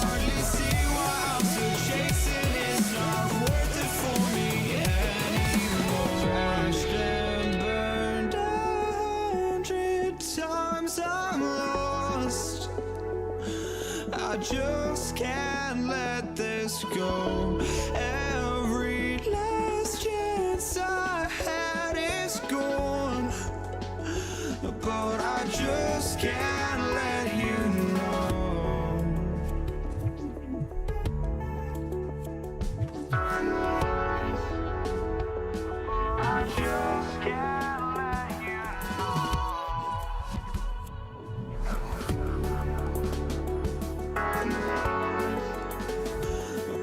hardly see why I'm still chasing. It's not worth it for me anymore. Crashed and burned 100 times, I'm lost. I just can't let this go. Every last chance I had is gone, but I just can't let you know. I just can't let you know.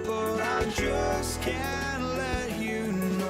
But I just can't let you know.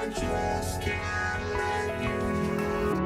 Just can't let you know.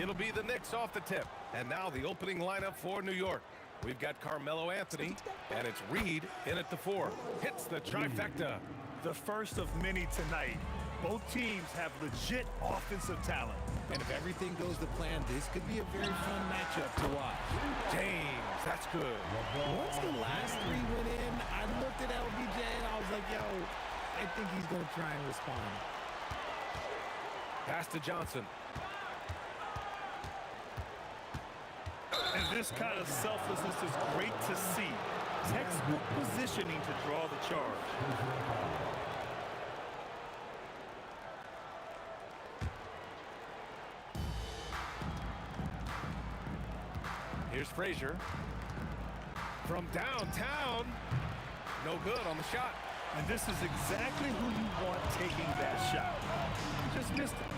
It'll be the Knicks off the tip. And now the opening lineup for New York. We've got Carmelo Anthony, and it's Reed in at the 4. Hits the trifecta. The first of many tonight. Both teams have legit offensive talent. And if everything goes to plan, this could be a very fun matchup to watch. James, that's good. Once the last 3 went in, I looked at LBJ and I was like, yo, I think he's going to try and respond. Pass to Johnson. And this kind of selflessness is great to see. Textbook positioning to draw the charge. Here's Frazier. From downtown. No good on the shot. And this is exactly who you want taking that shot. He just missed it.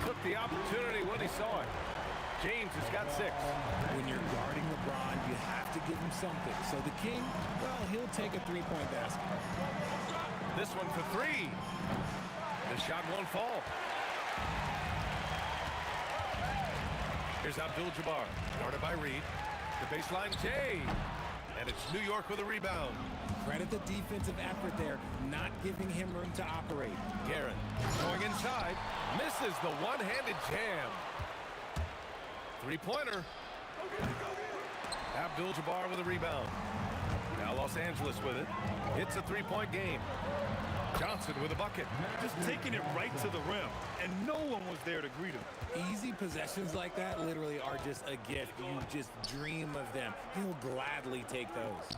Took the opportunity when he saw it. James has got 6. When you're guarding LeBron, you have to give him something. So the King, well, he'll take a three-point basket. This one for 3. The shot won't fall. Here's Abdul-Jabbar, guarded by Reed. The baseline, Jay. And it's New York with a rebound. Credit the defensive effort there, not giving him room to operate. Garrett going inside, misses the one-handed jam. Three-pointer. Abdul-Jabbar with a rebound. Now Los Angeles with it. It's a three-point game. Johnson with a bucket. Just taking it right to the rim, and no one was there to greet him. Easy possessions like that literally are just a gift. You just dream of them. He'll gladly take those.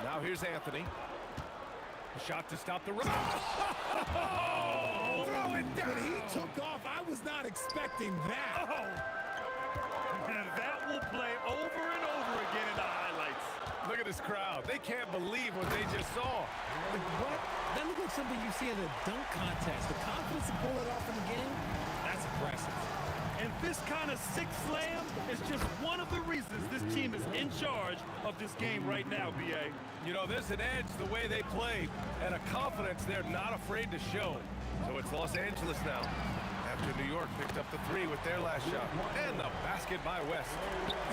Now here's Anthony. A shot to stop the run. Oh, throw it down. When he took off, I was not expecting that. And that will play over and over again in the highlights. Look at this crowd. They can't believe what they just saw. Like, what? That looked like something you see in a dunk contest. The confidence to pull it off in the game, that's impressive. And this kind of sick slam is just one of the reasons this team is in charge of this game right now, B.A. You know, there's an edge the way they play and a confidence they're not afraid to show. So it's Los Angeles now. After New York picked up the 3 with their last shot. And the basket by West.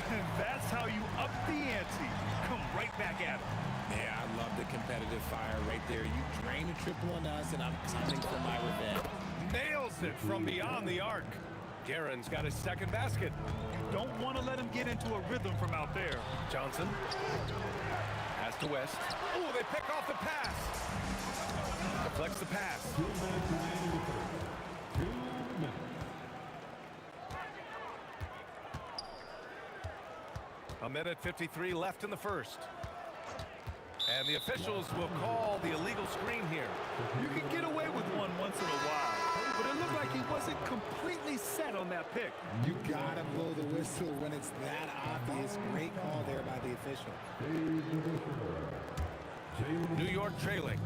And that's how you up the ante. Come right back at it. Yeah, I love the competitive fire right there. You drain a triple on us, and I'm coming for my revenge. Nails it from beyond the arc. Guerin's got his second basket. Don't want to let him get into a rhythm from out there. Johnson. Pass to West. Oh, they pick off the pass. Deflects the pass. A minute 53 left in the first. And the officials will call the illegal screen here. You can get away with one once in a while, but it looked like he wasn't completely set on that pick. You gotta blow the whistle when it's that obvious. Great call there by the official. New York trailing.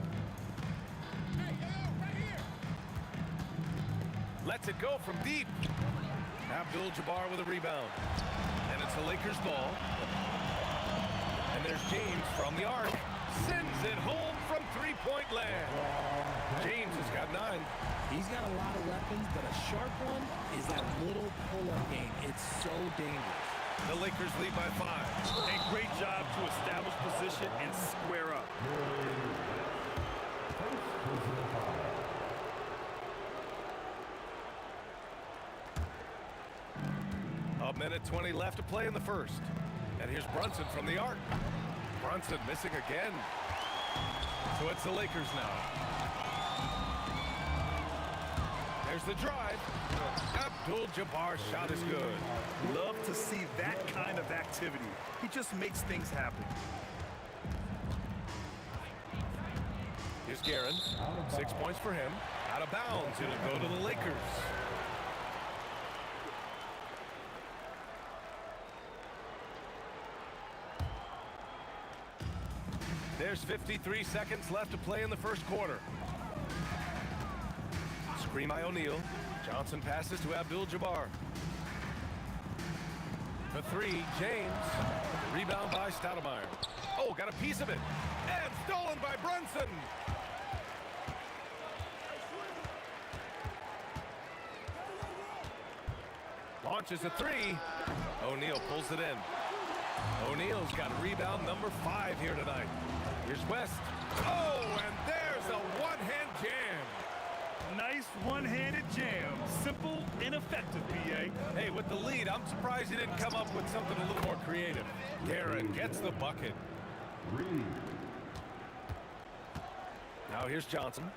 Lets it go from deep. Abdul-Jabbar with a rebound. And it's the Lakers ball. And there's James from the arc. Sends it home from three-point land. James has got 9. He's got a lot of weapons, but a sharp one is that little pull-up game. It's so dangerous. The Lakers lead by 5. A great job to establish position and square up. A minute 20 left to play in the first. And here's Brunson from the arc. Brunson missing again. So it's the Lakers now. There's the drive. Abdul-Jabbar's shot is good. Love to see that kind of activity. He just makes things happen. Here's Guerin. 6 points for him. Out of bounds. It'll go to the Lakers. There's 53 seconds left to play in the first quarter. Screen by O'Neal. Johnson passes to Abdul-Jabbar. For 3, James. Rebound by Stoudemire. Oh, got a piece of it. And stolen by Brunson. Launches a 3. O'Neal pulls it in. O'Neal's got rebound number 5 here tonight. Here's West. Oh, and there's a one-hand jam. Nice one-handed jam. Simple and effective, B.A. Hey, with the lead, I'm surprised he didn't come up with something a little more creative. Guerin gets the bucket. Now here's Johnson.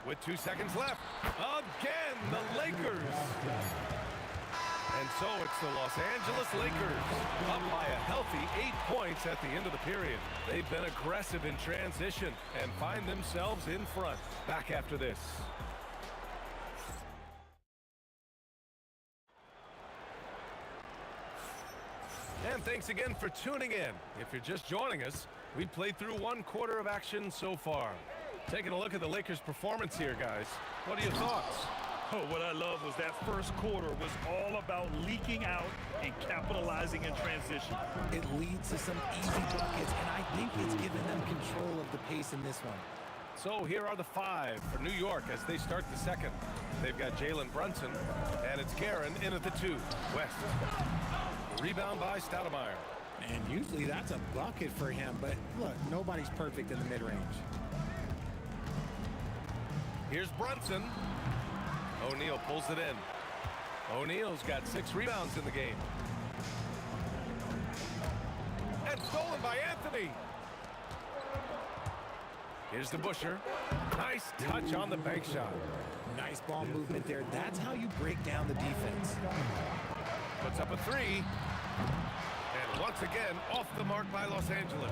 With 2 seconds left. Again, the Lakers. And so it's the Los Angeles Lakers up by a healthy 8 points at the end of the period. They've been aggressive in transition and find themselves in front. Back after this. And thanks again for tuning in. If you're just joining us, we played through 1 quarter of action so far. Taking a look at the Lakers' performance here, guys. What are your thoughts? Oh, what I love was that first quarter was all about leaking out and capitalizing in transition. It leads to some easy buckets, and I think it's given them control of the pace in this one. So here are the 5 for New York as they start the second. They've got Jalen Brunson, and it's Garen in at the 2. West. Rebound by Stoudemire. And usually that's a bucket for him, but look, nobody's perfect in the mid-range. Here's Brunson. O'Neal pulls it in. O'Neal's got 6 rebounds in the game. And stolen by Anthony. Here's the Busher. Nice touch on the bank shot. Nice ball movement there. That's how you break down the defense. Puts up a 3. And once again, off the mark by Los Angeles.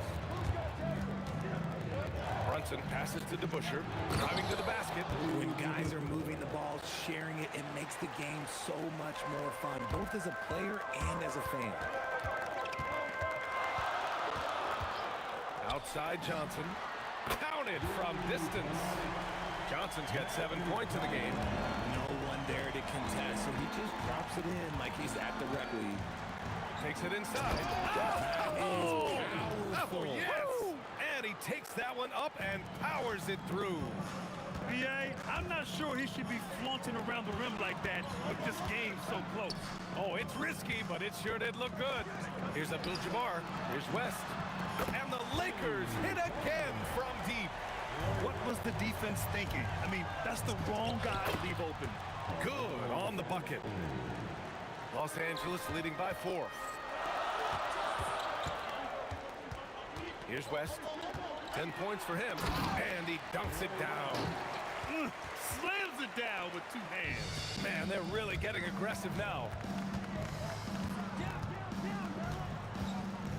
Brunson passes to DeBuscher, driving to the basket. When guys are moving the ball, sharing it, it makes the game so much more fun, both as a player and as a fan. Outside Johnson. Counted from distance. Johnson's got 7 points in the game. No one there to contest, so he just drops it in like he's at the rec league. Takes it inside. Oh, Yes! And he takes that one up and powers it through. BA, I'm not sure he should be flaunting around the rim like that with this game so close. Oh, it's risky, but it sure did look good. Here's Abdul-Jabbar. Here's West. And the Lakers hit again from deep. What was the defense thinking? I mean, that's the wrong guy to leave open. Good on the bucket. Los Angeles leading by 4. Here's West. 10 points for him. And he dunks it down. Slams it down with 2 hands. Man, they're really getting aggressive now.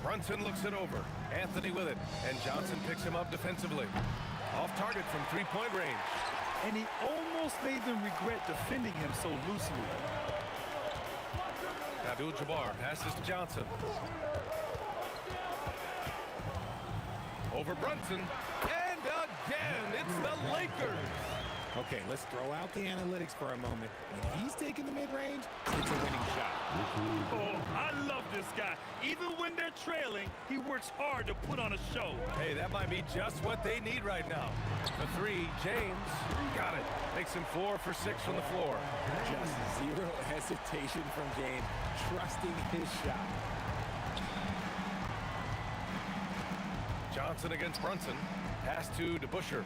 Brunson looks it over. Anthony with it. And Johnson picks him up defensively. Off target from 3-point range. And he almost made them regret defending him so loosely. Abdul-Jabbar passes to Johnson. Over Brunson. And again, it's the Lakers. Okay, let's throw out the analytics for a moment. When he's taking the mid-range, it's a winning shot. Oh, I love this guy. Even when they're trailing, he works hard to put on a show. Hey, that might be just what they need right now. The 3, James. Got it. Makes him 4 for 6 from the floor. Just zero hesitation from James, trusting his shot. Johnson against Brunson. Pass to DeBuscher.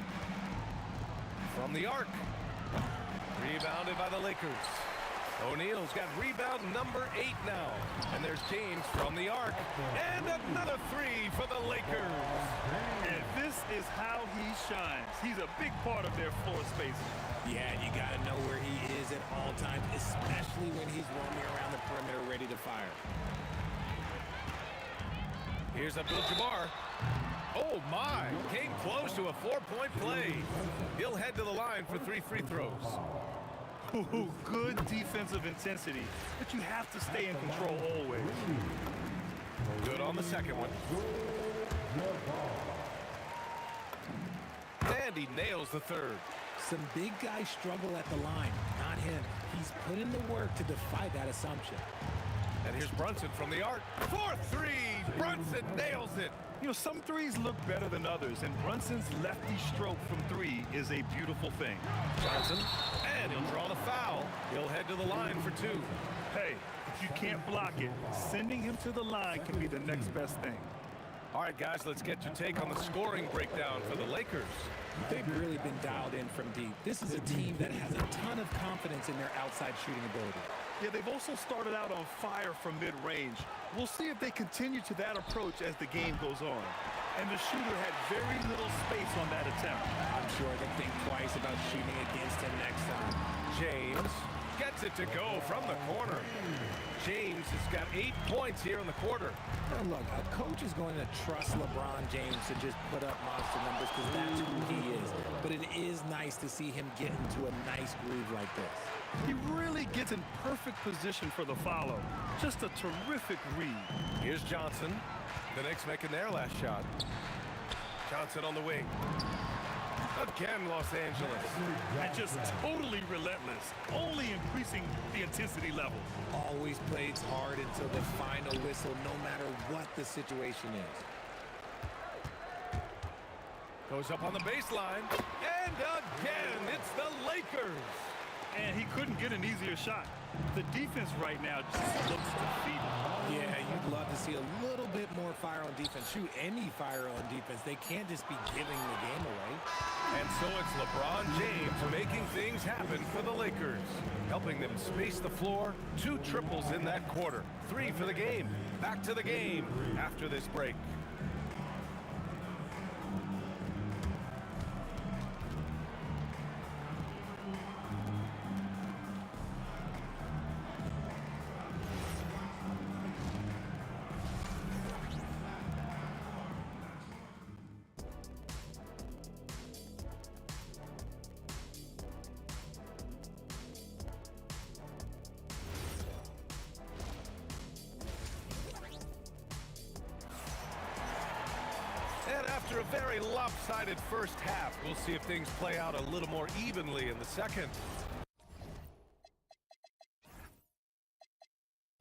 From the arc. Rebounded by the Lakers. O'Neal's got rebound number 8 now. And there's James from the arc. And another 3 for the Lakers. And this is how he shines. He's a big part of their floor spacing. Yeah, and you got to know where he is at all times, especially when he's roaming around the perimeter ready to fire. Here's Abdul-Jabbar. Oh, my. Came close to a 4-point play. He'll head to the line for 3 free throws. Ooh, good defensive intensity, but you have to stay in control always. Good on the second one. And he nails the 3rd. Some big guys struggle at the line, not him. He's put in the work to defy that assumption. And here's Brunson from the arc. 4-3. Brunson nails it. You know, some threes look better than others, and Brunson's lefty stroke from 3 is a beautiful thing. Johnson, and he'll draw the foul. He'll head to the line for 2. Hey, if you can't block it, sending him to the line can be the next best thing. All right, guys, let's get your take on the scoring breakdown for the Lakers. They've really been dialed in from deep. This is a team that has a ton of confidence in their outside shooting ability. Yeah, they've also started out on fire from mid-range. We'll see if they continue to that approach as the game goes on. And the shooter had very little space on that attempt. I'm sure they think twice about shooting against him next time. James gets it to go from the corner. James has got 8 points here in the quarter. Now look, a coach is going to trust LeBron James to just put up monster numbers because that's who he is. But it is nice to see him get into a nice groove like this. He really gets in perfect position for the follow. Just a terrific read. Here's Johnson. The Knicks making their last shot. Johnson on the wing. Again, Los Angeles. And just totally relentless, only increasing the intensity level. Always plays hard until the final whistle, no matter what the situation is. Goes up on the baseline. And again, it's the Lakers. And he couldn't get an easier shot. The defense right now just looks defeated. Yeah, you'd love to see a little bit more fire on defense. Shoot, any fire on defense. They can't just be giving the game away. And so it's LeBron James making things happen for the Lakers, helping them space the floor. 2 triples in that quarter. 3 for the game. Back to the game after this break. And after a very lopsided first half, we'll see if things play out a little more evenly in the second.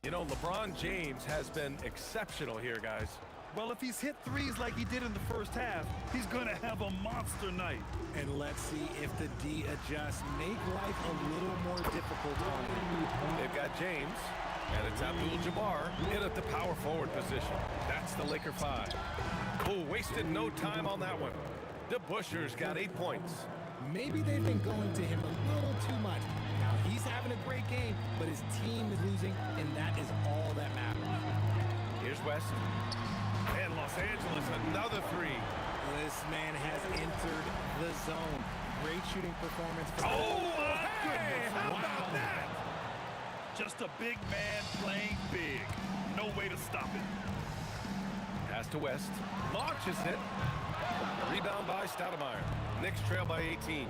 You know, LeBron James has been exceptional here, guys. Well, if he's hit threes like he did in the first half, he's going to have a monster night. And let's see if the D adjusts, make life a little more difficult on him. They've got James, and it's Abdul-Jabbar in at the power forward position. That's the Laker 5. Oh, wasted no time on that one. DeBuscher's got 8 points. Maybe they've been going to him a little too much. Now, he's having a great game, but his team is losing, and that is all that matters. Here's West. And Los Angeles, another 3. This man has entered the zone. Great shooting performance. Oh, my goodness. How about that? Just a big man playing big. No way to stop it. Pass to West. Launches it. Rebound by Stoudemire. Knicks trail by 18.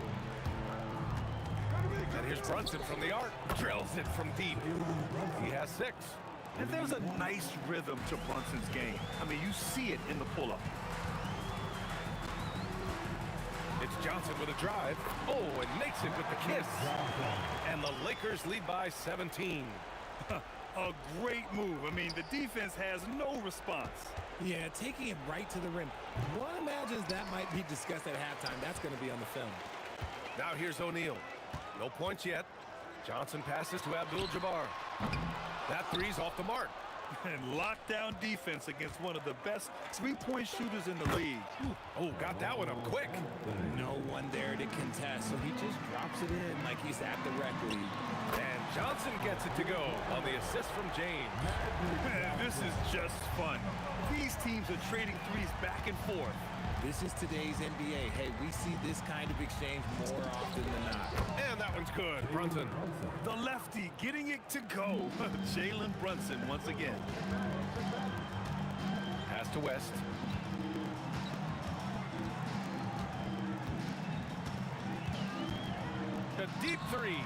And here's Brunson from the arc. Drills it from deep. He has 6. And there's a nice rhythm to Brunson's game. I mean, you see it in the pull-up. It's Johnson with a drive. Oh, and makes it with the kiss. And the Lakers lead by 17. A great move. I mean, the defense has no response. Yeah, taking it right to the rim. One imagines that might be discussed at halftime. That's going to be on the film. Now here's O'Neal. No points yet. Johnson passes to Abdul-Jabbar. That 3's off the mark. And lockdown defense against one of the best three-point shooters in the league. Oh, got that one up quick. No one there to contest, so he just drops it in like he's at the rec league. And Johnson gets it to go on the assist from James. This is just fun. These teams are trading threes back and forth. This is today's NBA. Hey, we see this kind of exchange more often than not. And that one's good. Brunson. The lefty getting it to go. Jalen Brunson once again. Pass to West. A deep 3.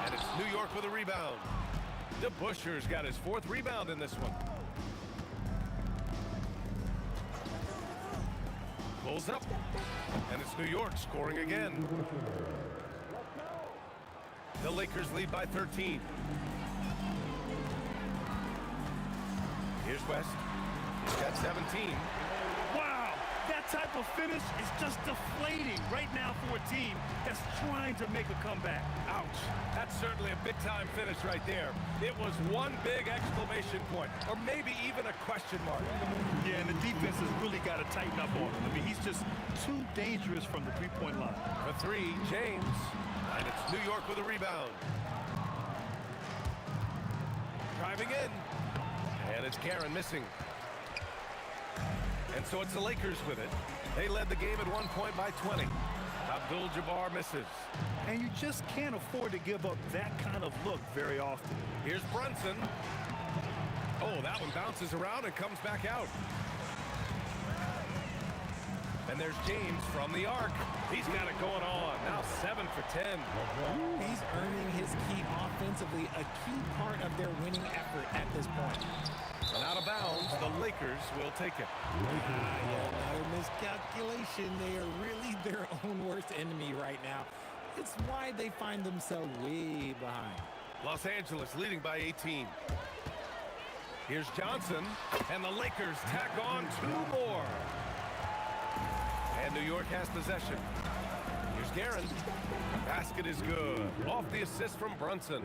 And it's New York with a rebound. DeBuscher's got his 4th rebound in this one. Pulls up. And it's New York scoring again. The Lakers lead by 13. Here's West. He's got 17. Wow, that type of finish is just deflating right now for a team that's trying to make a comeback. Ouch. That's certainly a big-time finish right there. It was one big exclamation point, or maybe even a question mark. Yeah, and the defense has really got to tighten up on him. I mean, he's just too dangerous from the three-point line. For 3, James. And it's New York with a rebound. Driving in. And it's Karen missing. And so it's the Lakers with it. They led the game at one point by 20. Abdul-Jabbar misses. And you just can't afford to give up that kind of look very often. Here's Brunson. Oh, that one bounces around and comes back out. And there's James from the arc. He's got it going on. Now 7 for 10. He's earning key offensively, a key part of their winning effort at this point. And out of bounds, the Lakers will take it. Another miscalculation. They are really their own worst enemy right now. It's why they find themselves way behind. Los Angeles leading by 18. Here's Johnson, and the Lakers tack on 2 more. And New York has possession. Here's Guerin. Basket is good. Off the assist from Brunson.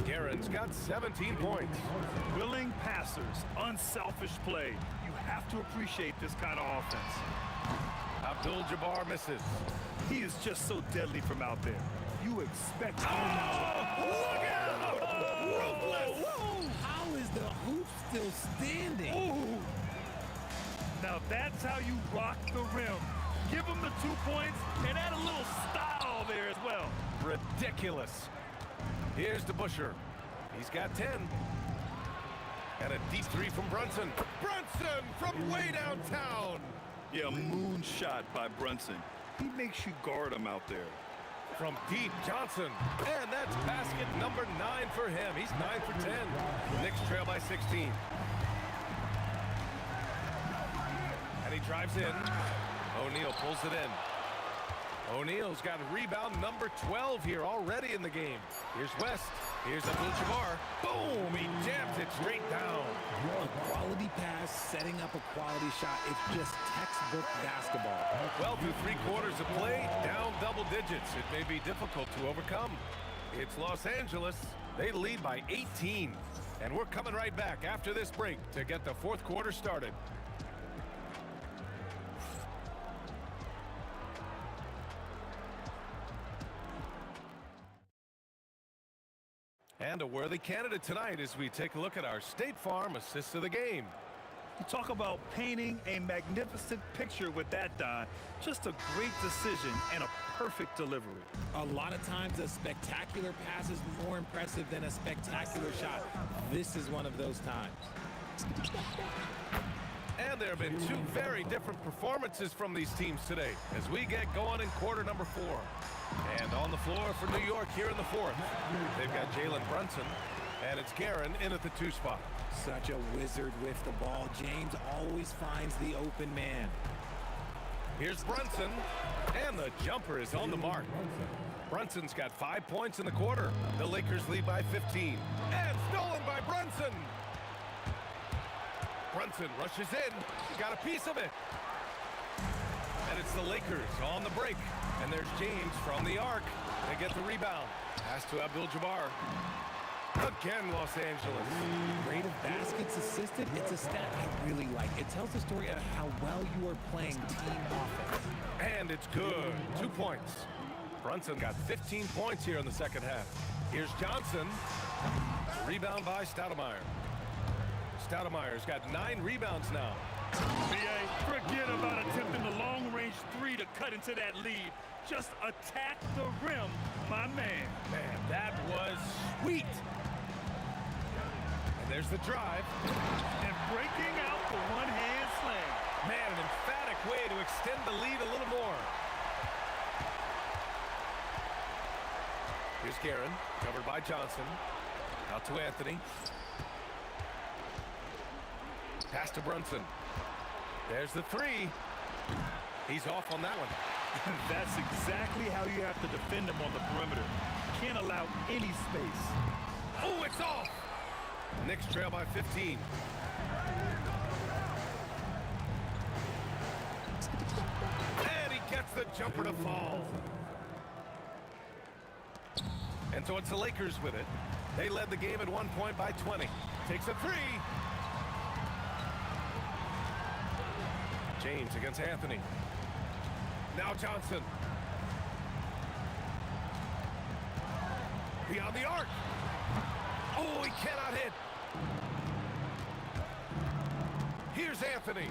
Guerin's got 17 points. Willing passers, unselfish play. You have to appreciate this kind of offense. Abdul-Jabbar misses. He is just so deadly from out there. You expect... Look out! Ruthless! How is the hoop still standing? Ooh. Now that's how you rock the rim. Give him the 2 points and add a little style there as well. Ridiculous. Here's DeBusschere. He's got 10. And a deep 3 from Brunson. Brunson from way downtown. Yeah, moonshot by Brunson. He makes you guard him out there. From deep, Johnson. And that's basket number 9 for him. He's 9 for 10. Knicks trail by 16. And he drives in. O'Neal pulls it in. O'Neal's got rebound number 12 here already in the game. Here's West. Here's Abdul-Jabbar. Boom! He jams it straight down. A quality pass, setting up a quality shot. It's just textbook basketball. Well, through 3 quarters of play, down double digits. It may be difficult to overcome. It's Los Angeles. They lead by 18. And we're coming right back after this break to get the 4th quarter started. And a worthy candidate tonight as we take a look at our State Farm assist of the game. You talk about painting a magnificent picture with that, Don. Just a great decision and a perfect delivery. A lot of times a spectacular pass is more impressive than a spectacular shot. This is one of those times. And there have been 2 very different performances from these teams today as we get going in quarter number 4. And on the floor for New York here in the 4th, they've got Jalen Brunson, and it's Guerin in at the 2 spot. Such a wizard with the ball. James always finds the open man. Here's Brunson, and the jumper is on the mark. Brunson's got 5 points in the quarter. The Lakers lead by 15. And stolen by Brunson. Brunson rushes in. Got a piece of it. And it's the Lakers on the break. And there's James from the arc. They get the rebound. Pass to Abdul-Jabbar. Again, Los Angeles. Rate of baskets assisted, it's a stat I really like. It tells the story of how well you are playing team offense. And it's good. 2 points. Brunson got 15 points here in the second half. Here's Johnson. Rebound by Stoudemire. Stoudemire's got 9 rebounds now. B.A., forget about attempting the long-range 3 to cut into that lead. Just attack the rim, my man. Man, that was sweet. And there's the drive. And breaking out the one-hand slam. Man, an emphatic way to extend the lead a little more. Here's Guerin, covered by Johnson. Out to Anthony. Pass to Brunson. There's the 3. He's off on that one. That's exactly how you have to defend him on the perimeter. Can't allow any space. Oh, it's off! Knicks trail by 15. And he gets the jumper to fall. And so it's the Lakers with it. They led the game at 1 point by 20. Takes a 3. James against Anthony. Now Johnson. Beyond the arc. Oh, he cannot hit. Here's Anthony.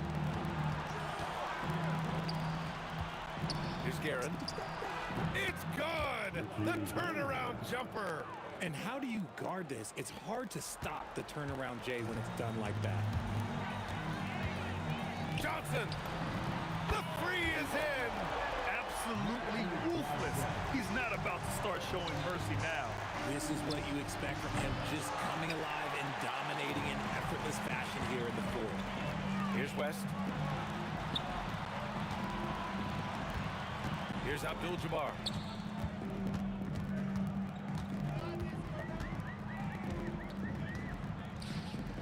Here's Guerin. It's good. The turnaround jumper. And how do you guard this? It's hard to stop the turnaround J when it's done like that. Johnson. The 3 is in. Absolutely ruthless. He's not about to start showing mercy now. This is what you expect from him, just coming alive and dominating in effortless fashion here in the fourth. Here's West. Here's Abdul-Jabbar.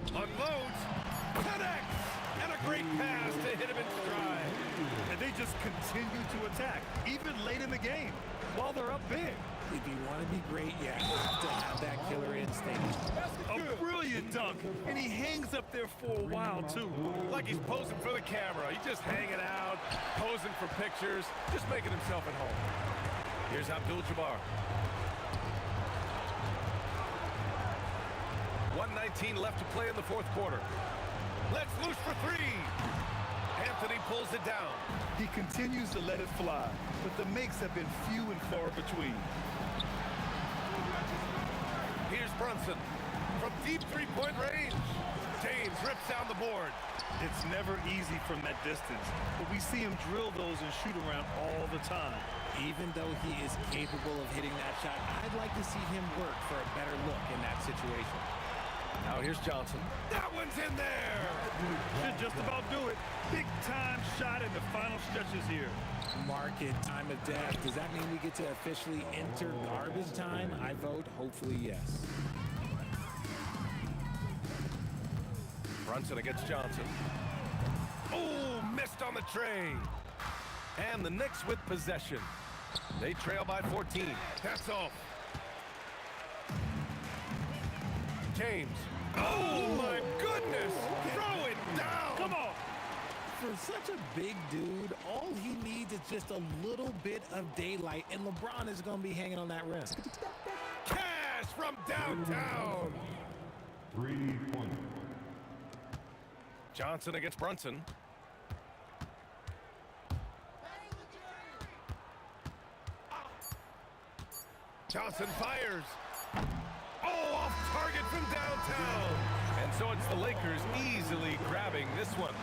Unloads, connects, and a great pass to hit him in stride. And they just continue to attack, even late in the game, while they're up big. If you want to be great, you have to have that killer instinct. A brilliant dunk, and he hangs up there for a while, too. Like he's posing for the camera. He's just hanging out, posing for pictures, just making himself at home. Here's Abdul-Jabbar. 1:19 left to play in the fourth quarter. Let's loose for three. Anthony pulls it down. He continues to let it fly, but the makes have been few and far between. Here's Brunson from deep three-point range. James rips down the board. It's never easy from that distance, but we see him drill those and shoot around all the time. Even though he is capable of hitting that shot, I'd like to see him work for a better look in that situation. Now here's Johnson. That one's in there. Should just about do it. Big time shot in the final stretches here. Market time of death. Does that mean we get to officially enter garbage time? I vote hopefully yes. Brunson against Johnson. Oh, missed on the tray. And the Knicks with possession. They trail by 14. That's off. James. Oh, my goodness. Throw it down. Come on. For such a big dude, all he needs is just a little bit of daylight, and LeBron is going to be hanging on that rim. Cash from downtown. 3-point. Johnson against Brunson. Johnson fires. Oh, off target from downtown. And so it's the Lakers easily grabbing this one.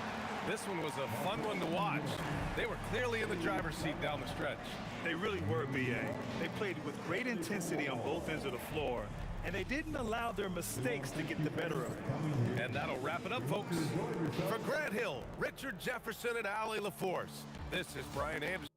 This one was a fun one to watch. They were clearly in the driver's seat down the stretch. They really were, B.A. They played with great intensity on both ends of the floor, and they didn't allow their mistakes to get the better of them. And that'll wrap it up, folks. For Grant Hill, Richard Jefferson, and Allie LaForce, this is Brian Anderson.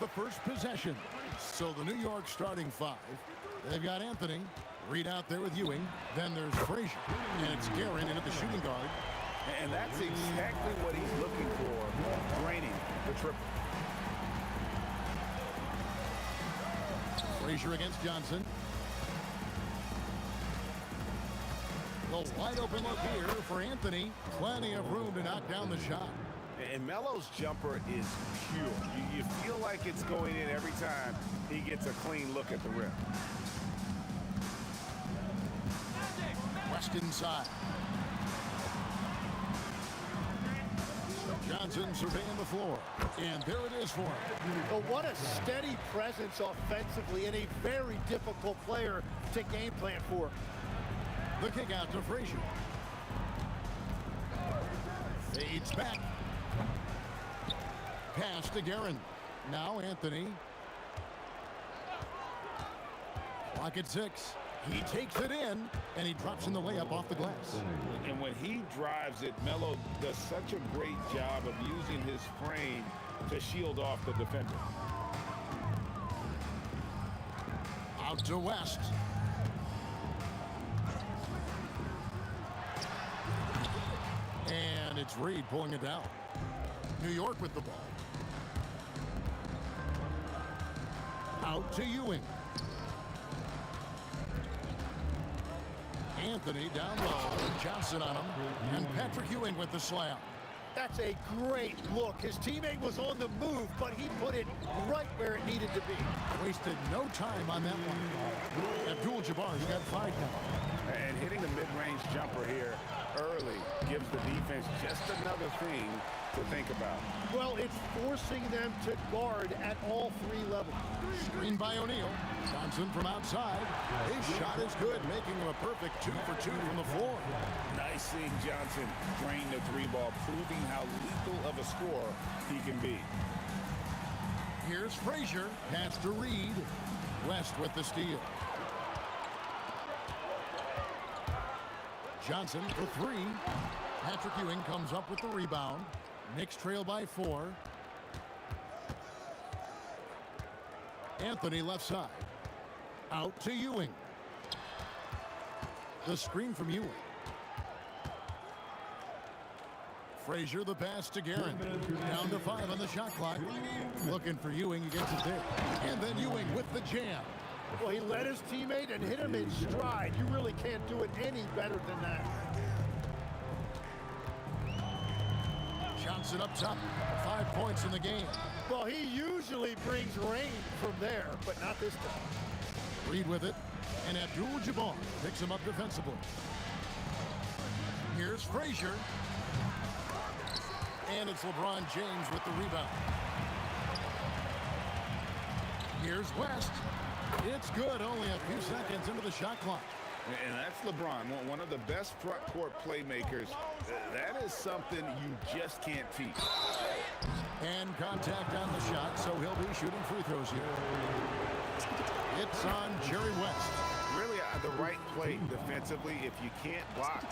the first possession. So the New York starting five. They've got Anthony. Reed out there with Ewing. Then there's Frazier. And it's Guerin in at the shooting guard. And that's exactly what he's looking for, draining the triple. Frazier against Johnson. The wide open look here for Anthony. Plenty of room to knock down the shot. And Melo's jumper is pure. You feel like it's going in every time he gets a clean look at the rim. West inside. Johnson surveying the floor. And there it is for him. But what a steady presence offensively and a very difficult player to game plan for. The kick out to Frazier. Fades back. Pass to Guerin. Now Anthony. Clock at 6. He takes it in, and he drops in the layup off the glass. And when he drives it, Melo does such a great job of using his frame to shield off the defender. Out to West. And it's Reed pulling it down. New York with the ball. Out to Ewing. Anthony down low. Johnson on him. And Patrick Ewing with the slam. That's a great look. His teammate was on the move, but he put it right where it needed to be. Wasted no time on that one. Abdul-Jabbar's got 5 now. And hitting the mid-range jumper here early gives the defense just another thing to think about. Well, it's forcing them to guard at all 3 levels. Screen by O'Neal. Johnson from outside. His shot is good, making him a perfect 2 for 2 from the floor. Nice seeing Johnson drain the 3-ball, proving how lethal of a scorer he can be. Here's Frazier. Pass to Reed. West with the steal. Johnson for 3. Patrick Ewing comes up with the rebound. Knicks trail by 4. Anthony left side. Out to Ewing. The screen from Ewing. Frazier the pass to Guerin. Down to 5 on the shot clock. Looking for Ewing. He gets it there. And then Ewing with the jam. Well, he led his teammate and hit him in stride. You really can't do it any better than that. Johnson up top. 5 points in the game. Well, he usually brings rain from there, but not this time. Reed with it. And Abdul-Jabbar picks him up defensively. Here's Frazier. And it's LeBron James with the rebound. Here's West. It's good, only a few seconds into the shot clock. And that's LeBron, one of the best front court playmakers. That is something you just can't teach. And contact on the shot, so he'll be shooting free throws here. It's on Jerry West. Really the right play defensively. If you can't block,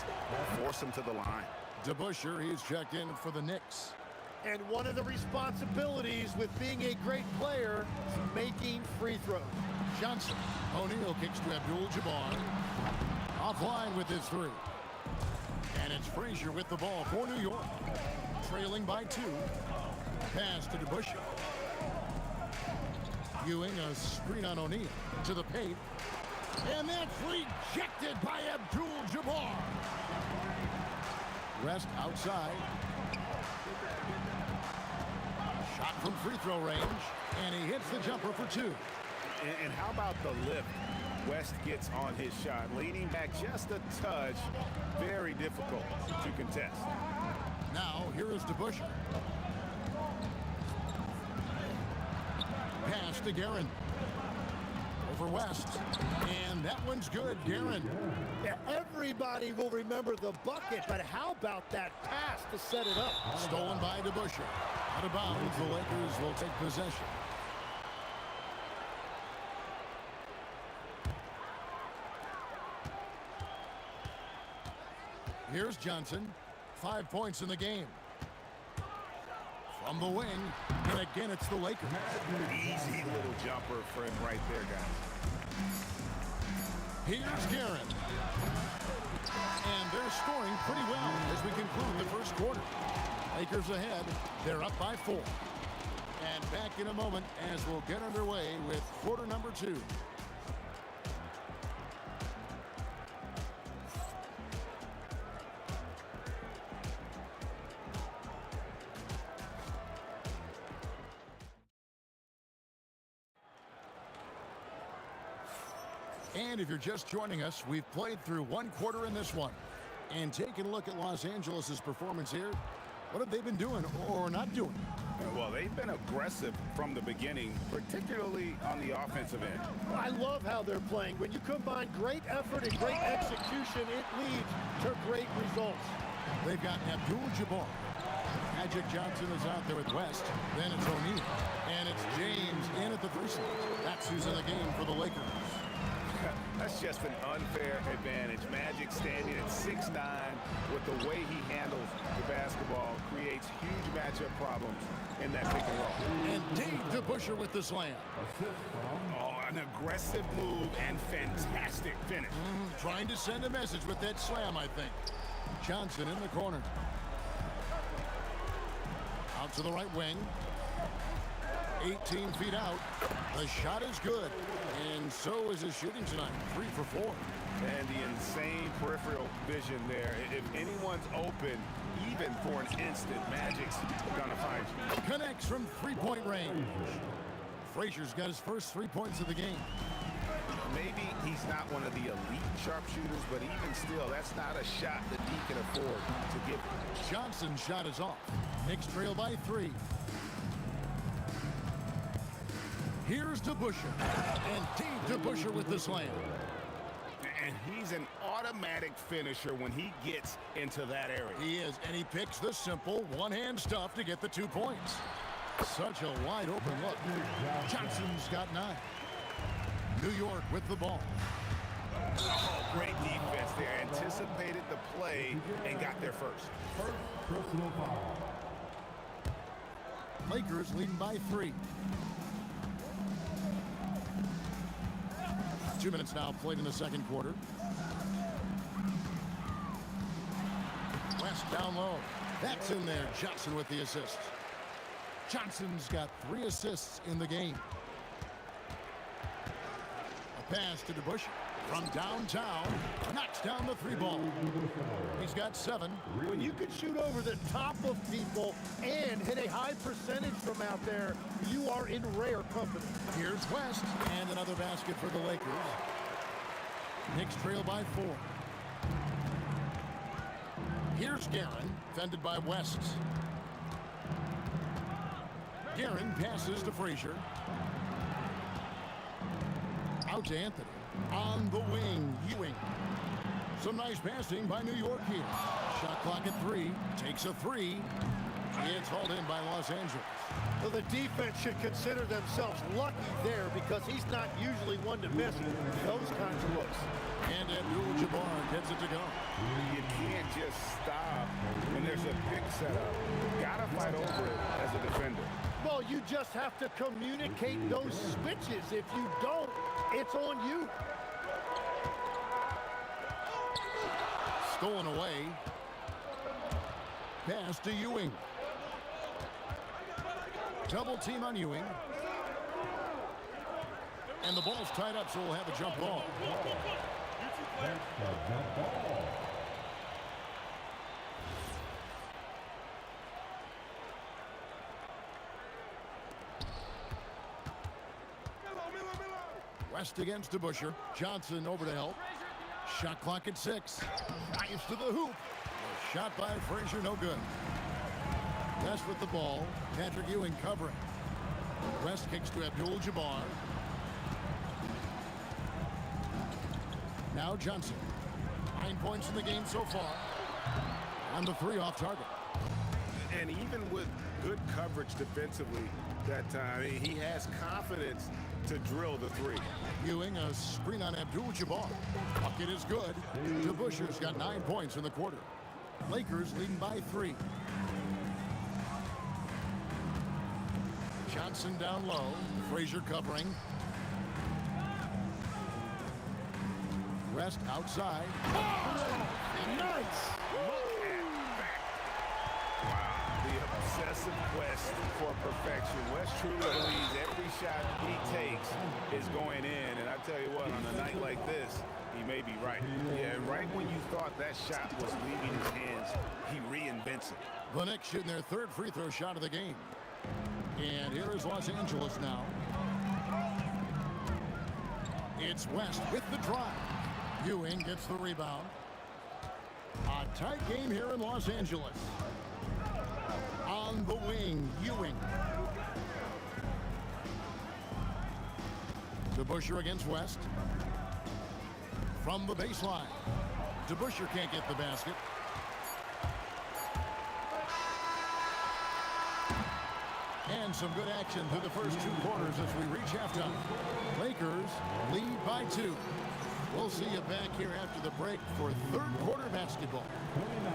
force him to the line. DeBusschere, he's checked in for the Knicks. And one of the responsibilities with being a great player is making free throws. Johnson. O'Neal kicks to Abdul-Jabbar. Offline with his 3. And it's Frazier with the ball for New York. Trailing by 2. Pass to DeBusschere. Ewing a screen on O'Neal to the paint. And that's rejected by Abdul-Jabbar. West outside. Shot from free throw range. And he hits the jumper for 2. And how about the lift West gets on his shot? Leaning back just a touch. Very difficult to contest. Now, here is DeBusschere. Pass to Guerin. Over West. And that one's good, Guerin. Yeah, everybody will remember the bucket, but how about that pass to set it up? Stolen by DeBusschere. Out of bounds, the Lakers will take possession. Here's Johnson. 5 points in the game. From the wing, and again it's the Lakers. Easy little jumper for him right there, guys. Here's Guerin. And they're scoring pretty well as we conclude the first quarter. Lakers ahead. They're up by 4. And back in a moment as we'll get underway with quarter number 2. And if you're just joining us, we've played through one quarter in this one. And taking a look at Los Angeles' performance here, what have they been doing or not doing? Well, they've been aggressive from the beginning, particularly on the offensive end. I love how they're playing. When you combine great effort and great execution, it leads to great results. They've got Abdul-Jabbar. Magic Johnson is out there with West. Then it's O'Neal. And it's James in at the 3 slot. That's who's in the game for the Lakers. That's just an unfair advantage. Magic standing at 6'9", with the way he handles the basketball, creates huge matchup problems in that pick and roll. And Dave DeBusschere with the slam. Oh, an aggressive move and fantastic finish. Trying to send a message with that slam, I think. Johnson in the corner. Out to the right wing. 18 feet out. The shot is good. And so is his shooting tonight. 3 for 4. And the insane peripheral vision there. If anyone's open, even for an instant, Magic's gonna find you. Connects from 3-point range. Frazier's got his first 3 points of the game. Maybe he's not one of the elite sharpshooters, but even still, that's not a shot that he can afford to give. Johnson's shot is off. Knicks trail by 3. Here's DeBusschere. And Dave DeBusschere with the slam. And he's an automatic finisher when he gets into that area. He is, and he picks the simple one-hand stuff to get the 2 points. Such a wide open look. Johnson's got 9. New York with the ball. Oh, great defense there. Anticipated the play and got there first. Personal foul. Lakers leading by 3. 2 minutes now played in the second quarter. West down low. That's in there. Johnson with the assist. Johnson's got 3 assists in the game. A pass to DeBusschere from downtown. Knocks down the 3 ball. He's got 7. When you can shoot over the top of people and hit a high percentage from out there, you are in rare company. Here's West, and another basket for the Lakers. Knicks trail by 4. Here's Guerin, fended by West. Guerin passes to Frazier. Out to Anthony. On the wing, Ewing. Some nice passing by New York here. Shot clock at 3. Takes a 3. It's hauled in by Los Angeles. So the defense should consider themselves lucky there because he's not usually one to miss those kinds of looks. And Abdul-Jabbar gets it to go. You can't just stop when there's a pick set up. Gotta fight over it as a defender. Well, you just have to communicate those switches. If you don't, it's on you. Stolen away. Pass to Ewing. Double team on Ewing. And the ball's tied up, so we'll have a jump ball. That's the jump ball. West against DeBusschere. Johnson over to help. Shot clock at 6. Nice to the hoop. A shot by Frazier, no good. West with the ball. Patrick Ewing covering. West kicks to Abdul-Jabbar. Now Johnson. 9 points in the game so far. On the 3 off target. And even with good coverage defensively that time, he has confidence to drill the 3. Ewing, a screen on Abdul-Jabbar. Bucket is good. DeBusschere's got 9 points in the quarter. Lakers leading by 3. Johnson down low. Frazier covering. West outside. Nice. The obsessive quest for perfection. West truly believes every shot he takes is going in. And I tell you what, on a night like this, he may be right. Yeah, right when you thought that shot was leaving his hands, he reinvents it. The Knicks shooting their third free throw shot of the game. And here is Los Angeles now. It's West with the drive. Ewing gets the rebound. A tight game here in Los Angeles. On the wing, Ewing. DeBusschere against West. From the baseline. DeBusschere can't get the basket. And some good action through the first 2 quarters as we reach halftime. Lakers lead by 2. We'll see you back here after the break for third quarter basketball. 29.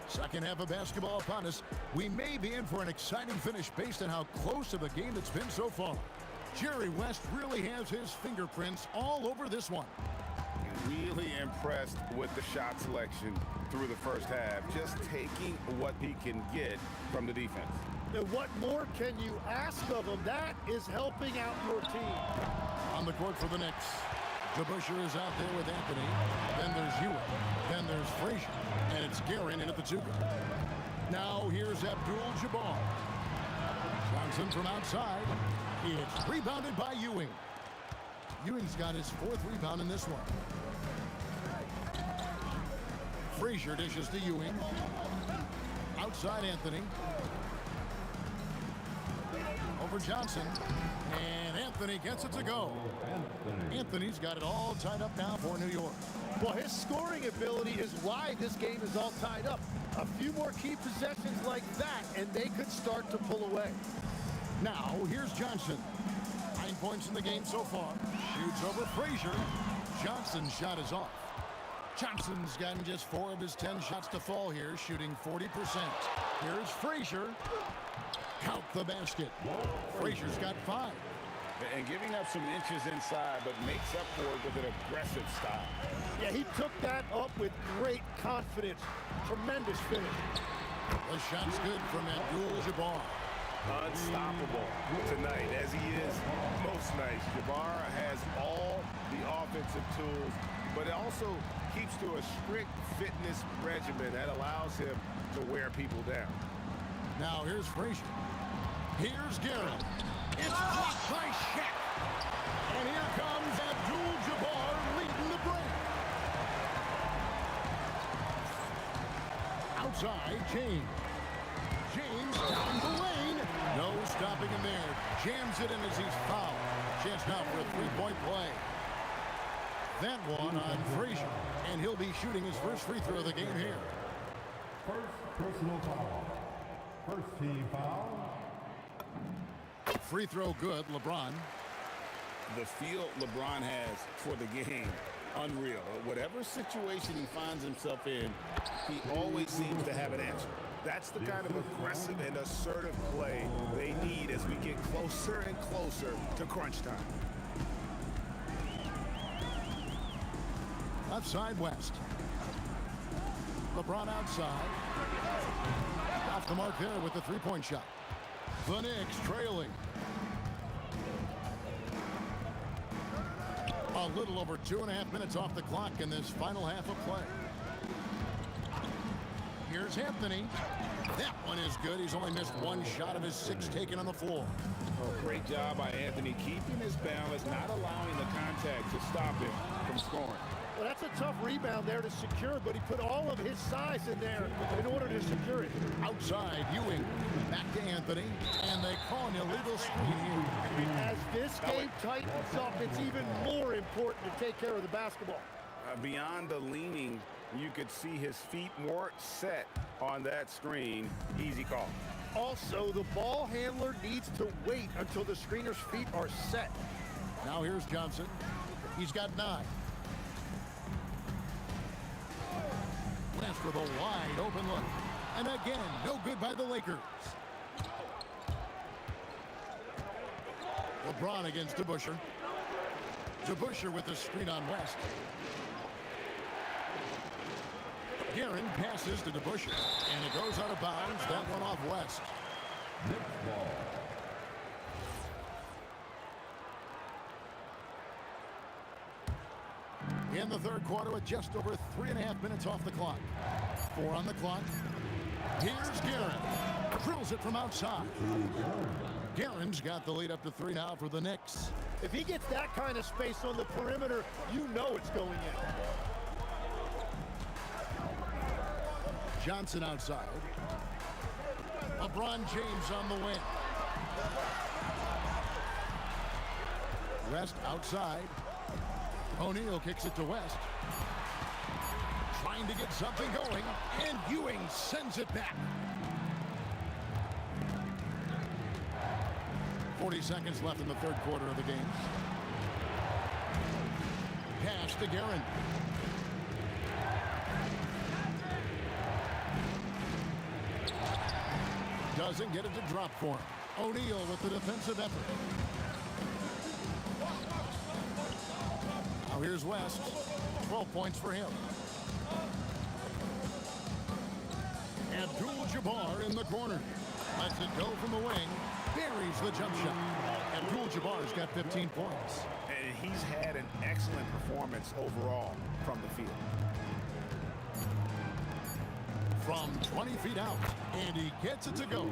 Second half of basketball upon us. We may be in for an exciting finish based on how close of a game it's been so far. Jerry West really has his fingerprints all over this one. Really impressed with the shot selection through the first half. Just taking what he can get from the defense. And what more can you ask of him? That is helping out your team. On the court for the Knicks. DeBusschere is out there with Anthony. Then there's Ewing. Then there's Frazier. And it's Guerin in at the 2 guard. Now here's Abdul-Jabbar. Johnson from outside. It's rebounded by Ewing. Ewing's got his 4th rebound in this one. Frazier dishes to Ewing. Outside Anthony. Over Johnson. And Anthony gets it to go. Anthony's got it all tied up now for New York. Well, his scoring ability is why this game is all tied up. A few more key possessions like that, and they could start to pull away. Now, here's Johnson. 9 points in the game so far. Shoots over Frazier. Johnson's shot is off. Johnson's gotten just 4 of his 10 shots to fall here, shooting 40%. Here's Frazier. Count the basket. Frazier's got 5. And giving up some inches inside, but makes up for it with an aggressive style. Yeah, he took that up with great confidence. Tremendous finish. The shot's good from Abdul-Jabbar. Unstoppable tonight, as he is most nights. Jabbar has all the offensive tools, but it also keeps to a strict fitness regimen that allows him to wear people down. Now here's Frazier. Here's Guerin. It's blocked by Shaq. And here comes Abdul-Jabbar leading the break. Outside, James. James down the lane. No stopping him there. Jams it in as he's fouled. Chance now for a 3-point play. That one on Frazier. And he'll be shooting his first free throw of the game here. First personal foul. First team foul. Free throw good, LeBron. The feel LeBron has for the game, unreal. Whatever situation he finds himself in, he always seems to have an answer. That's the kind of aggressive and assertive play they need as we get closer and closer to crunch time. Left side, West. LeBron outside. Off the mark there with the 3-point shot. The Knicks trailing. A little over 2.5 minutes off the clock in this final half of play. Here's Anthony. That one is good. He's only missed 1 shot of his 6 taken on the floor. Oh, great job by Anthony keeping his balance, not allowing the contact to stop him from scoring. Well, that's a tough rebound there to secure, but he put all of his size in there in order to secure it. Outside, Ewing. Back to Anthony. And they call an illegal screen here. As this game tightens up, it's even more important to take care of the basketball. Beyond the leaning, you could see his feet more set on that screen. Easy call. Also, the ball handler needs to wait until the screener's feet are set. Now here's Johnson. He's got 9. West with a wide open look. And again, no good by the Lakers. LeBron against DeBusschere. DeBusschere with the screen on West. Guerin passes to DeBusschere, and it goes out of bounds. That one off West. Next ball. In the third quarter with just over 3.5 minutes off the clock. 4 on the clock. Here's Guerin. Drills it from outside. Guerin's got the lead up to 3 now for the Knicks. If he gets that kind of space on the perimeter, you know it's going in. Johnson outside. LeBron James on the wing. West outside. O'Neal kicks it to West. Trying to get something going, and Ewing sends it back. 40 seconds left in the third quarter of the game. Pass to Guerin. Doesn't get it to drop for him. O'Neal with the defensive effort. Now here's West. 12 points for him. Abdul-Jabbar in the corner. Lets it go from the wing. Buries the jump shot. Abdul-Jabbar's got 15 points. And he's had an excellent performance overall from the field. From 20 feet out, and he gets it to go.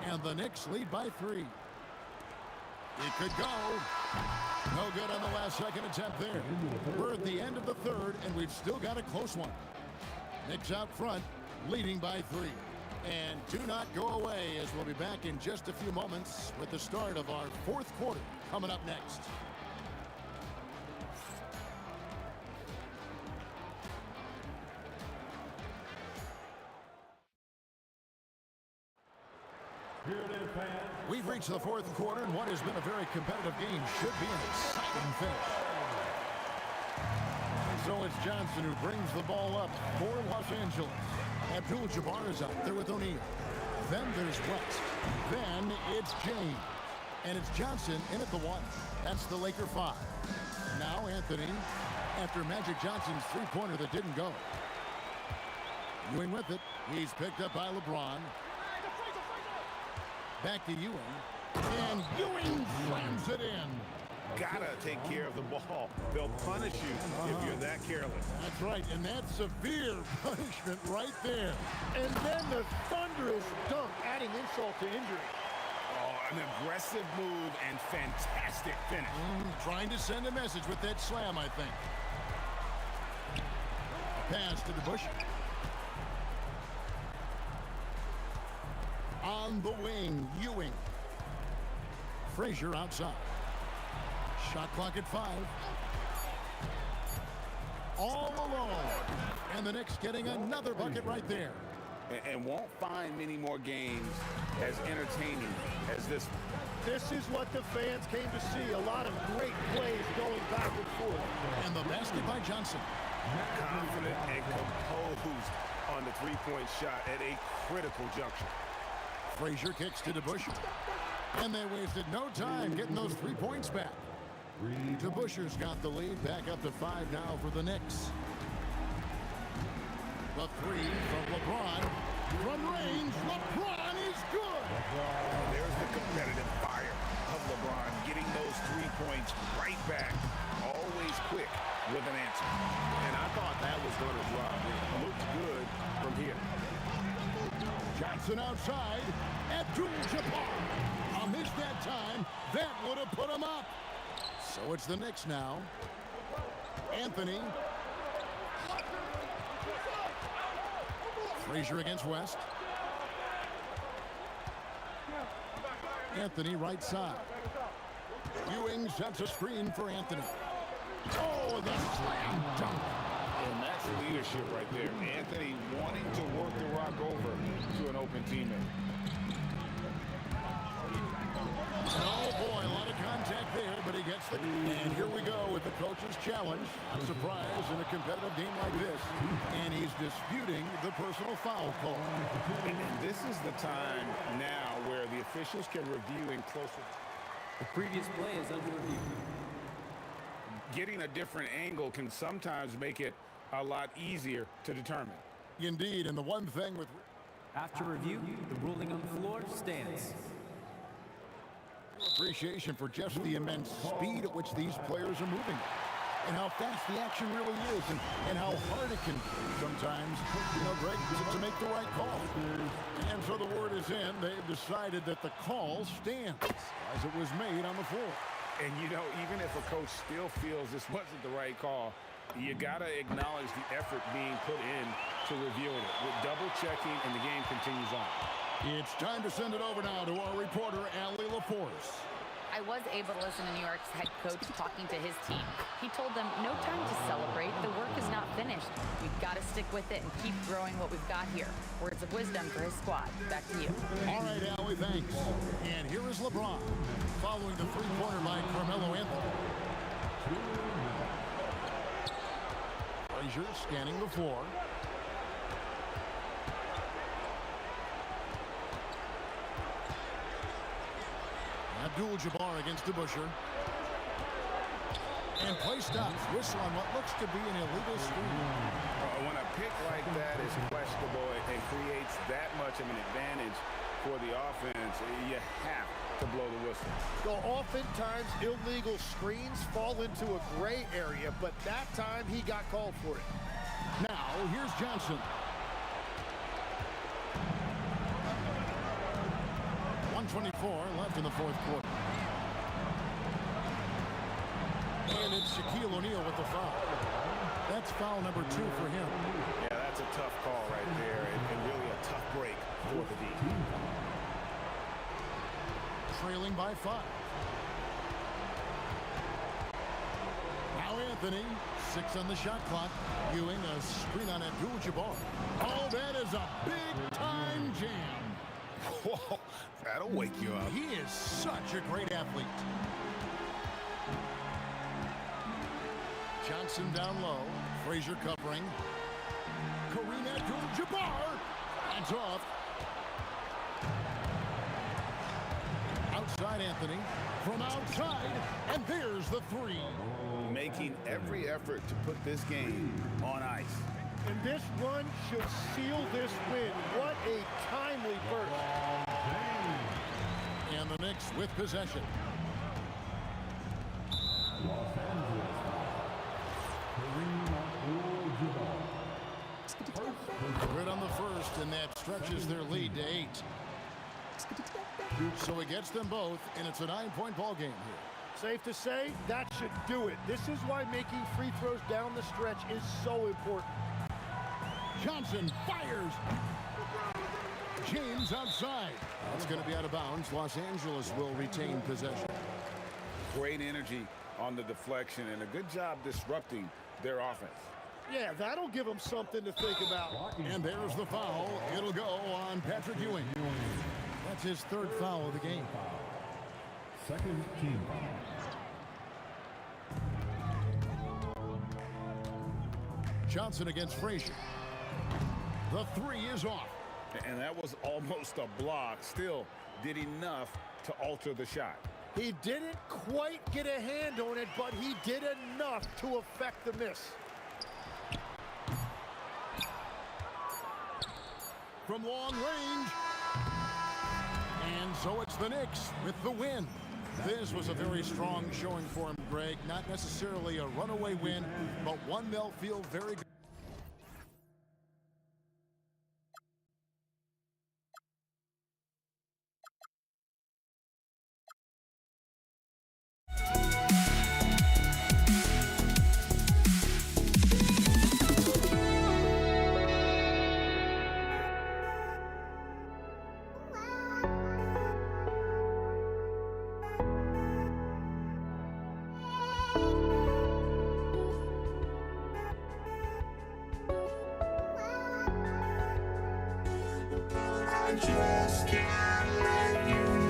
And the Knicks lead by 3. It could go. No good on the last second attempt there. We're at the end of the third, and we've still got a close one. Knicks out front, leading by 3. And do not go away, as we'll be back in just a few moments with the start of our fourth quarter coming up next. Here it is, fans. We've reached the fourth quarter, and what has been a very competitive game should be an exciting finish. So it's Johnson who brings the ball up for Los Angeles. Abdul-Jabbar is out there with O'Neal. Then there's West. Then it's James. And it's Johnson in at the 1. That's the Laker 5. Now Anthony, after Magic Johnson's three-pointer that didn't go. Ewing with it. He's picked up by LeBron. Back to Ewing. And Ewing slams it in. Gotta take care of the ball. They'll punish you if you're that careless. That's right, and that's severe punishment right there. And then the thunderous dunk, adding insult to injury. Oh, an aggressive move and fantastic finish. Trying to send a message with that slam, I think. Pass to DeBusschere. On the wing, Ewing. Frazier outside. Shot clock at 5. All alone. And the Knicks getting another bucket right there. And won't find many more games as entertaining as this one. This is what the fans came to see. A lot of great plays going back and forth. And the basket by Johnson. Confident and composed on the three-point shot at a critical juncture. Frazier kicks to DeBusschere. And they wasted no time getting those 3 points back. DeBusschere's got the lead, back up to 5 now for the Knicks. The 3 from LeBron. From range, LeBron is good. There's the competitive fire of LeBron, getting those 3 points right back. Always quick with an answer. And I thought that was going to drop. It looked good from here. Johnson outside. Abdul-Jabbar. A miss that time. That would have put him up. So it's the Knicks now. Anthony Frazier against West. Anthony right side. Ewing sets a screen for Anthony. Oh, the slam dunk. And that's leadership right there. Anthony wanting to work the rock over to an open teammate. Oh, boy, a lot of contact there, but he gets the... And here we go with the coach's challenge. A surprise in a competitive game like this. And he's disputing the personal foul call. And this is the time now where the officials can review in closer. The previous play is under review. Getting a different angle can sometimes make it a lot easier to determine. Indeed, and the one thing with... After review, the ruling on the floor stands. Appreciation for just the immense speed at which these players are moving and how fast the action really is and how hard it can be sometimes, Greg, to make the right call. And so the word is in. They've decided that the call stands as it was made on the floor. And, even if a coach still feels this wasn't the right call, you got to acknowledge the effort being put in to reviewing it. With double checking, and the game continues on. It's time to send it over now to our reporter, Allie LaForce. I was able to listen to New York's head coach talking to his team. He told them, no time to celebrate. The work is not finished. We've got to stick with it and keep growing what we've got here. Words of wisdom for his squad. Back to you. All right, Allie, thanks. And here is LeBron, following the three-pointer by Carmelo Anthony. Frazier scanning the floor. Abdul-Jabbar against DeBusschere. And play stops. Whistle on what looks to be an illegal screen. When a pick like that is questionable and creates that much of an advantage for the offense, you have to blow the whistle. So oftentimes illegal screens fall into a gray area, but that time he got called for it. Now, here's Johnson. 1:24 left in the fourth quarter. And it's Shaquille O'Neal with the foul. That's foul number 2 for him. Yeah, that's a tough call right there, and really a tough break for the D. Trailing by 5. Now Anthony, 6 on the shot clock. Ewing a screen on Abdul-Jabbar. Oh, that is a big-time jam. Whoa, that'll wake you up. He is such a great athlete. Johnson down low. Frazier covering. Kareem Abdul-Jabbar. Hands off. Outside Anthony. From outside. And there's the 3. Making every effort to put this game on ice. And this run should seal this win. What a timely burst. And the Knicks with possession. Los Angeles. Good on the first, and that stretches their lead to 8. So it gets them both, and it's a 9-point ball game here. Safe to say, that should do it. This is why making free throws down the stretch is so important. Johnson fires. James outside. That's going to be out of bounds. Los Angeles will retain possession. Great energy on the deflection and a good job disrupting their offense. Yeah, that'll give them something to think about. And there's the foul. It'll go on Patrick Ewing. That's his 3rd foul of the game. Second team foul. Johnson against Frazier. The 3 is off. And that was almost a block. Still did enough to alter the shot. He didn't quite get a hand on it, but he did enough to affect the miss. From long range. And so it's the Knicks with the win. This was a very strong showing for him, Greg. Not necessarily a runaway win, but one they'll feel very good. I just can't let you.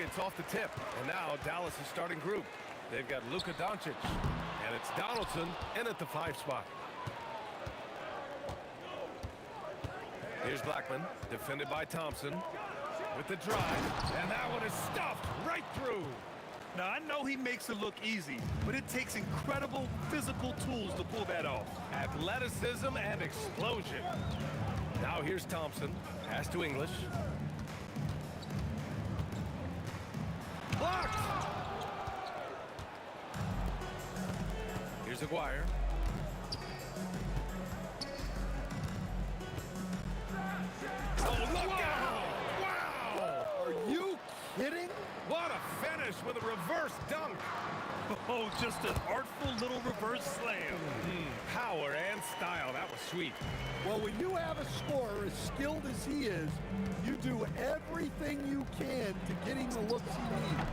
gets off the tip. And now Dallas is starting group. They've got Luka Doncic. And it's Donaldson in at the 5 spot. Here's Blackman, defended by Thompson. With the drive, and that one is stuffed right through. Now, I know he makes it look easy, but it takes incredible physical tools to pull that off. Athleticism and explosion. Now here's Thompson. Pass to English. Blocked! Here's Aguirre. Oh, look out! Wow! Are you kidding? What a finish with a reverse dunk. Oh, just an artful little reverse slam. Power and style. That was sweet. Well, when you have a scorer as skilled as he is, you do everything you can to get him the looks he needs.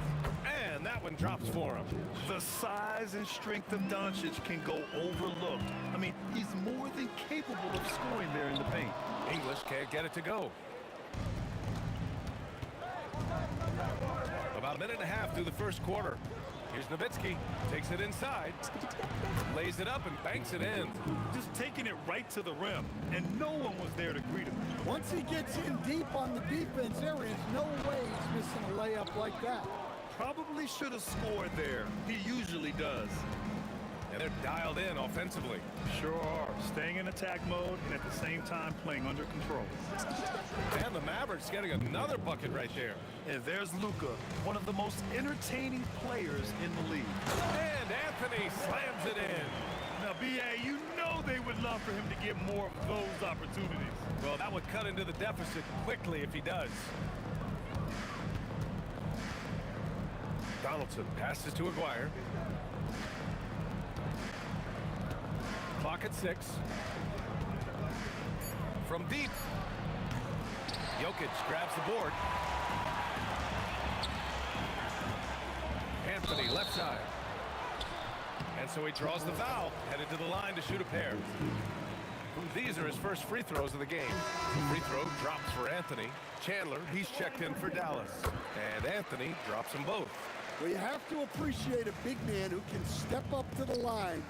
And that one drops for him. The size and strength of Doncic can go overlooked. I mean, he's more than capable of scoring there in the paint. English can't get it to go. About a minute and a half through the first quarter. Here's Nowitzki. Takes it inside. Lays it up and banks it in. Just taking it right to the rim, and no one was there to greet him. Once he gets in deep on the defense, there is no way he's missing a layup like that. Probably should have scored there. He usually does. And they're dialed in offensively. Sure are. Staying in attack mode and at the same time playing under control. And the Mavericks getting another bucket right there. And there's Luka, one of the most entertaining players in the league. And Anthony slams it in. Now, B.A., you know they would love for him to get more of those opportunities. Well, that would cut into the deficit quickly if he does. Donaldson passes to Aguirre. Clock at 6. From deep. Jokic grabs the board. Anthony left side. And so he draws the foul, headed to the line to shoot a pair. These are his first free throws of the game. Free throw drops for Anthony. Chandler, he's checked in for Dallas. And Anthony drops them both. Well, you have to appreciate a big man who can step up to the line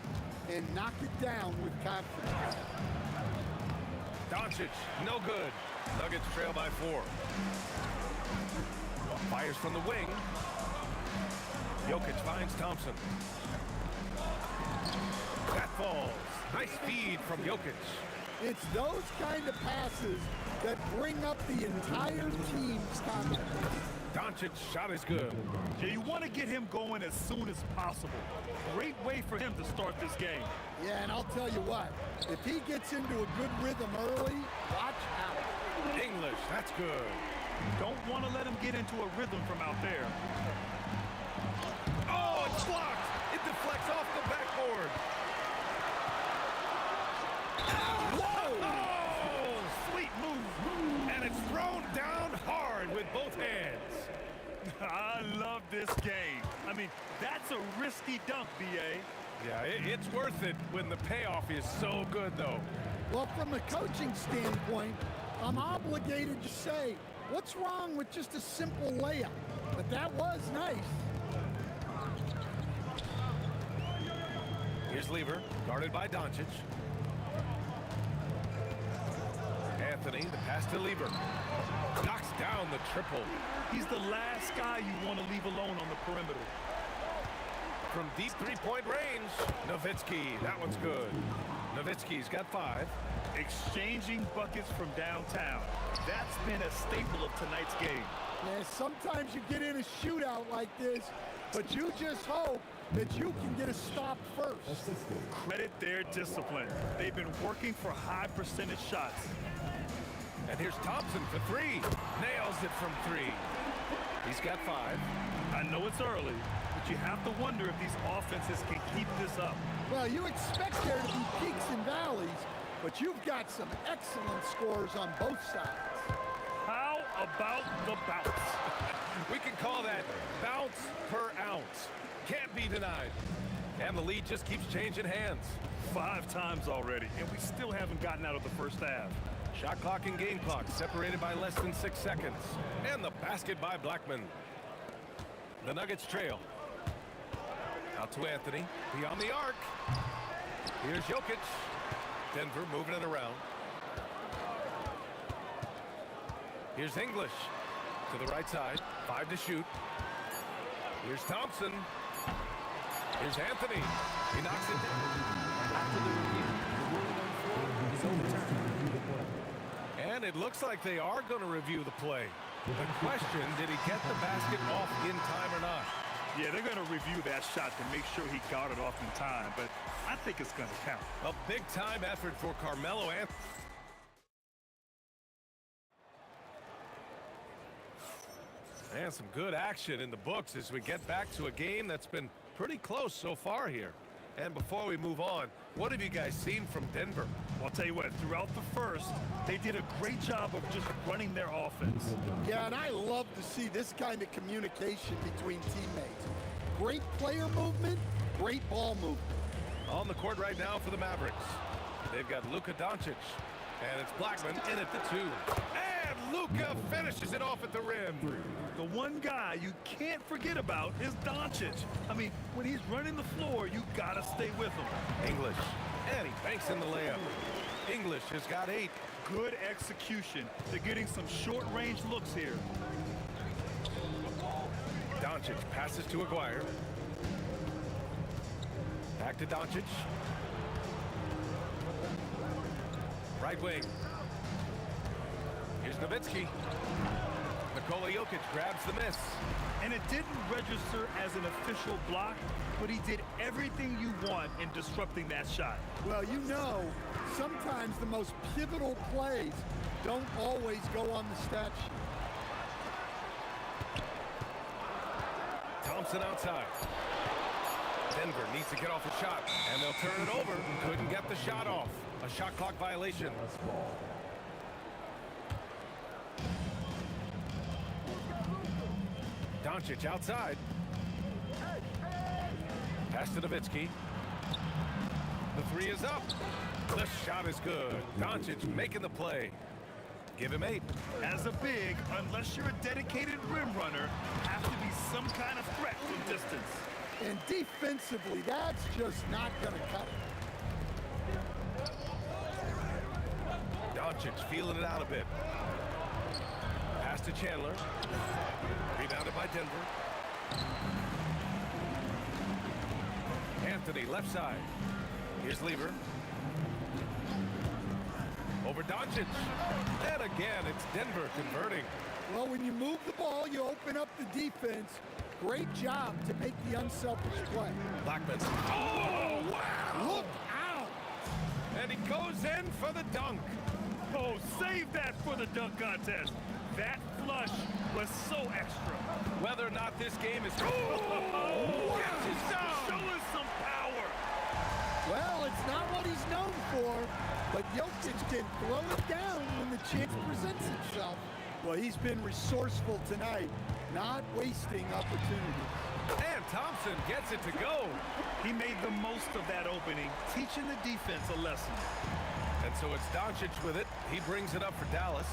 and knock it down with confidence. Doncic, no good. Nuggets trail by 4. Fires from the wing. Jokic finds Thompson. That falls. Nice feed from Jokic. It's those kind of passes that bring up the entire team's confidence. Doncic's shot is good. Yeah, you want to get him going as soon as possible. Great way for him to start this game. Yeah, and I'll tell you what, if he gets into a good rhythm early, watch out. English, that's good. Don't want to let him get into a rhythm from out there. Oh, it's blocked. It deflects off the backboard. Whoa! Oh, sweet move. And it's thrown down hard with both hands. I love this game. I mean, that's a risky dunk, B.A. Yeah, it's worth it when the payoff is so good, though. Well, from a coaching standpoint, I'm obligated to say, what's wrong with just a simple layup? But that was nice. Here's Lever, guarded by Doncic. Anthony, the pass to Lever. Knocks down the triple. He's the last guy you want to leave alone on the perimeter. From deep three-point range, Nowitzki, that one's good. Nowitzki's got 5. Exchanging buckets from downtown. That's been a staple of tonight's game. Yeah, sometimes you get in a shootout like this, but you just hope that you can get a stop first. Credit their discipline. They've been working for high percentage shots. And here's Thompson for 3. Nails it from 3. He's got 5. I know it's early, but you have to wonder if these offenses can keep this up. Well, you expect there to be peaks and valleys, but you've got some excellent scores on both sides. How about the bounce? We can call that bounce per ounce. Can't be denied. And the lead just keeps changing hands. 5 times already, and we still haven't gotten out of the first half. Shot clock and game clock separated by less than 6 seconds. And the basket by Blackman. The Nuggets trail. Out to Anthony. Beyond the arc. Here's Jokic. Denver moving it around. Here's English. To the right side. 5 to shoot. Here's Thompson. Here's Anthony. He knocks it down. After the review, the ruling on the floor is overturned. And it looks like they are going to review the play. The question, did he get the basket off in time or not? Yeah, they're going to review that shot to make sure he got it off in time, but I think it's going to count. A big-time effort for Carmelo Anthony. And some good action in the books as we get back to a game that's been pretty close so far here. And before we move on, what have you guys seen from Denver? I'll tell you what, throughout the first, they did a great job of just running their offense. Yeah, and I love to see this kind of communication between teammates. Great player movement, great ball movement. On the court right now for the Mavericks. They've got Luka Doncic, and it's Blackman in at the 2. And Luka finishes it off at the rim. The one guy you can't forget about is Doncic. I mean, when he's running the floor, you gotta stay with him. English, and he banks in the layup. English has got 8. Good execution. They're getting some short-range looks here. Doncic passes to Aguirre. Back to Doncic. Right wing. Here's Nowitzki. Nikola Jokic grabs the miss. And it didn't register as an official block, but he did everything you want in disrupting that shot. Well, you know, sometimes the most pivotal plays don't always go on the stat sheet. Thompson outside. Denver needs to get off a shot, and they'll turn it over. Couldn't get the shot off. A shot clock violation. Doncic outside. Pass to Nowitzki. The 3 is up. The shot is good. Doncic making the play. Give him 8. As a big, unless you're a dedicated rim runner, have to be some kind of threat from distance. And defensively, that's just not going to cut it. Doncic feeling it out a bit. Pass to Chandler. Rebounded by Denver. Anthony left side. Here's Lever. Over Doncic. And again, it's Denver converting. Well, when you move the ball, you open up the defense. Great job to make the unselfish play. Blackman. Oh, wow! Look out! And he goes in for the dunk. Oh, save that for the dunk contest. That flush was so extra. Whether or not this game is... Oh, yes, show us some power. Well, it's not what he's known for, but Jokic can throw it down when the chance presents itself. Well, he's been resourceful tonight, not wasting opportunities. And Thompson gets it to go. He made the most of that opening, teaching the defense a lesson. And so it's Doncic with it. He brings it up for Dallas.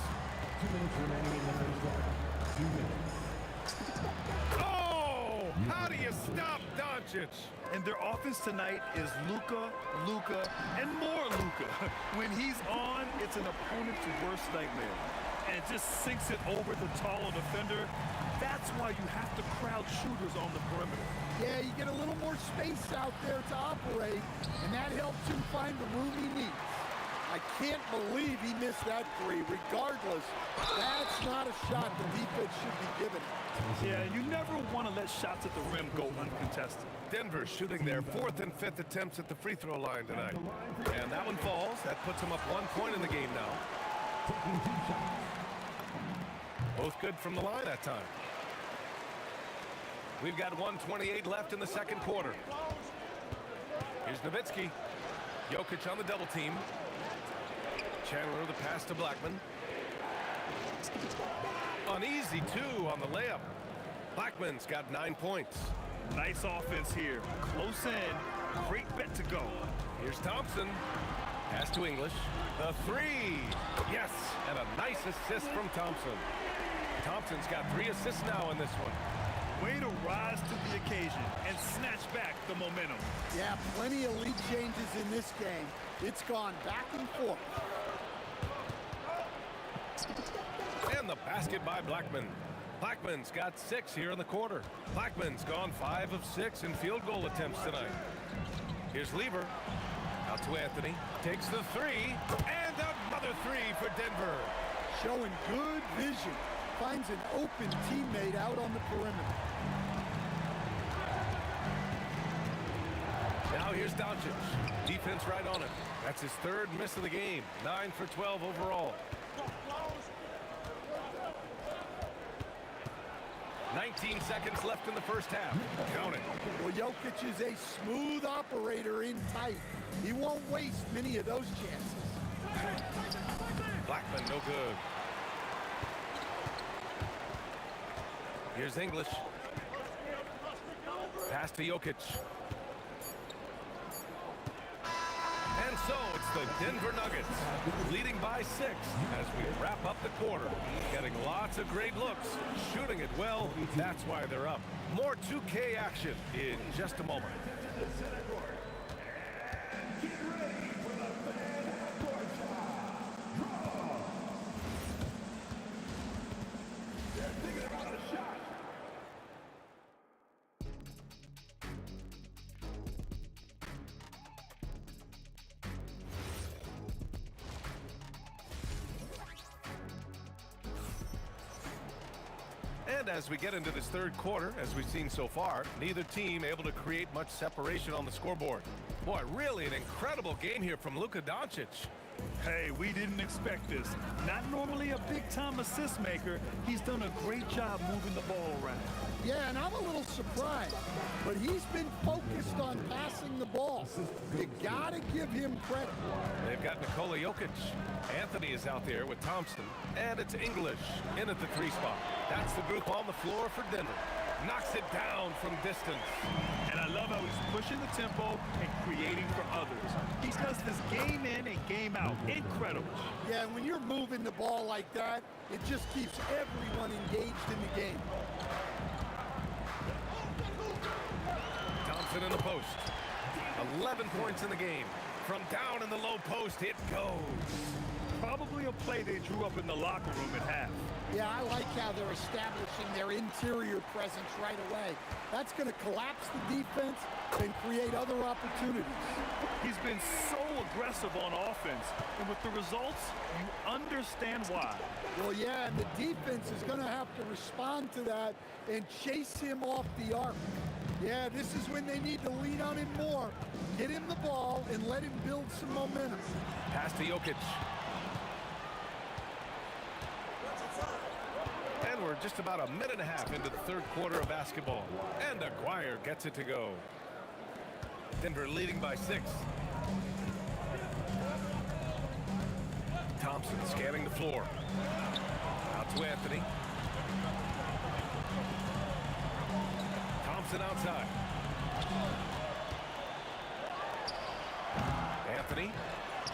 2 minutes remaining in the first quarter. 2 minutes. Oh! How do you stop Doncic? And their offense tonight is Luka, and more Luka. When he's on, it's an opponent's worst nightmare. And it just sinks it over the taller defender. That's why you have to crowd shooters on the perimeter. Yeah, you get a little more space out there to operate, and that helps him find the room he needs. I can't believe he missed that 3. Regardless, that's not a shot the defense should be giving. Yeah, you never want to let shots at the rim go uncontested. Denver shooting their 4th and 5th attempts at the free throw line tonight. And that one falls. That puts them up 1 point in the game now. Both good from the line that time. We've got 1:28 left in the second quarter. Here's Nowitzki. Jokic on the double team. Chandler the pass to Blackman. Uneasy 2 on the layup. Blackman's got 9 points. Nice offense here. Close in. Great bet to go. Here's Thompson. Pass to English. The 3. Yes, and a nice assist from Thompson. Thompson's got 3 assists now in this one. Way to rise to the occasion and snatch back the momentum. Yeah, plenty of lead changes in this game. It's gone back and forth. And the basket by Blackman. Blackman's got 6 here in the quarter. Blackman's gone 5 of 6 in field goal attempts tonight. Here's Lever. Out to Anthony. Takes the 3. And another 3 for Denver. Showing good vision. Finds an open teammate out on the perimeter. Now here's Doncic. Defense right on him. That's his 3rd miss of the game. 9 for 12 overall. 19 seconds left in the first half. Count it. Well, Jokic is a smooth operator in tight. He won't waste many of those chances. Blackman, no good. Here's English. Pass to Jokic. And so it's the Denver Nuggets leading by 6 as we wrap up the quarter. Getting lots of great looks, shooting it well. That's why they're up. More 2K action in just a moment. And as we get into this 3rd quarter, as we've seen so far, neither team able to create much separation on the scoreboard. Boy, really an incredible game here from Luka Doncic. Hey, we didn't expect this. Not normally a big-time assist maker. He's done a great job moving the ball around. Yeah, and I'm a little surprised, but he's been focused on passing the ball. You gotta give him credit. They've got Nikola Jokic. Anthony is out there with Thompson, and it's English in at the 3 spot. That's the group on the floor for Denver. Knocks it down from distance. And I love how he's pushing the tempo and creating for others. He does this game in and game out. Incredible. Yeah, and when you're moving the ball like that, it just keeps everyone engaged in the game. Thompson in the post. 11 points in the game. From down in the low post, it goes. Probably a play they drew up in the locker room at half. Yeah, I like how they're establishing their interior presence right away. That's going to collapse the defense and create other opportunities. He's been so aggressive on offense, and with the results, you understand why. Well, yeah, and the defense is going to have to respond to that and chase him off the arc. Yeah, this is when they need to lean on him more. Get him the ball and let him build some momentum. Pass to Jokic. And we're just about a minute and a half into the 3rd quarter of basketball. And Aguirre gets it to go. Denver leading by 6. Thompson scanning the floor. Out to Anthony. Thompson outside. Anthony.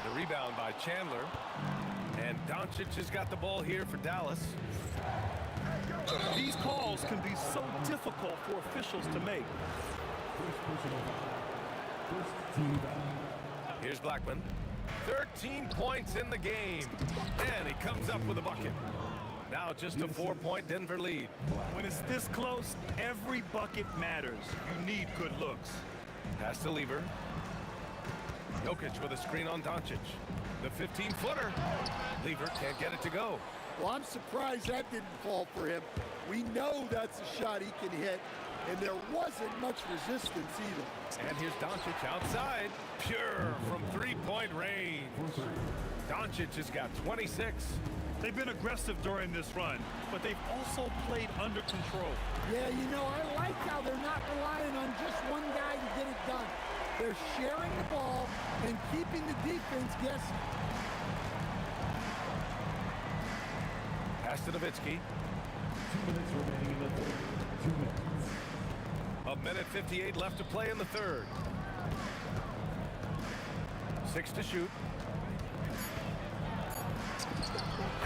The rebound by Chandler. And Doncic has got the ball here for Dallas. These calls can be so difficult for officials to make. Here's Blackman. 13 points in the game. And he comes up with a bucket. Now just a 4-point Denver lead. When it's this close, every bucket matters. You need good looks. Pass to Lever. Jokic with a screen on Doncic. The 15-footer. Lever can't get it to go. Well, I'm surprised that didn't fall for him. We know that's a shot he can hit, and there wasn't much resistance either. And here's Doncic outside. Pure from 3-point range. Doncic has got 26. They've been aggressive during this run, but they've also played under control. Yeah, you know, I like how they're not relying on just one guy to get it done. They're sharing the ball and keeping the defense guessing. Pass to Nowitzki. 2 minutes remaining in the 3rd. 2 minutes. A minute 58 left to play in the 3rd. 6 to shoot.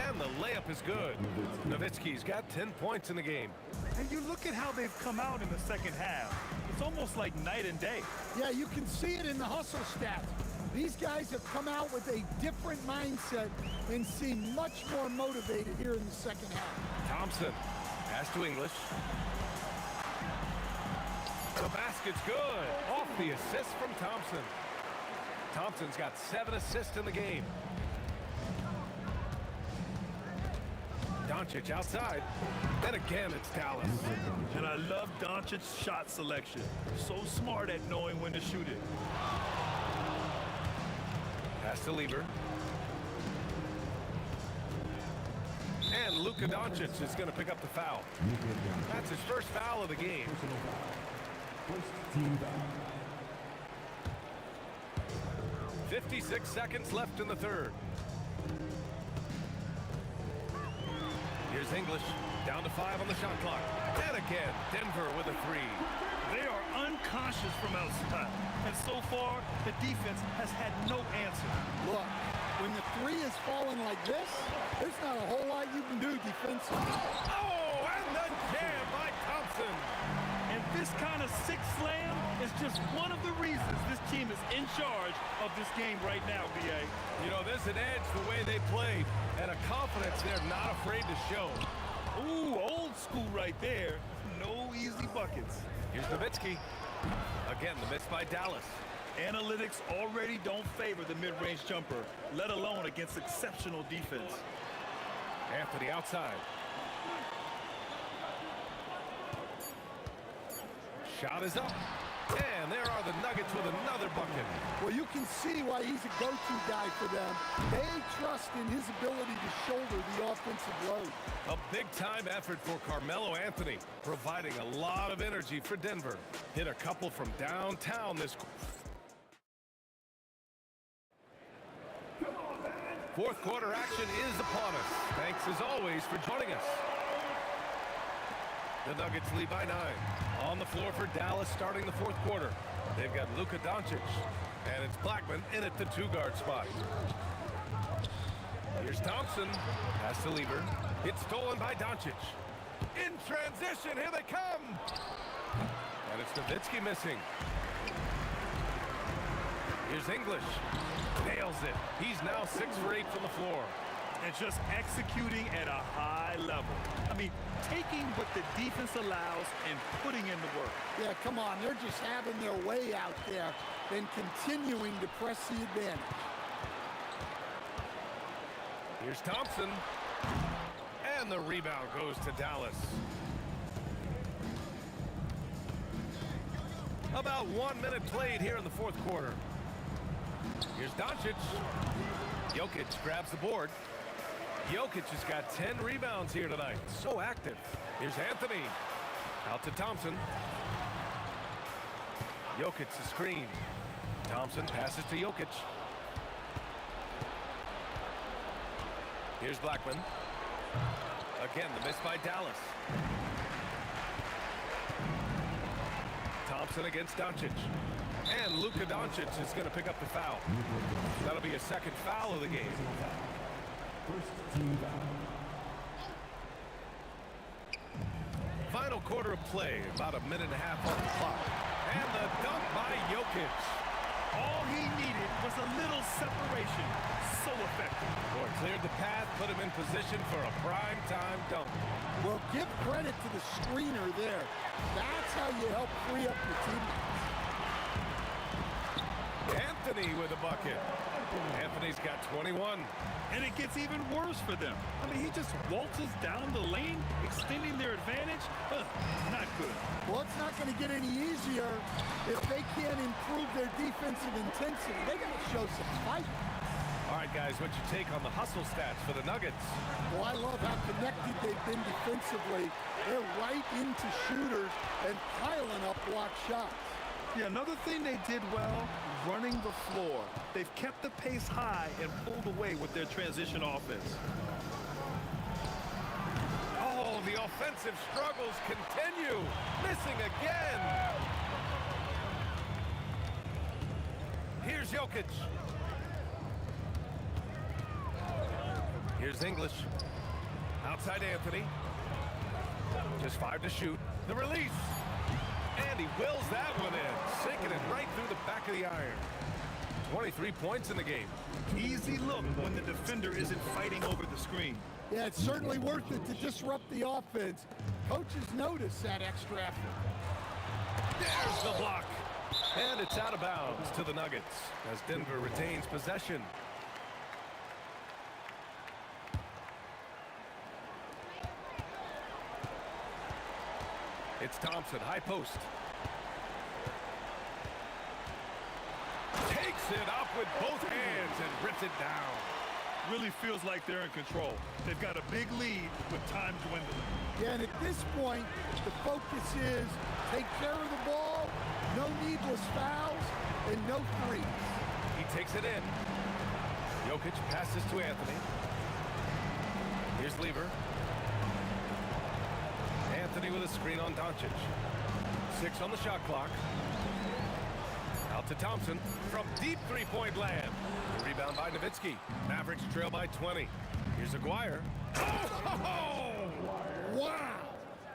And the layup is good. Nowitzki's got 10 points in the game. And you look at how they've come out in the second half. It's almost like night and day. Yeah, you can see it in the hustle stats. These guys have come out with a different mindset and seem much more motivated here in the second half. Thompson, pass to English. The basket's good. Off the assist from Thompson. Thompson's got 7 assists in the game. Doncic outside. And again, it's Dallas. And I love Doncic's shot selection. So smart at knowing when to shoot it. Pass to Lieber. And Luka Doncic is going to pick up the foul. That's his first foul of the game. First team foul. 56 seconds left in the third. Here's English, down to 5 on the shot clock. And again, Denver with a 3. They are unconscious from outside. And so far, the defense has had no answer. Look, when the 3 is falling like this, there's not a whole lot you can do defensively. Oh, and the jam by Thompson. And this kind of sick slam is just one of the reasons this team is in charge of this game right now, B.A. You know, there's an edge the way they played and a confidence they're not afraid to show. Ooh, old school right there. No easy buckets. Here's Nowitzki. Again, the miss by Dallas. Analytics already don't favor the mid-range jumper, let alone against exceptional defense. Anthony outside. Shot is up. And there are the Nuggets with another bucket. Well, you can see why he's a go-to guy for them. They trust in his ability to shoulder the offensive load. A big-time effort for Carmelo Anthony, providing a lot of energy for Denver. Hit a couple from downtown this fourth quarter action is upon us. Thanks as always for joining us. The Nuggets lead by 9. On the floor for Dallas starting the fourth quarter. They've got Luka Doncic, and it's Blackman in at the 2-guard spot. Here's Thompson. Pass to Lieber. It's stolen by Doncic. In transition, here they come. And it's Nowitzki missing. Here's English. Nails it. He's now 6 for 8 from the floor. And just executing at a high level. I mean, taking what the defense allows and putting in the work. Yeah, come on. They're just having their way out there and continuing to press the advantage. Here's Thompson. And the rebound goes to Dallas. About 1 minute played here in the fourth quarter. Here's Doncic. Jokic grabs the board. Jokic has got 10 rebounds here tonight. So active. Here's Anthony. Out to Thompson. Jokic the screen. Thompson passes to Jokic. Here's Blackman. Again, the miss by Dallas. Thompson against Doncic. And Luka Doncic is going to pick up the foul. That'll be a second foul of the game. First team foul. Final quarter of play, about a minute and a half on the clock. And the dunk by Jokic. All he needed was a little separation. So effective. Boy, cleared the path, put him in position for a prime-time dunk. Well, give credit to the screener there. That's how you help free up your teammates. Anthony with a bucket. Anthony's got 21. And it gets even worse for them. I mean, he just waltzes down the lane, extending their advantage. Not good. Well, it's not going to get any easier if they can't improve their defensive intensity. They got to show some fight. All right, guys, what's your take on the hustle stats for the Nuggets? Well, I love how connected they've been defensively. They're right into shooters and piling up block shots. Yeah, another thing they did well, running the floor. They've kept the pace high and pulled away with their transition offense. Oh, the offensive struggles continue. Missing again. Here's Jokic. Here's English. Outside Anthony. Just 5 to shoot. The release. And he wills that one in, sinking it right through the back of the iron. 23 points in the game. Easy look when the defender isn't fighting over the screen. Yeah, it's certainly worth it to disrupt the offense. Coaches notice that extra effort. There's the block. And it's out of bounds to the Nuggets as Denver retains possession. It's Thompson, high post. Takes it up with both hands and rips it down. Really feels like they're in control. They've got a big lead with time dwindling. Yeah, and at this point, the focus is take care of the ball, no needless fouls, and no threes. He takes it in. Jokic passes to Anthony. Here's Lever. Anthony with a screen on Doncic. 6 on the shot clock. Out to Thompson from deep three-point land. Rebound by Nowitzki. Mavericks trail by 20. Here's Aguirre. Oh! Wow!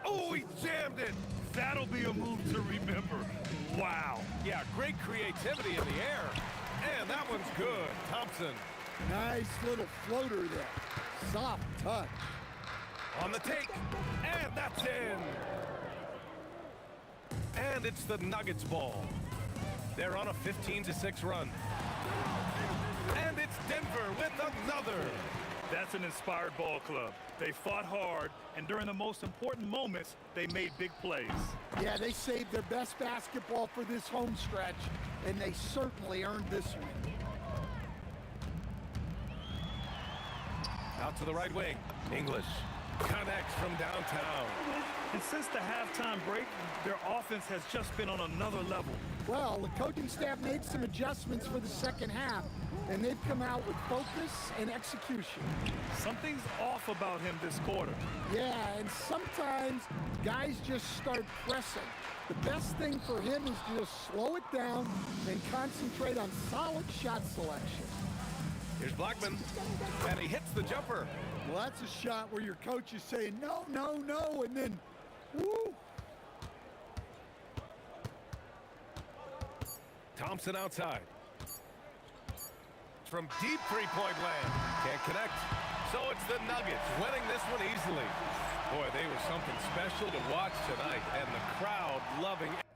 Oh, he jammed it. That'll be a move to remember. Wow. Yeah, great creativity in the air. And that one's good. Thompson Nice little floater there. Soft touch. on the take. And that's in. And it's the Nuggets ball. They're on a 15-6 run. And it's Denver with another. That's an inspired ball club. They fought hard, and during the most important moments, they made big plays. Yeah, they saved their best basketball for this home stretch, and they certainly earned this one. Out to the right wing. English connects from downtown. And since the halftime break, their offense has just been on another level. Well, the coaching staff made some adjustments for the second half, and they've come out with focus and execution. Something's off about him this quarter. Yeah, and sometimes guys just start pressing. The best thing for him is to just slow it down and concentrate on solid shot selection. Here's Blackman, and he hits the jumper. Well, that's a shot where your coach is saying, no, no, no, and then, woo. Thompson outside. From deep three-point land. Can't connect. So it's the Nuggets winning this one easily. Boy, they were something special to watch tonight, and the crowd loving it.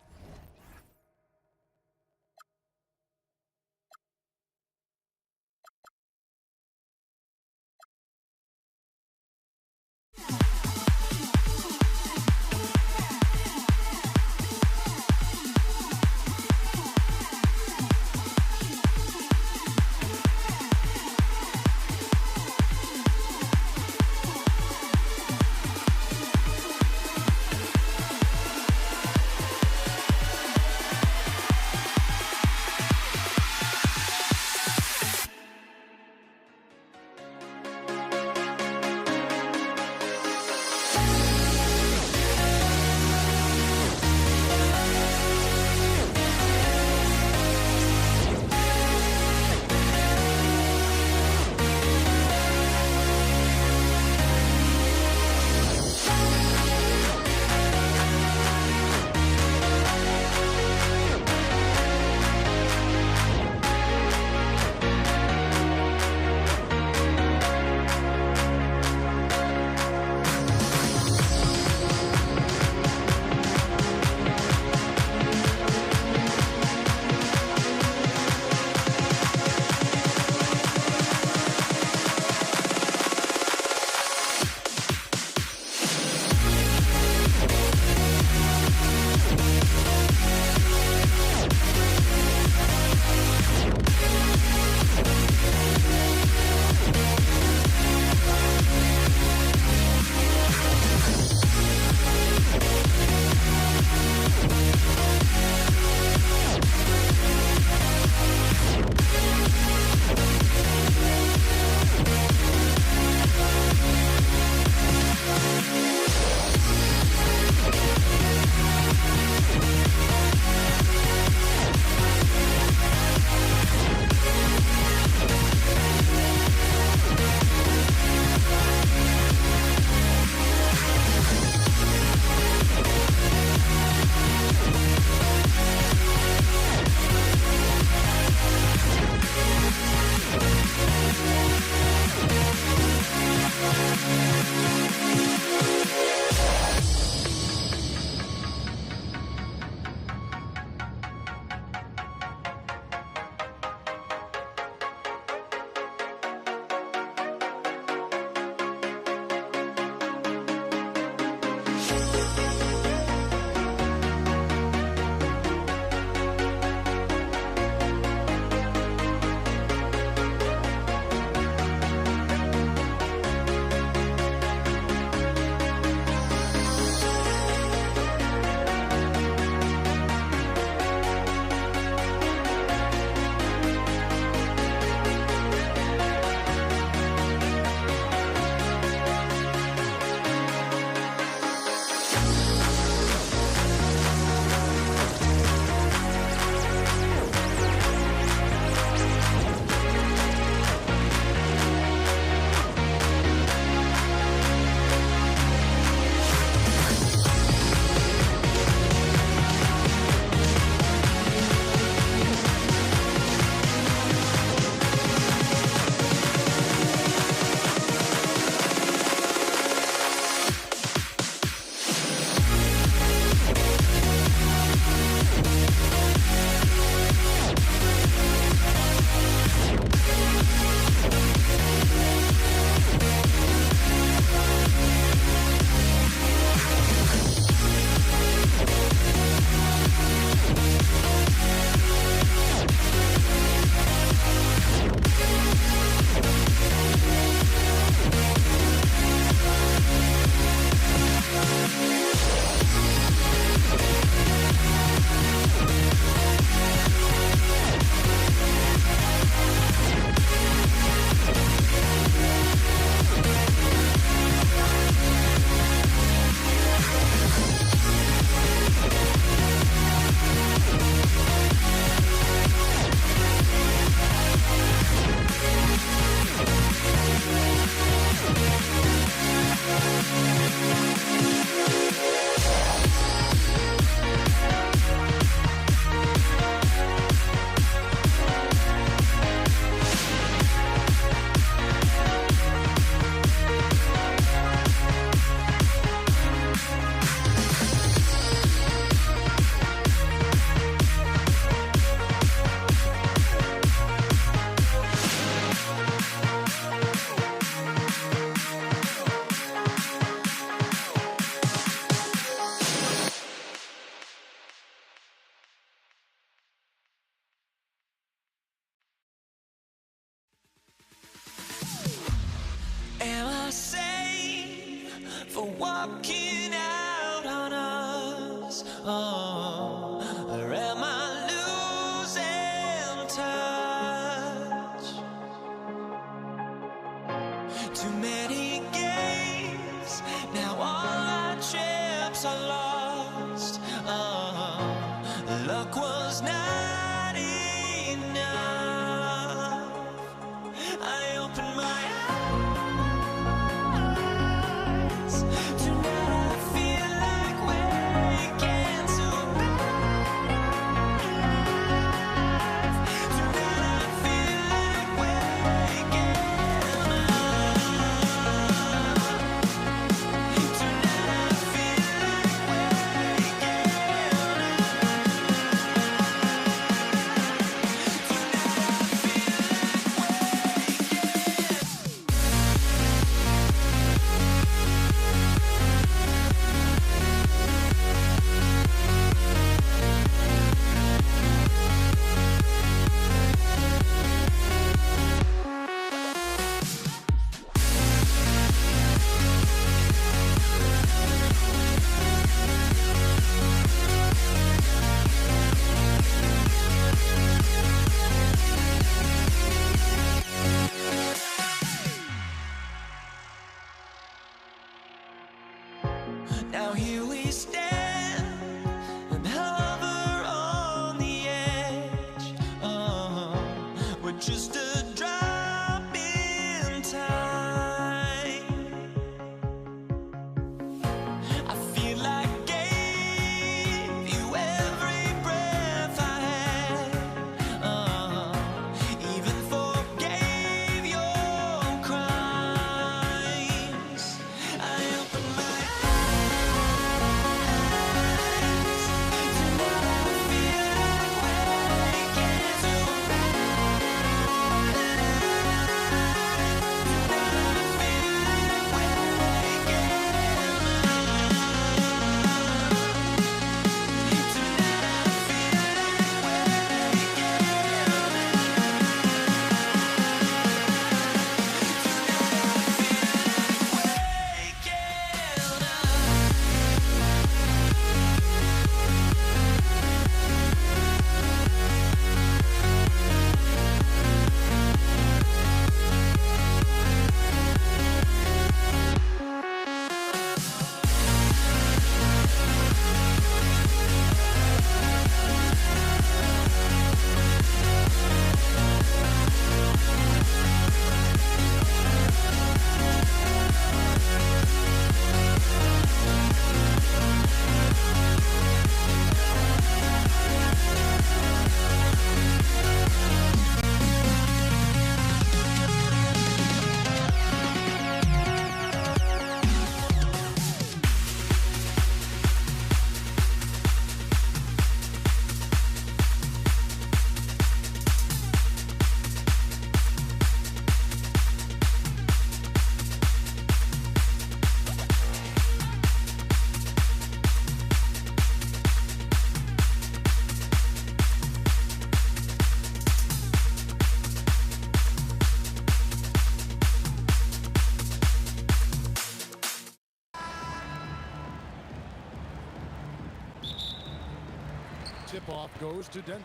tip-off goes to Denver.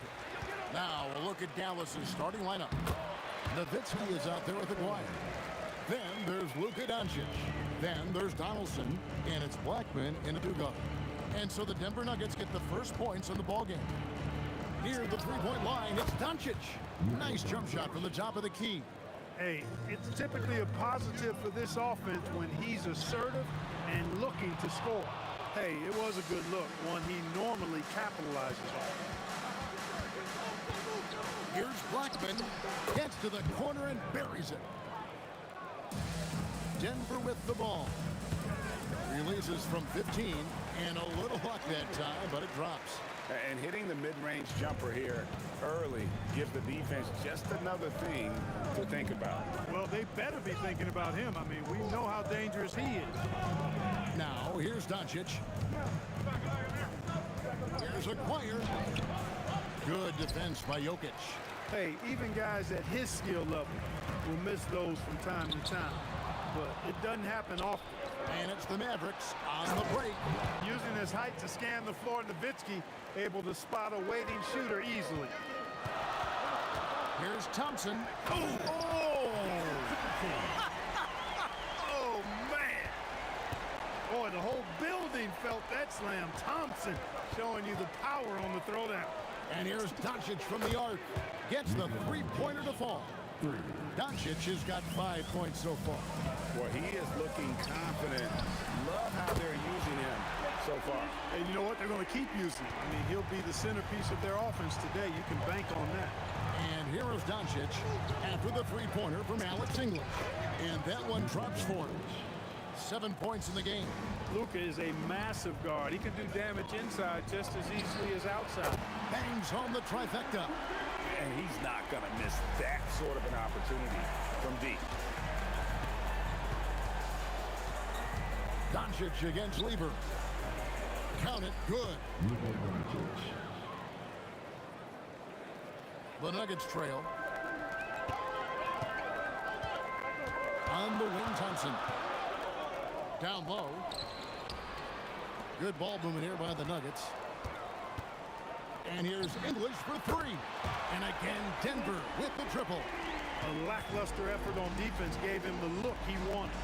Now a look at Dallas's starting lineup. Nowitzki is out there with Aguirre. Then there's Luka Doncic. Then there's Donaldson, and it's Blackman in a two-guard. And so the Denver Nuggets get the first points in the ballgame. Near the three-point line, it's Doncic. Nice jump shot from the top of the key. Hey, it's typically a positive for this offense when he's assertive and looking to score. Hey, it was a good look, one he normally capitalizes on. Here's Blackman, gets to the corner and buries it. Denver with the ball. Releases from 15, and a little luck that time, but it drops. And hitting the mid-range jumper here early gives the defense just another thing to think about. Well, they better be thinking about him. I mean, we know how dangerous he is. Now, here's Doncic. Here's Aguirre. Good defense by Jokic. Hey, even guys at his skill level will miss those from time to time. But it doesn't happen often. And it's the Mavericks on the break. Using his height to scan the floor, Nowitzki able to spot a waiting shooter easily. Here's Thompson. Oh, man. Boy, the whole building felt that slam. Thompson showing you the power on the throwdown. And here's Doncic from the arc. Gets the three-pointer to fall. Doncic has got 5 points so far. Well, he is looking confident. Love how they're using him so far. And you know what? They're going to keep using him. I mean, he'll be the centerpiece of their offense today. You can bank on that. And here is Doncic after the three-pointer from Alex English. And that one drops for him. 7 points in the game. Luka is a massive guard. He can do damage inside just as easily as outside. Bangs home the trifecta. And he's not going to miss that sort of an opportunity from deep. Doncic against Lieber. Count it, good. The Nuggets trail. On the wing, Thompson. Down low. Good ball movement here by the Nuggets. And here's English for three. And again, Denver with the triple. A lackluster effort on defense gave him the look he wanted.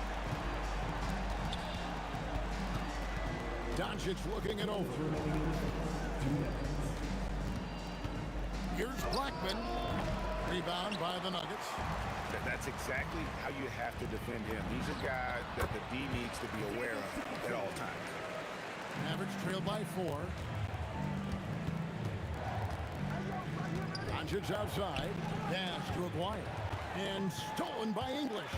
Doncic looking it over. Here's Blackman. Rebound by the Nuggets. That's exactly how you have to defend him. He's a guy that the D needs to be aware of at all times. Mavericks trailed by 4. Doncic outside. Pass to Aguirre. And stolen by English.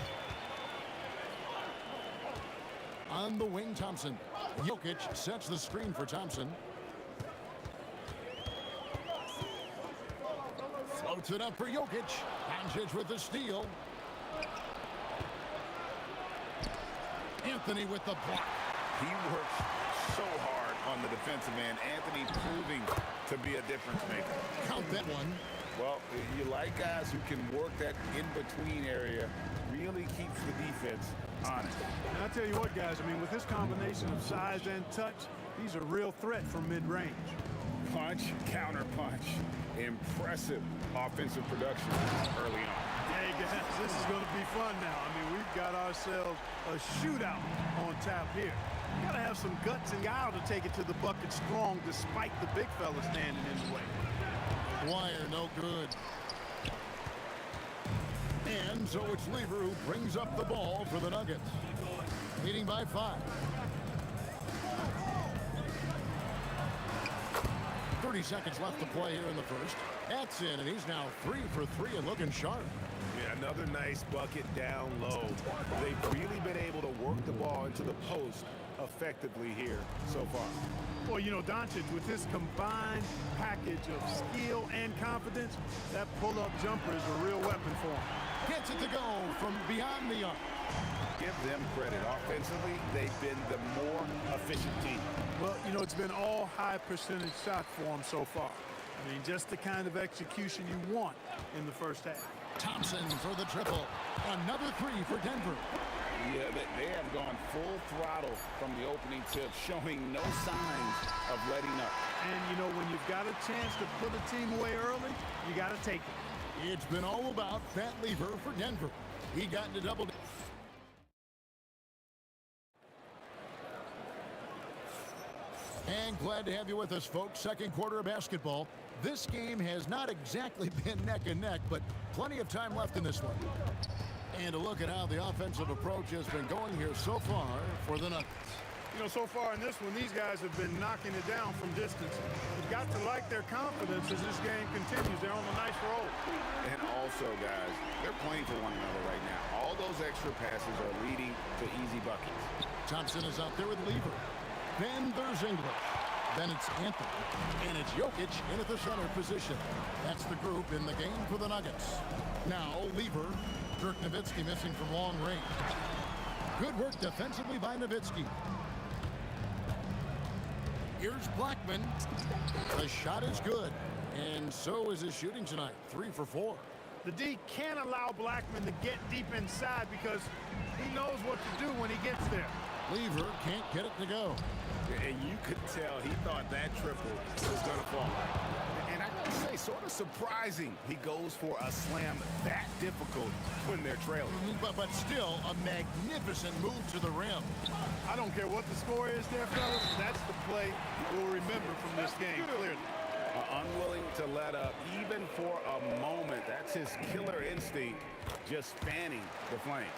On the wing, Thompson. Jokic sets the screen for Thompson. Floats it up for Jokic. Doncic with the steal. Anthony with the block. He works so hard on the defensive end. Anthony proving to be a difference maker. Count that one. Well, you like guys who can work that in-between area, really keeps the defense honest. And I'll tell you what, guys, I mean, with this combination of size and touch, he's a real threat from mid-range. Punch, counter punch. Impressive offensive production early on. Hey, guys, this is going to be fun now. I mean, we've got ourselves a shootout on tap here. You got to have some guts and guile to take it to the bucket strong despite the big fella standing in the way. Wire no good. And so it's Lieber who brings up the ball for the Nuggets. Leading by 5. 30 seconds left to play here in the first. That's in, and he's now 3 for 3 and looking sharp. Yeah, another nice bucket down low. They've really been able to work the ball into the post effectively here so far. Well, you know, Doncic, with his combined package of skill and confidence, that pull-up jumper is a real weapon for him. Gets it to go from beyond the arc. Give them credit. Offensively, they've been the more efficient team. Well, you know, it's been all high percentage shots for him so far. I mean, just the kind of execution you want in the first half. Thompson for the triple. Another 3 for Denver. Yeah, they have gone full throttle from the opening tip, showing no signs of letting up. And, you know, when you've got a a chance to put a team away early, you got to take it. It's been all about Pat Lever for Denver. He got into double. And glad to have you with us, folks. Second quarter of basketball. This game has not exactly been neck and neck, but plenty of time left in this one. And a look at how the offensive approach has been going here so far for the Nuggets. You know, so far in this one, these guys have been knocking it down from distance. You've got to like their confidence as this game continues. They're on a nice roll. And also, guys, they're playing for one another right now. All those extra passes are leading to easy buckets. Thompson is out there with Lever. Then there's English. Then it's Anthony. And it's Jokic in at the center position. That's the group in the game for the Nuggets. Now, Lever. Dirk Nowitzki missing from long range. Good work defensively by Nowitzki. Here's Blackman. The shot is good. And so is his shooting tonight. 3 for 4. The D can't allow Blackman to get deep inside because he knows what to do when he gets there. Lever can't get it to go. And you could tell he thought that triple was going to fall. And I got to say, sort of surprising he goes for a slam that difficult when they're trailing. But still, a magnificent move to the rim. I don't care what the score is there, fellas. That's the play we'll remember from this game, clearly. Unwilling to let up, even for a moment. That's his killer instinct, just fanning the flame.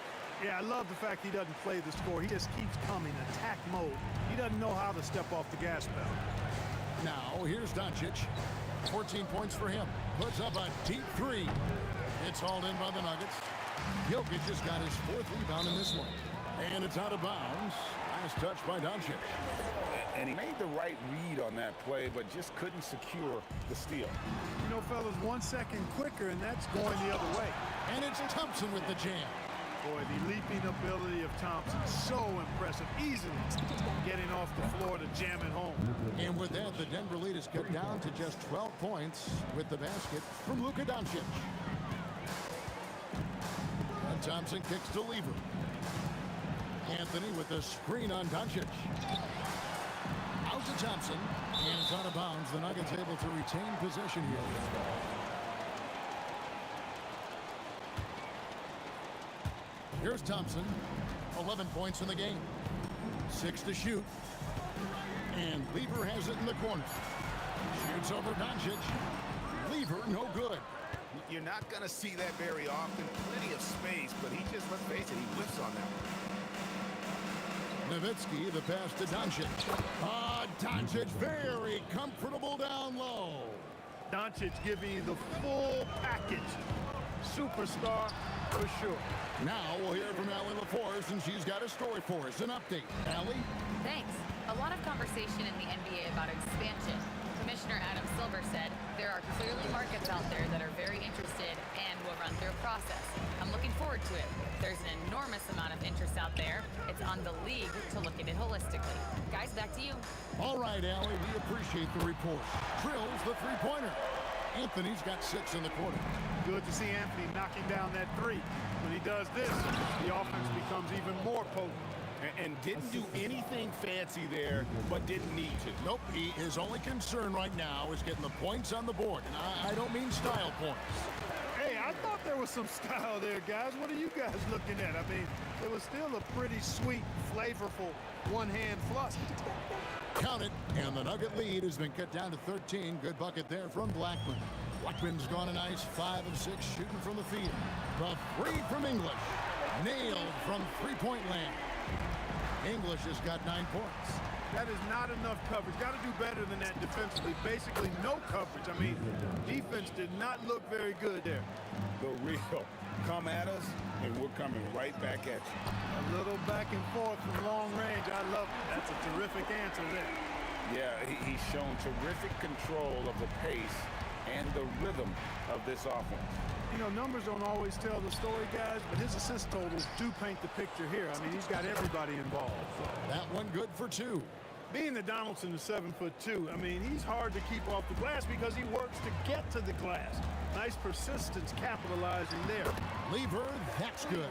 Yeah, I love the fact he doesn't play the score. He just keeps coming, attack mode. He doesn't know how to step off the gas pedal. Now, here's Doncic. 14 points for him. Puts up a deep 3. It's hauled in by the Nuggets. Jokic has got his 4th rebound in this one. And it's out of bounds. Nice touch by Doncic. And he made the right read on that play, but just couldn't secure the steal. You know, fellas, 1 second quicker, and that's going the other way. And it's Thompson with the jam. Boy, the leaping ability of Thompson, so impressive. Easily getting off the floor to jam it home. And with that, the Denver lead is cut down to just 12 points with the basket from Luka Doncic. And Thompson kicks to Lever. Anthony with the screen on Doncic. Out to Thompson, and it's out of bounds. The Nuggets able to retain possession here. Here's Thompson, 11 points in the game, 6 to shoot, and Lever has it in the corner. Shoots over Doncic. Lever, no good. You're not going to see that very often. Plenty of space, but he just, let's face it, he whiffs on that one. Nowitzki, the pass to Doncic. Doncic very comfortable down low. Doncic giving you the full package. Superstar for sure. Now we'll hear from Allie LaForce, and she's got a story for us. An update. Allie? Thanks. A lot of conversation in the NBA about expansion. Commissioner Adam Silver said there are clearly markets out there that are very interested and will run through a process. I'm looking forward to it. There's an enormous amount of interest out there. It's on the league to look at it holistically. Guys, back to you. All right, Allie, we appreciate the report. Drills the three-pointer. Anthony's got 6 in the quarter. Good to see Anthony knocking down that 3. When he does this, the offense becomes even more potent. And didn't do anything fancy there, but didn't need to. Nope, his only concern right now is getting the points on the board. And I don't mean style points. Hey, I thought there was some style there, guys. What are you guys looking at? I mean, it was still a pretty sweet, flavorful one-hand flush. Count it, and the Nugget lead has been cut down to 13. Good bucket there from Blackman. Blackman's gone a nice 5 of 6 shooting from the field. The 3 from English. Nailed from three-point land. English has got 9 points. That is not enough coverage. Got to do better than that defensively. Basically no coverage. I mean, defense did not look very good there. The real come at us, and we're coming right back at you. A little back and forth from long range. I love it. That's a terrific answer there. Yeah, he's shown terrific control of the pace and the rhythm of this offense. You know, numbers don't always tell the story, guys, but his assist totals do paint the picture here. I mean, he's got everybody involved. That one good for 2. Being that Donaldson is 7'2", I mean, he's hard to keep off the glass because he works to get to the glass. Nice persistence capitalizing there. Lever, that's good.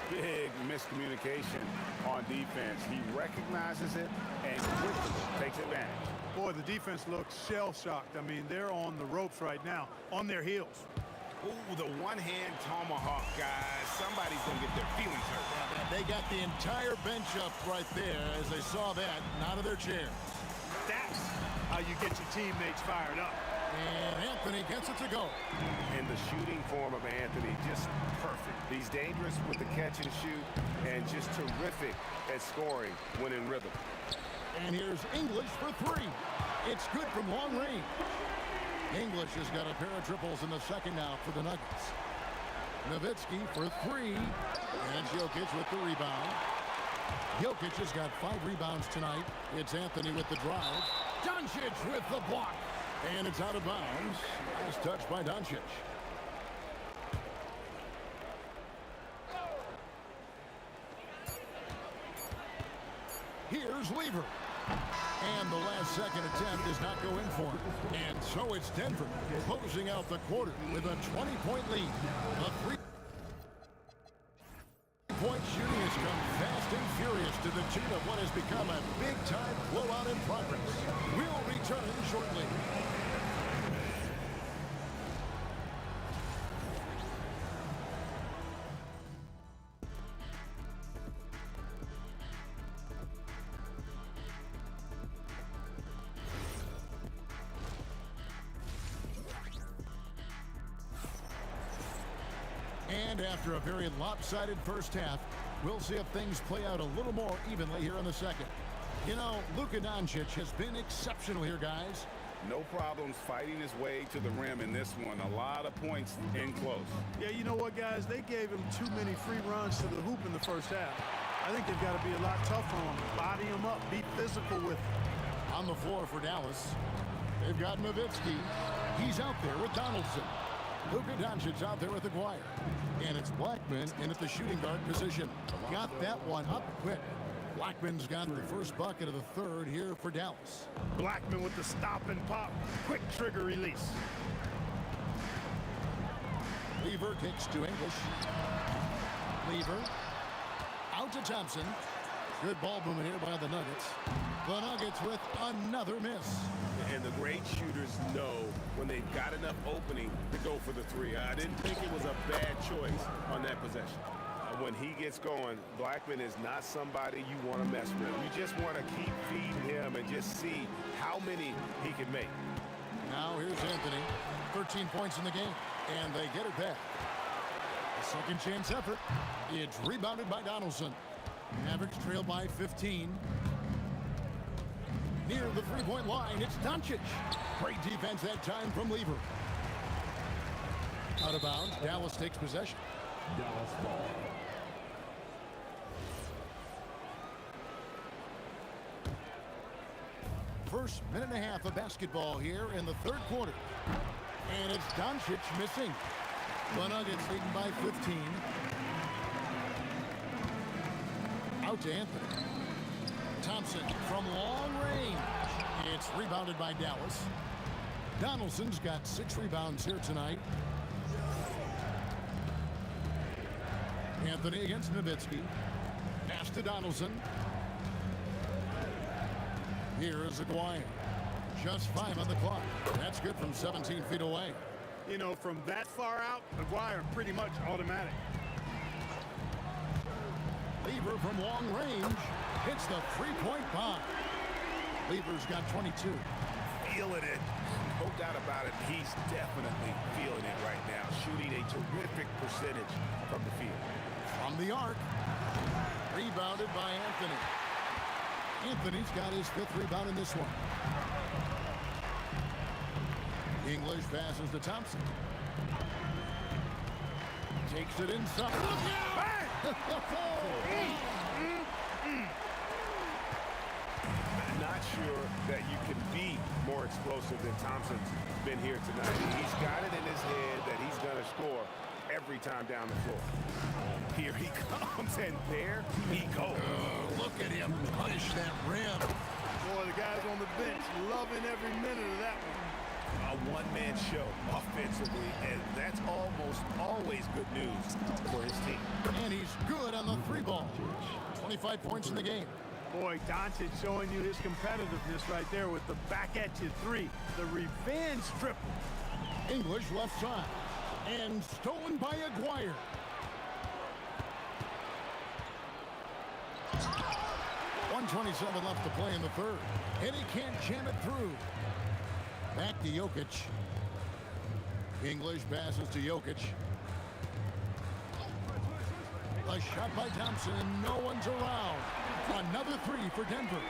Big miscommunication on defense. He recognizes it and quickly takes advantage. Boy, the defense looks shell-shocked. I mean, they're on the ropes right now, on their heels. Ooh, the one-hand tomahawk, guys. Somebody's going to get their feelings hurt. They got the entire bench up right there as they saw that and out of their chairs. That's how you get your teammates fired up. And Anthony gets it to go. And the shooting form of Anthony, just perfect. He's dangerous with the catch and shoot and just terrific at scoring when in rhythm. And here's English for three. It's good from long range. English has got a pair of triples in the second now for the Nuggets. Nowitzki for three. And Jokic with the rebound. Jokic has got 5 rebounds tonight. It's Anthony with the drive. Doncic with the block. And it's out of bounds. Nice touch by Doncic. Here's Lever. And the last-second attempt does not go in for him. And so it's Denver closing out the quarter with a 20-point lead. A 3-point shooting has come fast and furious to the tune of what has become a big-time blowout in progress. We'll return shortly. And after a very lopsided first half, we'll see if things play out a little more evenly here in the second. You know, Luka Doncic has been exceptional here, guys. No problems fighting his way to the rim in this one. A lot of points in close. Yeah, you know what, guys? They gave him too many free runs to the hoop in the first half. I think they've got to be a lot tougher on him. Body him up, be physical with him. On the floor for Dallas, they've got Nowitzki. He's out there with Donaldson. Luka Doncic out there with Aguirre. And it's Blackman in at the shooting guard position. Got that one up quick. Blackman's got the first bucket of the third here for Dallas. Blackman with the stop and pop. Quick trigger release. Lever kicks to English. Lever out to Thompson. Good ball movement here by the Nuggets. The Nuggets with another miss. And the great shooters know when they've got enough opening to go for the three. I didn't think it was a bad choice on that possession. When he gets going, Blackman is not somebody you want to mess with. You just want to keep feeding him and just see how many he can make. Now here's Anthony. 13 points in the game, and they get it back. A second chance effort. It's rebounded by Donaldson. Mavericks trail by 15. Near the three-point line, it's Doncic. Great defense that time from Lever. Out of bounds, Dallas takes possession. Dallas ball. First minute and a half of basketball here in the third quarter. And it's Doncic missing. The Nuggets leading by 15. Out to Anthony. Thompson from long range. It's rebounded by Dallas. Donaldson's got 6 rebounds here tonight. Anthony against Nowitzki. Pass to Donaldson. Here is Aguirre. Just 5 on the clock. That's good from 17 feet away. You know, from that far out, Aguirre pretty much automatic. Lever from long range hits the three-point bomb. Lever's got 22. Feeling it. No doubt about it. He's definitely feeling it right now. Shooting a terrific percentage from the field. From the arc. Rebounded by Anthony. Anthony's got his 5th rebound in this one. English passes to Thompson. Takes it inside. Look out! Not sure that you can be more explosive than Thompson's been here tonight. He's got it in his head that he's going to score every time down the floor. Here he comes, and there he goes. Look at him punish that rim. Boy, the guys on the bench loving every minute of that one. A one-man show offensively, and that's almost always good news for his team. And he's good on the 3 ball. 25 points in the game. Boy, Doncic showing you his competitiveness right there with the back-at-you three. The revenge triple. English left side. And stolen by Aguirre. .127 left to play in the third. And he can't jam it through. Back to Jokic. English passes to Jokic. A shot by Thompson, and no one's around. Another three for Denver.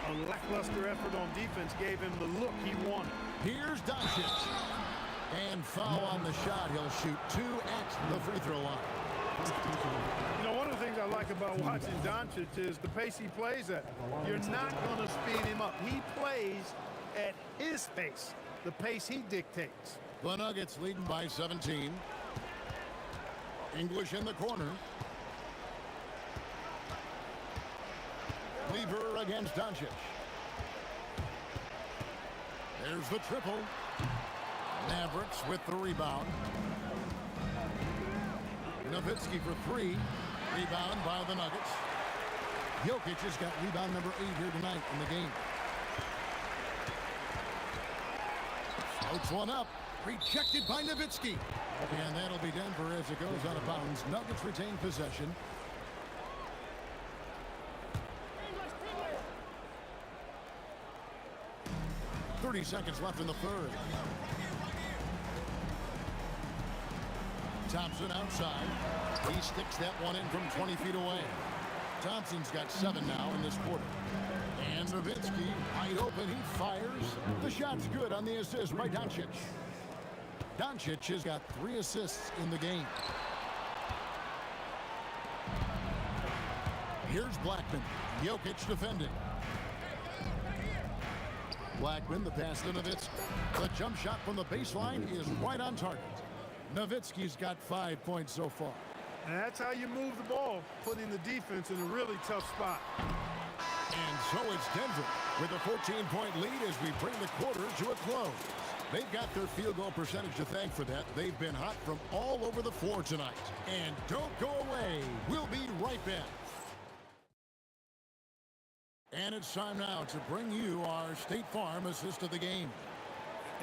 A lackluster effort on defense gave him the look he wanted. Here's Doncic. And foul on the shot. He'll shoot 2 at the free throw line. You know, one of the things I like about watching Doncic is the pace he plays at. You're not going to speed him up. He plays at his pace, the pace he dictates. The Nuggets leading by 17. English in the corner. Lever against Doncic. There's the triple. Mavericks with the rebound. Nowitzki for 3. Rebound by the Nuggets. Jokic has got rebound number 8 here tonight in the game. Floats one up. Rejected by Nowitzki. And that'll be Denver as it goes out of bounds. Nuggets retain possession. .30 seconds left in the third. Thompson outside. He sticks that one in from 20 feet away. Thompson's got 7 now in this quarter. And Nowitzki wide open. He fires. The shot's good on the assist by Doncic. Doncic has got 3 assists in the game. Here's Blackman. Jokic defending. Blackman, the pass to Nowitzki. The jump shot from the baseline is right on target. Nowitzki's got 5 points so far. And that's how you move the ball, putting the defense in a really tough spot. And so it's Denver with a 14-point lead as we bring the quarter to a close. They've got their field goal percentage to thank for that. They've been hot from all over the floor tonight. And don't go away. We'll be right back. And it's time now to bring you our State Farm assist of the game.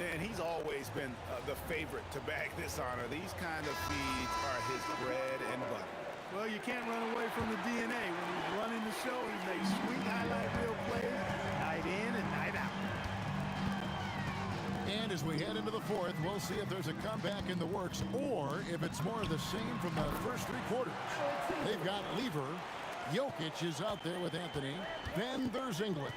And he's always been the favorite to bag this honor. These kind of feeds are his bread and butter. Well, you can't run away from the DNA. When he's running the show, he makes sweet highlight reel plays night in and night out. And as we head into the fourth, we'll see if there's a comeback in the works or if it's more of the same from the first 3 quarters. They've got Lever. Jokic is out there with Anthony. Then there's English.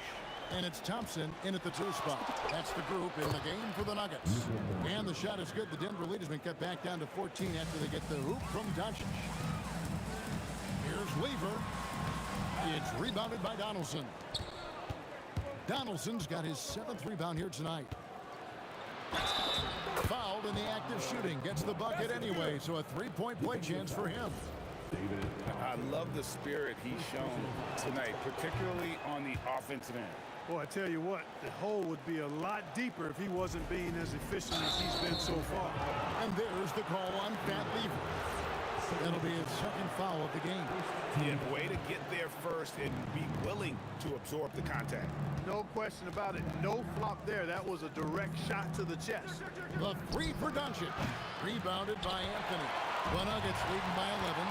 And it's Thompson in at the 2 spot. That's the group in the game for the Nuggets. And the shot is good. The Denver lead has been cut back down to 14 after they get the hoop from Doncic. Here's Lever. It's rebounded by Donaldson. Donaldson's got his 7th rebound here tonight. Fouled in the act of shooting. Gets the bucket anyway, so a 3-point play chance for him. I love the spirit he's shown tonight, particularly on the offensive end. Boy, I tell you what, the hole would be a lot deeper if he wasn't being as efficient as he's been so far. And there's the call on Pat Lever. That'll be his 2nd foul of the game. Yeah, way to get there first and be willing to absorb the contact. No question about it. No flop there. That was a direct shot to the chest. The 3 for Doncic. Rebounded by Anthony. The Nuggets leading by 11.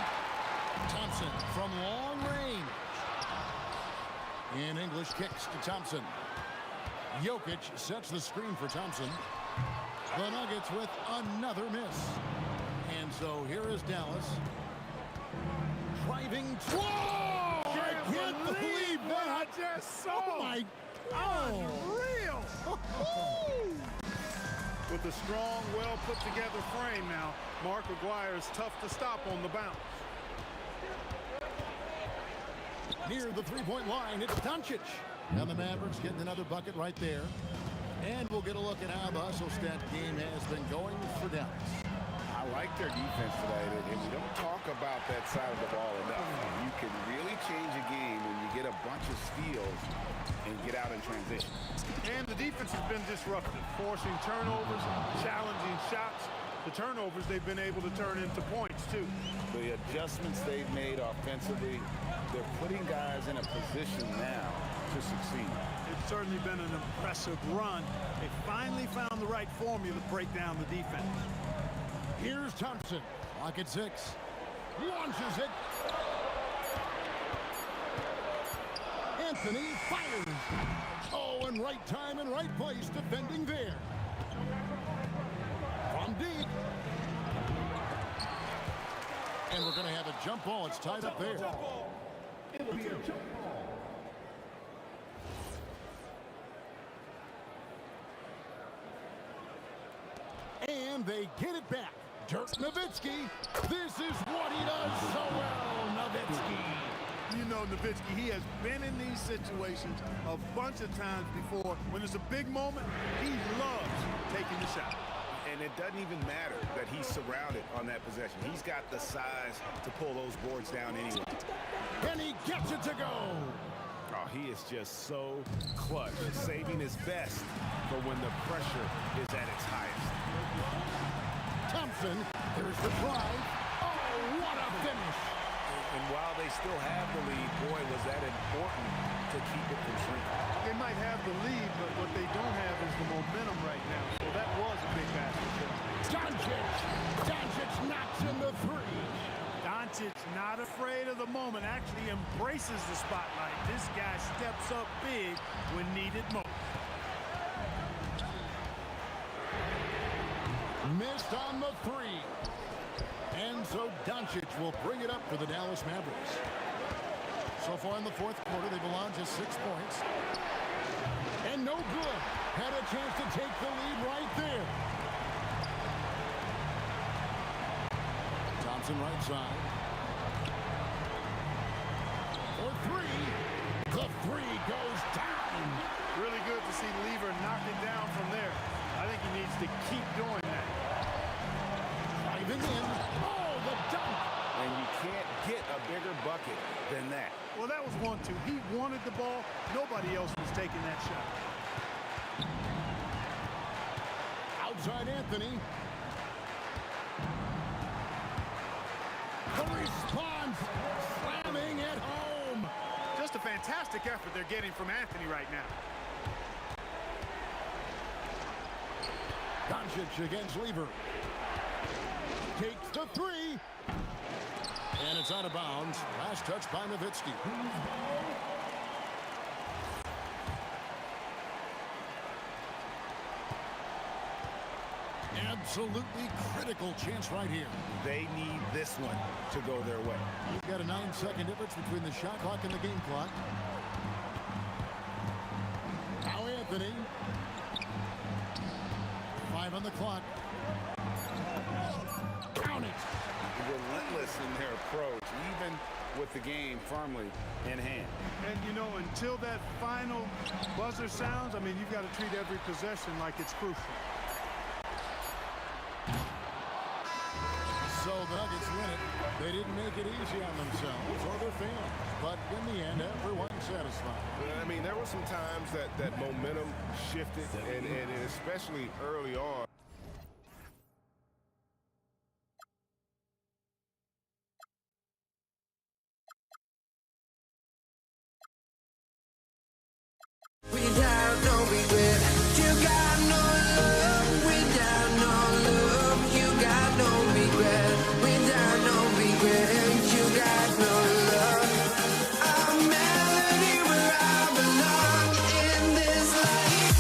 Thompson from long range. And English kicks to Thompson. Jokic sets the screen for Thompson. The Nuggets with another miss. And so here is Dallas. Driving. Whoa! I can't believe that. I just saw. Oh, my God. Unreal. With a strong, well put together frame now, Mark Aguirre is tough to stop on the bounce. Near the 3-point line, it's Doncic. Now the Mavericks getting another bucket right there. And we'll get a look at how the hustle stat game has been going for Dallas. I like their defense tonight, and we don't talk about that side of the ball enough. You can really change a game when you get a bunch of steals and get out in transition. And the defense has been disruptive, forcing turnovers, challenging shots. the turnovers they've been able to turn into points, too. The adjustments they've made offensively, they're putting guys in a position now to succeed. It's certainly been an impressive run. They finally found the right formula to break down the defense. Here's Thompson. Clock at 6. Launches it. Anthony fires. Oh, and right time and right place defending there. From deep. And we're going to have a jump ball. It's tied up there. It'll be a jump ball. And they get it back. Dirk Nowitzki. This is what he does so well, Nowitzki. You know Nowitzki, he has been in these situations a bunch of times before. When it's a big moment, he loves taking the shot. And it doesn't even matter that he's surrounded on that possession. He's got the size to pull those boards down anyway. And he gets it to go. Oh, he is just so clutch, saving his best for when the pressure is at its highest. Thompson, here's the drive. Oh, what a finish. And while they still have the lead, boy, was that important to keep it from shrinking. They might have the lead, but what they don't have is the momentum right now. So that was a big basket for them. Doncic knocks in the 3. Doncic not afraid of the moment, actually embraces the spotlight. This guy steps up big when needed most. Missed on the 3. And so Doncic will bring it up for the Dallas Mavericks. So far in the fourth quarter, they've allowed just 6 points. And no good. Had a chance to take the lead right there. Thompson right side. For 3. The 3 goes down. Really good to see Lever knock it down from there. I think he needs to keep doing that. Driving in. Oh, the dunk. And you can't get a bigger bucket than that. Well, that was 1-2. He wanted the ball. Nobody else was taking that shot. Outside Anthony. The response. Slamming at home. Just a fantastic effort they're getting from Anthony right now. Doncic against Lever. Takes the 3. And it's out of bounds. Last touch by Nowitzki. Absolutely critical chance right here. They need this one to go their way. You've got a 9-second difference between the shot clock and the game clock. Now Anthony. 5 on the clock. Count it. Relentless in their approach, even with the game firmly in hand. And, you know, until that final buzzer sounds, I mean, you've got to treat every possession like it's crucial. So the Nuggets win it. They didn't make it easy on themselves or their fans. But in the end, everyone's satisfied. I mean, there were some times that momentum shifted, and especially early on. Without no regret, you got no love. Without no love, you got no regret. Without no regret, you got no love. A melody where I belong in this life.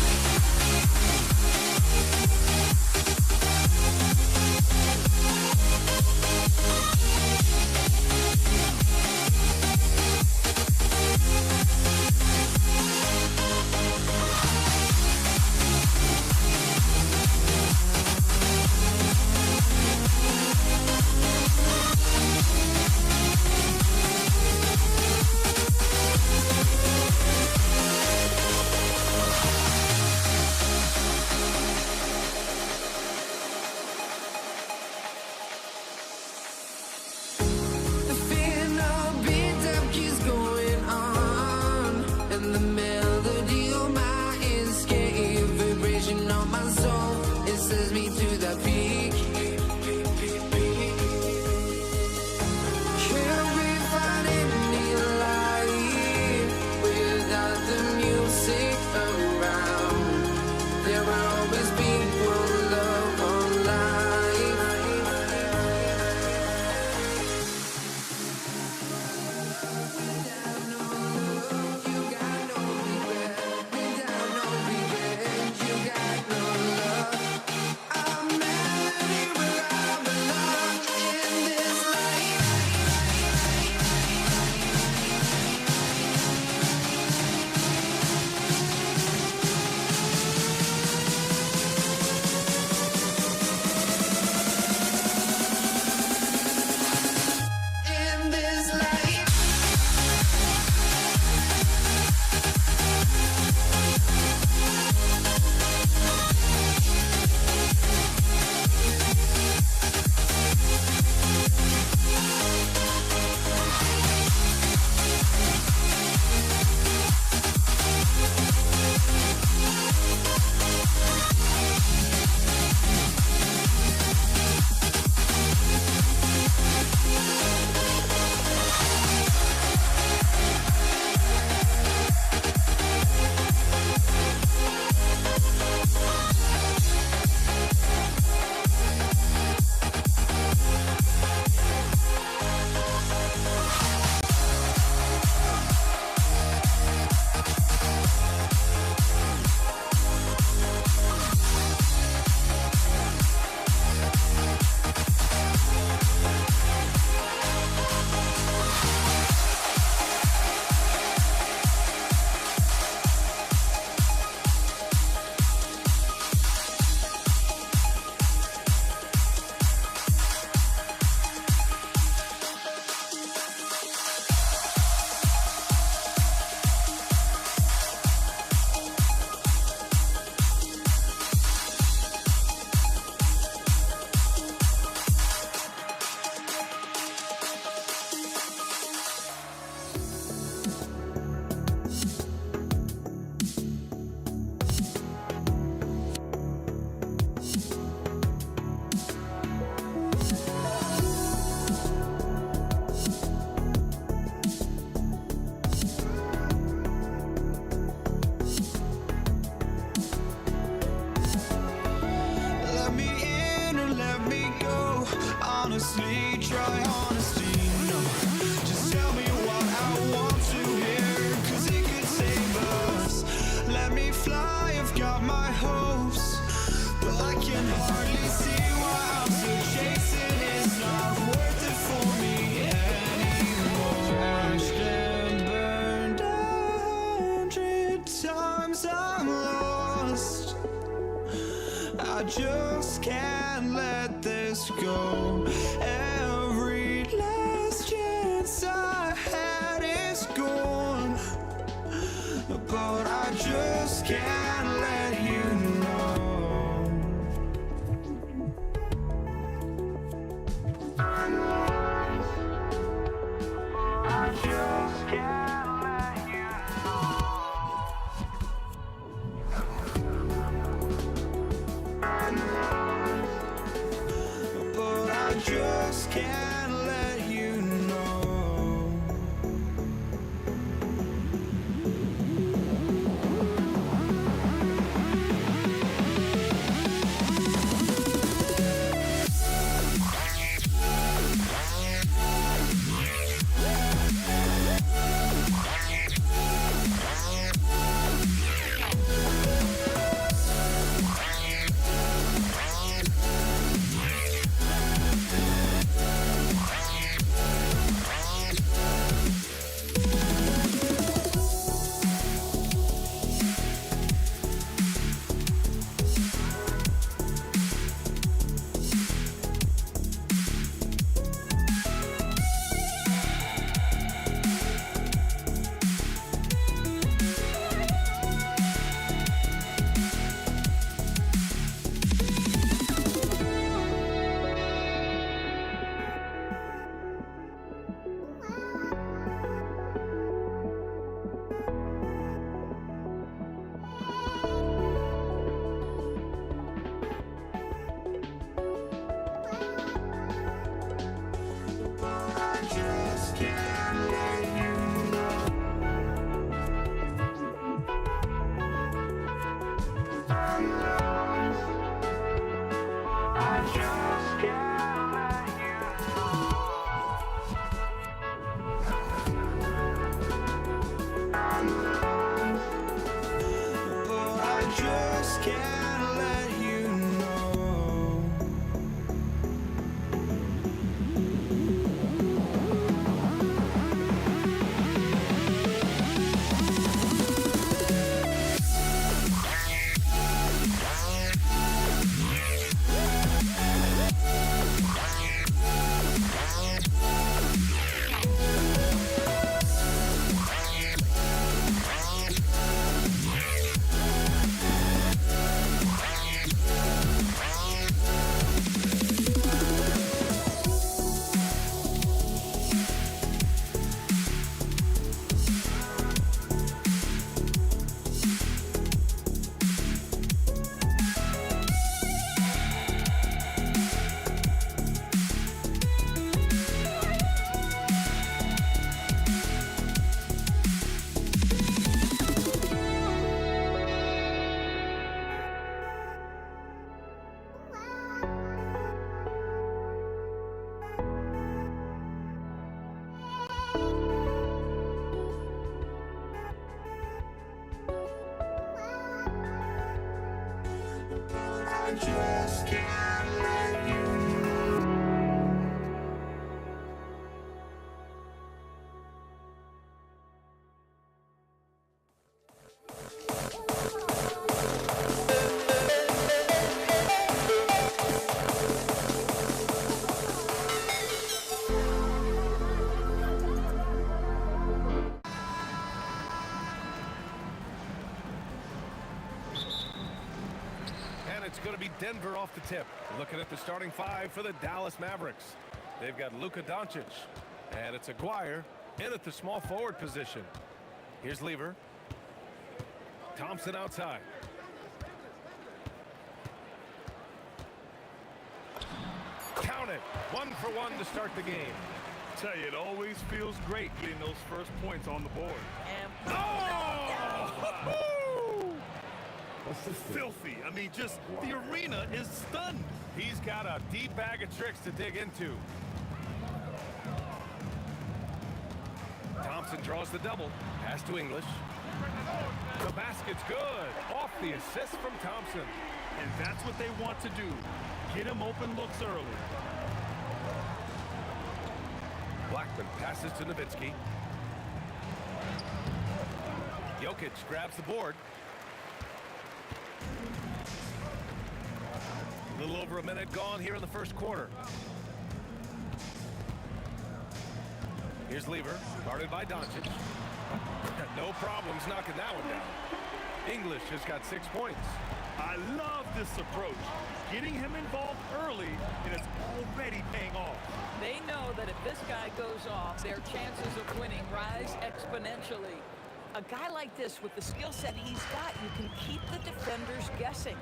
The fear no beat-up keeps going on, and the melody of my escape, vibration on my soul, it sends me to the peak. Honestly, try honesty. No, just tell me what I want to hear, 'cause it could save us. Let me fly, I've got my hopes, but I can hardly see why I'm still chasing. It's not worth it for me anymore. Crashed and burned 100 times, I'm lost. I just can't let this go. Every last chance I had is gone, but I just can't let you know. I just can't let you know. But I just can't let you know. just can't let you know. It's going to be Denver off the tip. Looking at the starting five for the Dallas Mavericks. They've got Luka Doncic, and it's Aguirre in at the small forward position. Here's Lever. Thompson outside. Count it. 1 for 1 to start the game. Tell you, it always feels great getting those first points on the board. Oh! A filthy. I mean, just the arena is stunned. He's got a deep bag of tricks to dig into. Thompson draws the double. Pass to English. The basket's good. Off the assist from Thompson. And that's what they want to do. Get him open looks early. Blackman passes to Nowitzki. Jokic grabs the board. A little over a minute gone here in the first quarter. Here's Lever, guarded by Doncic. No problems knocking that one down. English has got 6 points. I love this approach. Getting him involved early, and it's already paying off. They know that if this guy goes off, their chances of winning rise exponentially. A guy like this, with the skill set he's got, you can keep the defenders guessing.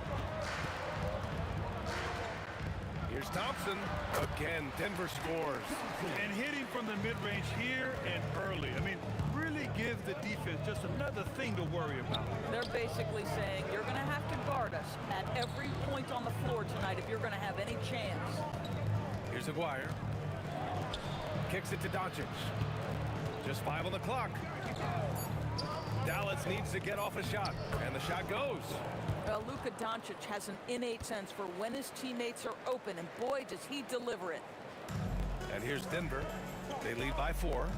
Here's Thompson. Again, Denver scores. And hitting from the mid-range here and early. I mean, really give the defense just another thing to worry about. They're basically saying, you're going to have to guard us at every point on the floor tonight if you're going to have any chance. Here's Aguirre. Kicks it to Doncic. Just 5 on the clock. Dallas needs to get off a shot, and the shot goes. Well, Luka Doncic has an innate sense for when his teammates are open, and boy, does he deliver it. And here's Denver. They lead by 4.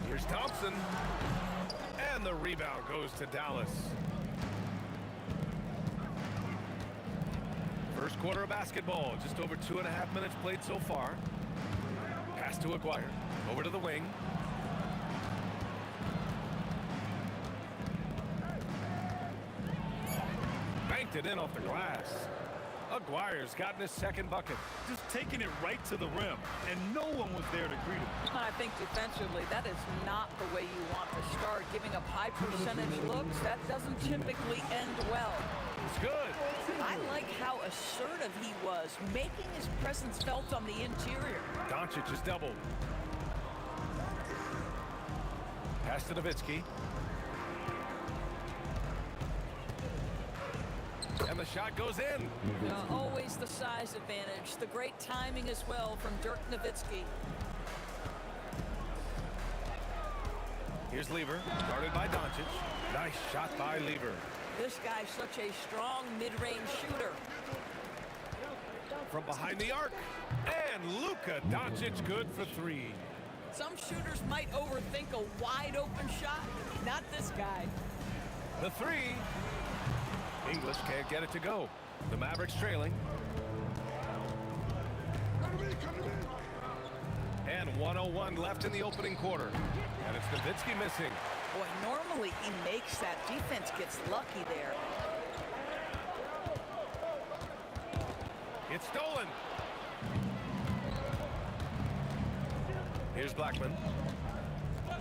Here's Thompson. And the rebound goes to Dallas. First quarter of basketball. Just over 2.5 minutes played so far. Pass to Aguirre. Over to the wing. Banked it in off the glass. Aguirre's gotten his second bucket. Just taking it right to the rim, and no one was there to greet him. I think defensively, that is not the way you want to start. Giving up high percentage looks, that doesn't typically end well. It's good. I like how assertive he was, making his presence felt on the interior. Doncic is doubled. Pass to Nowitzki. And the shot goes in. Always the size advantage. The great timing as well from Dirk Nowitzki. Here's Lever, guarded by Doncic. Nice shot by Lever. This guy's such a strong mid-range shooter. From behind the arc. And Luka Doncic good for 3. Some shooters might overthink a wide-open shot. Not this guy. The 3. English can't get it to go. The Mavericks trailing. And 1:01 left in the opening quarter. And it's Nowitzki missing. Boy, normally he makes that. Defense gets lucky there. It's stolen. Here's Blackman.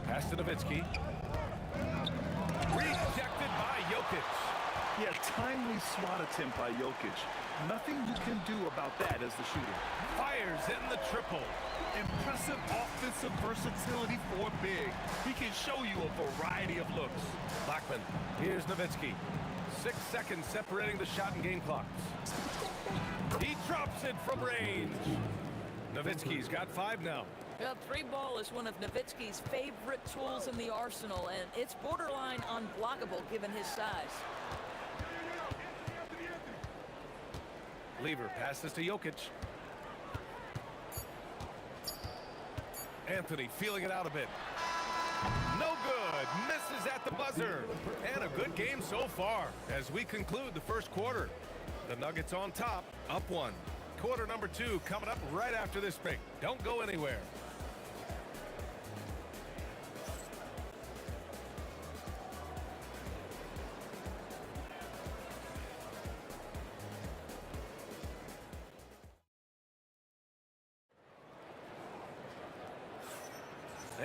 Pass to Nowitzki. Rejected by Jokic. Yeah, timely swat attempt by Jokic. Nothing you can do about that as the shooter. Fires in the triple. Impressive offensive versatility for big. He can show you a variety of looks. Blackman. Here's Nowitzki. 6 seconds separating the shot and game clocks. He drops it from range. Nowitzki's got 5 now. Well, 3 ball is one of Nowitzki's favorite tools in the arsenal, and it's borderline unblockable given his size. Lever passes to Jokic. Anthony feeling it out a bit. No good. Misses at the buzzer. And a good game so far as we conclude the first quarter. The Nuggets on top, up 1. Quarter number 2 coming up right after this break. Don't go anywhere.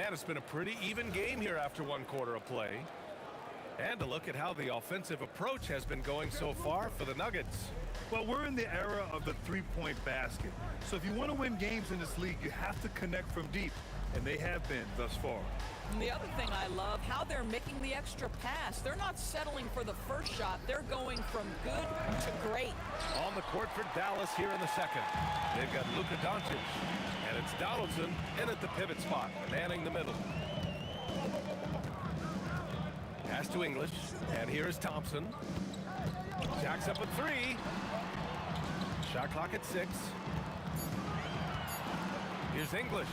And it's been a pretty even game here after 1 quarter of play. And to look at how the offensive approach has been going so far for the Nuggets. Well, we're in the era of the three-point basket. So if you want to win games in this league, you have to connect from deep. And they have been thus far. And the other thing I love, how they're making the extra pass. They're not settling for the first shot. They're going from good to great. On the court for Dallas here in the second. They've got Luka Doncic. And it's Donaldson in at the pivot spot, manning the middle. Pass to English. And here is Thompson. Jacks up a three. Shot clock at 6. Here's English.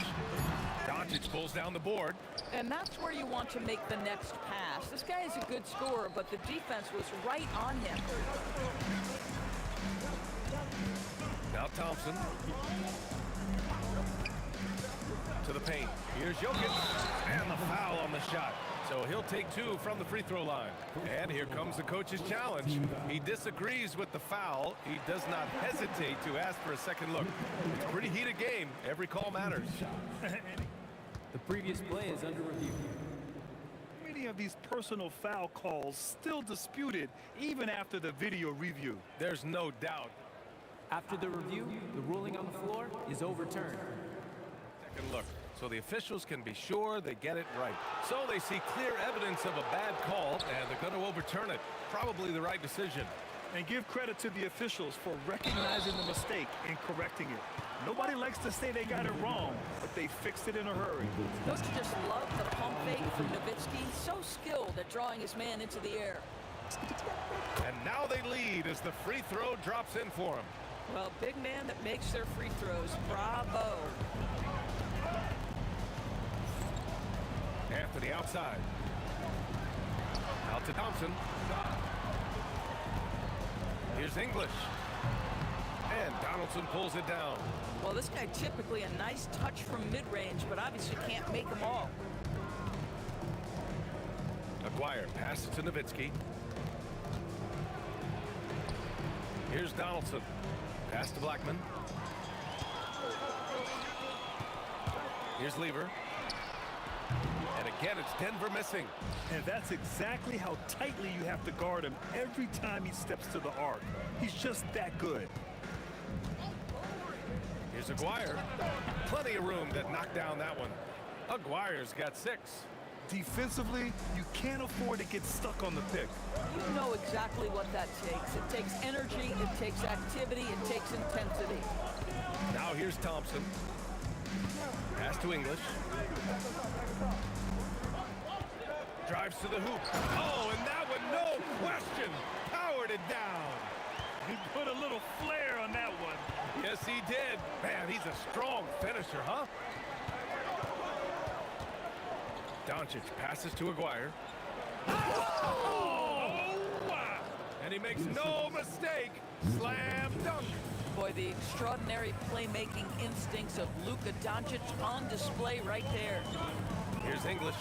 Doncic pulls down the board. And that's where you want to make the next pass. This guy is a good scorer, but the defense was right on him. Now Thompson. To the paint. Here's Jokic. And the foul on the shot. So he'll take 2 from the free throw line. And here comes the coach's challenge. He disagrees with the foul. He does not hesitate to ask for a second look. It's a pretty heated game. Every call matters. The previous play is under review. Many of these personal foul calls still disputed even after the video review. There's no doubt. After the review, the ruling on the floor is overturned. Second look. So the officials can be sure they get it right. So they see clear evidence of a bad call, and they're going to overturn it. Probably the right decision. And give credit to the officials for recognizing the mistake and correcting it. Nobody likes to say they got it wrong, but they fixed it in a hurry. Don't you just love the pump fake from Nowitzki? So skilled at drawing his man into the air. And now they lead as the free throw drops in for him. Well, big man that makes their free throws. Bravo. Anthony outside. Out to Thompson. Here's English. And Donaldson pulls it down. Well, this guy typically a nice touch from mid-range, but obviously can't make them all. Aguirre passes to Nowitzki. Here's Donaldson. Pass to Blackman. Here's Lever. And again, it's Denver missing. And that's exactly how tightly you have to guard him every time he steps to the arc. He's just that good. Here's Aguirre. Plenty of room to knock down that one. Aguirre's got 6. Defensively, you can't afford to get stuck on the pick. You know exactly what that takes. It takes energy, it takes activity, it takes intensity. Now here's Thompson. Pass to English. Drives to the hoop. Oh, and that one, no question, powered it down. He put a little flair on that one. Yes, he did. Man, he's a strong finisher, huh? Doncic passes to Aguirre. Oh! And he makes no mistake. Slam dunk. Boy, the extraordinary playmaking instincts of Luka Doncic on display right there. Here's English.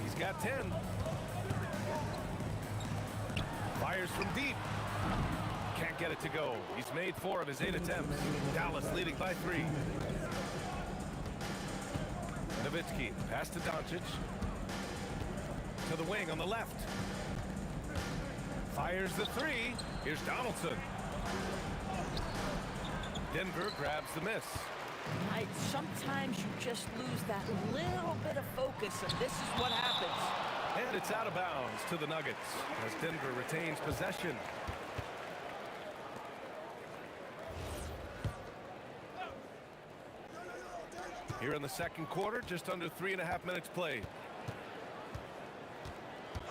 He's got 10. Fires from deep. Can't get it to go. He's made 4 of his 8 attempts. Dallas leading by 3. Nowitzki, pass to Doncic. To the wing on the left. Fires the 3. Here's Donaldson. Denver grabs the miss. Right, sometimes you just lose that little bit of focus, and this is what happens. And it's out of bounds to the Nuggets as Denver retains possession. Here in the second quarter, just under 3.5 minutes played.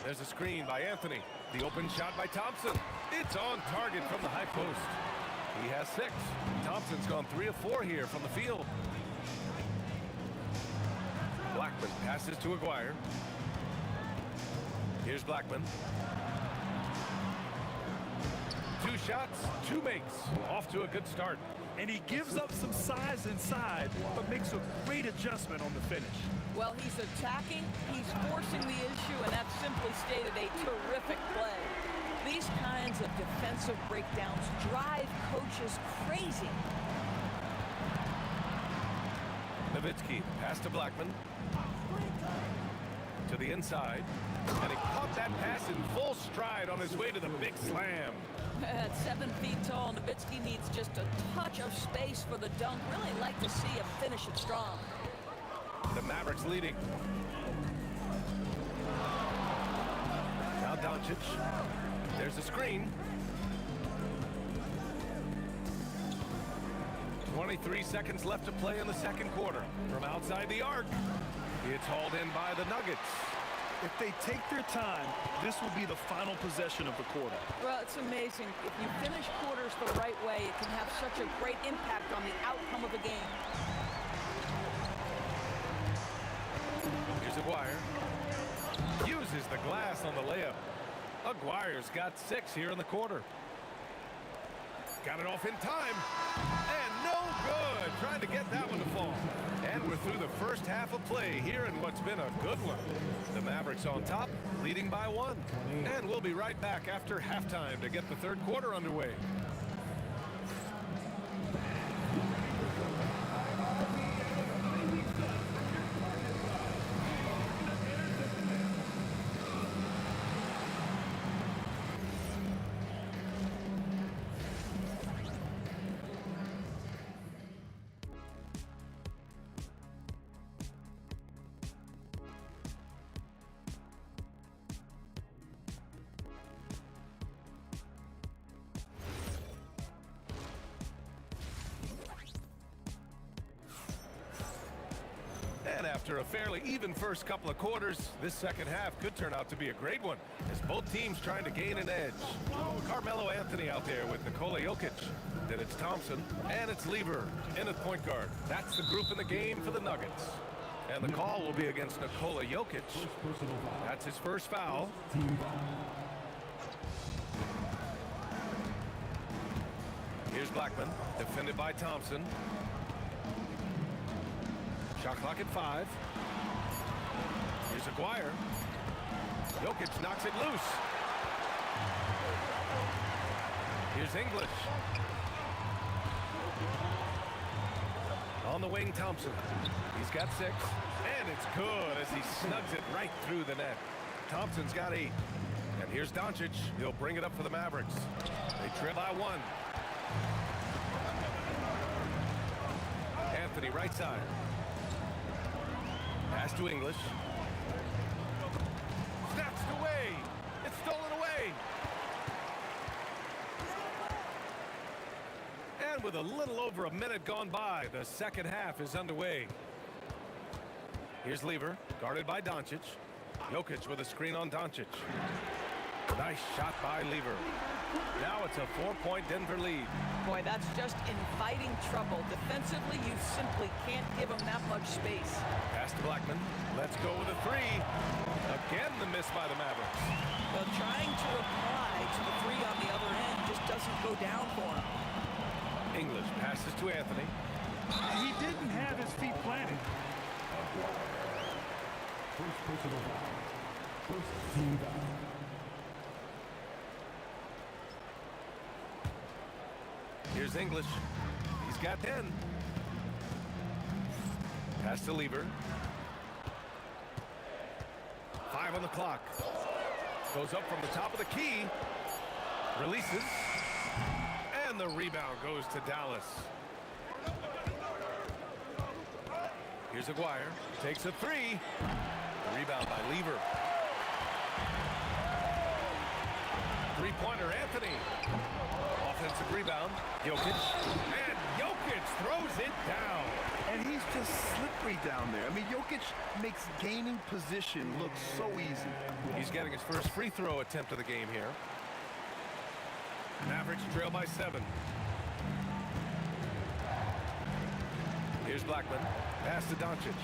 There's a screen by Anthony. The open shot by Thompson. It's on target from the high post. He has 6. Thompson's gone 3 of 4 here from the field. Blackman passes to Aguirre. Here's Blackman. 2 shots, 2 makes. Off to a good start. And he gives up some size inside, but makes a great adjustment on the finish. Well, he's attacking, he's forcing the issue, and that's simply stated a terrific play. These kinds of defensive breakdowns drive coaches crazy. Nowitzki, pass to Blackman. To the inside. And he caught that pass in full stride on his way to the big slam. At 7 feet tall, Nowitzki needs just a touch of space for the dunk. Really like to see him finish it strong. The Mavericks leading. Now Doncic. There's a screen. 23 seconds left to play in the second quarter. From outside the arc, it's hauled in by the Nuggets. If they take their time, this will be the final possession of the quarter. Well, it's amazing. If you finish quarters the right way, it can have such a great impact on the outcome of the game. Here's Aguirre. Uses the glass on the layup. Aguirre's got 6 here in the quarter. Got it off in time. And no good. Trying to get that one to fall. And we're through the first half of play here in what's been a good one. The Mavericks on top, leading by 1. And we'll be right back after halftime to get the third quarter underway. And after a fairly even first couple of quarters, this second half could turn out to be a great one, as both teams trying to gain an edge. Carmelo Anthony out there with Nikola Jokic. Then it's Thompson, and it's Lever in at point guard. That's the group in the game for the Nuggets. And the call will be against Nikola Jokic. That's his first foul. Here's Blackman, defended by Thompson. Shot clock at 5. Here's Aguirre. Jokic knocks it loose. Here's English. On the wing, Thompson. He's got 6. And it's good as he snugs it right through the net. Thompson's got 8. And here's Doncic. He'll bring it up for the Mavericks. They trail by 1. Anthony, right side. Pass to English. Snatched away. It's stolen away. And with a little over a minute gone by, the second half is underway. Here's Lever, guarded by Doncic. Jokic with a screen on Doncic. Nice shot by Lever. Now it's a 4-point Denver lead. Boy, that's just inviting trouble. Defensively, you simply can't give them that much space. Pass to Blackman. Let's go with a 3. Again, the miss by the Mavericks. Well, trying to reply to the 3 on the other end just doesn't go down for him. English passes to Anthony. He didn't have his feet planted. First personal foul. First team foul. Here's English. He's got 10. Pass to Lever. 5 on the clock. Goes up from the top of the key. Releases. And the rebound goes to Dallas. Here's Aguirre. Takes a 3. Rebound by Lever. 3-pointer, Anthony. Offensive rebound. Jokic. And Jokic throws it down. And he's just slippery down there. I mean, Jokic makes gaining position look so easy. He's getting his first free throw attempt of the game here. Mavericks trail by 7. Here's Blackman. Pass to Doncic.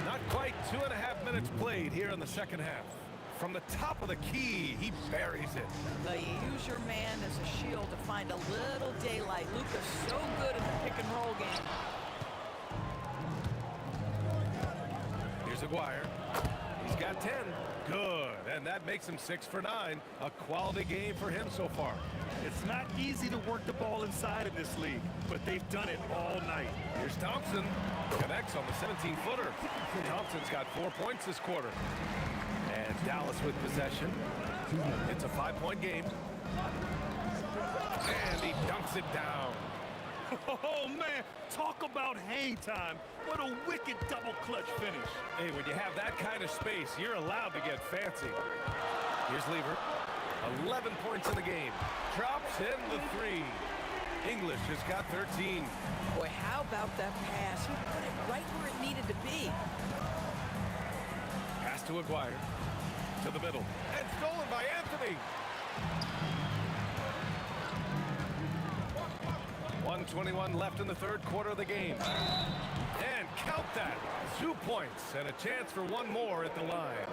Not quite 2.5 minutes played here in the second half. From the top of the key, he buries it. You use your man as a shield to find a little daylight. Luka's so good in the pick and roll game. Here's Aguirre. He's got 10. Good. And that makes him 6 for 9. A quality game for him so far. It's not easy to work the ball inside in this league, but they've done it all night. Here's Thompson. Connects on the 17-footer. Thompson's got 4 points this quarter. And Dallas with possession. It's a 5-point game. And he dunks it down. Oh, man, talk about hang time. What a wicked double clutch finish. Hey, when you have that kind of space, you're allowed to get fancy. Here's Lever. 11 points in the game. Drops in the 3. English has got 13. Boy, how about that pass? He put it right where it needed to be. Pass to Aguirre. To the middle. And stolen by Anthony. 1:21 left in the third quarter of the game. And count that. 2 points and a chance for one more at the line.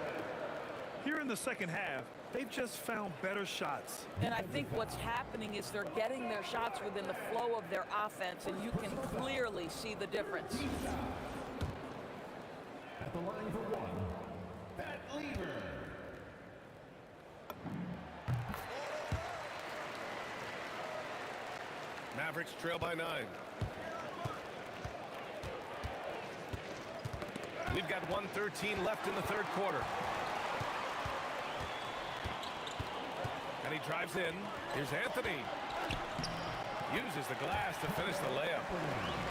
Here in the second half, they've just found better shots. And I think what's happening is they're getting their shots within the flow of their offense, and you can clearly see the difference. At the line for one, Pat Lever. Mavericks trail by 9. We've got 1:13 left in the third quarter. And he drives in. Here's Anthony. Uses the glass to finish the layup.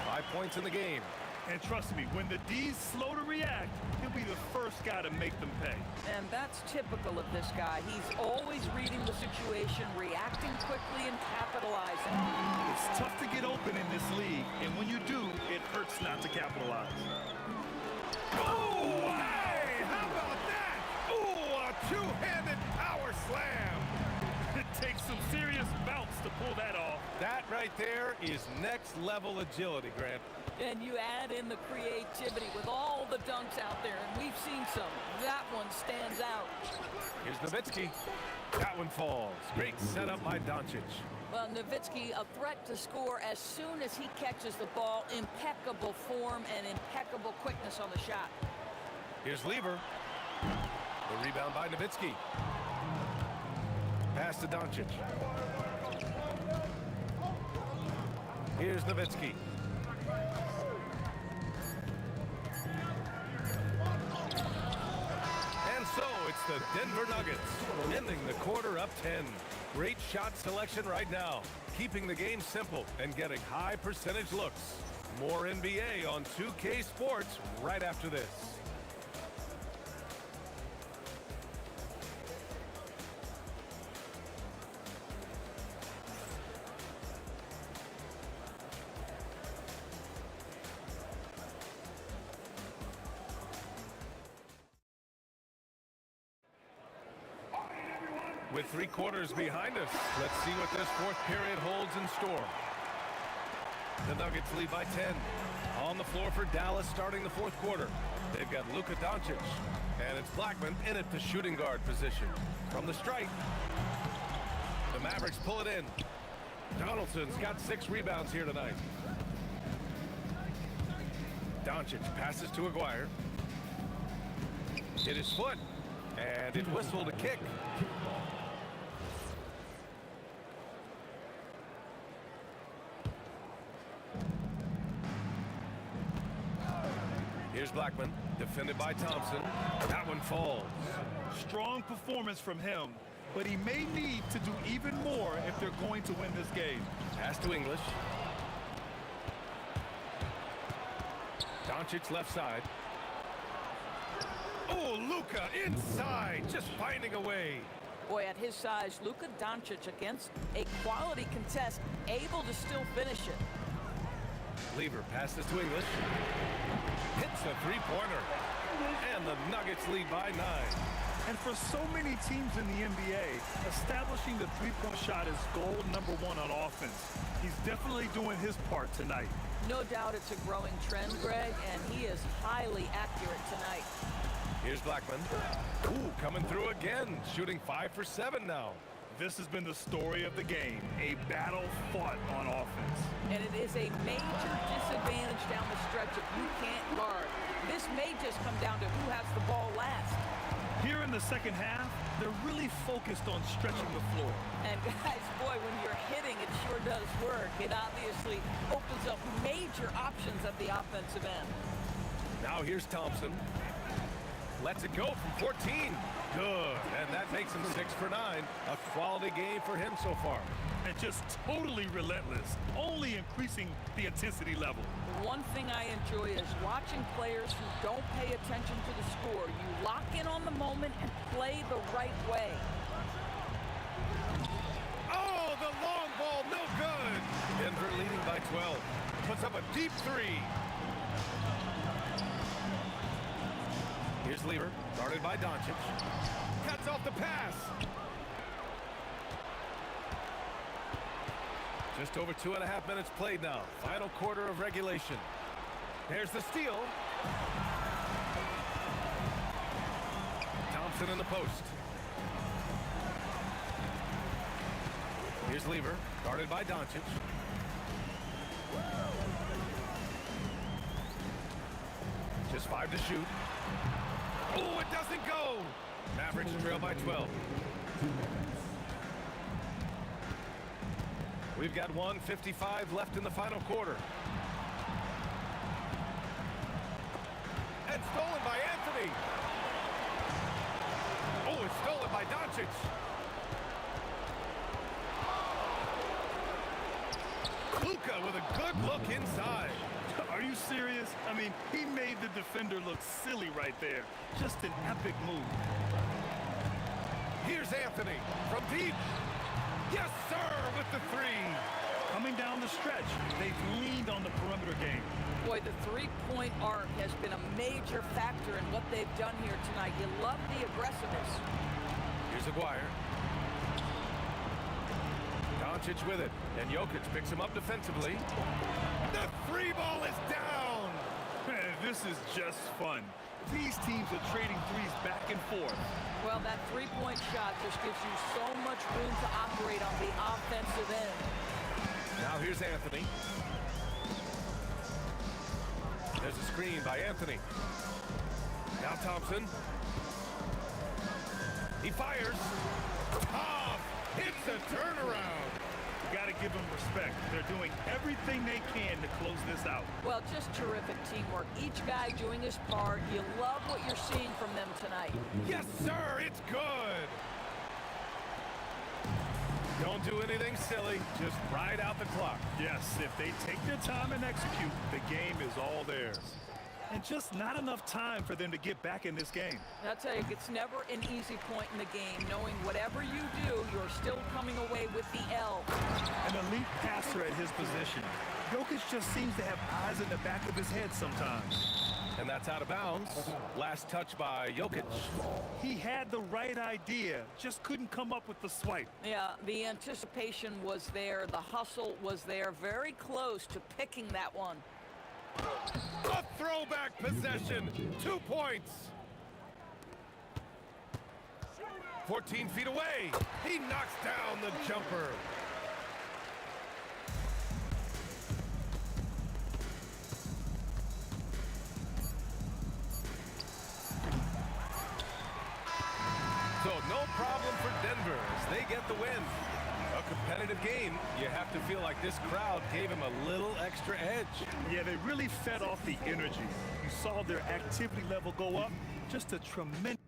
5 points in the game. And trust me, when the D's slow to react, he'll be the first guy to make them pay. And that's typical of this guy. He's always reading the situation, reacting quickly, and capitalizing. It's tough to get open in this league, and when you do, it hurts not to capitalize. Oh, hey, how about that? Oh, a two-handed power slam. It takes some serious bounce to pull that off. That right there is next level agility, Grant. And you add in the creativity with all the dunks out there, and we've seen some. That one stands out. Here's Nowitzki. That one falls. Great setup by Doncic. Well, Nowitzki, a threat to score as soon as he catches the ball. Impeccable form and impeccable quickness on the shot. Here's Lever. The rebound by Nowitzki. Pass to Doncic. Here's Nowitzki. And so it's the Denver Nuggets ending the quarter up 10. Great shot selection right now, keeping the game simple and getting high percentage looks. More NBA on 2K Sports right after this. With 3 quarters behind us, let's see what this fourth period holds in store. The Nuggets lead by 10. On the floor for Dallas starting the fourth quarter. They've got Luka Doncic, and it's Blackman in at the shooting guard position. From the strike, the Mavericks pull it in. Donaldson's got 6 rebounds here tonight. Doncic passes to Aguirre. Hit his foot, and it whistled a kick. Here's Blackman, defended by Thompson. That one falls. Strong performance from him, but he may need to do even more if they're going to win this game. Pass to English. Doncic left side. Oh, Luka inside, just finding a way. Boy, at his size, Luka Doncic against a quality contest, able to still finish it. Lever passes to English. Hits a three-pointer. And the Nuggets lead by 9. And for so many teams in the NBA, establishing the three-point shot is goal number 1 on offense. He's definitely doing his part tonight. No doubt it's a growing trend, Greg, and he is highly accurate tonight. Here's Blackman. Ooh, coming through again, shooting 5 for 7 now. This has been the story of the game, a battle fought on offense. And it is a major disadvantage down the stretch if you can't guard. This may just come down to who has the ball last. Here in the second half, they're really focused on stretching the floor. And guys, boy, when you're hitting, it sure does work. It obviously opens up major options at the offensive end. Now here's Thompson. Lets it go from 14. Good, and that makes him 6 for 9. A quality game for him so far. And just totally relentless, only increasing the intensity level. One thing I enjoy is watching players who don't pay attention to the score. You lock in on the moment and play the right way. Oh, the long ball, no good. Denver leading by 12. Puts up a deep three. Here's Lever, guarded by Doncic. Cuts off the pass. Just over 2.5 minutes played now. Final quarter of regulation. There's the steal. Thompson in the post. Here's Lever, guarded by Doncic. Just 5 to shoot. Oh, it doesn't go! Mavericks trail by 12. We've got 1:55 left in the final quarter. And stolen by Anthony. Oh, it's stolen by Doncic. Luka with a good look inside. Are you serious? I mean, he made the defender look silly right there. Just an epic move. Here's Anthony from deep. Yes, sir, with the three. Coming down the stretch, they've leaned on the perimeter game. Boy, the three-point arc has been a major factor in what they've done here tonight. You love the aggressiveness. Here's Aguirre. Doncic with it, and Jokic picks him up defensively. The three ball is down. Man, this is just fun. These teams are trading threes back and forth. Well, that three-point shot just gives you so much room to operate on the offensive end. Now here's Anthony. There's a screen by Anthony. Now Thompson. He fires. Tough. It's a turnaround. You got to give them respect. They're doing everything they can to close this out. Well, just terrific teamwork. Each guy doing his part. You love what you're seeing from them tonight. Yes, sir. It's good. Don't do anything silly. Just ride out the clock. Yes, if they take their time and execute, the game is all theirs. And just not enough time for them to get back in this game. I'll tell you, it's never an easy point in the game, knowing whatever you do, you're still coming away with the L. An elite passer at his position. Jokic just seems to have eyes in the back of his head sometimes. And that's out of bounds. Last touch by Jokic. He had the right idea, just couldn't come up with the swipe. Yeah, the anticipation was there, the hustle was there, very close to picking that one. A throwback possession. 2 points. 14 feet away. He knocks down the jumper. So no problem for Denver as they get the win. A competitive game. You have to feel like this crowd gave him a little extra edge. Yeah, they really fed off the energy. You saw their activity level go up. Just a tremendous...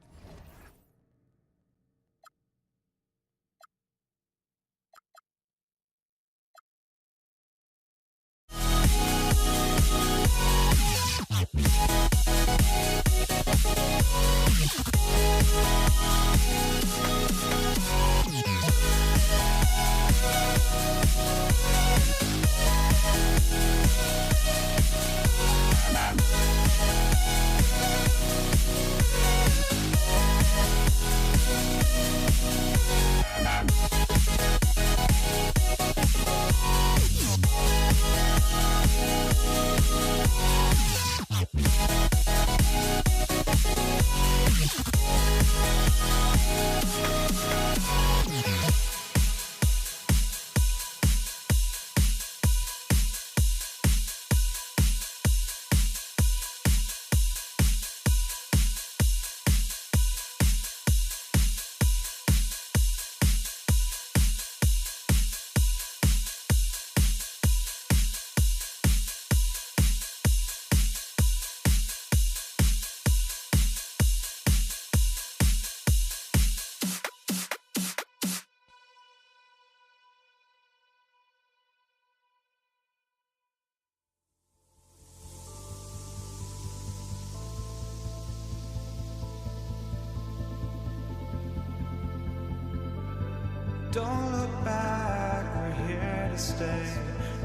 Don't look back, we're here to stay.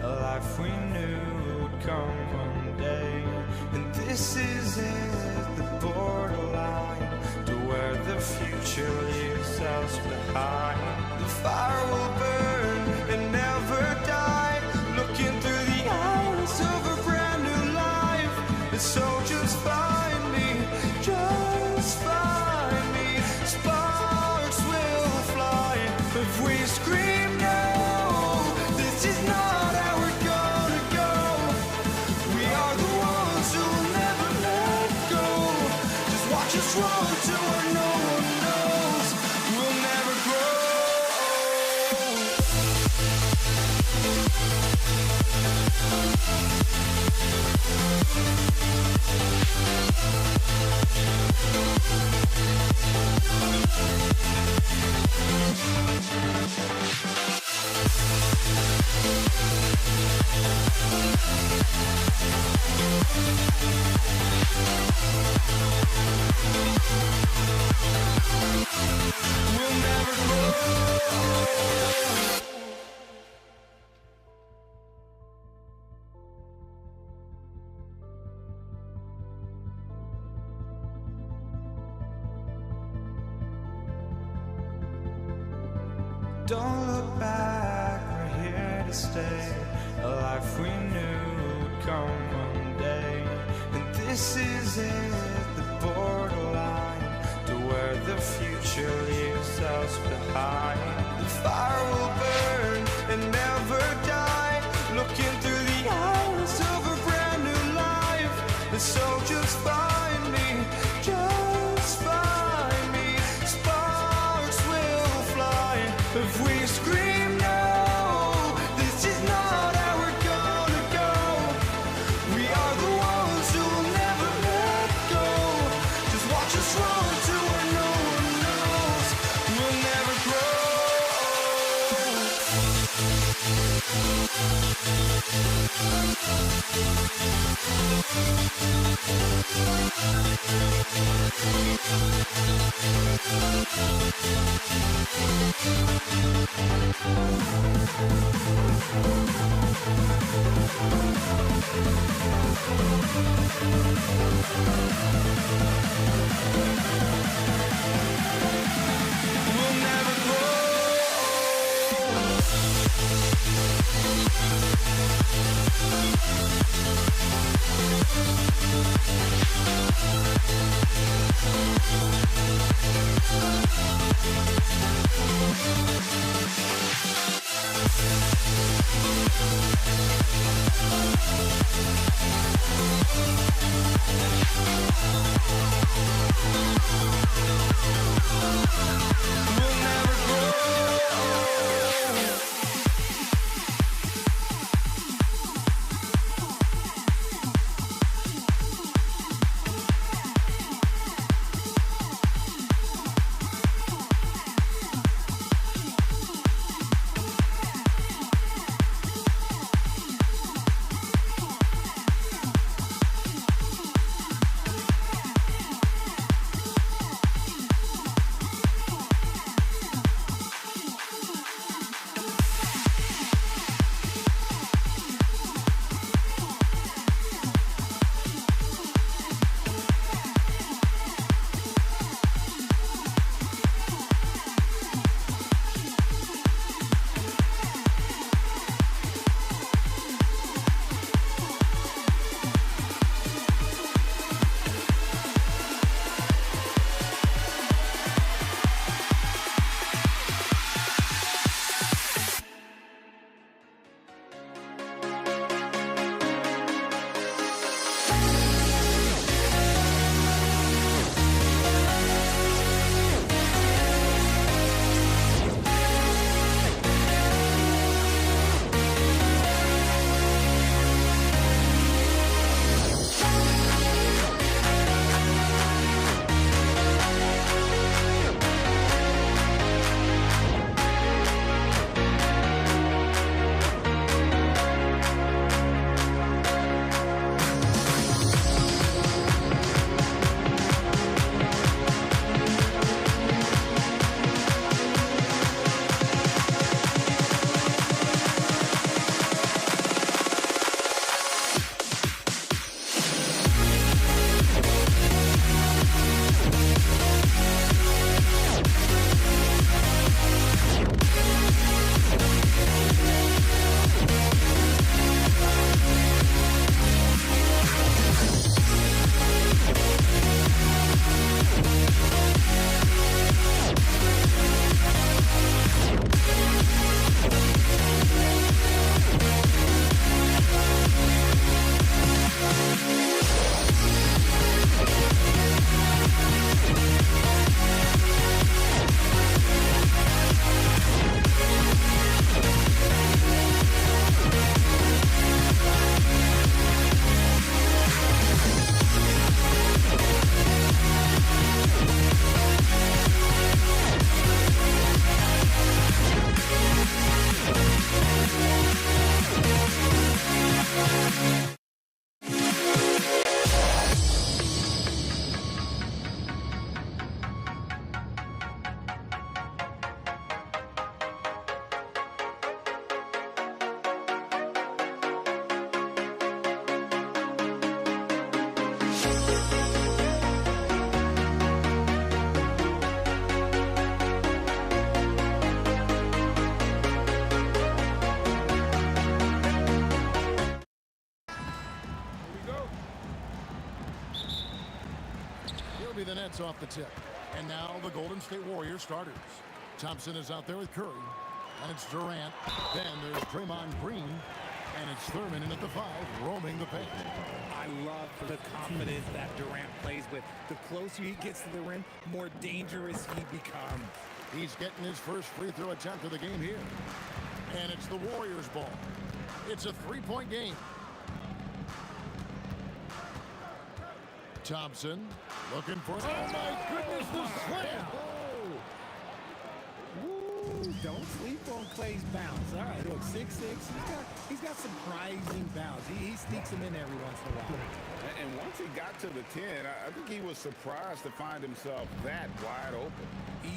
A life we knew would come one day. And this is it, the borderline to where the future leaves us behind. The fire will burn and never die, looking through the eyes of a brand new life. And so just find me, just find me. Sparks will fly if we scream no. This is not how we're gonna go. We are the ones who will never let go. Just watch us run to where no one knows. We'll never grow. We'll never grow. Don't look back, we're here to stay. A life we knew would come one day. And this is it, the borderline to where the future leaves us behind. The fire will burn and never die, looking through the eyes of a brand new life. And so just find me, just find me. Sparks will fly if we scream no. This is not how we're gonna go. We are the ones who will never let go. Just watch us run to where no one knows. We'll never grow. We'll never grow. We'll never grow. be the Nets off the tip. And now the Golden State Warriors starters. Thompson is out there with Curry. And it's Durant. Then there's Draymond Green. And it's Thurman in at the 5, roaming the paint. I love the confidence that Durant plays with. The closer he gets to the rim, more dangerous he becomes. He's getting his first free throw attempt of the game here. And it's the Warriors' ball. It's a 3-point game. Thompson looking for... Oh, my goodness, the slam! Woo, don't sleep on Clay's bounce. All right, look, 6'6". He's got surprising bounce. He sneaks them in every once in a while. And once he got to the 10, I think he was surprised to find himself that wide open.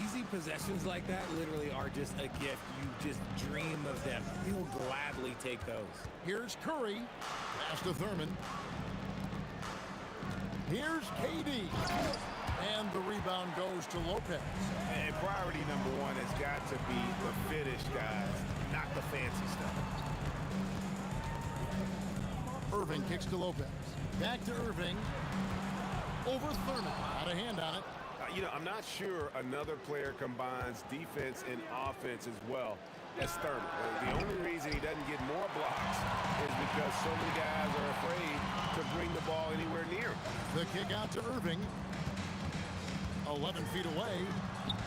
Easy possessions like that literally are just a gift. You just dream of them. He'll gladly take those. Here's Curry. Pass to Thurman. Here's KD. And the rebound goes to Lopez. And priority number one has got to be the finish, guys, not the fancy stuff. Irving kicks to Lopez. Back to Irving. Over Thurman. Got a hand on it. I'm not sure another player combines defense and offense as well as Thurman. The only reason he doesn't get more blocks is because so many guys are afraid to bring the ball anywhere near him. The kick out to Irving. 11 feet away.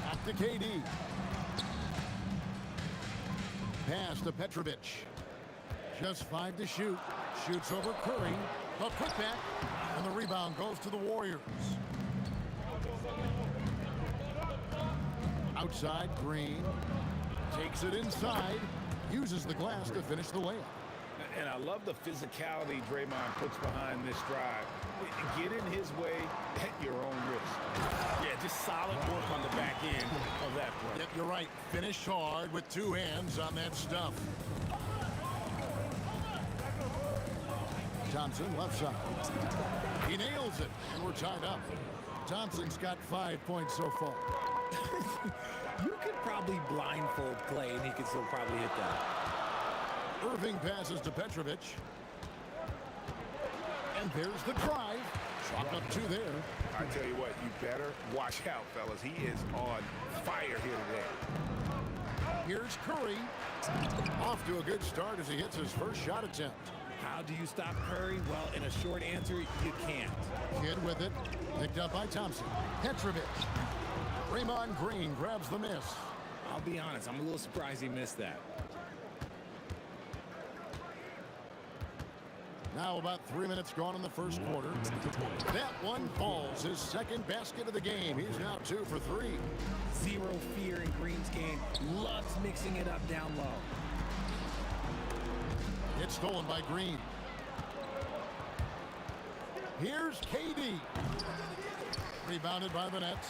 Back to KD. Pass to Petrovic. Just 5 to shoot. Shoots over Curry. A putback. And the rebound goes to the Warriors. Outside, Green. Takes it inside. Uses the glass to finish the layup. And I love the physicality Draymond puts behind this drive. Get in his way at your own risk. Yeah, just solid work on the back end of that play. Yep, you're right. Finish hard with 2 hands on that stuff. Thompson, left side. He nails it, and we're tied up. Thompson's got 5 points so far. You could probably blindfold Clay, and he could still probably hit that. Irving passes to Petrovic. And there's the drive. Chalk up 2 there. I tell you what, you better watch out, fellas. He is on fire here today. Here's Curry. Off to a good start as he hits his first shot attempt. How do you stop Curry? Well, in a short answer, you can't. Kid with it. Picked up by Thompson. Petrovic. Draymond Green grabs the miss. I'll be honest, I'm a little surprised he missed that. Now about 3 minutes gone in the first quarter. That one falls. His second basket of the game. He's now 2 for 3. Zero fear in Green's game. Loves mixing it up down low. It's stolen by Green. Here's KD. Rebounded by the Nets.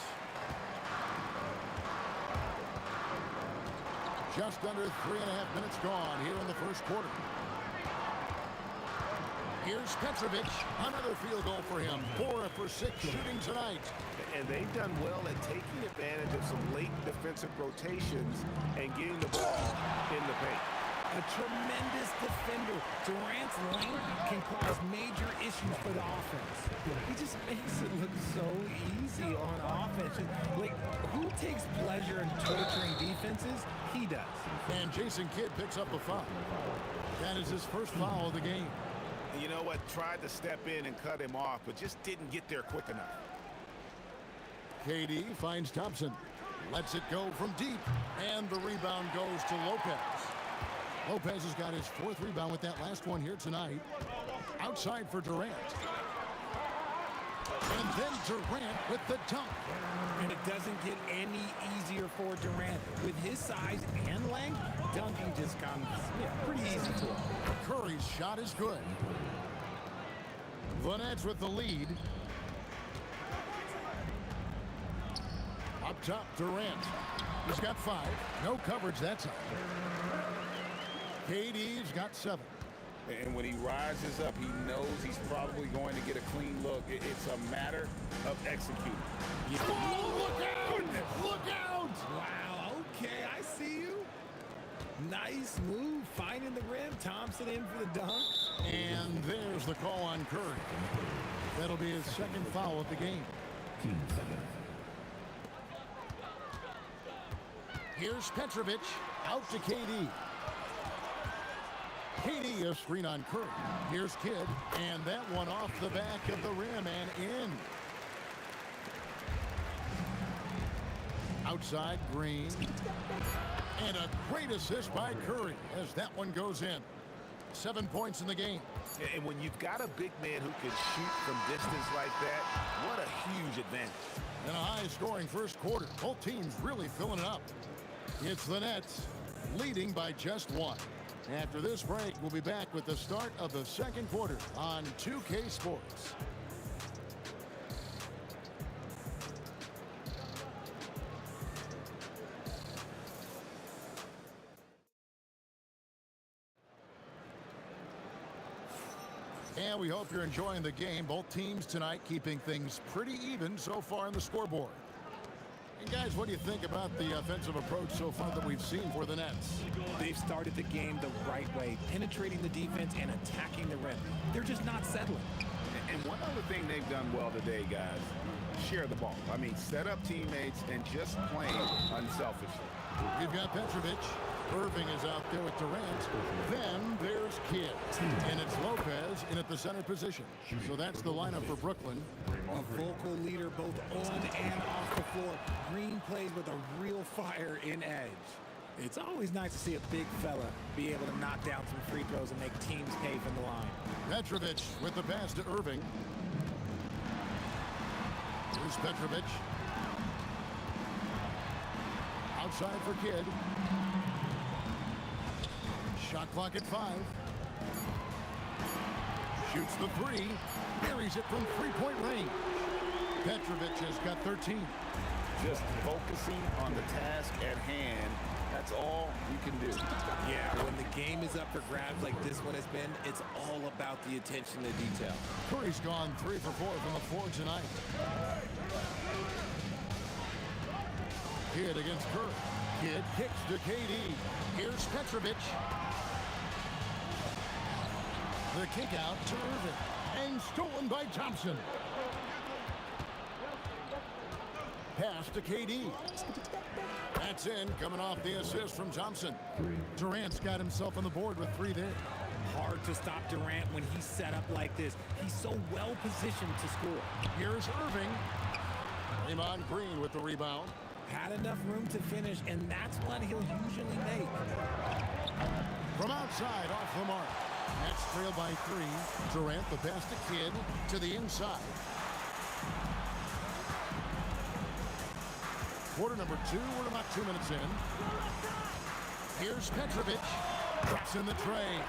Just under 3.5 minutes gone here in the first quarter. Here's Petrovic. Another field goal for him. 4 for 6 shooting tonight. And they've done well at taking advantage of some late defensive rotations and getting the ball in the paint. A tremendous defender. Durant's length can cause major issues for the offense. He just makes it look so easy on offense. Like, who takes pleasure in torturing defenses? He does. And Jason Kidd picks up a foul. That is his first foul of the game. You know what? Tried to step in and cut him off, but just didn't get there quick enough. KD finds Thompson. Lets it go from deep. And the rebound goes to Lopez. Lopez has got his 4th rebound with that last one here tonight. Outside for Durant. And then Durant with the dunk. And it doesn't get any easier for Durant. With his size and length, dunking just comes pretty easy for him. Curry's shot is good. The Nets with the lead. Up top, Durant. He's got 5. No coverage that time. KD's got 7. And when he rises up, he knows he's probably going to get a clean look. It's a matter of executing. Yeah. Oh, look out! Look out! Wow, okay, I see you. Nice move, finding the rim. Thompson in for the dunk. And there's the call on Curry. That'll be his 2nd foul of the game. 15 seconds. Here's Petrovic out to KD. KD, a screen on Curry. Here's Kidd, and that one off the back of the rim and in. Outside, Green. And a great assist by Curry as that one goes in. 7 points in the game. And when you've got a big man who can shoot from distance like that, what a huge advantage. In a high-scoring first quarter, both teams really filling it up. It's the Nets leading by just one. After this break, we'll be back with the start of the second quarter on 2K Sports. And we hope you're enjoying the game. Both teams tonight keeping things pretty even so far on the scoreboard. And guys, what do you think about the offensive approach so far that we've seen for the Nets? They've started the game the right way, penetrating the defense and attacking the rim. They're just not settling. And one other thing they've done well today, guys, share the ball. I mean, set up teammates and just play unselfishly. You've got Petrovic. Irving is out there with Durant. Then there's Kidd. And it's Lopez in at the center position. So that's the lineup for Brooklyn. A vocal leader both on and off the floor. Green plays with a real fire in edge. It's always nice to see a big fella be able to knock down some free throws and make teams pay from the line. Petrovic with the pass to Irving. Here's Petrovic. Outside for Kidd. Shot clock at 5. Shoots the 3. Buries it from three-point range. Petrovic has got 13. Just focusing on the task at hand. That's all you can do. Yeah, when the game is up for grabs like this one has been, it's all about the attention to detail. Curry's gone 3 for 4 from the floor tonight. Kidd against Curry. Kidd kicks to KD. Here's Petrovic. The kick out to Irving. And stolen by Thompson. Pass to KD. That's in, coming off the assist from Thompson. Durant's got himself on the board with 3 there. Hard to stop Durant when he's set up like this. He's so well positioned to score. Here's Irving. Draymond Green with the rebound. Had enough room to finish, and that's what he'll usually make. From outside, off the mark. Nets trail by 3. Durant, the pass to Kidd, to the inside. Quarter number 2, we're about 2 minutes in. Here's Petrovic. Drops in the tray.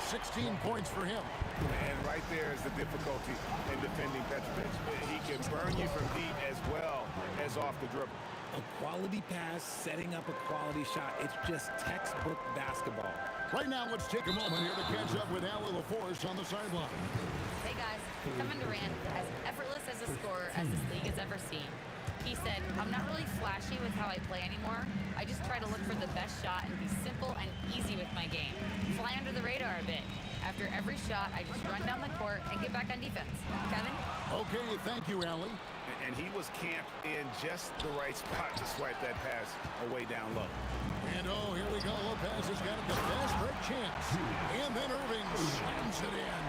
16 points for him. And right there is the difficulty in defending Petrovic. He can burn you from deep as well as off the dribble. A quality pass, setting up a quality shot. It's just textbook basketball. Right now, let's take a moment here to catch up with Allie LaForest on the sideline. Hey guys, Kevin Durant, as effortless as a scorer as this league has ever seen. He said, I'm not really flashy with how I play anymore. I just try to look for the best shot and be simple and easy with my game. Fly under the radar a bit. After every shot, I just run down the court and get back on defense. Kevin? Okay, thank you, Allie. And he was camped in just the right spot to swipe that pass away down low. And oh, here we go. Lopez has got the fast break chance. And then Irving slams it in.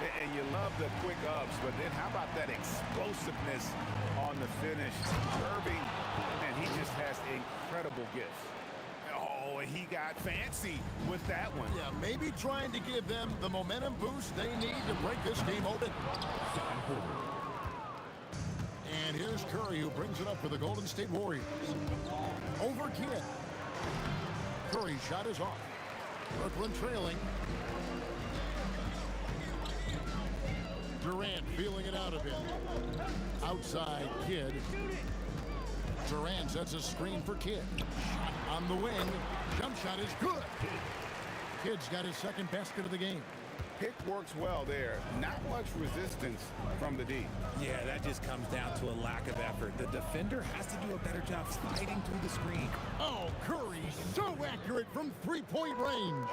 And you love the quick ups, but then how about that explosiveness on the finish? Irving, and he just has incredible gifts. Oh, and he got fancy with that one. Yeah, maybe trying to give them the momentum boost they need to break this game open. And here's Curry, who brings it up for the Golden State Warriors. Over Kidd. Curry shot is off. Brooklyn trailing. Durant feeling it out a bit. Outside, Kidd. Durant sets a screen for Kidd. Shot on the wing. Jump shot is good. Kidd's got his second basket of the game. Pick works well there. Not much resistance from the D. Yeah, that just comes down to a lack of effort. The defender has to do a better job sliding through the screen. Oh, Curry, so accurate from three-point range.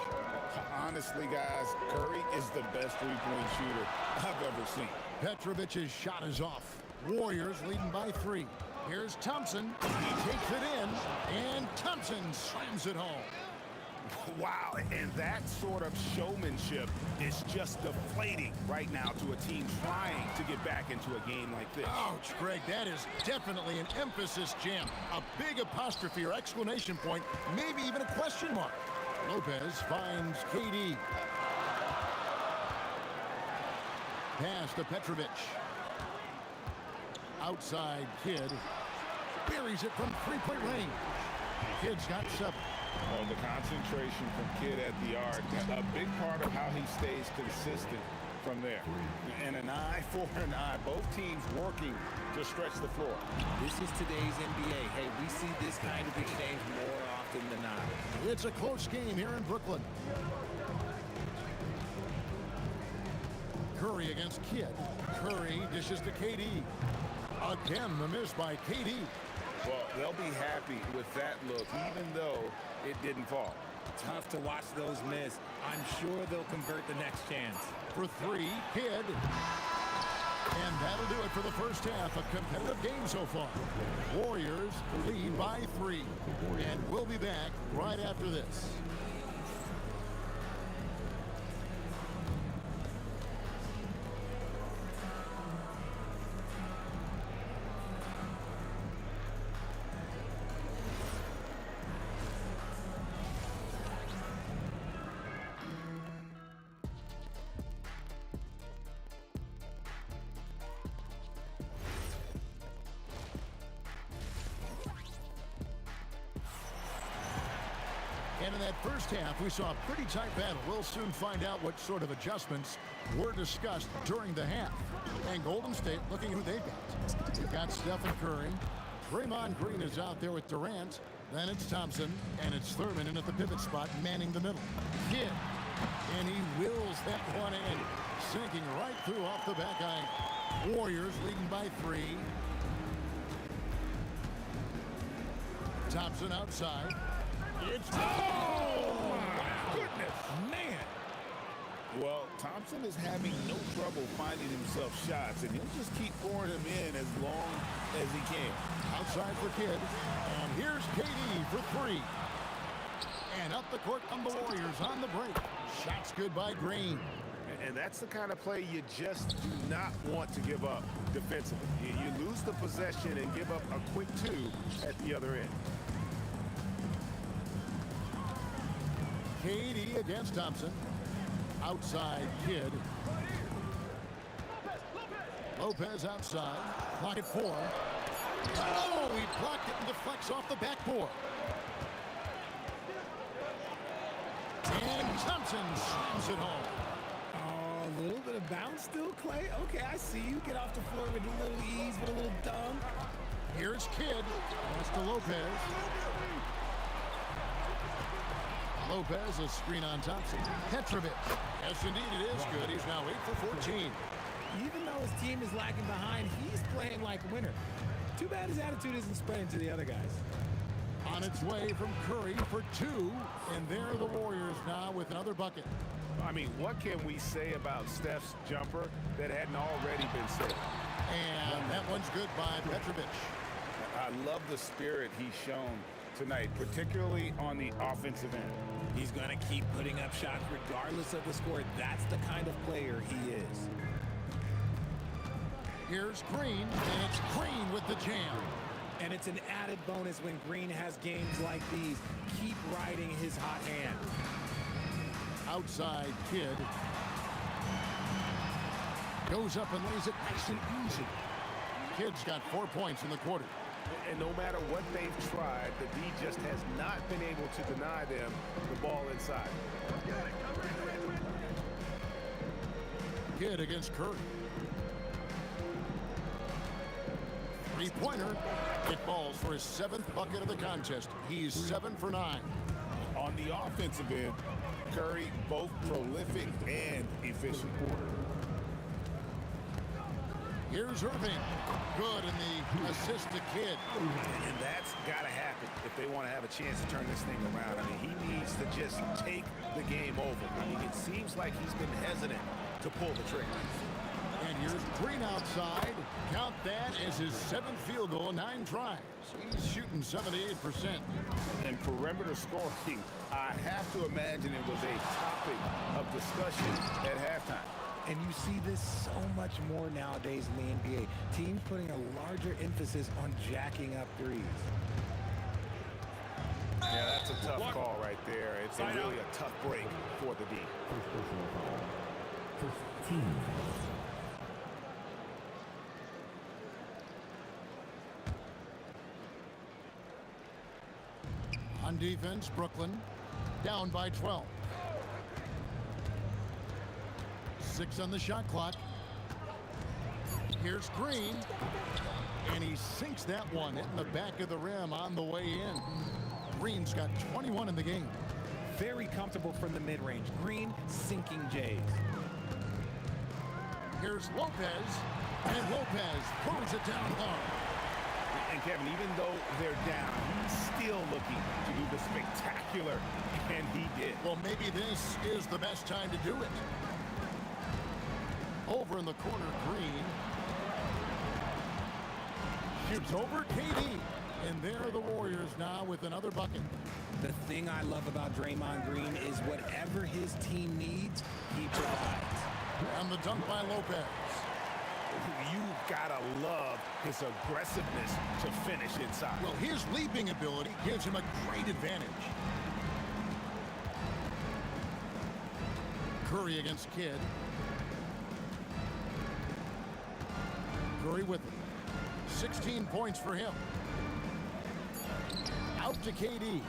Honestly, guys, Curry is the best three-point shooter I've ever seen. Petrovic's shot is off. Warriors leading by 3. Here's Thompson. He takes it in, and Thompson slams it home. Wow, and that sort of showmanship is just deflating right now to a team trying to get back into a game like this. Ouch, Greg, that is definitely an emphasis jam. A big apostrophe or exclamation point, maybe even a question mark. Lopez finds KD. Pass to Petrovic. Outside Kidd. Buries it from three-point range. Kidd's got 7. Oh, the concentration from Kidd at the arc, a big part of how he stays consistent from there. And an eye for an eye, both teams working to stretch the floor. This is today's NBA. Hey, we see this kind of exchange more often than not. It's a close game here in Brooklyn. Curry against Kidd. Curry dishes to KD. Again, the miss by KD. Well, they'll be happy with that look, even though it didn't fall. Tough to watch those miss. I'm sure they'll convert the next chance. For 3, Kidd. And that'll do it for the first half. A competitive game so far. Warriors lead by 3. And we'll be back right after this. And in that first half, we saw a pretty tight battle. We'll soon find out what sort of adjustments were discussed during the half. And Golden State looking who they've got. You've got Stephen Curry. Draymond Green is out there with Durant. Then it's Thompson, and it's Thurman in at the pivot spot, manning the middle. Kidd, and he wills that one in, sinking right through off the back iron. Warriors leading by 3. Thompson outside. It's My goodness. Man. Well, Thompson is having no trouble finding himself shots, and he'll just keep pouring them in as long as he can. Outside for Kidd. And here's KD for 3. And up the court come the Warriors on the break. Shots good by Green. And that's the kind of play you just do not want to give up defensively. You lose the possession and give up a quick 2 at the other end. KD against Thompson. Outside Kidd. Lopez outside. Clock at 4. Oh, he blocked it and deflects off the backboard. And Thompson slams it home. Oh, a little bit of bounce still, Clay. Okay, I see you. Get off the floor with a little ease, with a little dunk. Here's Kidd. Pass to Lopez. Lopez, a screen on Thompson. Petrovic. Yes, indeed, it is good. He's now 8 for 14. Even though his team is lagging behind, he's playing like a winner. Too bad his attitude isn't spreading to the other guys. On its way from Curry for 2. And there are the Warriors now with another bucket. I mean, what can we say about Steph's jumper that hadn't already been said? And that one's good by Petrovic. I love the spirit he's shown tonight, particularly on the offensive end. He's going to keep putting up shots regardless of the score. That's the kind of player he is. Here's Green, and it's Green with the jam. And it's an added bonus when Green has games like these. Keep riding his hot hand. Outside Kidd. Goes up and lays it nice and easy. Kidd's got 4 points in the quarter. And no matter what they've tried, the D just has not been able to deny them the ball inside. Kidd against Curry. Three-pointer. It falls for his 7th bucket of the contest. He's 7 for 9. On the offensive end, Curry both prolific and efficient. Here's Irving. Good in the assist to Kidd. And that's got to happen if they want to have a chance to turn this thing around. I mean, he needs to just take the game over. I mean, it seems like he's been hesitant to pull the trigger. And Here's Green outside. Count that as his 7th field goal in 9 tries. He's shooting 78%. And perimeter scoring, I have to imagine it was a topic of discussion at halftime. And you see this so much more nowadays in the NBA. Teams putting a larger emphasis on jacking up threes. Yeah, that's a tough call right there. It's really a tough break for the D. First team. On defense, Brooklyn down by 12. 6 on the shot clock. Here's Green. And he sinks that one, hitting the back of the rim on the way in. Green's got 21 in the game. Very comfortable from the mid-range. Green sinking Jays. Here's Lopez. And Lopez throws it down hard. And Kevin, even though they're down, he's still looking to do the spectacular, and he did. Well, maybe this is the best time to do it. Over in the corner, Green. Shoots over KD. And there are the Warriors now with another bucket. The thing I love about Draymond Green is whatever his team needs, he provides. And the dunk by Lopez. You gotta love his aggressiveness to finish inside. Well, his leaping ability gives him a great advantage. Curry against Kidd. Curry with it. 16 points for him. Out to KD.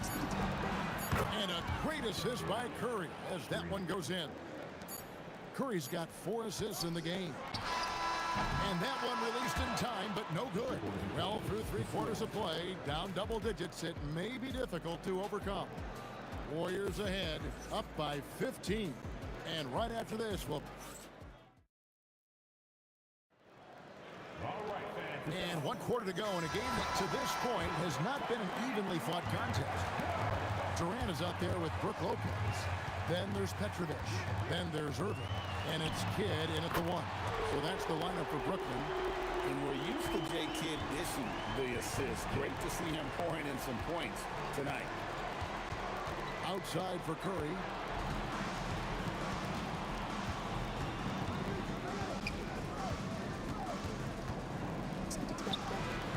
And a great assist by Curry as that one goes in. Curry's got 4 assists in the game. And that one released in time, but no good. Well, through 3/4 of play, down double digits, it may be difficult to overcome. Warriors ahead, up by 15. And right after this, we'll... And 1/4 to go in a game that to this point has not been an evenly fought contest. Durant is out there with Brook Lopez. Then there's Petrovic. Then there's Irving. And it's Kidd in at the 1. So that's the lineup for Brooklyn. And we're used to J. Kidd dishing the assist. Great to see him pouring in some points tonight. Outside for Curry.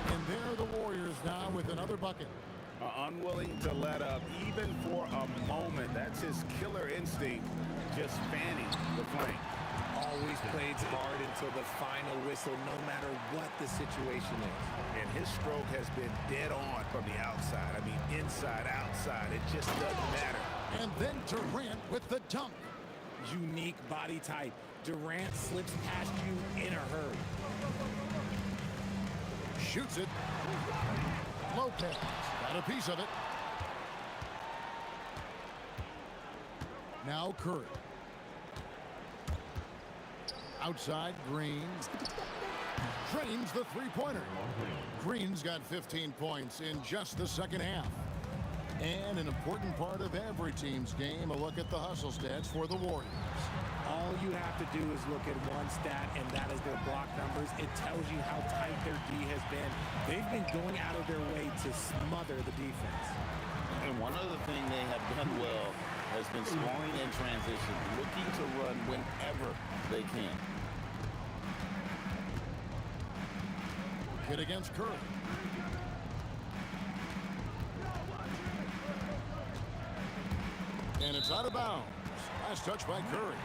And there are the Warriors now with another bucket. Unwilling to let up even for a moment. That's his killer instinct, just fanning the flank. Always plays hard until the final whistle, no matter what the situation is. And his stroke has been dead on from the outside. I mean, inside, outside, it just doesn't matter. And then Durant with the dunk. Unique body type. Durant slips past you in a hurry. Shoots it. Lopez got a piece of it. Now Curry. Outside, Green. Drains the three-pointer. Green's got 15 points in just the second half. And an important part of every team's game, a look at the hustle stats for the Warriors. All you have to do is look at one stat, and that is their block numbers. It tells you how tight their D has been. They've been going out of their way to smother the defense. And one other thing they have done well has been scoring in transition, looking to run whenever they can. Hit against Curry. And it's out of bounds. Last touch by Curry.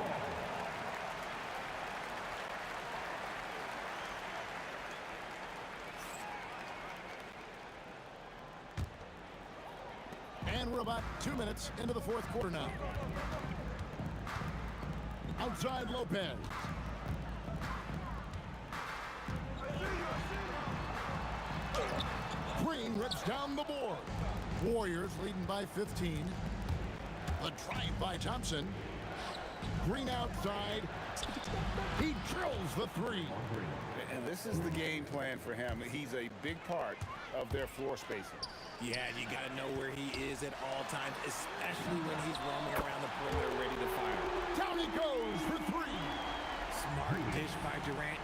And we're about 2 minutes into the fourth quarter now. Outside Lopez. Green rips down the board. Warriors leading by 15. A drive by Thompson. Green outside. He drills the 3. And this is the game plan for him. He's a big part of their floor spacing. Yeah, and you got to know where he is at all times, especially when he's roaming around the perimeter ready to fire. Down he goes for 3. Smart dish by Durant.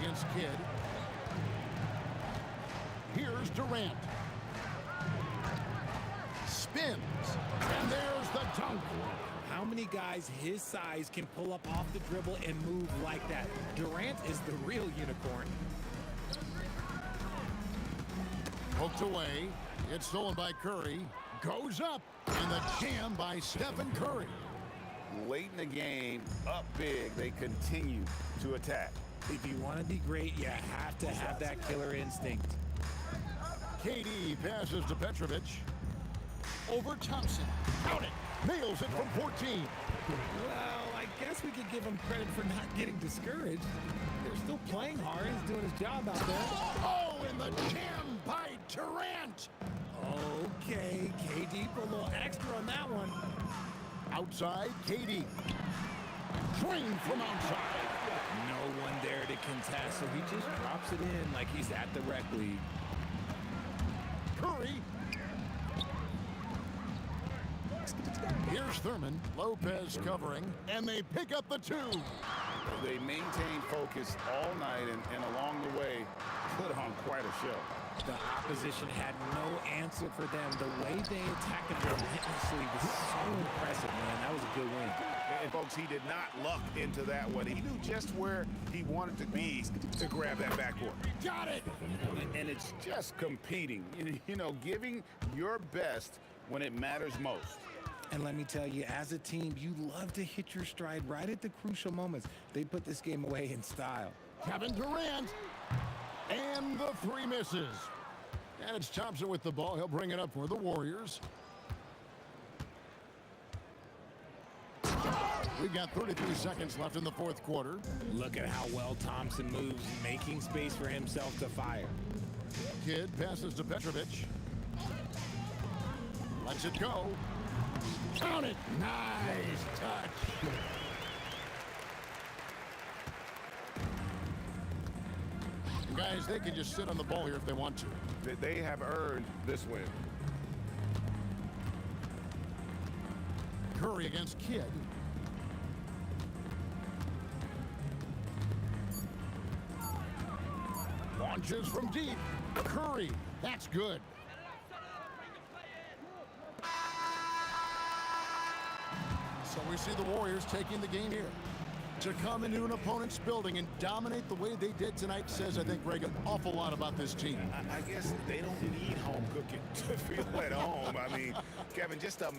against Kidd. Here's Durant. Spins. And there's the dunk. How many guys his size can pull up off the dribble and move like that? Durant is the real unicorn. Poked away. It's stolen by Curry. Goes up. And the jam by Stephen Curry. Late in the game, up big, they continue to attack. If you want to be great, you have to have that killer instinct. KD passes to Petrovic. Over Thompson. Count it. Nails it from 14. Well, I guess we could give him credit for not getting discouraged. They're still playing hard. He's doing his job out there. Oh, and the jam by Durant. Okay, KD put a little extra on that one. Outside, KD. Drained from outside. No one there to contest, so he just drops it in like he's at the rec league. Curry. Here's Thurman. Lopez covering, and they pick up the two. They maintain focus all night and along the way put on quite a show. The opposition had no answer for them. The way they attacked them relentlessly was so impressive, man. That was a good win. And folks, he did not luck into that one. He knew just where he wanted to be to grab that backboard. Got it! And it's just competing, you know, giving your best when it matters most. And let me tell you, as a team, you love to hit your stride right at the crucial moments. They put this game away in style. Kevin Durant. And the three misses. And it's Thompson with the ball. He'll bring it up for the Warriors. We've got 33 seconds left in the fourth quarter. Look at how well Thompson moves, making space for himself to fire. Kidd passes to Petrovic. Lets it go. Count it. Nice touch. Guys, they can just sit on the ball here if they want to. They have earned this win. Curry against Kidd. Launches from deep. Curry. That's good. So we see the Warriors taking the game here. To come into an opponent's building and dominate the way they did tonight says, I think, Greg, an awful lot about this team. I guess they don't need home cooking to feel at home. I mean, Kevin, just a...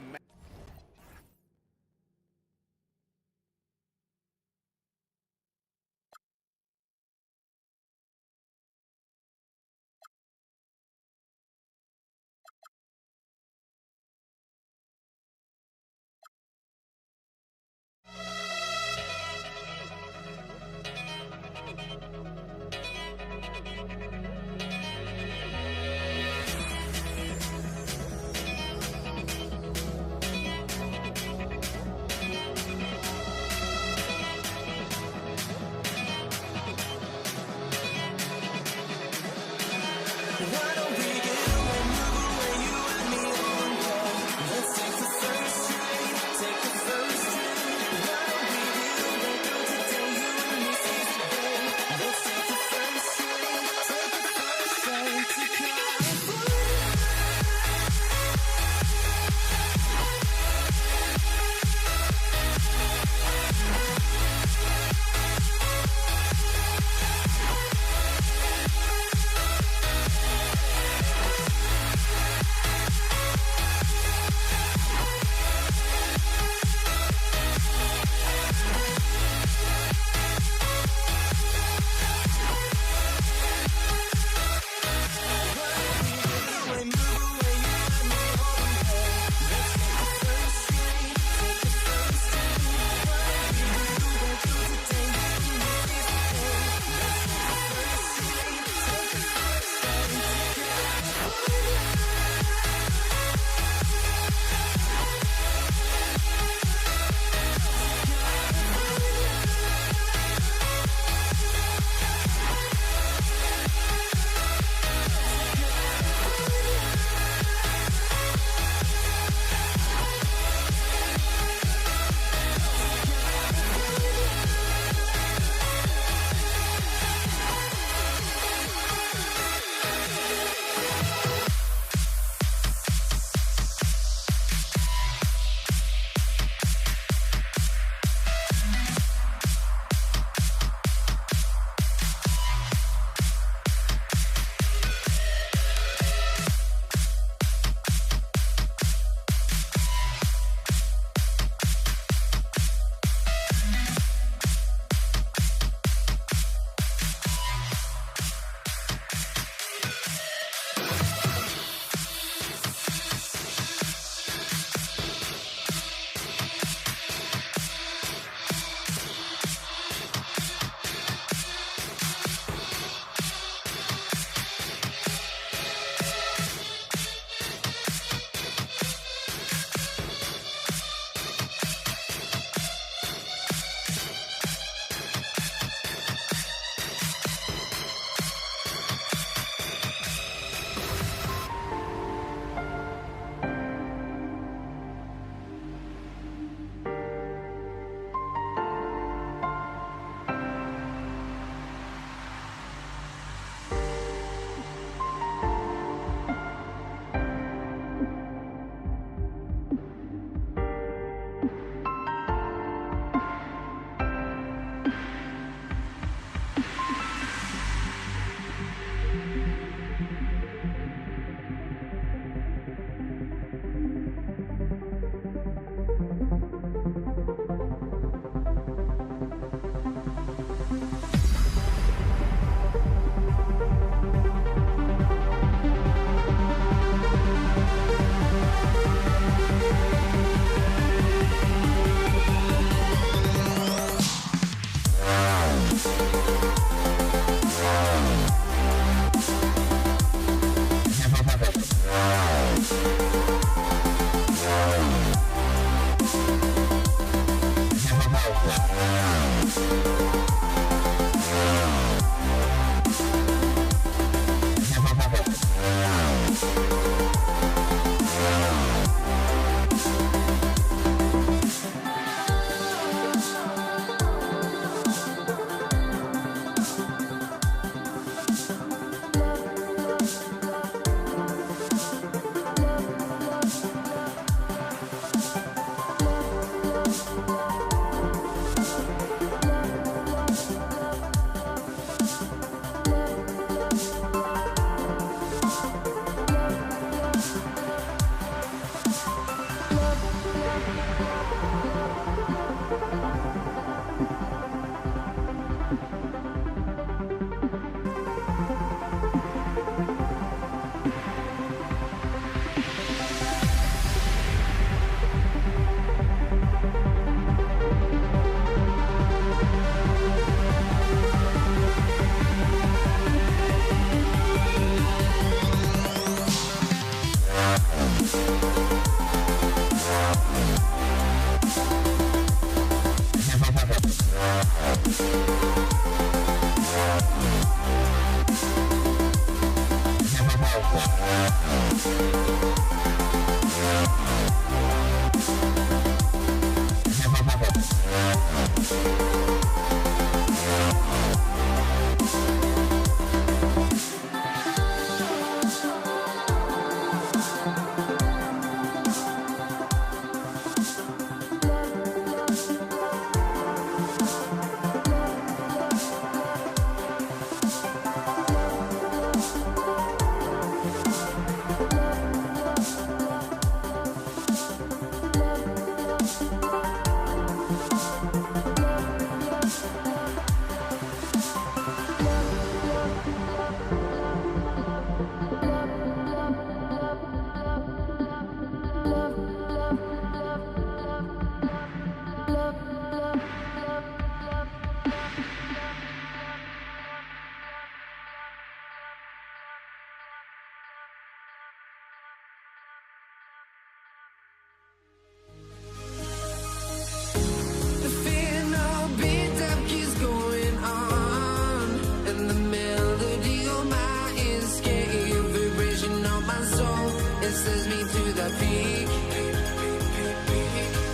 The fear no beat up keeps going on, and the melody on my escape, vibration on my soul, it sends me to the peak.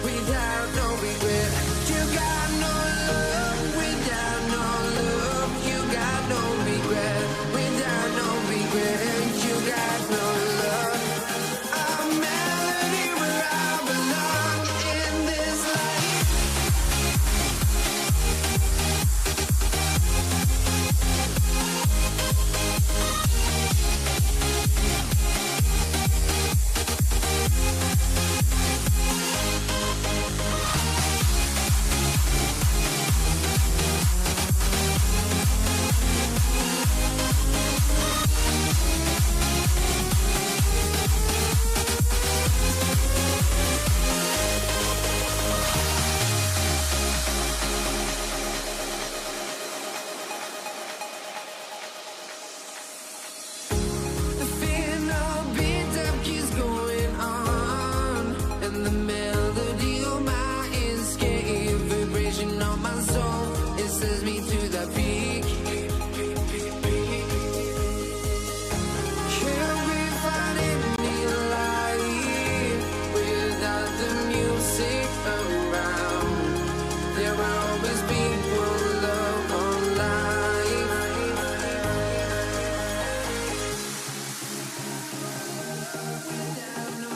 Without no regret, you got no love. Without no love, you got no regret. Without no regret, you got no love. A melody where I belong in this life. The fear no beat up keeps going on, and the melody on my escape, vibration on my soul, it sends me to the peak. Can we find any light without the music around? There will always be one love on life. Without no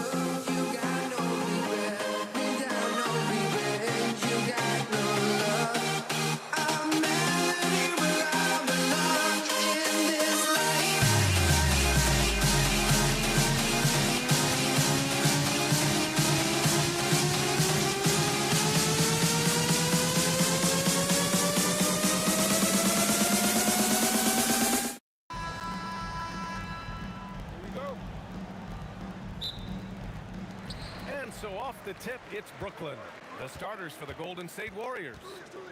love, you got no regret. Without no regret, you got no love. A melody where I belong in this life. And so off the tip, it's Brooklyn. The starters for the Golden State Warriors.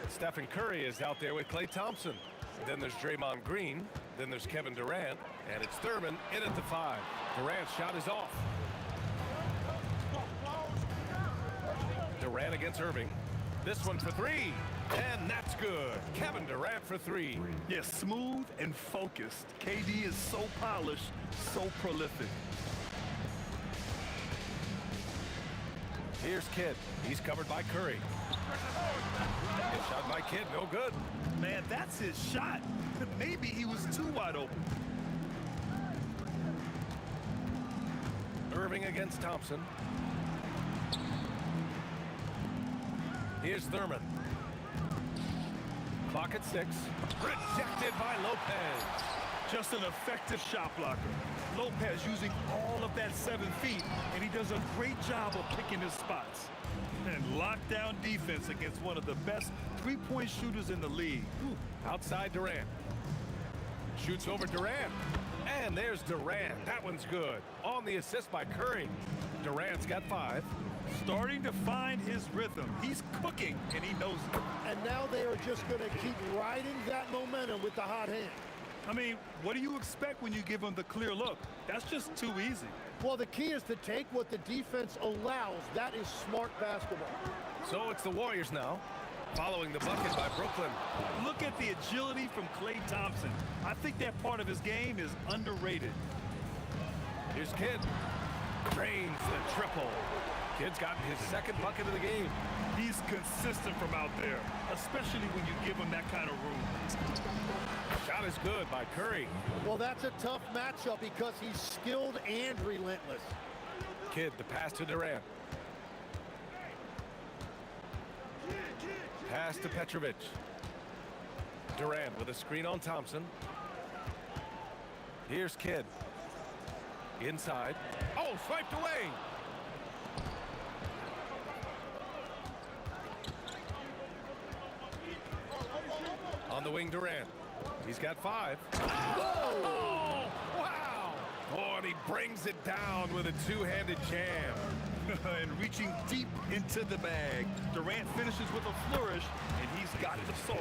Stephen Curry is out there with Klay Thompson. Then there's Draymond Green. Then there's Kevin Durant. And it's Thurman in at the 5. Durant's shot is off. Durant against Irving. This one for 3. And that's good. Kevin Durant for 3. Yes, smooth and focused. KD is so polished, so prolific. Here's Kidd. He's covered by Curry. Good shot by Kidd. No good. Man, that's his shot. Maybe he was too wide open. Irving against Thompson. Here's Thurman. Clock at 6. Rejected by Lopez. Just an effective shot blocker. Lopez using all of that 7 feet, and he does a great job of picking his spots. And lockdown defense against one of the best three-point shooters in the league. Outside Durant. Shoots over Durant. And there's Durant. That one's good. On the assist by Curry. Durant's got 5. Starting to find his rhythm. He's cooking, and he knows it. And now they are just going to keep riding that momentum with the hot hand. I mean, what do you expect when you give him the clear look? That's just too easy. Well, the key is to take what the defense allows. That is smart basketball. So it's the Warriors now, following the bucket by Brooklyn. Look at the agility from Klay Thompson. I think that part of his game is underrated. Here's Kidd. Drains the triple. Kidd's gotten his second bucket of the game. He's consistent from out there, especially when you give him that kind of room. Shot is good by Curry. Well, that's a tough matchup because he's skilled and relentless. Kidd, the pass to Durant. Pass to Petrovic. Durant with a screen on Thompson. Here's Kidd. Inside. Oh, swiped away. On the wing, Durant. He's got 5. Oh, wow. Oh, and he brings it down with a two-handed jam. And reaching deep into the bag, Durant finishes with a flourish, and he's got the sauce.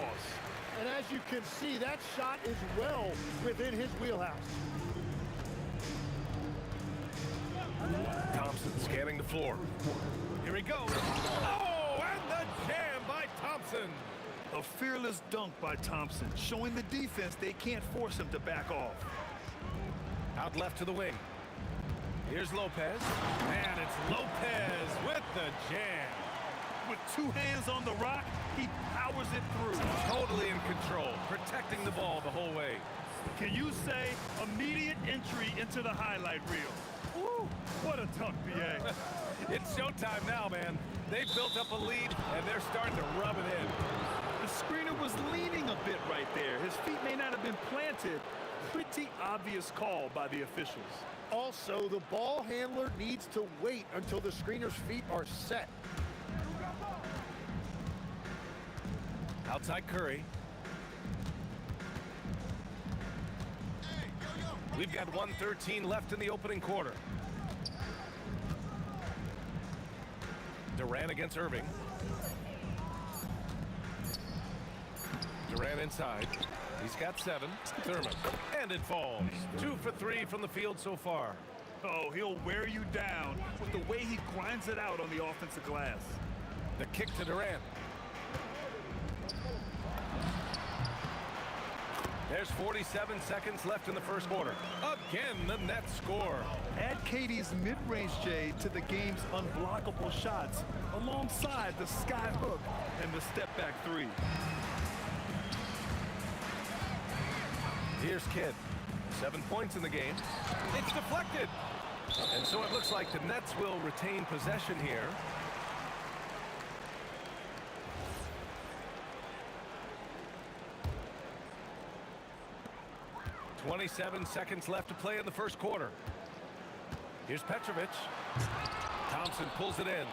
And as you can see, that shot is well within his wheelhouse. Thompson scanning the floor. Here he goes. Oh, and the jam by Thompson. A fearless dunk by Thompson, showing the defense they can't force him to back off. Out left to the wing. Here's Lopez. And it's Lopez with the jam. With 2 hands on the rock, he powers it through. Totally in control, protecting the ball the whole way. Can you say immediate entry into the highlight reel? Woo, what a dunk, B.A. It's showtime now, man. They've built up a lead, and they're starting to rub it in. The screener was leaning a bit right there. His feet may not have been planted. Pretty obvious call by the officials. Also, the ball handler needs to wait until the screener's feet are set. Outside Curry. We've got 1:13 left in the opening quarter. Durant against Irving. Durant inside. He's got 7. Thurman. And it falls. 2 for 3 from the field so far. Oh, he'll wear you down with the way he grinds it out on the offensive glass. The kick to Durant. There's 47 seconds left in the first quarter. Again, the Nets score. Add KD's mid-range J to the game's unblockable shots alongside the sky hook and the step-back 3. Here's Kidd. 7 points in the game. It's deflected. And so it looks like the Nets will retain possession here. .27 seconds left to play in the first quarter. Here's Petrovic. Thompson pulls it in.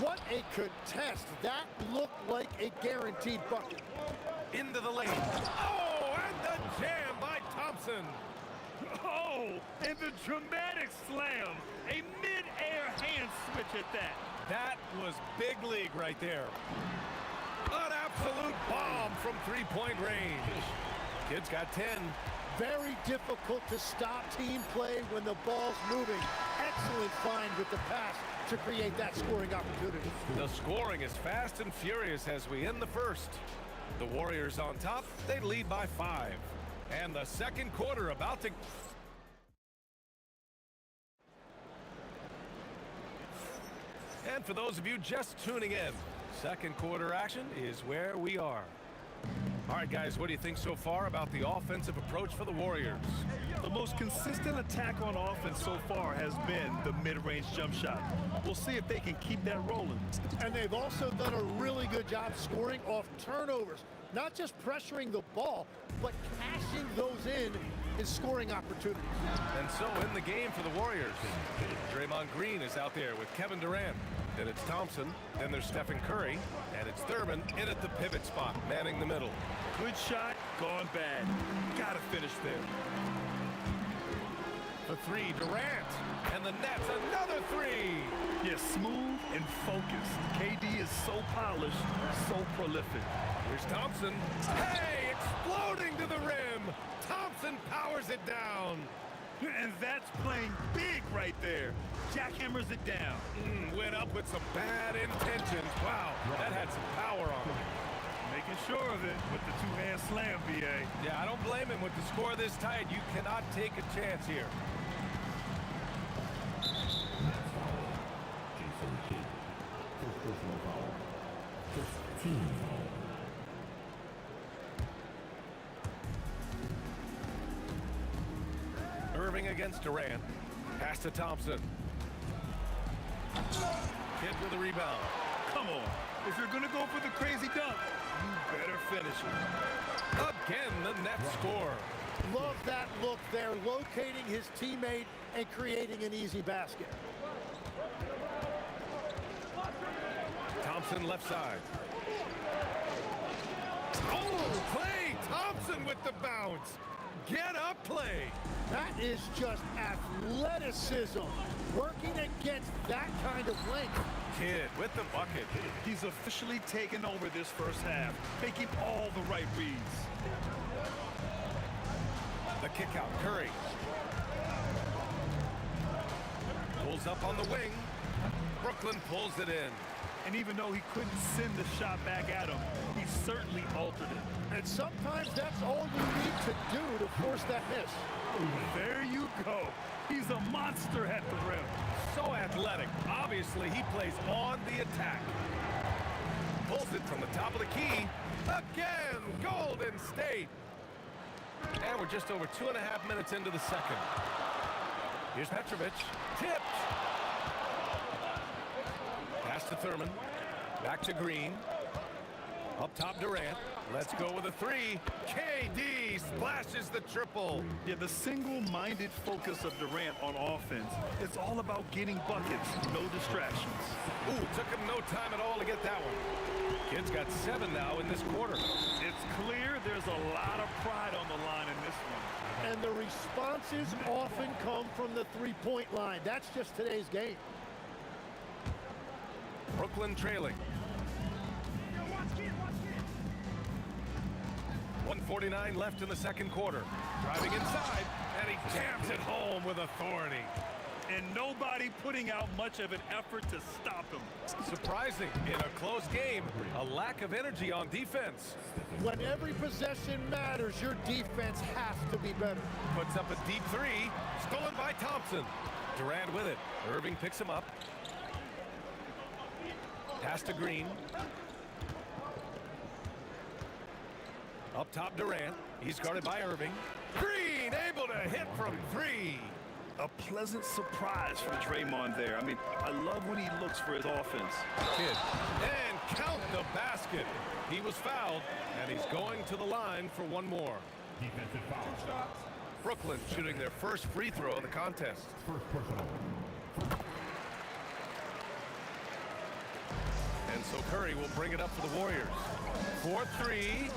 What a contest. That looked like a guaranteed bucket. Into the lane. Oh, and the jam by Thompson. Oh, and the dramatic slam. A mid-air hand switch at that. That was big league right there. An absolute bomb from three-point range. Kidd's got 10. Very difficult to stop team play when the ball's moving. Excellent find with the pass to create that scoring opportunity. The scoring is fast and furious as we end the first. The Warriors on top, they lead by 5. And the second quarter about to... And for those of you just tuning in, second quarter action is where we are. All right, guys, what do you think so far about the offensive approach for the Warriors? The most consistent attack on offense so far has been the mid-range jump shot. We'll see if they can keep that rolling. And they've also done a really good job scoring off turnovers. Not just pressuring the ball, but cashing those in scoring opportunities. And so in the game for the Warriors, Draymond Green is out there with Kevin Durant. Then it's Thompson, then there's Stephen Curry, and it's Thurman in at the pivot spot, manning the middle. Good shot, gone bad. Gotta finish there. The 3, Durant, and the Nets, another 3. Yeah, smooth and focused. KD is so polished, so prolific. Here's Thompson. Hey, exploding to the rim. Thompson powers it down. And that's playing big right there. Jackhammers it down. Went up with some bad intentions. Wow, that had some power on it. Making sure of it with the two-hand slam, B.A. Yeah, I don't blame him with the score this tight. You cannot take a chance here. Thompson Kid. First personal foul. First team foul. Irving against Durant. Pass to Thompson. Kidd with a rebound. Come on. If you're going to go for the crazy dunk, you better finish it. Again, the net score. Love that look there, locating his teammate and creating an easy basket. Thompson left side. Oh, Klay Thompson with the bounce. Get up, play. That is just athleticism, working against that kind of length. Kidd with the bucket. He's officially taken over this first half, making all the right reads. The kick out, Curry. Pulls up on the wing. Brooklyn pulls it in. And even though he couldn't send the shot back at him, he certainly altered it. And sometimes that's all you need to do to force that miss. There you go. He's a monster at the rim. So athletic. Obviously, he plays on the attack. Pulls it from the top of the key. Again, Golden State. And we're just over 2.5 minutes into the second. Here's Petrovic. Tipped. Pass to Thurman. Back to Green. Up top, Durant. Let's go with a three. KD splashes the triple. Yeah, the single-minded focus of Durant on offense. It's all about getting buckets, no distractions. Ooh, took him no time at all to get that one. Kidd's got 7 now in this quarter. It's clear there's a lot of pride on the line in this one. And the responses often come from the three-point line. That's just today's game. Brooklyn trailing. 1:49 left in the second quarter. Driving inside, and he jams it home with authority. And nobody putting out much of an effort to stop him. Surprising, in a close game, a lack of energy on defense. When every possession matters, your defense has to be better. Puts up a deep three, stolen by Thompson. Durant with it. Irving picks him up. Pass to Green. Up top, Durant. He's guarded by Irving. Green able to hit from 3. A pleasant surprise for Draymond there. I mean, I love when he looks for his offense. Kidd. And count the basket. He was fouled, and he's going to the line for one more. Defensive foul. Brooklyn shooting their first free throw of the contest. First personal. And so Curry will bring it up for the Warriors. 4-3.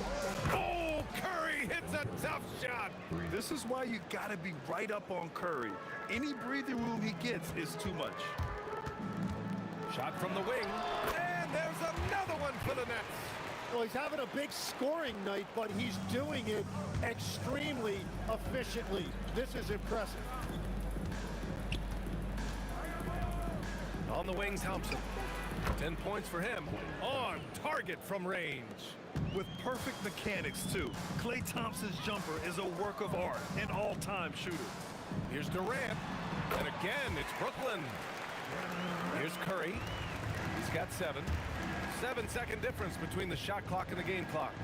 Oh, Curry hits a tough shot. This is why you got to be right up on Curry. Any breathing room he gets is too much. Shot from the wing. And there's another one for the Nets. Well, he's having a big scoring night, but he's doing it extremely efficiently. This is impressive. On the wing, Thompson. 10 points for him. On target from range. With perfect mechanics, too. Klay Thompson's jumper is a work of art, an all-time shooter. Here's Durant. And again, it's Brooklyn. Here's Curry. He's got 7. 7-second difference between the shot clock and the game clock.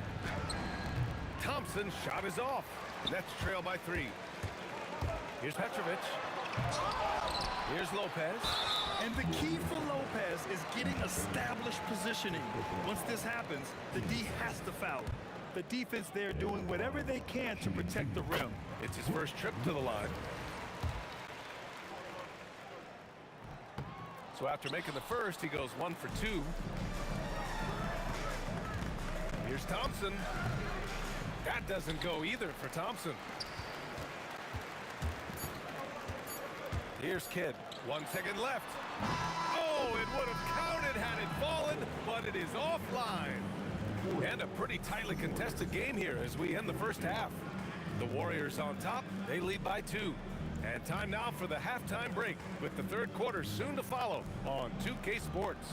Thompson's shot is off. Nets trail by 3. Here's Petrovic. Here's Lopez. And the key for Lopez is getting established positioning. Once this happens, the D has to foul. The defense there doing whatever they can to protect the rim. It's his first trip to the line. So after making the first, he goes 1 for 2. Here's Thompson. That doesn't go either for Thompson. Here's Kidd. 1 second left. Oh, it would have counted had it fallen, but it is offline. And a pretty tightly contested game here as we end the first half. The Warriors on top. They lead by 2. And time now for the halftime break with the third quarter soon to follow on 2K Sports.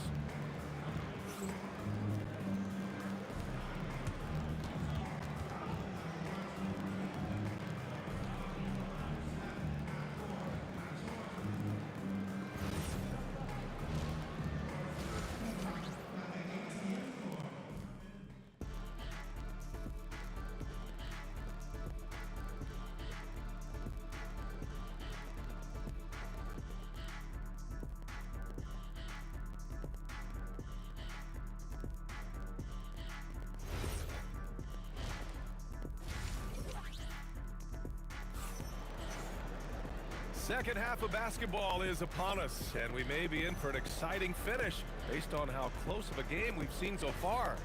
Second half of basketball is upon us, and we may be in for an exciting finish based on how close of a game we've seen so far.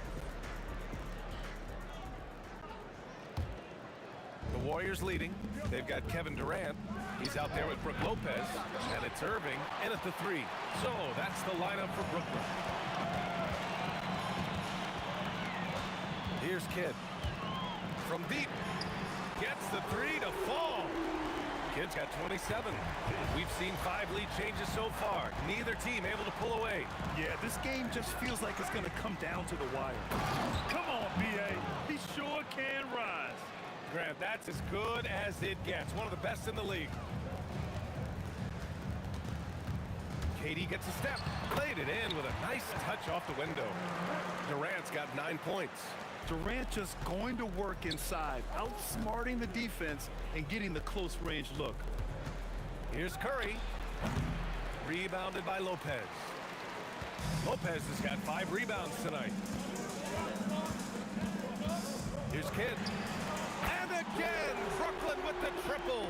The Warriors leading. They've got Kevin Durant. He's out there with Brook Lopez, and it's Irving in at the three. So that's the lineup for Brooklyn. Here's Kidd. From deep. Gets the three to fall. Kidd's got 27. We've seen 5 lead changes so far. Neither team able to pull away. Yeah, this game just feels like it's going to come down to the wire. Come on, B.A. He sure can rise. Grant, that's as good as it gets. One of the best in the league. KD gets a step. Played it in with a nice touch off the window. Durant's got 9 points. Durant just going to work inside, outsmarting the defense and getting the close range look. Here's Curry. Rebounded by Lopez. Lopez has got 5 rebounds tonight. Here's Kidd. And again, Brooklyn with the triple.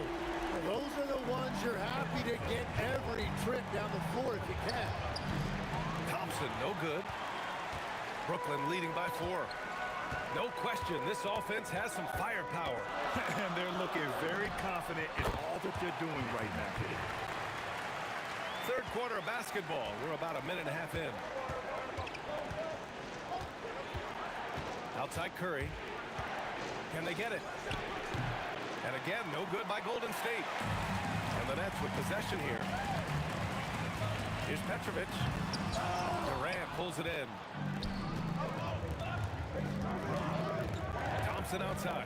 Well, those are the ones you're happy to get every trip down the floor if you can. Thompson, no good. Brooklyn leading by 4. No question, this offense has some firepower. And they're looking very confident in all that they're doing right now. Third quarter of basketball. We're about a minute and a half in. Outside Curry. Can they get it? And again, no good by Golden State. And the Nets with possession here. Here's Petrovic. Durant pulls it in. Thompson outside.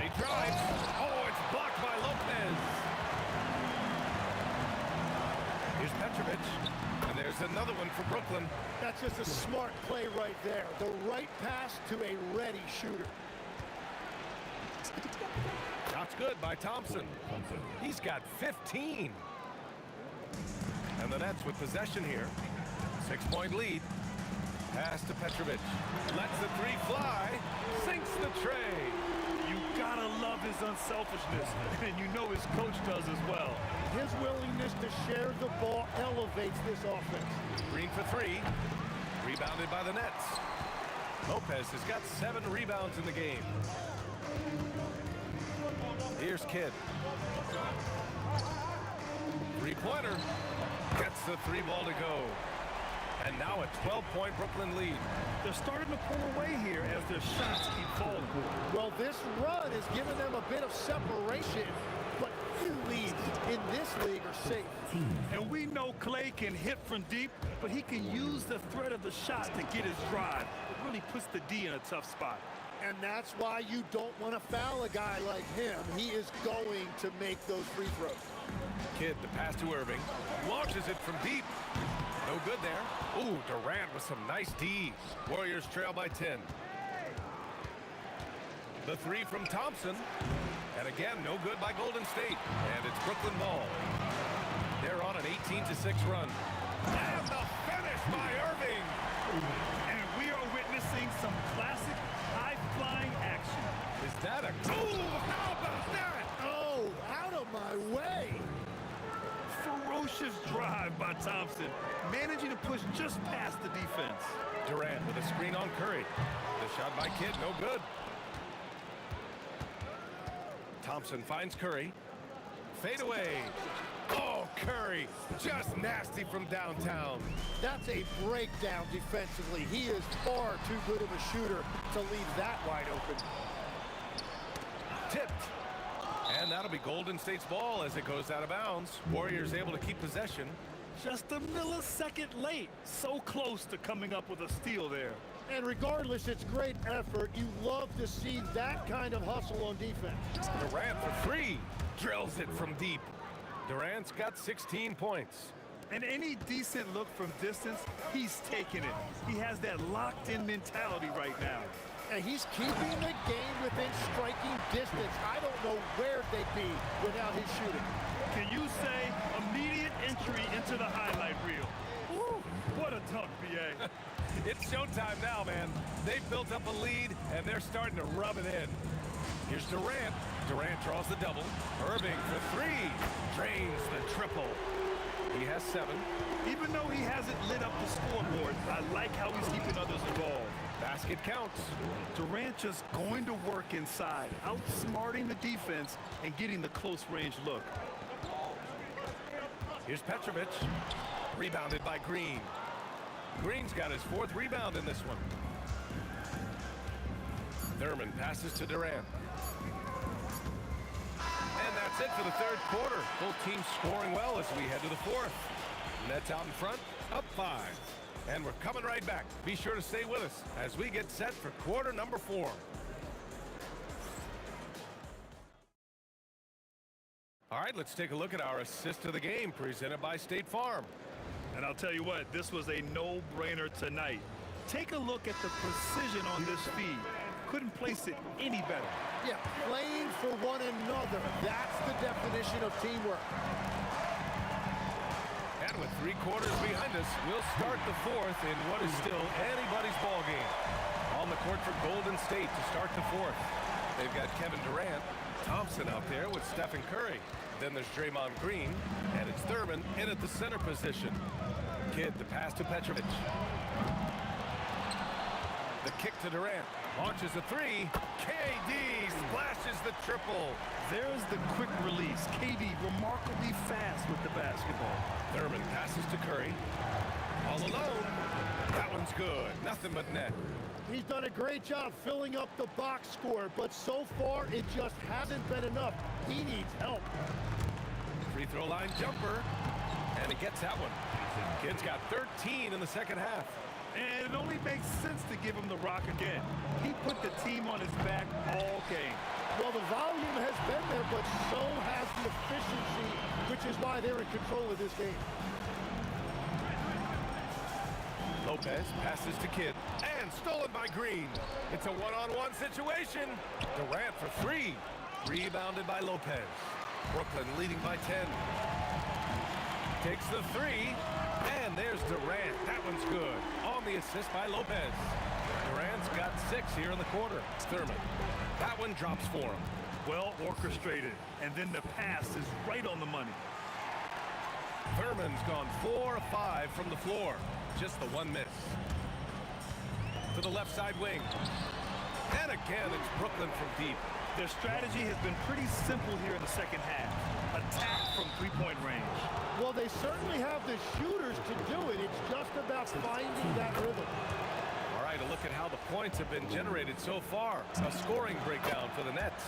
He drives. Oh, it's blocked by Lopez. Here's Petrovic. And there's another one for Brooklyn. That's just a smart play right there. The right pass to a ready shooter. Shot's good by Thompson. He's got 15. And the Nets with possession here. 6-point lead. Pass to Petrovic. Lets the three fly. Sinks the tray. You gotta love his unselfishness, and you know his coach does as well. His willingness to share the ball elevates this offense. Green for 3. Rebounded by the Nets. Lopez has got 7 rebounds in the game. Here's Kidd. 3-pointer. Gets the 3 ball to go. And now a 12-point Brooklyn lead. They're starting to pull away here as their shots keep falling. Well, this run has given them a bit of separation, but few leads in this league are safe. And we know Clay can hit from deep, but he can use the threat of the shot to get his drive. It really puts the D in a tough spot. And that's why you don't want to foul a guy like him. He is going to make those free throws. Kidd, the pass to Irving. Launches it from deep. No good there. Ooh, Durant with some nice D's. Warriors trail by 10. The 3 from Thompson. And again, no good by Golden State. And it's Brooklyn ball. They're on an 18-6 run. And the finish by Irving. And we are witnessing some classic high-flying action. Is that a... Ooh, how about that? Oh, out of my way. Ferocious drive by Thompson, managing to push just past the defense. Durant with a screen on Curry. The shot by Kidd, no good. Thompson finds Curry. Fade away. Oh, Curry, just nasty from downtown. That's a breakdown defensively. He is far too good of a shooter to leave that wide open. Tipped. And that'll be Golden State's ball as it goes out of bounds. Warriors able to keep possession. Just a millisecond late. So close to coming up with a steal there. And regardless, it's great effort. You love to see that kind of hustle on defense. Durant for 3. Drills it from deep. Durant's got 16 points. And any decent look from distance, he's taking it. He has that locked-in mentality right now. And he's keeping the game within striking distance. I don't know where they'd be without his shooting. Can you say immediate entry into the highlight reel? Woo, what a dunk, B.A. It's showtime now, man. They've built up a lead, and they're starting to rub it in. Here's Durant. Durant draws the double. Irving for three. Drains the triple. He has 7. Even though he hasn't lit up the scoreboard, I like how he's keeping others involved. Basket counts. Durant just going to work inside, outsmarting the defense and getting the close range look. Here's Petrovic. Rebounded by Green. Green's got his 4th rebound in this one. Thurman passes to Durant. And that's it for the 3rd quarter. Both teams scoring well as we head to the 4th. Nets out in front, up 5. And we're coming right back. Be sure to stay with us as we get set for quarter number 4. All right, let's take a look at our assist of the game presented by State Farm. And I'll tell you what, this was a no-brainer tonight. Take a look at the precision on this feed. Couldn't place it any better. Yeah, playing for one another. That's the definition of teamwork. And with 3 quarters behind us, we'll start the 4th in what is still anybody's ball game. On the court for Golden State to start the 4th. They've got Kevin Durant, Thompson out there with Stephen Curry. Then there's Draymond Green, and it's Thurman in at the center position. Kidd, the pass to Petrovic. The kick to Durant. Launches a 3. KD splashes the triple. There's the quick release. KD remarkably fast with the basketball. Thurman passes to Curry. All alone. That one's good. Nothing but net. He's done a great job filling up the box score, but so far it just hasn't been enough. He needs help. Free throw line jumper. And he gets that one. Kidd's got 13 in the second half. And it only makes sense to give him the rock again. He put the team on his back all game. Well, the volume has been there, but so has the efficiency, which is why they're in control of this game. Lopez passes to Kidd. And stolen by Green. It's a one-on-one situation. Durant for 3. Rebounded by Lopez. Brooklyn leading by 10. Takes the 3. And there's Durant. That one's good. On the assist by Lopez. Durant's got 6 here in the quarter. Thurman. That one drops for him. Well orchestrated. And then the pass is right on the money. Thurman's gone 4 of 5 from the floor. Just the 1 miss. To the left side wing. And again, it's Brooklyn from deep. Their strategy has been pretty simple here in the second half. Attack from 3-point range. Well, they certainly have the shooters to do it. It's just about finding that rhythm. All right, a look at how the points have been generated so far. A scoring breakdown for the Nets.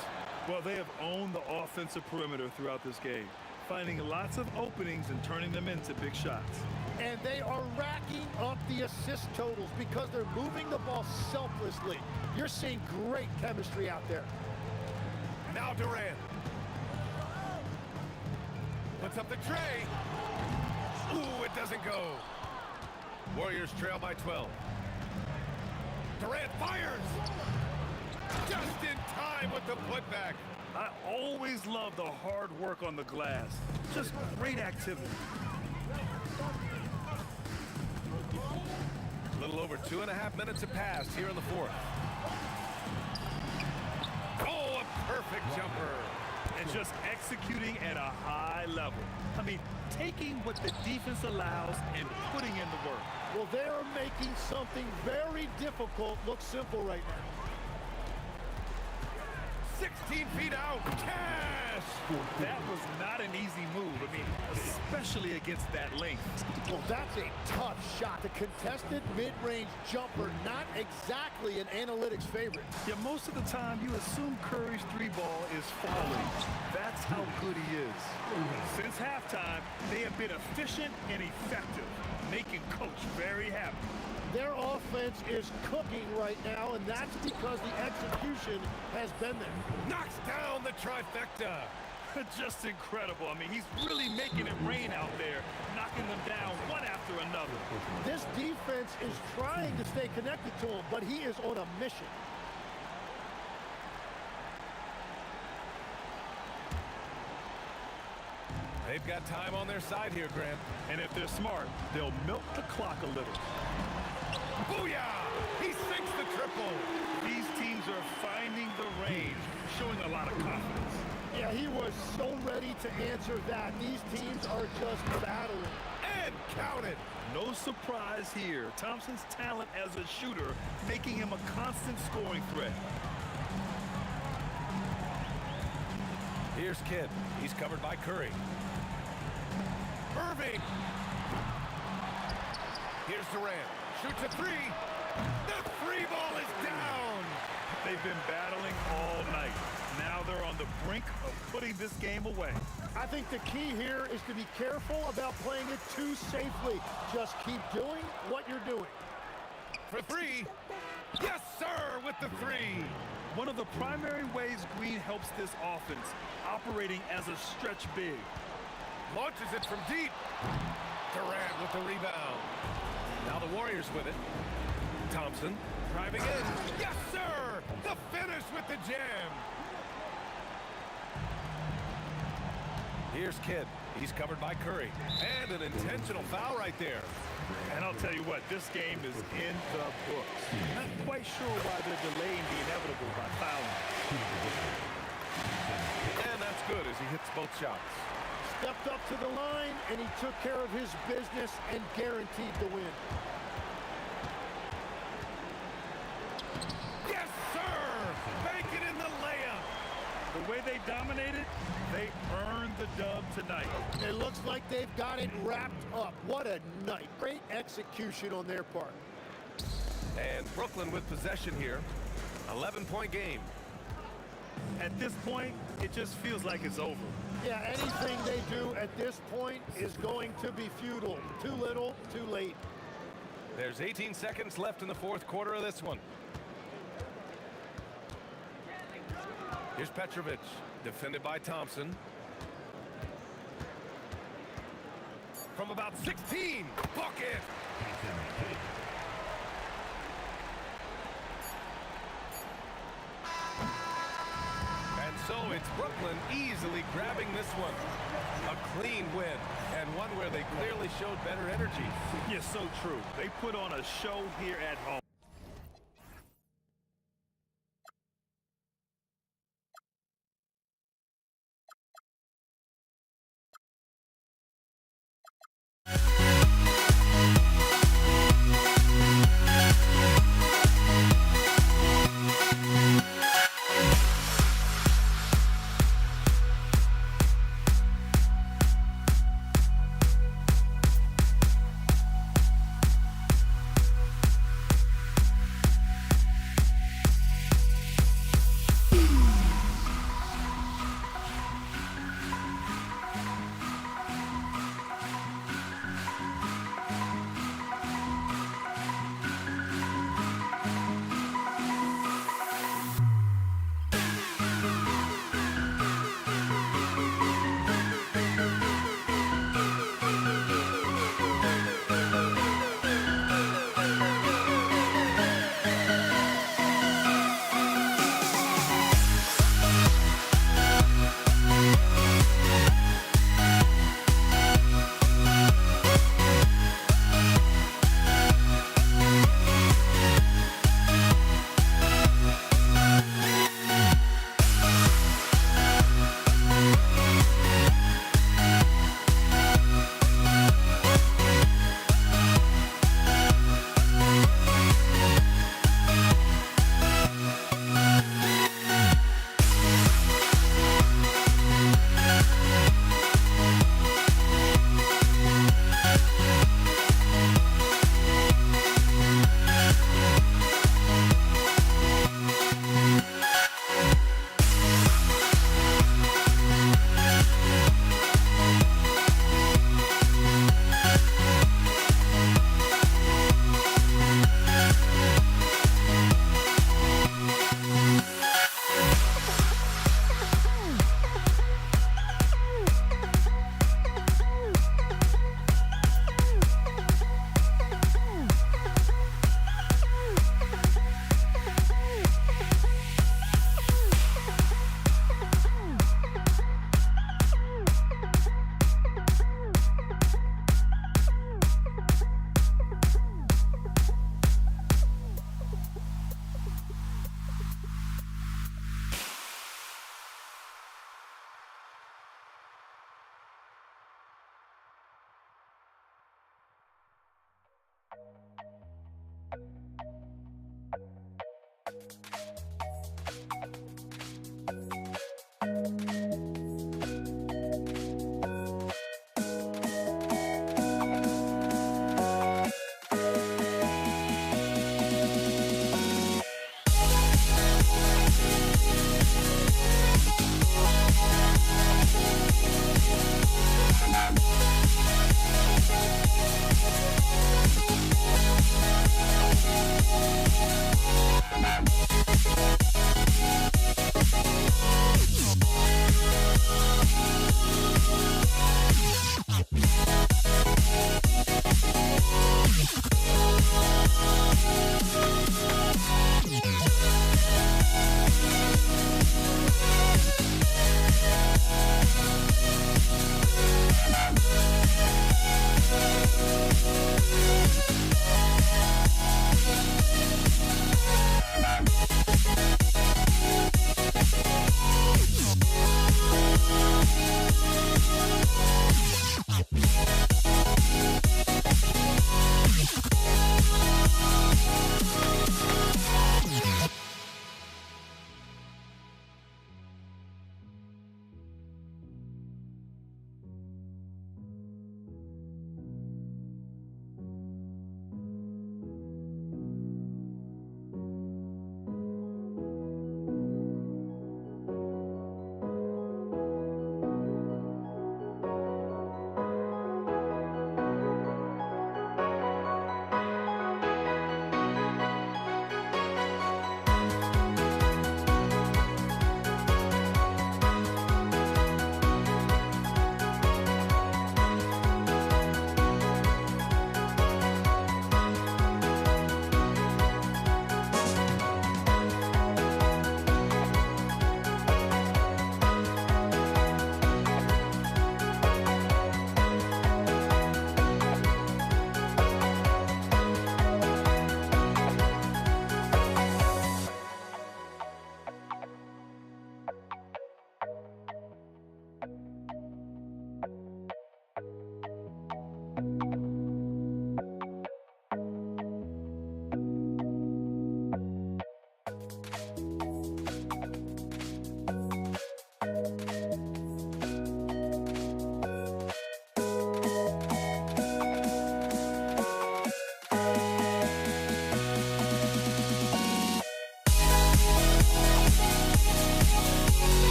Well, they have owned the offensive perimeter throughout this game, finding lots of openings and turning them into big shots. And they are racking up the assist totals because they're moving the ball selflessly. You're seeing great chemistry out there. Now Durant. Puts up the tray. Ooh, it doesn't go. Warriors trail by 12. Durant fires. Just in time with the putback. I always love the hard work on the glass. Just great activity. A little over 2.5 minutes have passed here in the 4th. Oh, a perfect jumper. And just executing at a high level. I mean, taking what the defense allows and putting in the work. Well, they're making something very difficult look simple right now. 16 feet out. Cash! That was not an easy move. I mean, especially against that length. Well, that's a tough shot. The contested mid-range jumper, not exactly an analytics favorite. Yeah, most of the time you assume Curry's 3-ball is falling. That's how good he is. Since halftime, they have been efficient and effective, making Coach very happy. Their offense is cooking right now, and that's because the execution has been there. Knocks down the trifecta. Just incredible. I mean, he's really making it rain out there, knocking them down one after another. This defense is trying to stay connected to him, but he is on a mission. They've got time on their side here, Grant. And if they're smart, they'll milk the clock a little. Booyah! He sinks the triple. These teams are finding the range, showing a lot of confidence. Yeah, he was so ready to answer that. These teams are just battling. And count it. No surprise here. Thompson's talent as a shooter making him a constant scoring threat. Here's Kidd. He's covered by Curry. Irving. Here's Durant. Shoots a three. The three ball is down. They've been battling all night. Now they're on the brink of putting this game away. I think the key here is to be careful about playing it too safely. Just keep doing what you're doing. For three. Yes, sir, with the three. One of the primary ways Green helps this offense, operating as a stretch big. Launches it from deep. Durant with the rebound. Now the Warriors with it. Thompson driving in. Yes, sir! The finish with the jam. Here's Kidd. He's covered by Curry. And an intentional foul right there. And I'll tell you what, this game is in the books. Not quite sure why they're delaying the inevitable by fouling. And that's good as he hits both shots. Stepped up to the line, and he took care of his business and guaranteed the win. Yes, sir! Banking in the layup. The way they dominated, they earned the dub tonight. It looks like they've got it wrapped up. What a night. Great execution on their part. And Brooklyn with possession here. 11-point game. At this point, it just feels like it's over. Yeah, anything they do at this point is going to be futile. Too little, too late. There's 18 seconds left in the fourth quarter of this one. Here's Petrovic, defended by Thompson. From about 16, bucket! And so it's Brooklyn easily grabbing this one. A clean win, and one where they clearly showed better energy. Yes, so true. They put on a show here at home.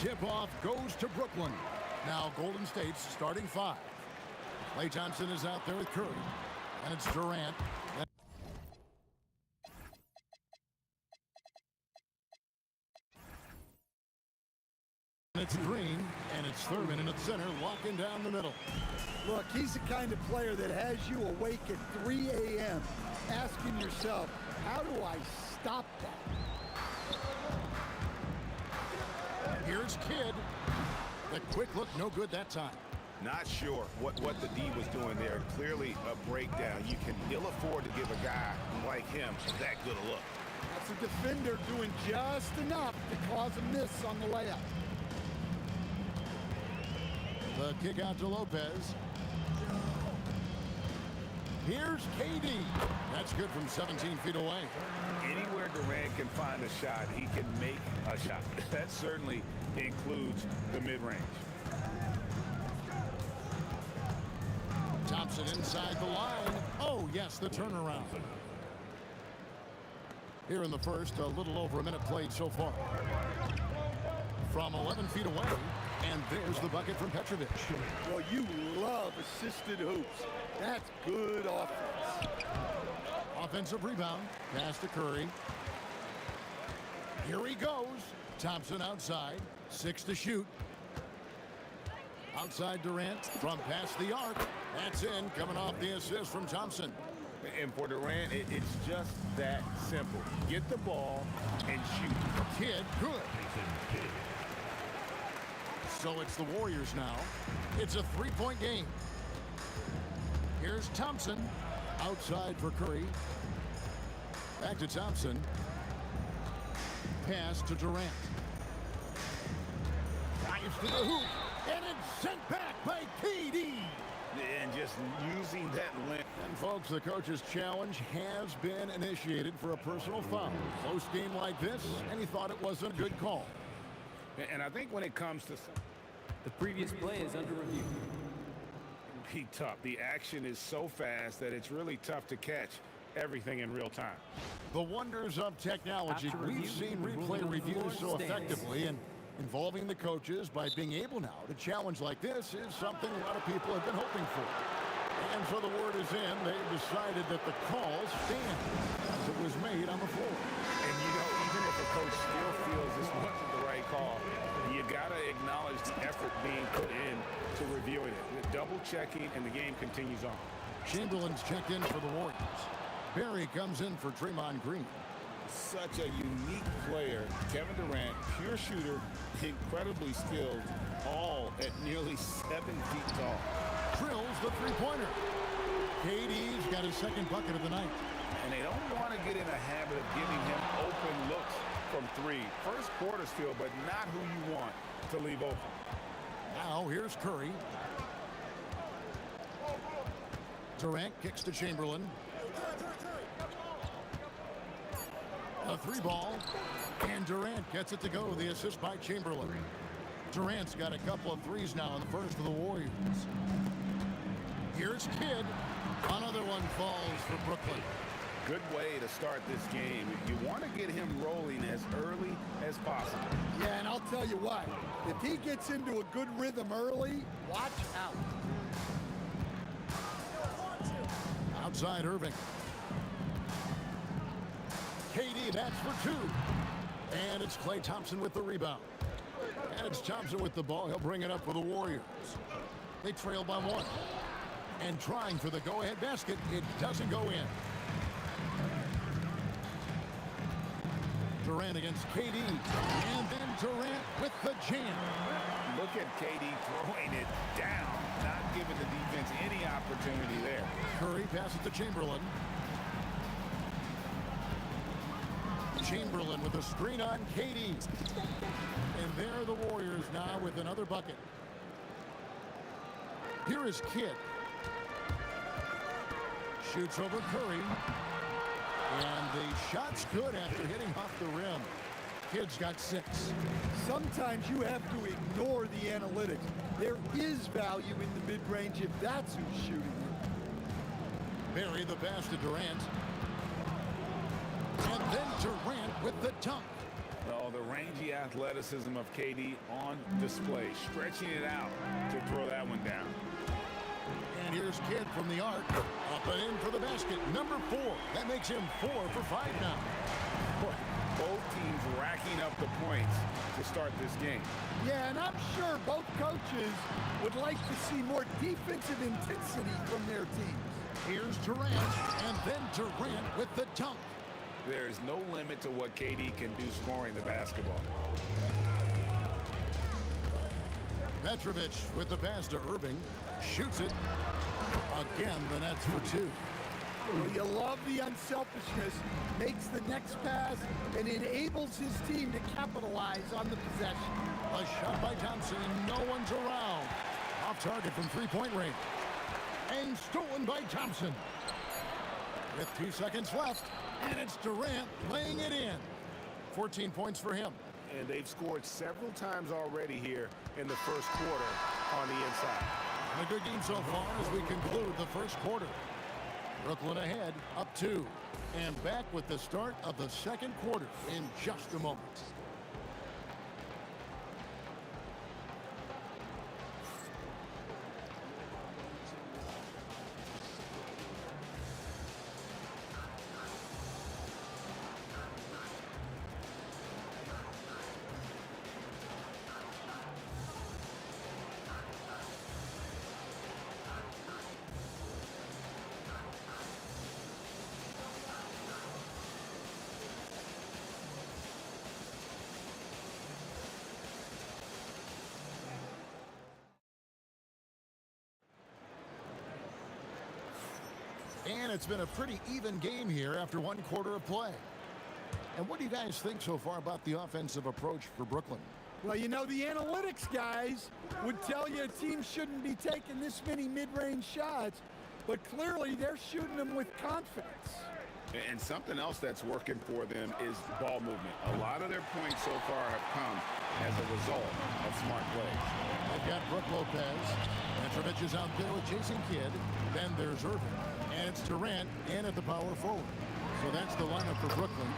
Tip-off goes to Brooklyn. Now Golden State's starting five. Klay Thompson is out there with Curry. And it's Durant. And it's Green, and it's Thurman in at center, locking down the middle. Look, he's the kind of player that has you awake at 3 a.m. asking yourself, how do I stop that? Here's Kidd. The quick look, no good that time. Not sure what the D was doing there. Clearly a breakdown. You can ill afford to give a guy like him that good a look. That's a defender doing just enough to cause a miss on the layup. The kick out to Lopez. Here's KD. That's good from 17 feet away. Anywhere Durant can find a shot, he can make a shot. That certainly includes the mid-range. Thompson inside the line. Oh, yes, the turnaround. Here in the first, a little over a minute played so far. From 11 feet away, and there's the bucket from Petrovic. Well, you love assisted hoops. That's good offense. Offensive rebound. Pass to Curry. Here he goes. Thompson outside. 6 to shoot. Outside Durant from past the arc. That's in, coming off the assist from Thompson. And for Durant, it's just that simple. Get the ball and shoot. Kidd, good. So it's the Warriors now. It's a three-point game. Here's Thompson. Outside for Curry. Back to Thompson. Pass to Durant. Drives to the hoop. And it's sent back by KD. And just using that length. And folks, the coach's challenge has been initiated for a personal foul. Close game like this, and he thought it wasn't a good call. And I think when it comes to The previous play is under review. be tough. The action is so fast that it's really tough to catch everything in real time. The wonders of technology. After We've review, seen the replay ruling on the reviews floor so stands. effectively, and involving the coaches by being able now to challenge like this is something a lot of people have been hoping for. And so the word is in. They've decided that the call stands as it was made on the floor. And you know, even if a coach still feels this wasn't the right call, you got to acknowledge the effort being put in to reviewing it. Double checking, and the game continues on. Chamberlain's checked in for the Warriors. Barry comes in for Draymond Green. Such a unique player. Kevin Durant, pure shooter, incredibly skilled, all at nearly 7 feet tall. Drills the three-pointer. KD's got his second bucket of the night. And they don't want to get in a habit of giving him open looks from three. First quarter still, but not who you want to leave open. Now here's Curry. Durant kicks to Chamberlain. A three ball, and Durant gets it to go. The assist by Chamberlain. Durant's got a couple of threes now in the first for the Warriors. Here's Kidd. Another one falls for Brooklyn. Good way to start this game. You want to get him rolling as early as possible. Yeah, and I'll tell you what, if he gets into a good rhythm early, watch out. Outside Irving. KD, that's for two. And it's Klay Thompson with the rebound. And it's Thompson with the ball. He'll bring it up for the Warriors. They trail by one. And trying for the go-ahead basket, it doesn't go in. Durant against KD. And then Durant with the jam. Look at KD throwing it down, not giving the defense any opportunity there. Curry passes to Chamberlain. Chamberlain with a screen on KD. And there are the Warriors now with another bucket. Here is Kidd. Shoots over Curry. And the shot's good after hitting off the rim. Kidd's got 6. Sometimes you have to ignore the analytics. There is value in the mid-range if that's who's shooting it. Barry the pass to Durant. And then Durant with the dunk. Oh, the rangy athleticism of KD on display, stretching it out to throw that one down. And here's Kidd from the arc. Up and in for the basket. Number 4. That makes him 4 for 5 now. Boy, both teams racking up the points to start this game. Yeah, and I'm sure both coaches would like to see more defensive intensity from their teams. Here's Durant, and then Durant with the dunk. There's no limit to what KD can do scoring the basketball. Petrovic with the pass to Irving. Shoots it. Again, the Nets for 2. Well, you love the unselfishness. Makes the next pass and enables his team to capitalize on the possession. A shot by Thompson, and no one's around. Off target from three-point range. And stolen by Thompson. With 2 seconds left, and it's Durant laying it in. 14 points for him. And they've scored several times already here in the first quarter on the inside. A good game so far as we conclude the first quarter. Brooklyn ahead, up 2. And back with the start of the second quarter in just a moment. And it's been a pretty even game here after 1 quarter of play. And what do you guys think so far about the offensive approach for Brooklyn? Well, you know, the analytics guys would tell you a team shouldn't be taking this many mid-range shots, but clearly they're shooting them with confidence. And something else that's working for them is ball movement. A lot of their points so far have come as a result of smart plays. They've got Brook Lopez. Petrovic is out there with Jason Kidd. Then there's Irving. And it's Durant in at the power forward. So that's the lineup for Brooklyn.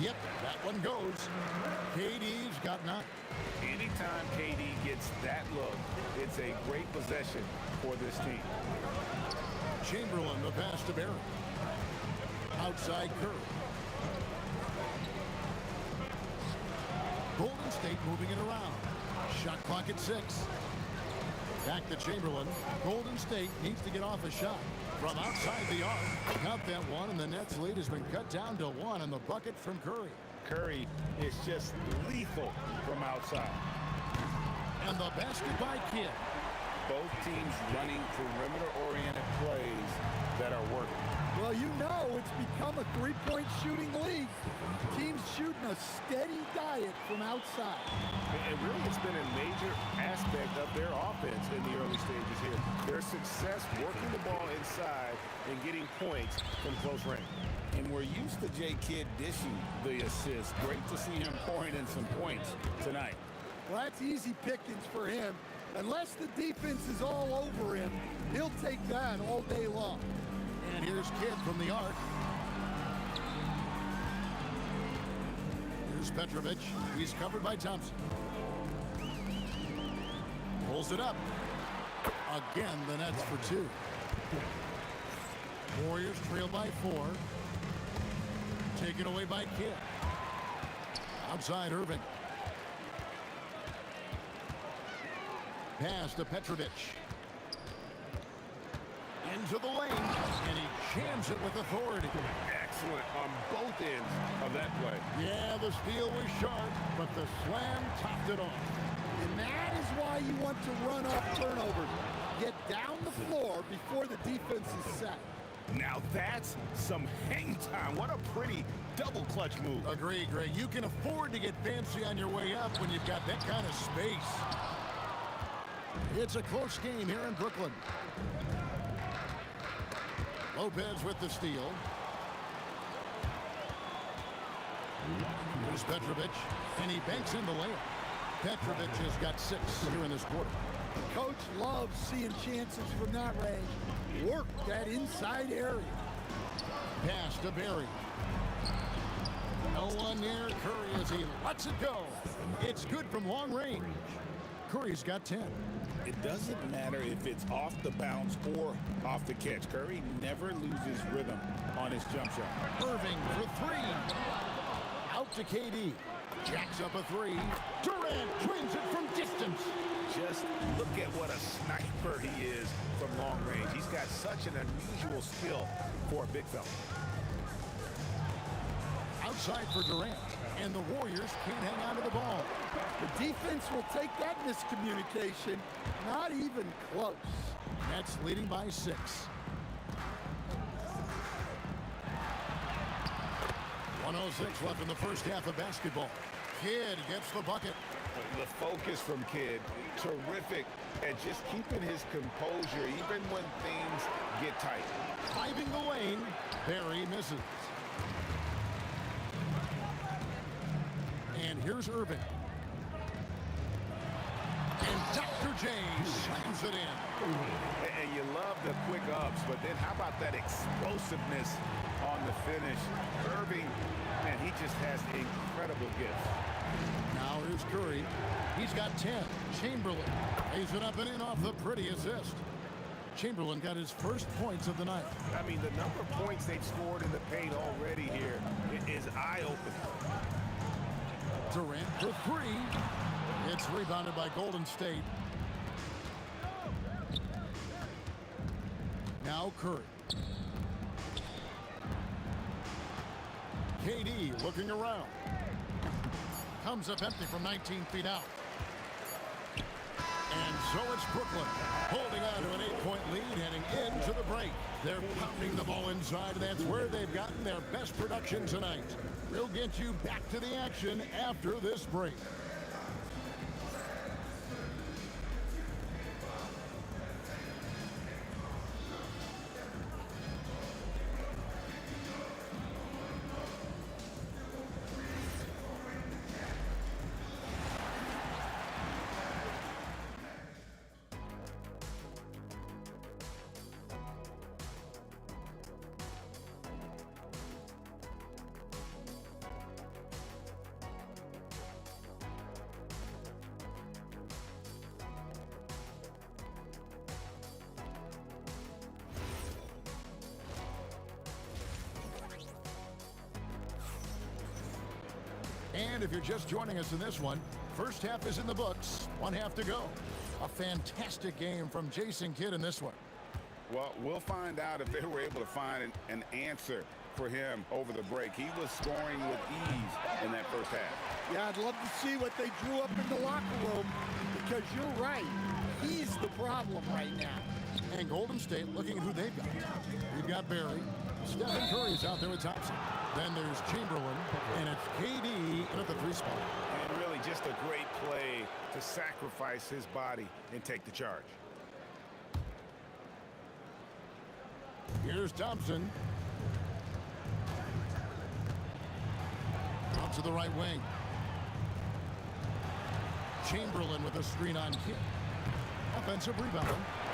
Yep, that one goes. KD's got 9. Anytime KD gets that look, it's a great possession for this team. Chamberlain, the pass to Barry. Outside Curry. Golden State moving it around. Shot clock at 6. Back to Chamberlain. Golden State needs to get off a shot. From outside the arc, count that one, and the Nets lead has been cut down to 1 on the bucket from Curry. Curry is just lethal from outside. And the basket by Kidd. Both teams running perimeter-oriented plays that are working. Well, you know it's become a three-point shooting league. Teams shooting a steady diet from outside. And really, it's been a major aspect of their offense in the early stages here. Their success working the ball inside and getting points from close range. And we're used to J. Kidd dishing the assist. Great to see him pouring in some points tonight. Well, that's easy pickings for him. Unless the defense is all over him, he'll take that all day long. And here's Kidd from the arc. Here's Petrovic. He's covered by Thompson. Pulls it up. Again, the Nets for 2. Warriors trail by 4. Taken away by Kidd. Outside Irving. Pass to Petrovic. Into the lane, and he jams it with authority. Excellent on both ends of that play. Yeah, the steal was sharp, but the slam topped it off. And that is why you want to run off turnovers. Get down the floor before the defense is set. Now that's some hang time. What a pretty double clutch move. Agree, Greg. You can afford to get fancy on your way up when you've got that kind of space. It's a close game here in Brooklyn. Lopez with the steal. Here's Petrovic, and he banks in the layup. Petrovic has got 6 here in this quarter. Coach loves seeing chances from that range. Work that inside area. Pass to Barry. No one near Curry as he lets it go. It's good from long range. Curry's got 10. It doesn't matter if it's off the bounce or off the catch. Curry never loses rhythm on his jump shot. Irving for 3. Out to KD. Jacks up a 3. Durant twins it from distance. Just look at what a sniper he is from long range. He's got such an unusual skill for a big fella. Outside for Durant, and the Warriors can't hang on to the ball. The defense will take that miscommunication. Not even close. Nets leading by 6. .106 left in the first half of basketball. Kidd gets the bucket. The focus from Kidd, terrific at just keeping his composure even when things get tight. Driving the lane, Barry misses. And here's Irving. And Dr. J slams it in. And you love the quick ups, but then how about that explosiveness on the finish? Irving, man, he just has incredible gifts. Now here's Curry. He's got 10. Chamberlain lays it up and in off the pretty assist. Chamberlain got his first points of the night. I mean, the number of points they've scored in the paint already here is eye-opening. Durant for 3. It's rebounded by Golden State. Now Curry. KD looking around. Comes up empty from 19 feet out. And so it's Brooklyn holding on to an 8-point lead heading into the break. They're pounding the ball inside, and that's where they've gotten their best production tonight. We'll get you back to the action after this break. And if you're just joining us in this one, first half is in the books, 1 half to go. A fantastic game from Jason Kidd in this one. Well, we'll find out if they were able to find an answer for him over the break. He was scoring with ease in that first half. Yeah, I'd love to see what they drew up in the locker room, because you're right. He's the problem right now. And Golden State looking at who they've got. We've got Barry. Stephen Curry's out there with Thompson. Then there's Chamberlain, and it's KD at the 3 spot. And really just a great play to sacrifice his body and take the charge. Here's Thompson. Out to the right wing. Chamberlain with a screen on Kidd. Offensive rebound.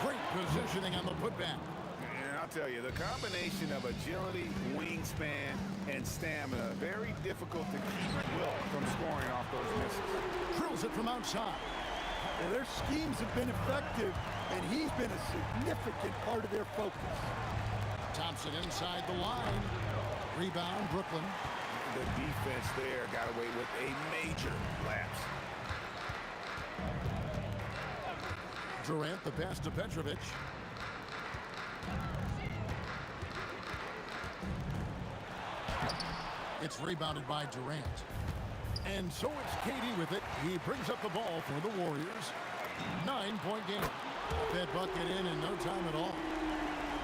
Great positioning on the putback. And I'll tell you, the combination of agility, wingspan, and stamina, very difficult to keep Wilt from scoring off those misses. Drills it from outside. Well, their schemes have been effective, and he's been a significant part of their focus. Thompson inside the line. Rebound, Brooklyn. The defense there got away with a major lapse. Durant, the pass to Petrovic. It's rebounded by Durant. And so it's KD with it. He brings up the ball for the Warriors. 9-point game. That bucket in no time at all.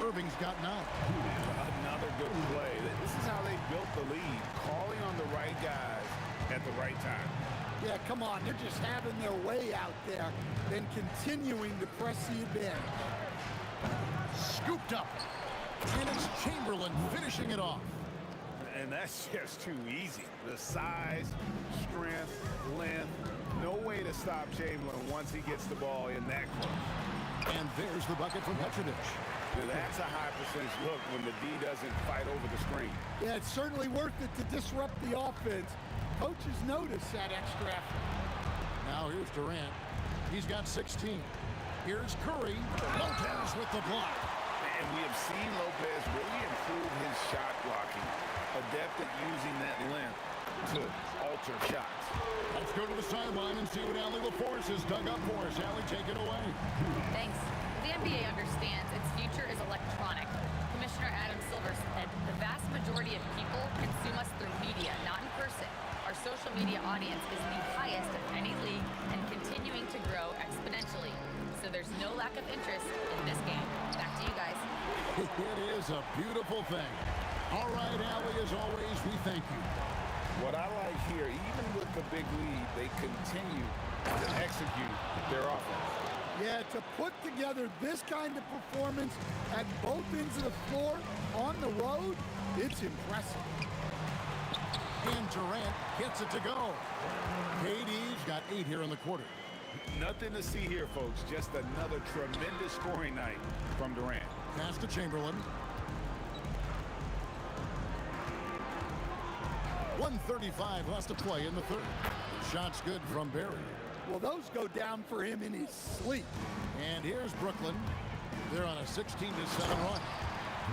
Irving's got 9. Another good play. This is how they built the lead, calling on the right guys at the right time. Yeah, come on. They're just having their way out there, then continuing to press the advantage. Scooped up. And it's Chamberlain finishing it off. And that's just too easy. The size, strength, length, no way to stop Chamberlain once he gets the ball in that close. And there's the bucket from Petrovic. Now, that's a high percentage look when the D doesn't fight over the screen. Yeah, it's certainly worth it to disrupt the offense. Coaches notice that extra effort. Now here's Durant. He's got 16. Here's Curry. Lopez with the block. And we have seen Lopez really improve his shot blocking, adept at using that length to alter shots. Let's go to the sideline and see what Allie LaForce has dug up for us. Allie, take it away. Thanks. The NBA understands its future is electronic. Commissioner Adam Silver said the vast majority of people consume us through media, not in person. Our social media audience is the highest of any league and continuing to grow exponentially. So there's no lack of interest in this game. Back to you guys. It is a beautiful thing. All right, Allie, as always, we thank you. What I like here, even with the big lead, they continue to execute their offense. Yeah, to put together this kind of performance at both ends of the floor on the road, it's impressive. And Durant gets it to go. KD's got 8 here in the quarter. Nothing to see here, folks. Just another tremendous scoring night from Durant. Pass to Chamberlain. 1:35 left to play in the third. Shot's good from Barry. Well, those go down for him in his sleep. And here's Brooklyn. They're on a 16-7 run.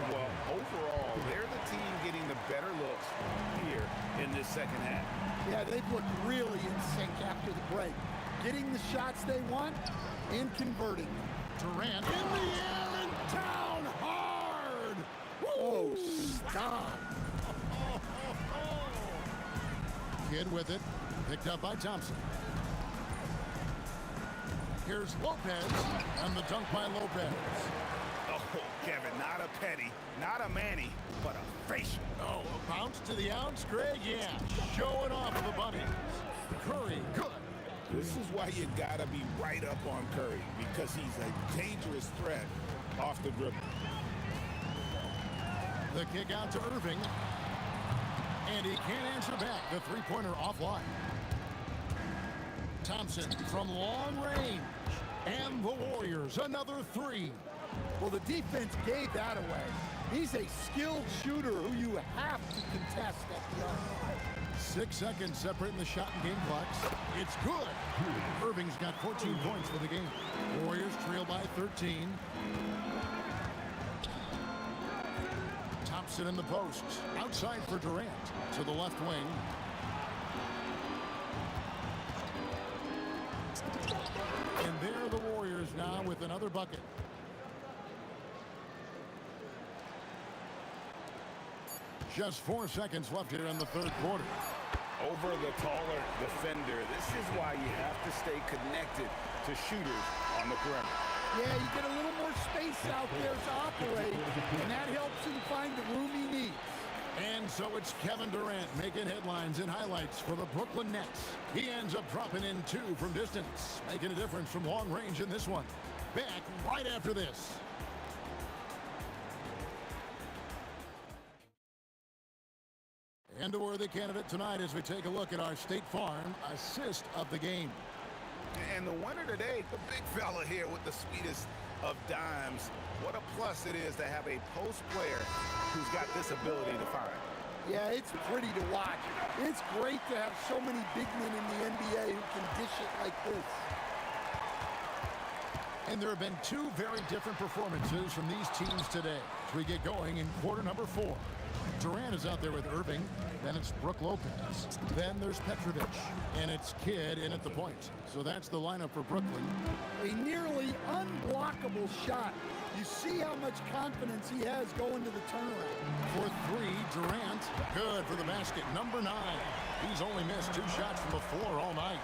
Well, overall, they're the team getting the better looks here in this second half. Yeah, they've looked really in sync after the break. Getting the shots they want and converting them. Durant in the air and down hard. Oh, stop. Kid with it. Picked up by Thompson. Here's Lopez, and the dunk by Lopez. Oh, Kevin, not a petty, not a Manny, but a facial. Oh, a bounce to the outs, Greg, yeah. Showing off of the bunnies. Curry, good. This is why you gotta be right up on Curry, because he's a dangerous threat off the dribble. The kick out to Irving. And he can't answer back. The three-pointer offline. Thompson from long range. And the Warriors, another three. Well, the defense gave that away. He's a skilled shooter who you have to contest at the arc. 6 seconds separating the shot and game clocks. It's good. Irving's got 14 points for the game. Warriors trail by 13. Thompson in the post. Outside for Durant. To the left wing. And there are the Warriors now with another bucket. Just 4 seconds left here in the third quarter. Over the taller defender. This is why you have to stay connected to shooters on the perimeter. Yeah, you get a little more space out there to operate, and that helps him find the room he needs. And so it's Kevin Durant making headlines and highlights for the Brooklyn Nets. He ends up dropping in 2 from distance, making a difference from long range in this one. Back right after this. And a worthy candidate tonight as we take a look at our State Farm assist of the game. And the winner today, the big fella here with the sweetest of dimes. What a plus it is to have a post player who's got this ability to find. Yeah, it's pretty to watch. It's great to have so many big men in the NBA who can dish it like this. And there have been 2 very different performances from these teams today as we get going in quarter number 4. Durant is out there with Irving. Then it's Brook Lopez. Then there's Petrovic. And it's Kidd in at the point. So that's the lineup for Brooklyn. A nearly unblockable shot. You see how much confidence he has going to the turnaround. For 3, Durant. Good for the basket. Number 9. He's only missed 2 shots from the floor all night.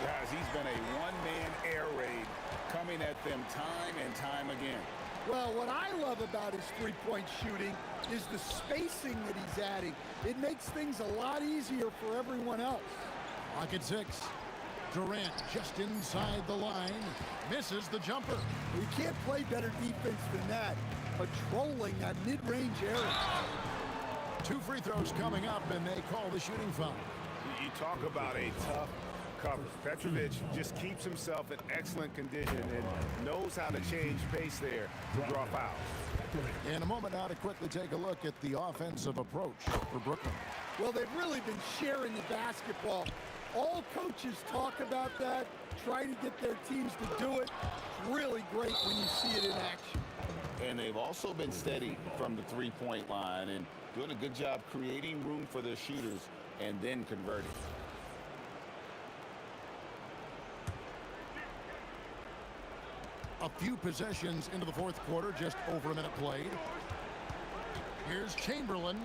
Guys, he's been a one-man air raid coming at them time and time again. Well, what I love about his three-point shooting is the spacing that he's adding. It makes things a lot easier for everyone else. Clock at 6. Durant just inside the line. Misses the jumper. You can't play better defense than that. Patrolling that mid-range area. 2 free throws coming up, and they call the shooting foul. You talk about a tough cover. Petrovic just keeps himself in excellent condition and knows how to change pace there to draw fouls. In a moment now to quickly take a look at the offensive approach for Brooklyn. Well, they've really been sharing the basketball. All coaches talk about that, try to get their teams to do it. It's really great when you see it in action. And they've also been steady from the three-point line and doing a good job creating room for their shooters and then converting. A few possessions into the fourth quarter, just over a minute played. Here's Chamberlain.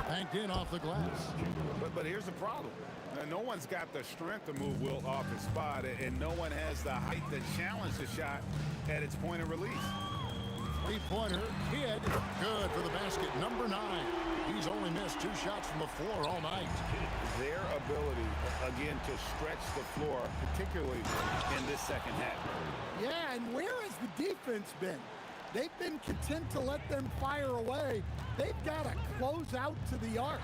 Banked in off the glass. But here's the problem. No one's got the strength to move Wilt off his spot, and no one has the height to challenge the shot at its point of release. Three-pointer, Kidd, good for the basket, number 9. He's only missed 2 shots from the floor all night. Their ability, again, to stretch the floor, particularly in this second half. Yeah, and where has the defense been? They've been content to let them fire away. They've got to close out to the arc.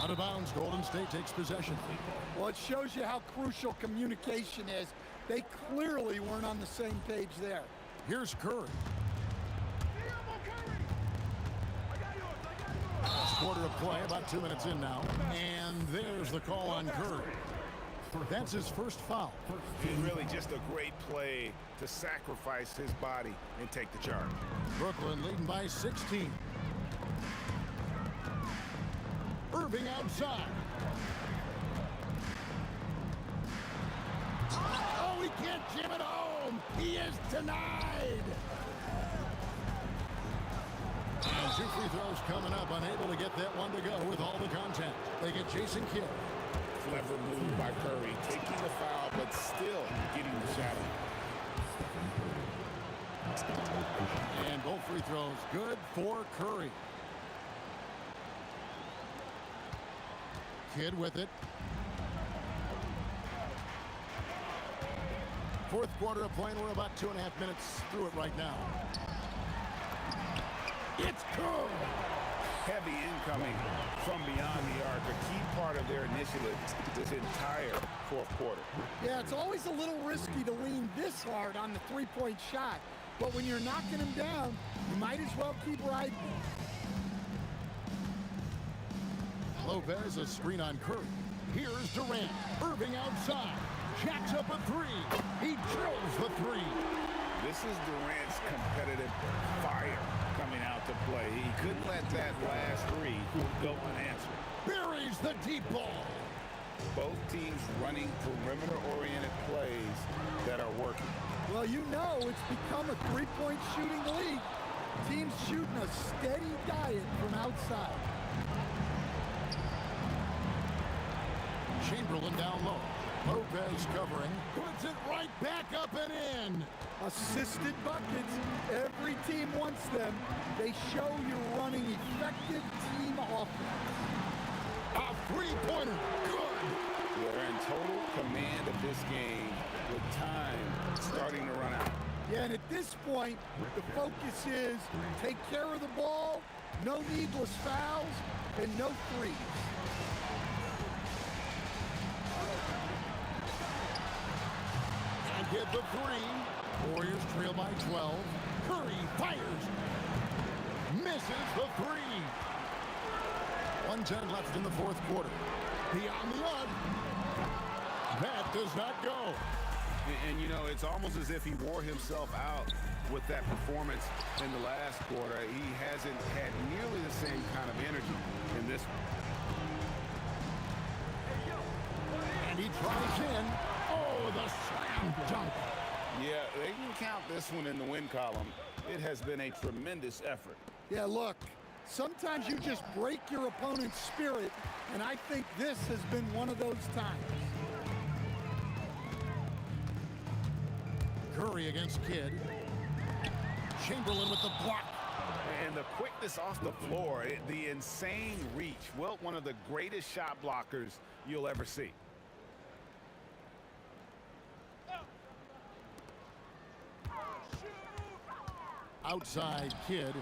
Out of bounds, Golden State takes possession. Well, it shows you how crucial communication is. They clearly weren't on the same page there. Here's Curry. Last quarter of play, about 2 minutes in now. And there's the call on Curry. That's his first foul. Really just a great play to sacrifice his body and take the charge. Brooklyn leading by 16. Irving outside. Oh, he can't jam it home. He is denied. And 2 free throws coming up. Unable to get that one to go with all the contact. They get Jason Kidd. Clever move by Curry, taking the foul, but still getting the shot. And both free throws good for Curry. Kidd with it. Fourth quarter of play, and we're about 2.5 minutes through it right now. It's good. Heavy incoming from beyond the arc, a key part of their initiative this entire fourth quarter. Yeah, it's always a little risky to lean this hard on the three-point shot, but when you're knocking him down, you might as well keep riding. Lopez, a screen on Curry. Here's Durant. Irving outside. Jacks up a 3. He drills the 3. This is Durant's competitive fire coming out to play. He couldn't let that last 3 go unanswered. Buries the deep ball. Both teams running perimeter-oriented plays that are working. Well, you know it's become a three-point shooting league. Teams shooting a steady diet from outside. Chamberlain down low. Lopez covering. Puts it right back up and in. Assisted buckets. Every team wants them. They show you're running effective team offense. A three-pointer. Good. They're in total command of this game with time starting to run out. Yeah, and at this point, the focus is take care of the ball, no needless fouls, and no threes. And get the 3. Warriors trail by 12. Curry fires. Misses the 3. 1:10 left in the fourth quarter. Beyond the arc. That does not go. And you know, it's almost as if he wore himself out with that performance in the last quarter. He hasn't had nearly the same kind of energy in this one. And he tries in. Oh, the slam dunk. Yeah, they can count this one in the win column. It has been a tremendous effort. Yeah, look, sometimes you just break your opponent's spirit, and I think this has been one of those times. Curry against Kidd. Chamberlain with the block. And the quickness off the floor, the insane reach. Well, one of the greatest shot blockers you'll ever see. outside Kidd.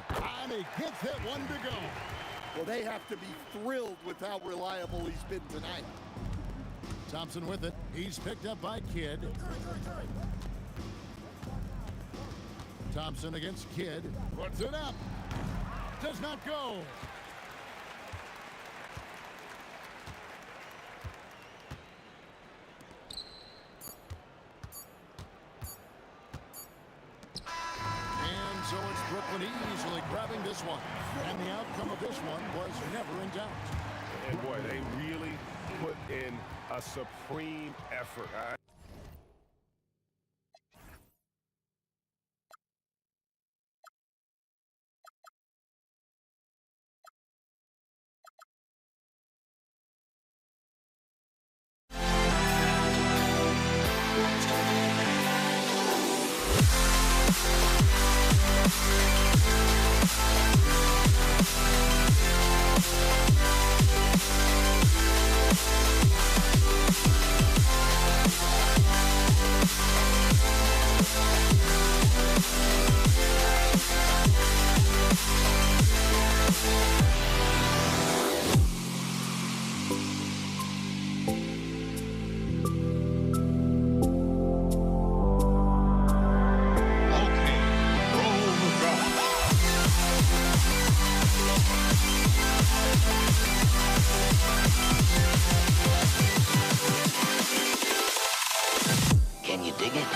And he gets that one to go. Well, they have to be thrilled with how reliable he's been tonight. Thompson with it. He's picked up by Kidd. Thompson against Kidd. Puts it up. Does not go. And so it's Brooklyn easily grabbing this one. And the outcome of this one was never in doubt. And boy, they really put in a supreme effort. Can you dig it?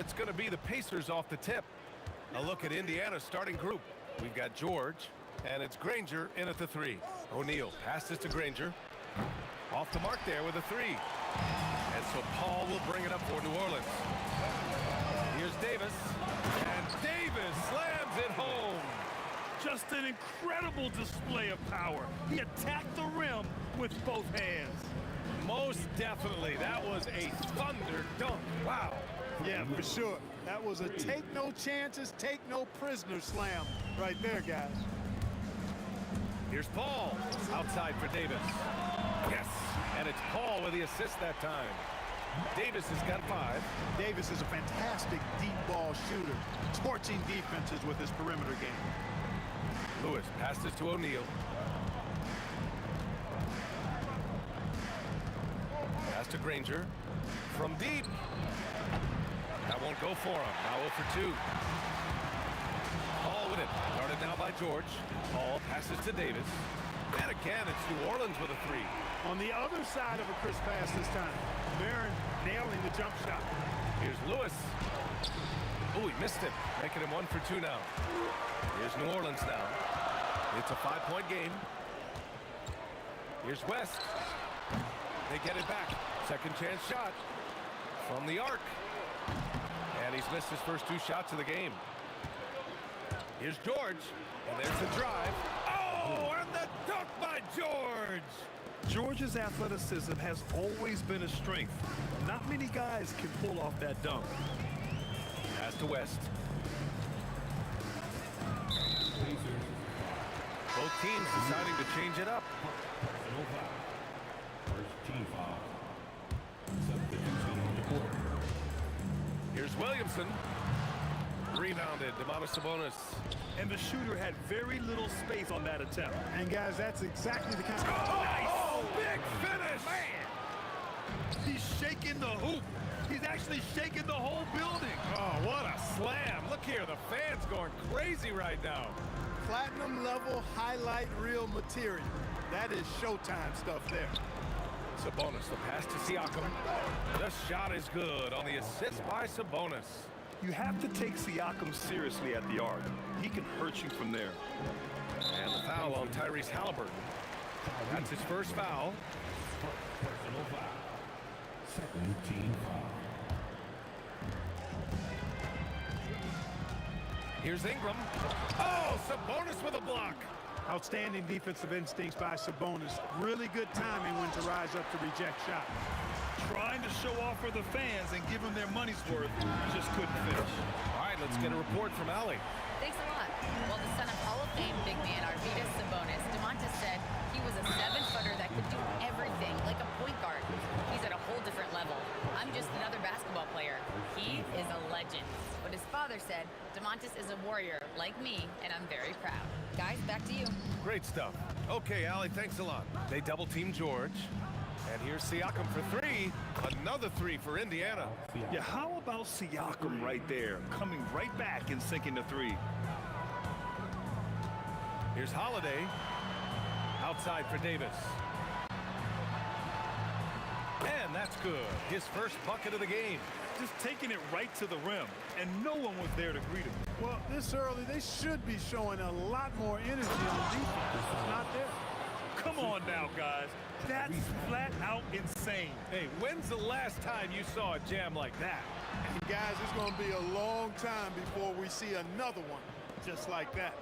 it's going to be the Pacers off the tip. A look at Indiana's starting group. We've got George, and it's Granger in at the 3. O'Neal passes to Granger. Off the mark there with a 3. And so Paul will bring it up for New Orleans. Here's Davis, and Davis slams it home. Just an incredible display of power. He attacked the rim with both hands. Most definitely. That was a thunder dunk. Wow. Yeah, for sure. That was a take no chances, take no prisoners slam right there, guys. Here's Paul outside for Davis. Yes, and it's Paul with the assist that time. Davis has got 5. Davis is a fantastic deep ball shooter, torching defenses with his perimeter game. Lewis passes to O'Neal. Pass to Granger. From deep. That won't go for him. Now 0 for 2. Paul with it. Guarded now by George. Paul passes to Davis. And again, it's New Orleans with a 3. On the other side of a crisp pass this time, Barron nailing the jump shot. Here's Lewis. Oh, he missed it. Making him 1 for 2 now. Here's New Orleans now. It's a 5-point game. Here's West. They get it back. Second chance shot from the arc. And he's missed his first 2 shots of the game. Here's George. And there's the drive. Oh, and the dunk by George. George's athleticism has always been a strength. Not many guys can pull off that dunk. Pass to West. Both teams deciding to change it up. First team foul. Substitution on the court. Here's Williamson. Rebounded, Domantas Sabonis. And the shooter had very little space on that attempt. And guys, that's exactly the kind of... Oh, big finish! Man! He's shaking the hoop. He's actually shaking the whole building. Oh, what a slam. Look here, the fans going crazy right now. Platinum level highlight reel material. That is Showtime stuff there. Sabonis, the pass to Siakam. The shot is good on the assist by Sabonis. You have to take Siakam seriously at the arc. He can hurt you from there. And the foul on Tyrese Halliburton. That's his first foul. Personal foul. Second team foul. Here's Ingram. Oh, Sabonis with a block. Outstanding defensive instincts by Sabonis. Really good timing when to rise up to reject shots. Trying to show off for the fans and give them their money's worth. Just couldn't finish. All right, let's get a report from Allie. Thanks a lot. Well, the son of Hall of Fame big man Arvydas Sabonis, Domantas said he was a 7-footer that could do everything, like a point guard. He's at a whole different level. I'm just another basketball player. He is a legend. But his father said, Domantas is a warrior like me, and I'm very proud. Guys, back to you. Great stuff. Okay, Allie, thanks a lot. They double-team George. And here's Siakam for 3. Another 3 for Indiana. Yeah, how about Siakam right there, coming right back and sinking the 3? Here's Holiday. Outside for Davis. And that's good. His first bucket of the game. Just taking it right to the rim, and no one was there to greet him. Well, this early, they should be showing a lot more energy on defense. It's not there. Come on now, guys. That's flat out insane. Hey, when's the last time you saw a jam like that? And guys, it's going to be a long time before we see another one just like that.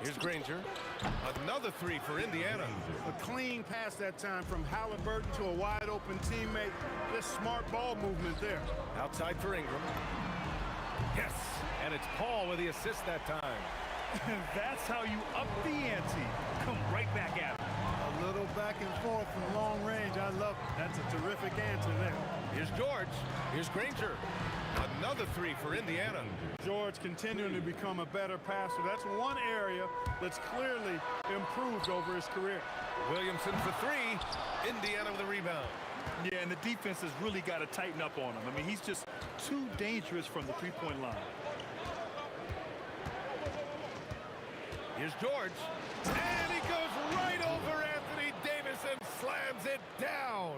Here's Granger. Another 3 for Indiana. A clean pass that time from Halliburton to a wide open teammate. Just smart ball movement there. Outside for Ingram. Yes, and it's Paul with the assist that time. And that's how you up the ante. Come right back at him. A little back and forth from long range. I love it. That's a terrific answer there. Here's George. Here's Granger. Another 3 for Indiana. George continuing to become a better passer. That's one area that's clearly improved over his career. Williamson for 3. Indiana with a rebound. Yeah, and the defense has really got to tighten up on him. I mean, he's just too dangerous from the three-point line. Here's George. And he goes right over Anthony Davis and slams it down.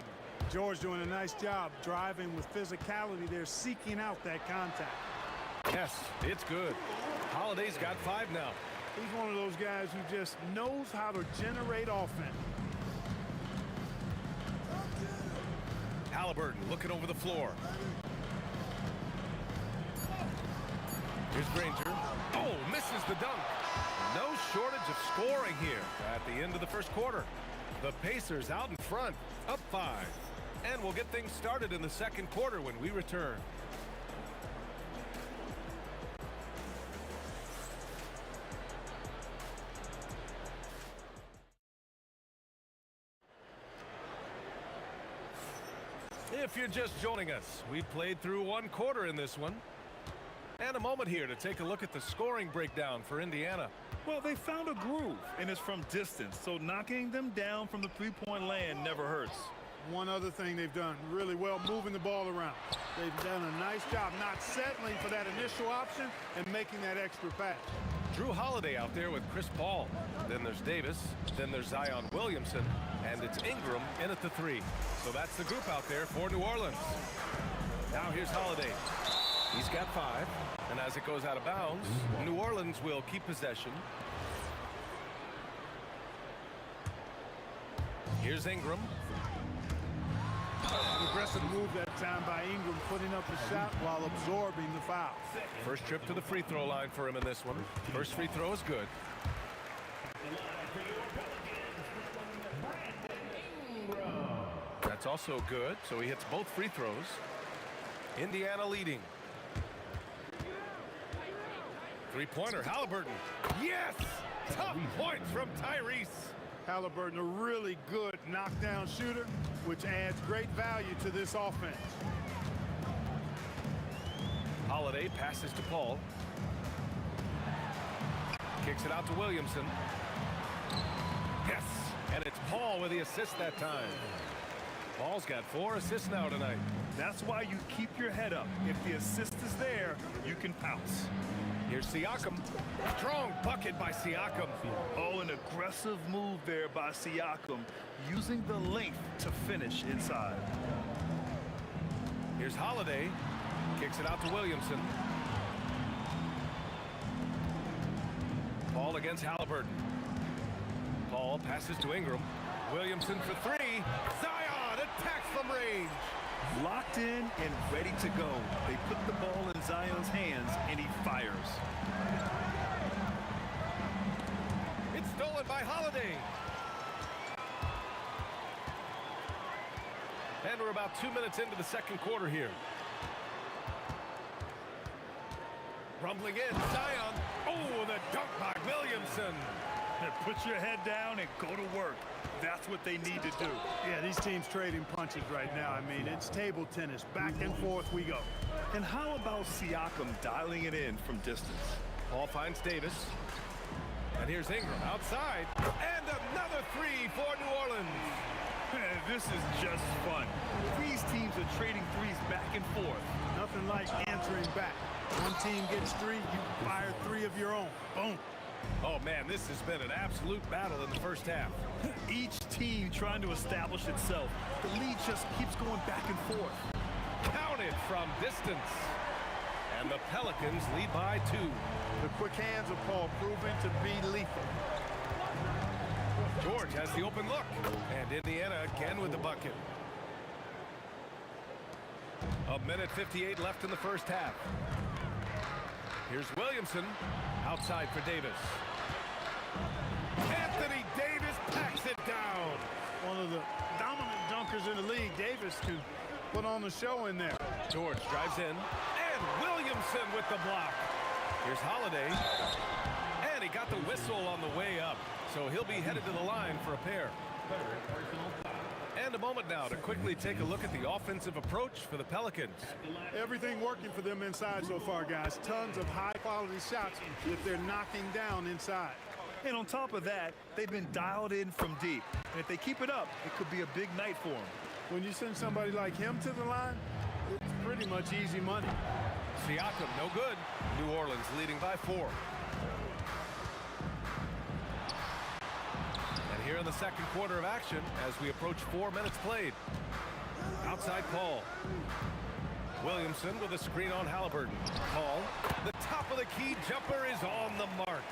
George doing a nice job driving with physicality there, seeking out that contact. Yes, it's good. Holiday's got 5 now. He's one of those guys who just knows how to generate offense. Halliburton looking over the floor. Here's Granger. Oh, misses the dunk. No shortage of scoring here at the end of the first quarter. The Pacers out in front, up 5. And we'll get things started in the second quarter when we return. If you're just joining us, we played through 1 quarter in this one. And a moment here to take a look at the scoring breakdown for Indiana. Well, they found a groove, and it's from distance, so knocking them down from the three-point land never hurts. One other thing they've done really well, moving the ball around. They've done a nice job not settling for that initial option and making that extra pass. Drew Holiday out there with Chris Paul. Then there's Davis. Then there's Zion Williamson. And it's Ingram in at the 3. So that's the group out there for New Orleans. Now here's Holiday. He's got 5. And as it goes out of bounds, New Orleans will keep possession. Here's Ingram. An aggressive move that time by Ingram, putting up a shot while absorbing the foul. First trip to the free throw line for him in this one. First free throw is good. That's also good, so he hits both free throws. Indiana leading. Three-pointer, Halliburton. Yes! Tough points from Tyrese. Halliburton, a really good knockdown shooter, which adds great value to this offense. Holiday passes to Paul. Kicks it out to Williamson. Yes! And it's Paul with the assist that time. Paul's got 4 assists now tonight. That's why you keep your head up. If the assist is there, you can pounce. Here's Siakam. Strong bucket by Siakam. Oh, an aggressive move there by Siakam, using the length to finish inside. Here's Holiday. Kicks it out to Williamson. Paul against Halliburton. Paul passes to Ingram. Williamson for 3. Zion attacks from range. Locked in and ready to go. They put the ball in Zion's hands, and he fires. It's stolen by Holiday. And we're about 2 minutes into the second quarter here. Rumbling in, Zion. Oh, the dunk by Williamson. Put your head down and go to work. That's what they need to do. Yeah, these teams trading punches right now. I mean, it's table tennis. Back and forth we go. And how about Siakam dialing it in from distance? Paul finds Davis. And here's Ingram outside. And another 3 for New Orleans. This is just fun. These teams are trading threes back and forth. Nothing like answering back. One team gets 3, you fire 3 of your own. Boom. Oh, man, this has been an absolute battle in the first half. Each team trying to establish itself. The lead just keeps going back and forth. Counted from distance. And the Pelicans lead by 2. The quick hands of Paul proving to be lethal. George has the open look. And Indiana again with the bucket. A minute 58 left in the first half. Here's Williamson. Outside for Davis. Anthony Davis packs it down. One of the dominant dunkers in the league. Davis can put on the show in there. George drives in. And Williamson with the block. Here's Holiday. And he got the whistle on the way up. So he'll be headed to the line for a pair. And a moment now to quickly take a look at the offensive approach for the Pelicans. Everything working for them inside so far, guys. Tons of high-quality shots that they're knocking down inside. And on top of that, they've been dialed in from deep. And if they keep it up, it could be a big night for them. When you send somebody like him to the line, it's pretty much easy money. Siakam, no good. New Orleans leading by 4. Here in the second quarter of action as we approach 4 minutes played. Outside Paul. Williamson with a screen on Halliburton. Paul, the top of the key jumper is on the mark.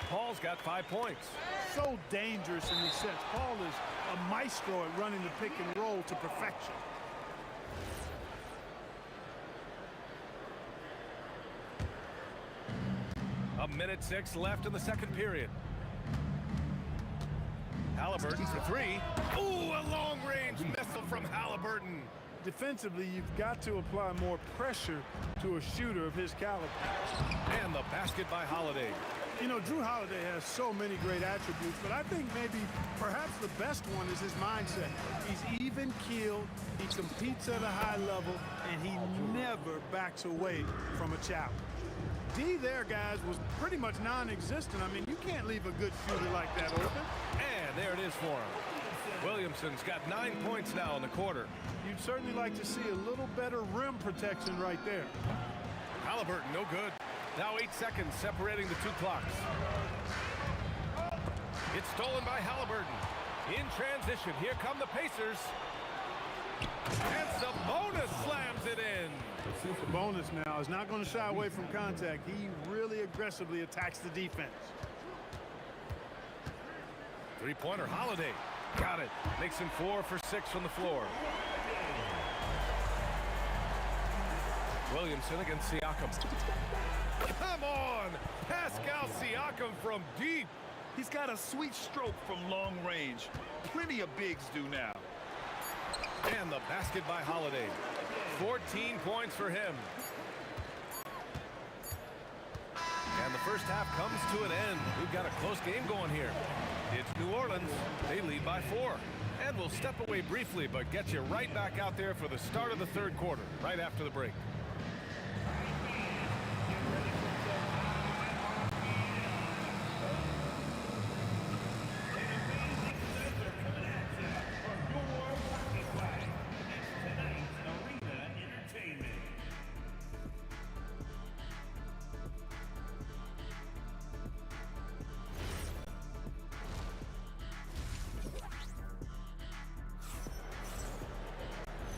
Paul's got 5 points. So dangerous in these sets. Paul is a maestro at running the pick and roll to perfection. A minute 6 left in the second period. Halliburton for 3. Ooh, a long-range missile from Halliburton. Defensively, you've got to apply more pressure to a shooter of his caliber. And the basket by Holiday. You know, Drew Holiday has so many great attributes, but I think maybe perhaps the best one is his mindset. He's even-keeled, he competes at a high level, and he never backs away from a challenge. D there, guys, was pretty much non-existent. I mean, you can't leave a good shooter like that open. And there it is for him. Williamson's got 9 points now in the quarter. You'd certainly like to see a little better rim protection right there. Halliburton, no good. Now 8 seconds separating the 2 clocks. It's stolen by Halliburton. In transition, here come the Pacers. And Sabonis slams it in. Sabonis now is not going to shy away from contact. He really aggressively attacks the defense. Three-pointer, Holiday. Got it. Makes him 4 for 6 from the floor. Williamson against Siakam. Come on! Pascal Siakam from deep. He's got a sweet stroke from long range. Plenty of bigs do now. And the basket by Holiday. 14 points for him. And the first half comes to an end. We've got a close game going here. It's New Orleans. They lead by 4. And we'll step away briefly, but get you right back out there for the start of the third quarter, right after the break.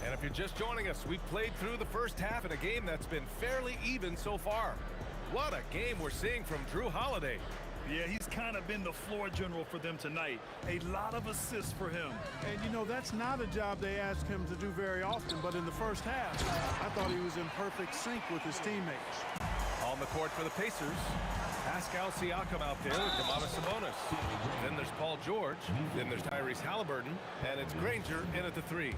And if you're just joining us, we've played through the first half in a game that's been fairly even so far. What a game we're seeing from Drew Holiday. Yeah, he's kind of been the floor general for them tonight. A lot of assists for him. And, you know, that's not a job they ask him to do very often, but in the first half, I thought he was in perfect sync with his teammates. On the court for the Pacers, Pascal Siakam out there with Domantas Sabonis. Then there's Paul George. Then there's Tyrese Halliburton. And it's Granger in at the 3.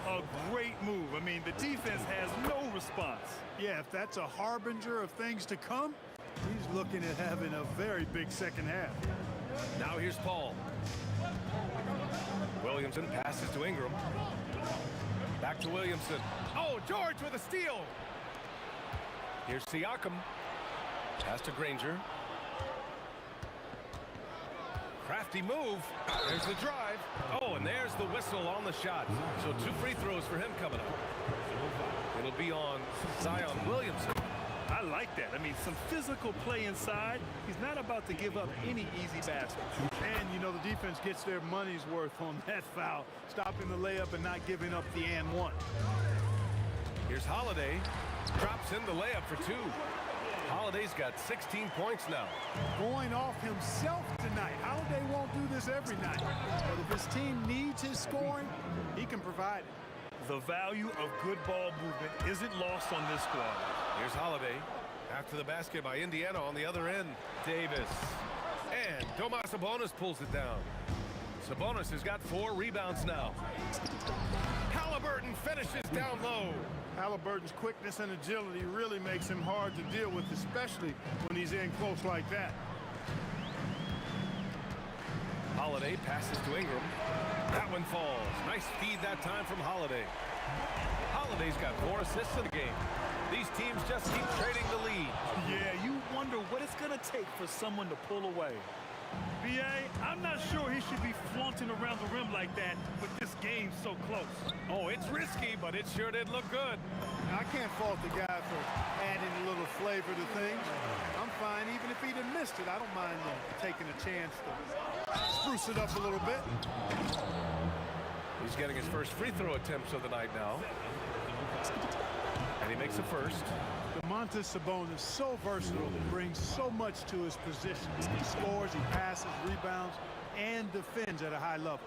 A great move. I mean, the defense has no response. Yeah, if that's a harbinger of things to come, he's looking at having a very big second half. Now here's Paul. Williamson passes to Ingram. Back to Williamson. Oh, George with a steal. Here's Siakam. Pass to Granger. Crafty move. There's the drive. Oh, and there's the whistle on the shot. So 2 free throws for him coming up. It'll be on Zion Williamson. I like that. I mean, some physical play inside. He's not about to give up any easy basket. And, you know, the defense gets their money's worth on that foul. Stopping the layup and not giving up the and 1. Here's Holiday. Drops in the layup for 2. Holiday's got 16 points now. Going off himself tonight. Holiday won't do this every night. But if his team needs his scoring, he can provide it. The value of good ball movement isn't lost on this squad. Here's Holiday. After the basket by Indiana on the other end. Davis. And Domantas Sabonis pulls it down. Sabonis has got 4 rebounds now. Halliburton finishes down low. Halliburton's quickness and agility really makes him hard to deal with, especially when he's in close like that. Holiday passes to Ingram. That one falls. Nice feed that time from Holiday. Holiday's got 4 assists in the game. These teams just keep trading the lead. Yeah, you wonder what it's going to take for someone to pull away. B.A., I'm not sure he should be flaunting around the rim like that with this game so close. Oh, it's risky, but it sure did look good. I can't fault the guy for adding a little flavor to things. I'm fine. Even if he'd have missed it, I don't mind taking a chance to spruce it up a little bit. He's He's getting his first free throw attempts of the night now. And he makes the first. Domantas Sabonis, so versatile, brings so much to his position. He scores, he passes, rebounds, and defends at a high level.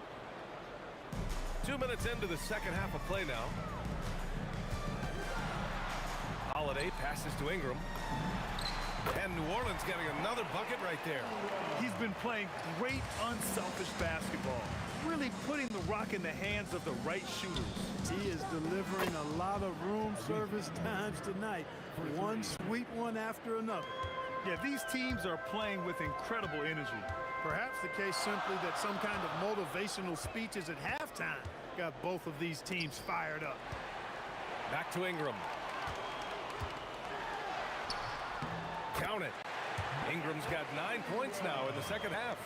2 minutes into the second half of play now. Holiday passes to Ingram. And New Orleans getting another bucket right there. He's been playing great unselfish basketball, really putting the rock in the hands of the right shooters. He is delivering a lot of room service times tonight. One sweet one after another. Yeah, these teams are playing with incredible energy. Perhaps the case simply that some kind of motivational speeches at halftime got both of these teams fired up. Back to Ingram. Count it. Ingram's got 9 points now in the second half.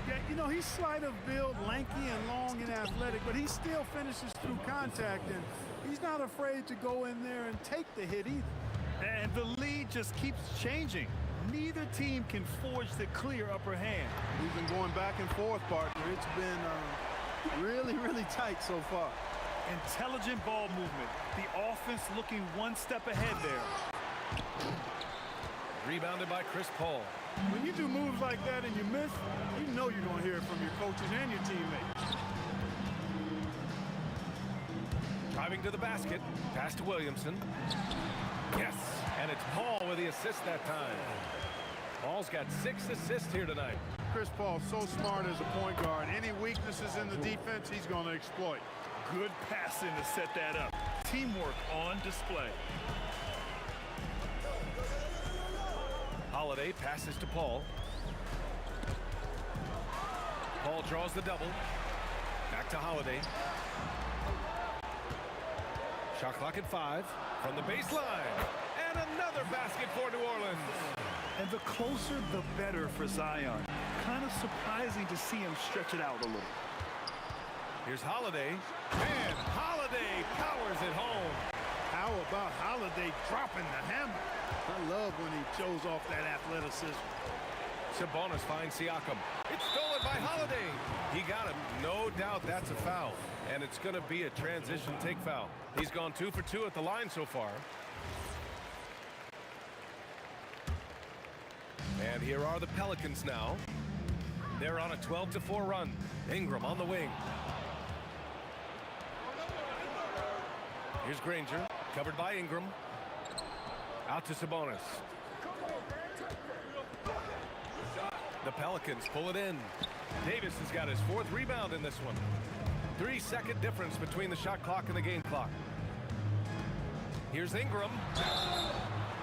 Yeah, you know, he's slight of build, lanky and long and athletic, but he still finishes through contact, and he's not afraid to go in there and take the hit either. And the lead just keeps changing. Neither team can forge the clear upper hand. We've been going back and forth, partner. It's been really, really tight so far. Intelligent ball movement. The offense looking one step ahead there. Rebounded by Chris Paul. When you do moves like that and you miss, you know you're going to hear it from your coaches and your teammates. Driving to the basket. Pass to Williamson. Yes, and it's Paul with the assist that time. Paul's got 6 assists here tonight. Chris Paul, so smart as a point guard. Any weaknesses in the defense, he's going to exploit. Good passing to set that up. Teamwork on display. Holiday passes to Paul. Paul draws the double. Back to Holiday. Shot clock at 5 from the baseline. And another basket for New Orleans. And the closer, the better for Zion. Kind of surprising to see him stretch it out a little. Here's Holiday. And Holiday powers it home. How about Holiday dropping the hammer? I love when he shows off that athleticism. Sabonis finds Siakam. It's stolen by Holiday. He got him. No doubt that's a foul. And it's going to be a transition take foul. He's gone 2 for 2 at the line so far. And here are the Pelicans now. They're on a 12-4 run. Ingram on the wing. Here's Granger, covered by Ingram. Out to Sabonis. The Pelicans pull it in. Davis has got his 4th rebound in this one. 3-second difference between the shot clock and the game clock. Here's Ingram.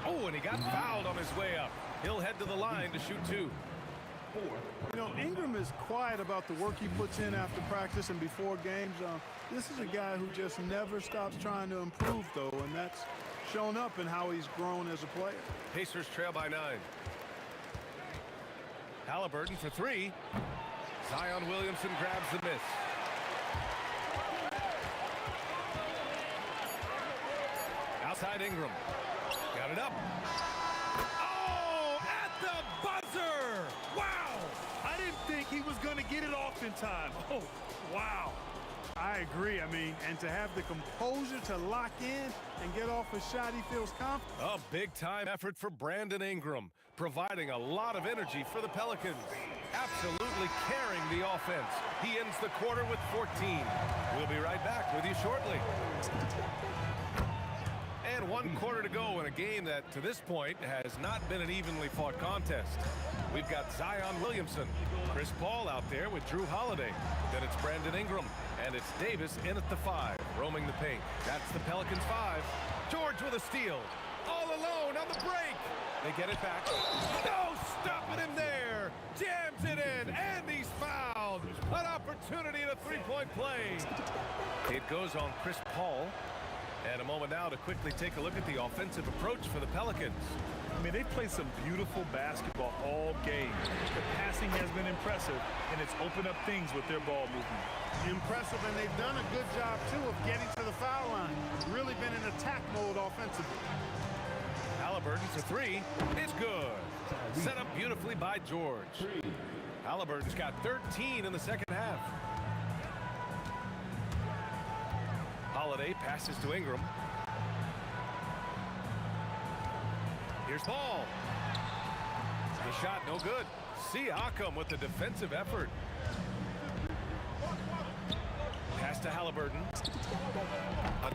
Oh, and he got fouled on his way up. He'll head to the line to shoot 2. You know, Ingram is quiet about the work he puts in after practice and before games. This is a guy who just never stops trying to improve, though, and that's shown up in how he's grown as a player. Pacers trail by 9. Halliburton for 3. Zion Williamson grabs the miss. Outside Ingram. Got it up. Oh, at the buzzer! Wow! I didn't think he was going to get it off in time. Oh, wow. I agree. I mean, and to have the composure to lock in and get off a shot he feels confident. A big-time effort for Brandon Ingram, providing a lot of energy for the Pelicans. Absolutely carrying the offense. He ends the quarter with 14. We'll be right back with you shortly. And 1 quarter to go in a game that, to this point, has not been an evenly fought contest. We've got Zion Williamson, Chris Paul out there with Drew Holiday. Then it's Brandon Ingram, and it's Davis in at the 5, roaming the paint. That's the Pelicans 5. George with a steal. All alone on the break. They get it back. No stopping him there. Jams it in, and he's fouled. An opportunity at a 3-point play. It goes on Chris Paul. And a moment now to quickly take a look at the offensive approach for the Pelicans. I mean, they've played some beautiful basketball all game. The passing has been impressive, and it's opened up things with their ball movement. Impressive, and they've done a good job, too, of getting to the foul line. Really been in attack mode offensively. Halliburton for 3. It's good. Set up beautifully by George. Halliburton's got 13 in the second half. Holiday passes to Ingram. Here's Paul. The shot no good. Siakam with the defensive effort. Pass to Halliburton.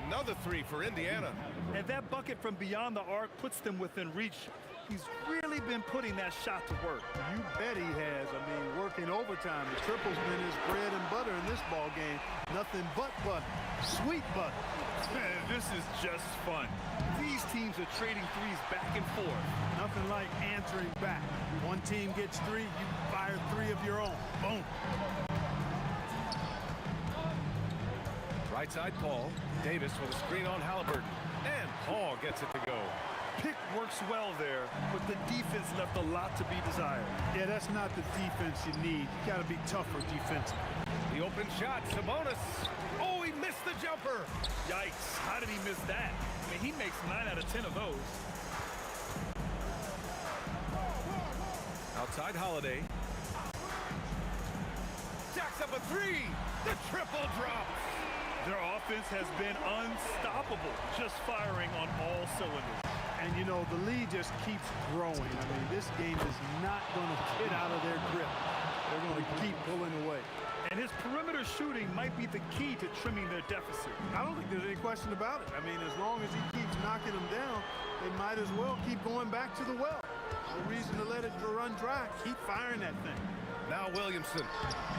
Another three for Indiana. And that bucket from beyond the arc puts them within reach. He's really been putting that shot to work. You bet he has. I mean, working overtime. The triple's been his bread and butter in this ball game. Nothing but butter. Sweet butter. Man, this is just fun. These teams are trading threes back and forth. Nothing like answering back. One team gets three, you fire three of your own. Boom. Right side, Paul. Davis with a screen on Halliburton. And Paul gets it to go. Pick works well there, but the defense left a lot to be desired. Yeah, that's not the defense you need. You got to be tougher defensively. The open shot, Sabonis. Oh, he missed the jumper. Yikes, how did he miss that? I mean, he makes 9 out of 10 of those. Outside Holiday. Jacks up a three. The triple drops. Their offense has been unstoppable, just firing on all cylinders. And, you know, the lead just keeps growing. I mean, this game is not going to get out of their grip. They're going to keep pulling away. And his perimeter shooting might be the key to trimming their deficit. I don't think there's any question about it. I mean, as long as he keeps knocking them down, they might as well keep going back to the well. No reason to let it run dry. Keep firing that thing. Now Williamson.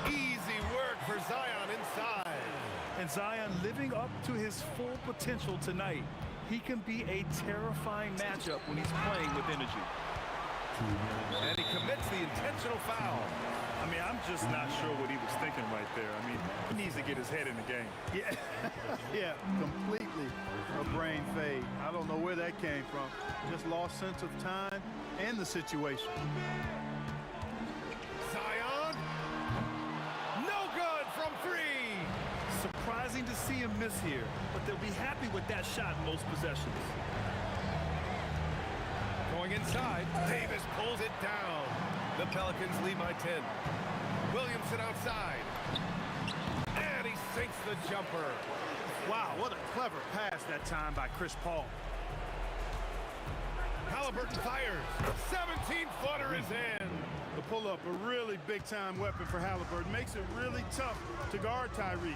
Easy work for Zion inside. And Zion living up to his full potential tonight. He can be a terrifying matchup when he's playing with energy. And he commits the intentional foul. I mean, I'm just not sure what he was thinking right there. I mean, he needs to get his head in the game. Yeah, yeah, completely a brain fade. I don't know where that came from. Just lost sense of time and the situation. Zion. No good from three. Surprising to see him miss here, but they'll be happy with that shot in most possessions. Going inside, Davis pulls it down. The Pelicans lead by 10. Williamson outside. And he sinks the jumper. Wow, what a clever pass that time by Chris Paul. Halliburton fires. 17-footer is in. The pull-up, a really big-time weapon for Halliburton. Makes it really tough to guard Tyrese.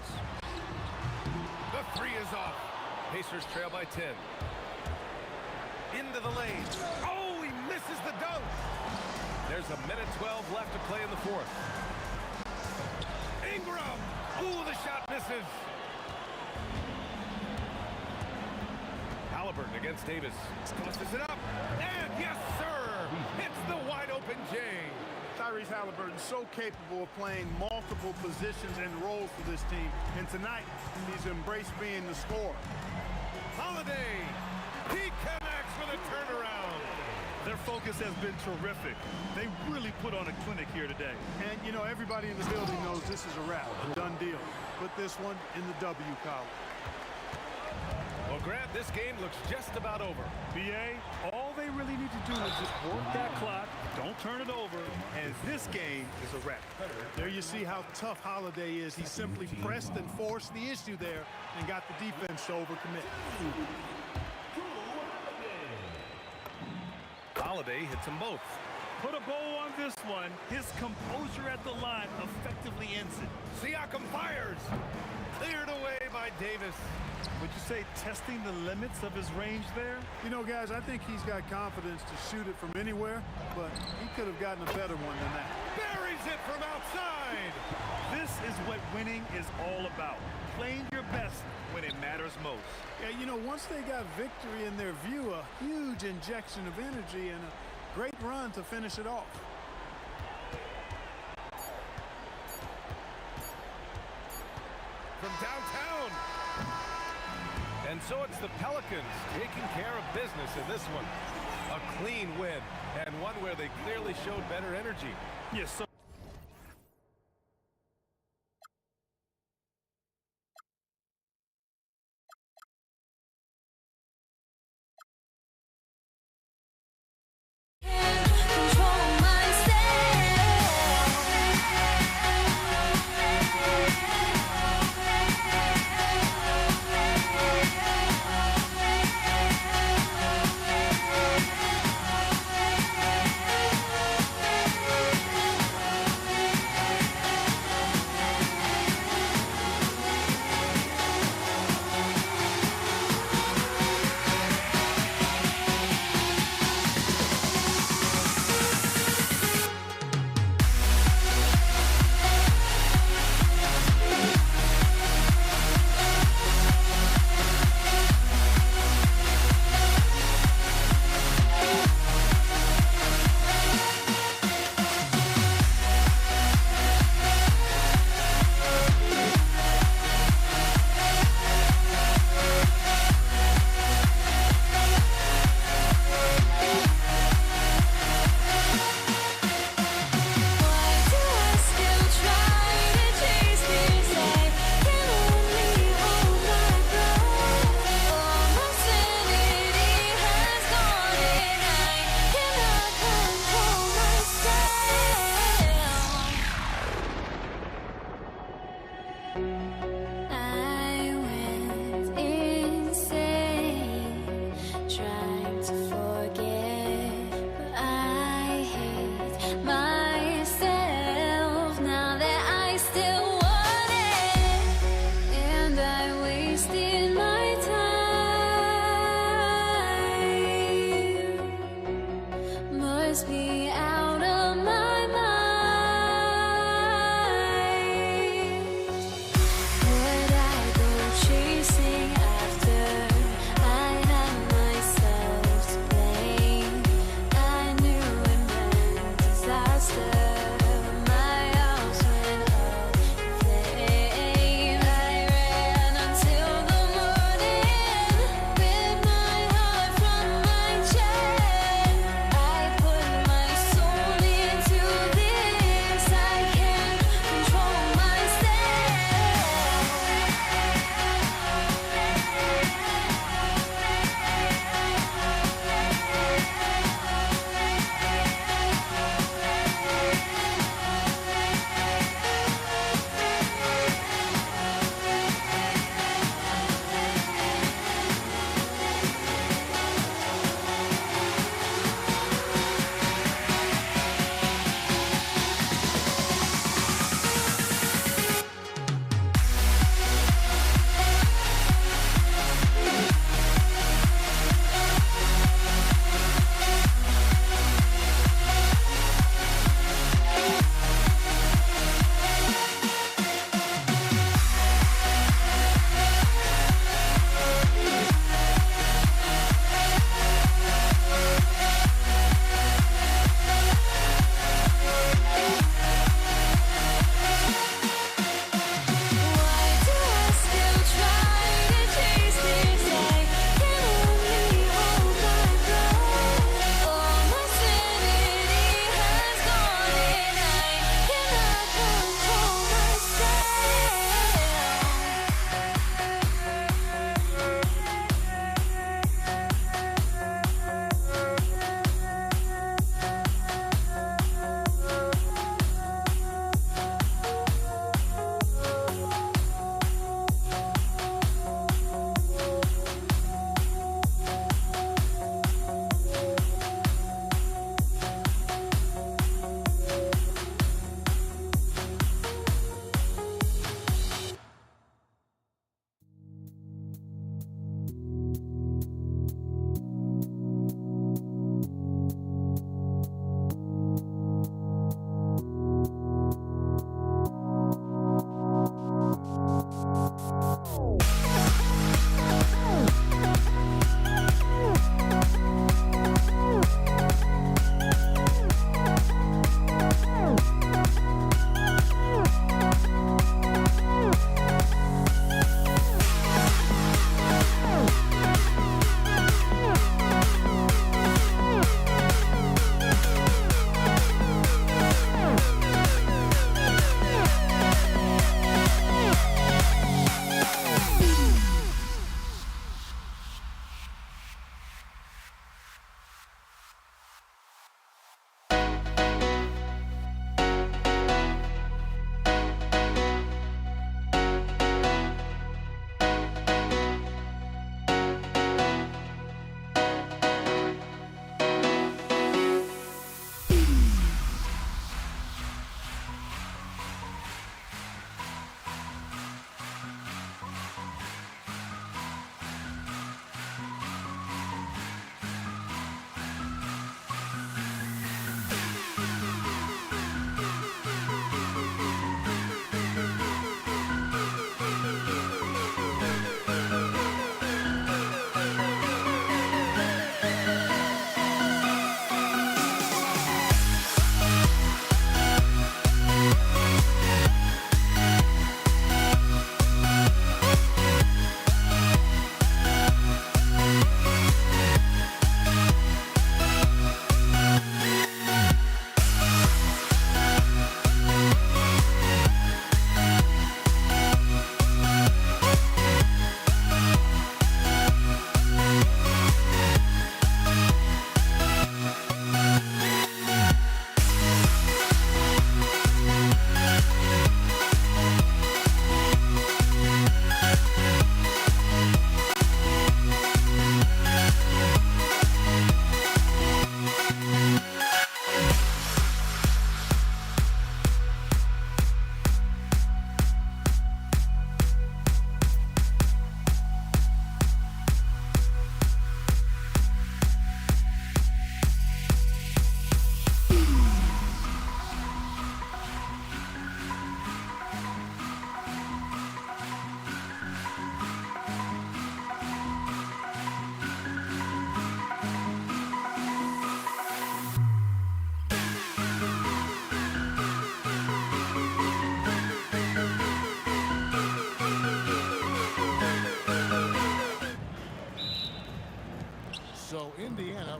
The three is off. Pacers trail by 10. Into the lane. Oh, he misses the dunk. There's a minute 12 left to play in the fourth. Ingram. Ooh, the shot misses. Halliburton against Davis. Tosses it up. And yes, sir. Hits the wide open J. Tyrese Halliburton so capable of playing multiple positions and roles for this team. And tonight, he's embraced being the scorer. Holiday. He connects with a turnaround. Their focus has been terrific. They really put on a clinic here today. And, you know, everybody in the building knows this is a wrap, a done deal. Put this one in the W column. Well, Grant, this game looks just about over. BA, all they really need to do is just work that clock, don't turn it over, and this game is a wrap. There you see how tough Holiday is. He simply pressed and forced the issue there and got the defense to overcommit. Holiday hits them both. Put a bow on this one. His composure at the line effectively ends it. Siakam fires. Cleared away by Davis. Would you say testing the limits of his range there? You know, guys, I think he's got confidence to shoot it from anywhere, but he could have gotten a better one than that. Buries it from outside. This is what winning is all about. Playing your best when it matters most. Yeah, you know, once they got victory in their view, a huge injection of energy and a great run to finish it off. From downtown. And so it's the Pelicans taking care of business in this one. A clean win, and one where they clearly showed better energy. Yes, so must be out of my mind. Would I go chasing after? I had myself to blame. I knew it meant disaster. My house went up in flames. I ran until the morning with my heart from my chest. I put my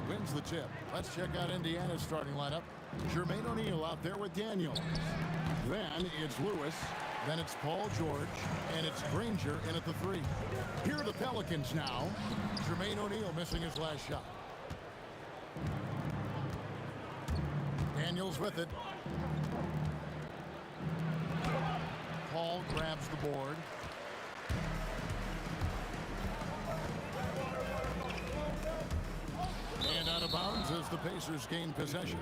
wins the tip. Let's check out Indiana's starting lineup. Jermaine O'Neal out there with Daniels. Then it's Lewis. Then it's Paul George. And it's Granger in at the 3. Here are the Pelicans now. Jermaine O'Neal missing his last shot. Daniels with it. Paul grabs the board. And out of bounds as the Pacers gain possession.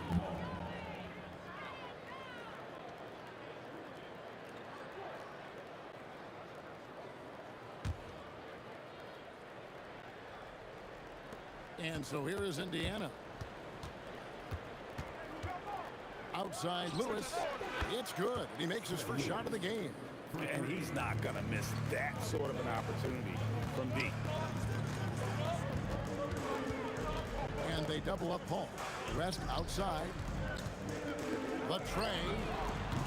And so here is Indiana. Outside Lewis. It's good. He makes his first shot of the game. And he's not going to miss that sort of an opportunity from deep. And they double up Paul. Rest outside. The tray.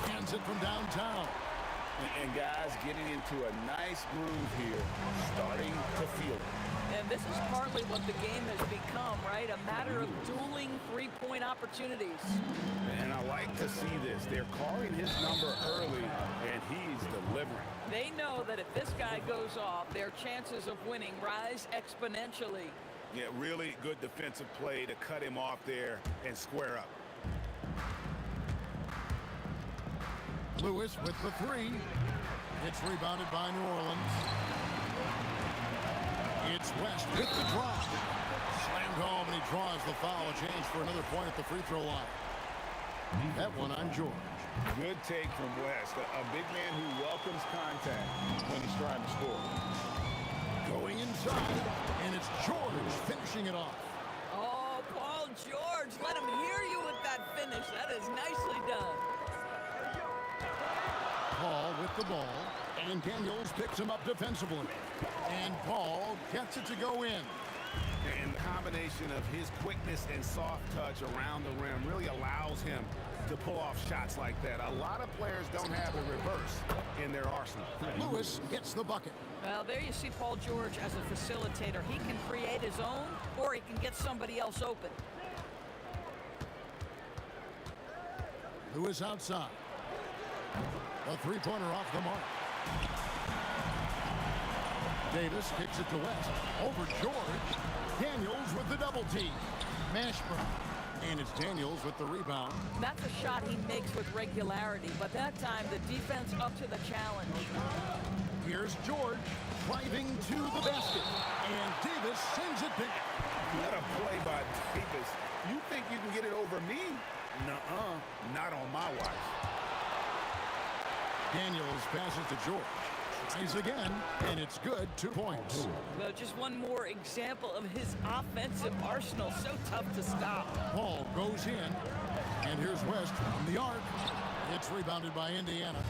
Hands it from downtown. And guys getting into a nice groove here, starting to feel it. And this is partly what the game has become, right? A matter of dueling three-point opportunities. And I like to see this. They're calling his number early, and he's delivering. They know that if this guy goes off, their chances of winning rise exponentially. Yeah, really good defensive play to cut him off there and square up. Lewis with the 3. It's rebounded by New Orleans. It's West with the drop. Slammed home, and he draws the foul. A change for another point at the free throw line. That one on George. Good take from West. A big man who welcomes contact when he's trying to score. Going inside, and it's George finishing it off. Oh, Paul George, let him hear you with that finish. That is nicely done. Paul with the ball, and Daniels picks him up defensively. And Paul gets it to go in. And the combination of his quickness and soft touch around the rim really allows him to pull off shots like that. A lot of players don't have a reverse in their arsenal. Lewis gets the bucket. Well, there you see Paul George as a facilitator. He can create his own, or he can get somebody else open. Lewis outside. A three-pointer off the mark. Davis kicks it to West. Over George. Daniels with the double team. Mashburn. And it's Daniels with the rebound. That's a shot he makes with regularity, but that time the defense up to the challenge. Here's George driving to the basket. And Davis sends it back. What a play by Davis. You think you can get it over me? Nuh-uh. Not on my watch. Daniels passes to George. Tries again, and it's good. 2 points. Well, just one more example of his offensive arsenal. So tough to stop. Paul goes in, and here's West from the arc. It's rebounded by Indiana.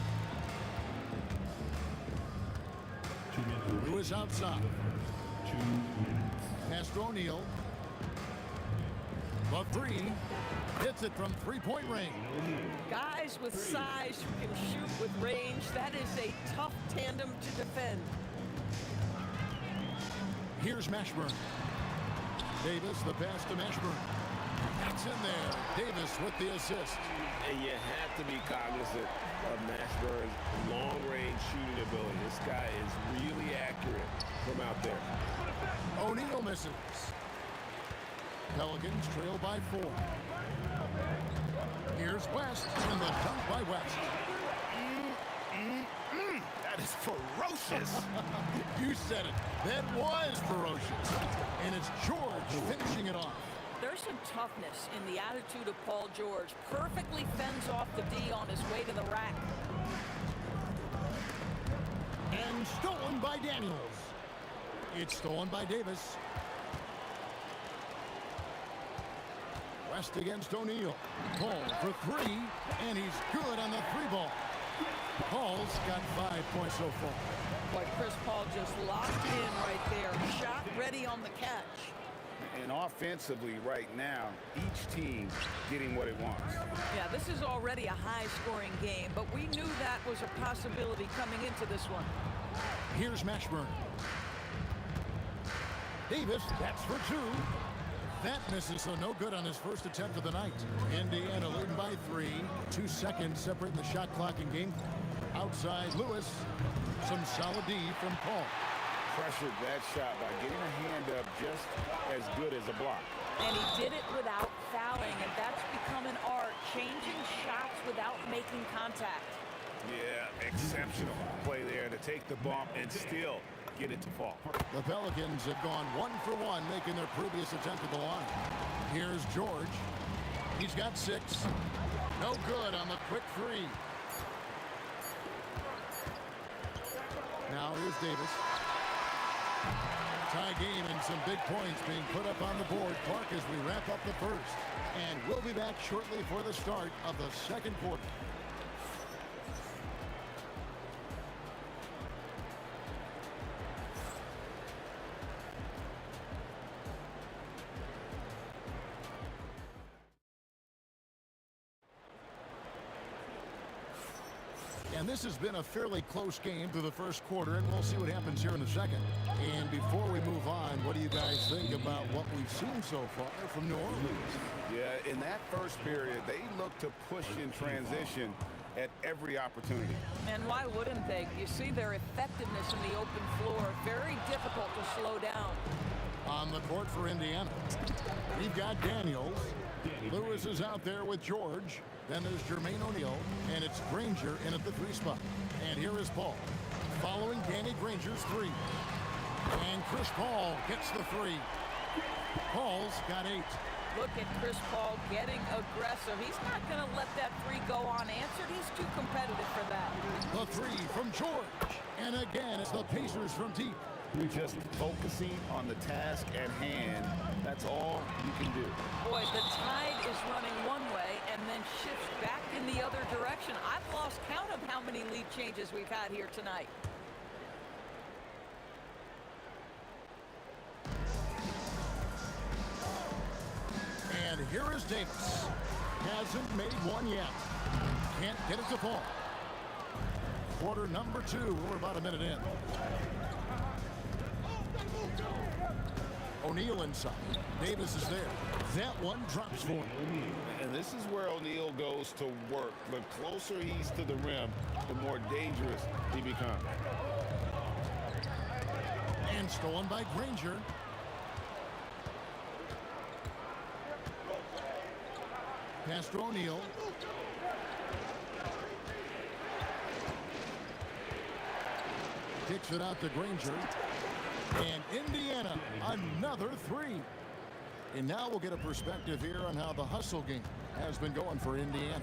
Lewis outside. 2 minutes. Pass to O'Neal. The 3. Hits it from three-point range. Guys with size who can shoot with range, that is a tough tandem to defend. Here's Mashburn. Davis, the pass to Mashburn. That's in there. Davis with the assist. And you have to be cognizant of Mashburn's long-range shooting ability. This guy is really accurate from out there. O'Neal misses. Pelicans trail by 4. Here's West, and the dunk by West. That is ferocious. You said it. That was ferocious. And it's George finishing it off. There's some toughness in the attitude of Paul George. Perfectly fends off the D on his way to the rack. And stolen by Daniels. It's stolen by Davis. West against O'Neal. Paul for 3, and he's good on the 3-ball. Paul's got 5 points so far. Boy, Chris Paul just locked in right there. Shot ready on the catch. And offensively right now, each team getting what it wants. Yeah, this is already a high-scoring game, but we knew that was a possibility coming into this one. Here's Mashburn. Davis, that's for 2. That misses, so no good on his first attempt of the night. Indiana leading by 3. 2 seconds separating the shot clock and game. Outside Lewis. Some solid D from Paul. Pressured that shot by getting a hand up just as good as a block. And he did it without fouling, and that's become an art, changing shots without making contact. Yeah, exceptional play there to take the bump and still get it to fall. The Pelicans have gone 1 for 1, making their previous attempt at the line. Here's George. He's got 6. No good on the quick 3. Now here's Davis. Tie game and some big points being put up on the board. Clark as we wrap up the first. And we'll be back shortly for the start of the second quarter. And this has been a fairly close game through the first quarter, and we'll see what happens here in the second. And before we move on, what do you guys think about what we've seen so far from New Orleans? Yeah, in that first period, they looked to push in transition at every opportunity. And why wouldn't they? You see their effectiveness in the open floor. Very difficult to slow down. On the court for Indiana, we've got Daniels. Lewis is out there with George. Then there's Jermaine O'Neal, and it's Granger in at the 3 spot. And here is Paul, following Danny Granger's 3. And Chris Paul gets the 3. Paul's got 8. Look at Chris Paul getting aggressive. He's not going to let that 3 go unanswered. He's too competitive for that. The 3 from George. And again, it's the Pacers from deep. You're just focusing on the task at hand. That's all you can do. Boy, the tide is running one way and then shifts back in the other direction. I've lost count of how many lead changes we've had here tonight. And here is Davis. Hasn't made one yet. Can't get it to fall. Quarter number 2. We're about a minute in. O'Neal inside. Davis is there. That one drops for him. And this is where O'Neal goes to work. The closer he's to the rim, the more dangerous he becomes. And stolen by Granger. Pass to O'Neal. Kicks it out to Granger. And Indiana, another 3. And now we'll get a perspective here on how the hustle game has been going for Indiana.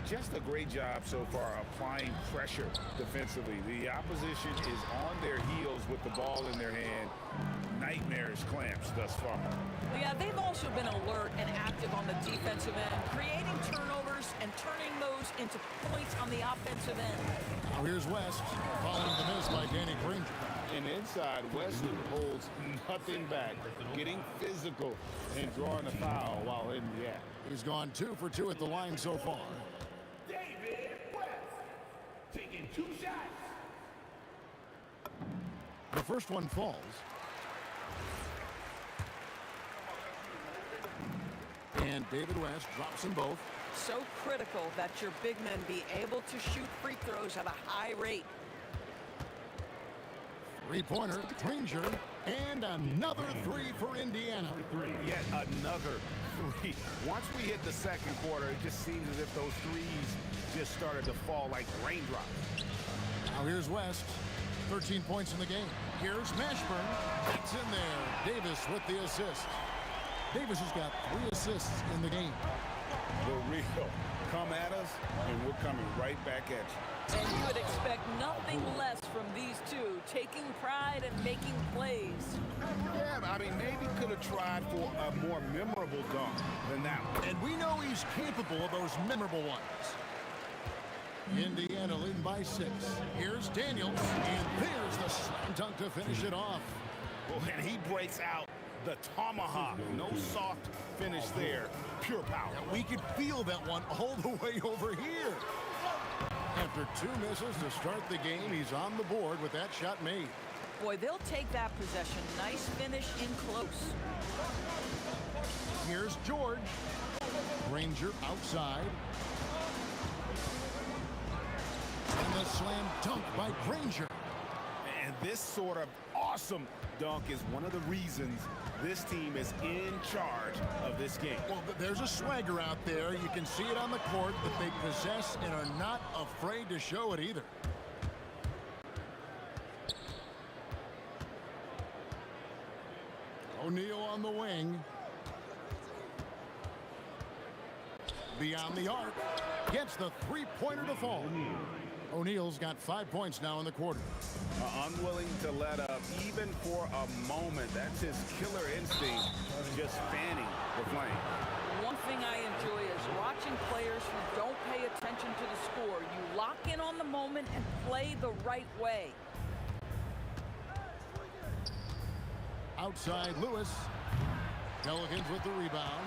Just a great job so far applying pressure defensively. The opposition is on their heels with the ball in their hand. Nightmarish clamps thus far. Yeah, they've also been alert and active on the defensive end, creating turnovers and turning those into points on the offensive end. Now here's West, following the miss by Danny Granger. And inside, West holds nothing back, getting physical and drawing a foul while in the act. He's gone 2 for 2 at the line so far. David West taking 2 shots. The first one falls. And David West drops them both. So critical that your big men be able to shoot free throws at a high rate. 3-pointer, Granger, and another 3 for Indiana. Yet another 3. Once we hit the second quarter, it just seems as if those 3s just started to fall like raindrops. Now here's West, 13 points in the game. Here's Mashburn, it's in there. Davis with the assist. Davis has got 3 assists in the game. The real come at us, and we're coming right back at you. And you would expect nothing less from these two, taking pride and making plays. Yeah, I mean, maybe could have tried for a more memorable dunk than that one. And we know he's capable of those memorable ones. Indiana leading by 6. Here's Daniels, and there's the slam dunk to finish it off. Oh, and he breaks out the tomahawk. No soft finish there. Pure power. And we could feel that one all the way over here. After 2 misses to start the game, he's on the board with that shot made. Boy, they'll take that possession. Nice finish in close. Here's George. Granger outside. And the slam dunk by Granger. And this sort of awesome dunk is one of the reasons this team is in charge of this game. Well, there's a swagger out there. You can see it on the court that they possess and are not afraid to show it either. O'Neal on the wing. Beyond the arc. Gets the three-pointer to fall. O'Neal's got 5 points now in the quarter. Unwilling to let up even for a moment. That's his killer instinct, just fanning the flame. One thing I enjoy is watching players who don't pay attention to the score. You lock in on the moment and play the right way. Outside Lewis. Pelicans with the rebound.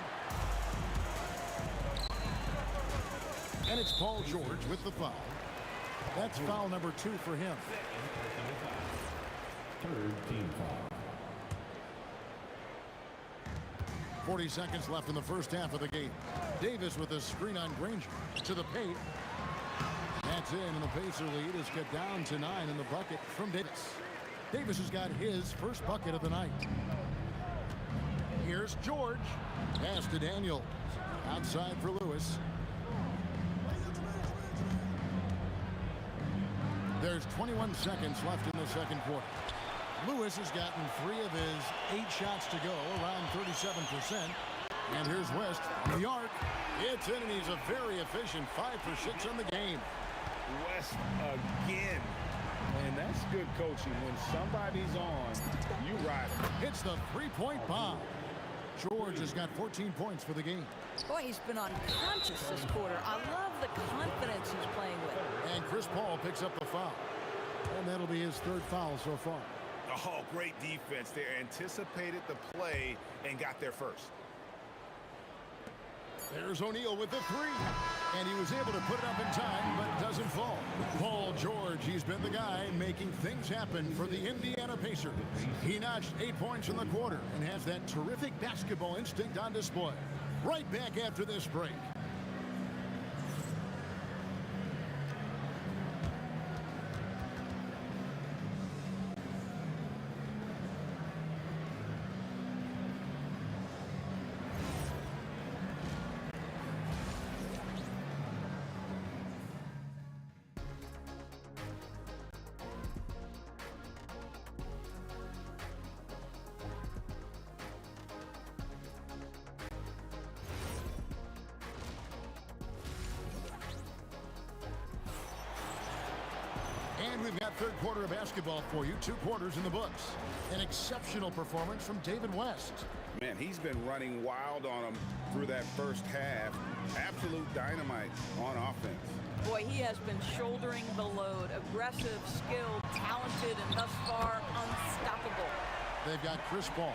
And it's Paul George with the foul. That's foul number 2 for him. Third team foul. 40 seconds left in the first half of the game. Davis with a screen on Granger. To the paint. That's in, and the Pacer lead is cut down to 9 in the bucket from Davis. Davis has got his first bucket of the night. Here's George. Pass to Daniels. Outside for Lewis. There's 21 seconds left in the second quarter. Lewis has gotten 3 of his 8 shots to go, around 37%. And here's West on the arc. It's in, and he's a very efficient 5 for 6 on the game. West again. And that's good coaching. When somebody's on, you ride it. Hits the three-point bomb. George has got 14 points for the game. Boy, he's been unconscious this quarter. I love the confidence he's playing with. And Chris Paul picks up the foul. And that'll be his 3rd foul so far. Oh, great defense. They anticipated the play and got there first. There's O'Neal with the 3. And he was able to put it up in time, but doesn't fall. Paul George, he's been the guy making things happen for the Indiana Pacers. He notched 8 points in the quarter and has that terrific basketball instinct on display. Right back after this break. And we've got third quarter of basketball for you. 2 quarters in the books. An exceptional performance from David West. Man, he's been running wild on them through that first half. Absolute dynamite on offense. Boy, he has been shouldering the load. Aggressive, skilled, talented, and thus far unstoppable. They've got Chris Paul.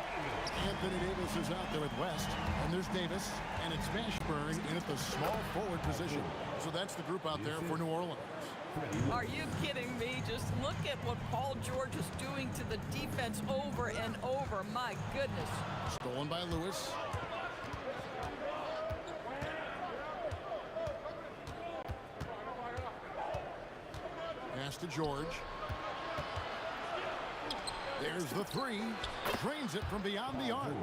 Anthony Davis is out there with West. And there's Davis. And it's Mashburn in at the small forward position. So that's the group out there for New Orleans. Are you kidding me? Just look at what Paul George is doing to the defense over and over. My goodness. Stolen by Lewis. Pass to George. There's the 3. Drains it from beyond the arc.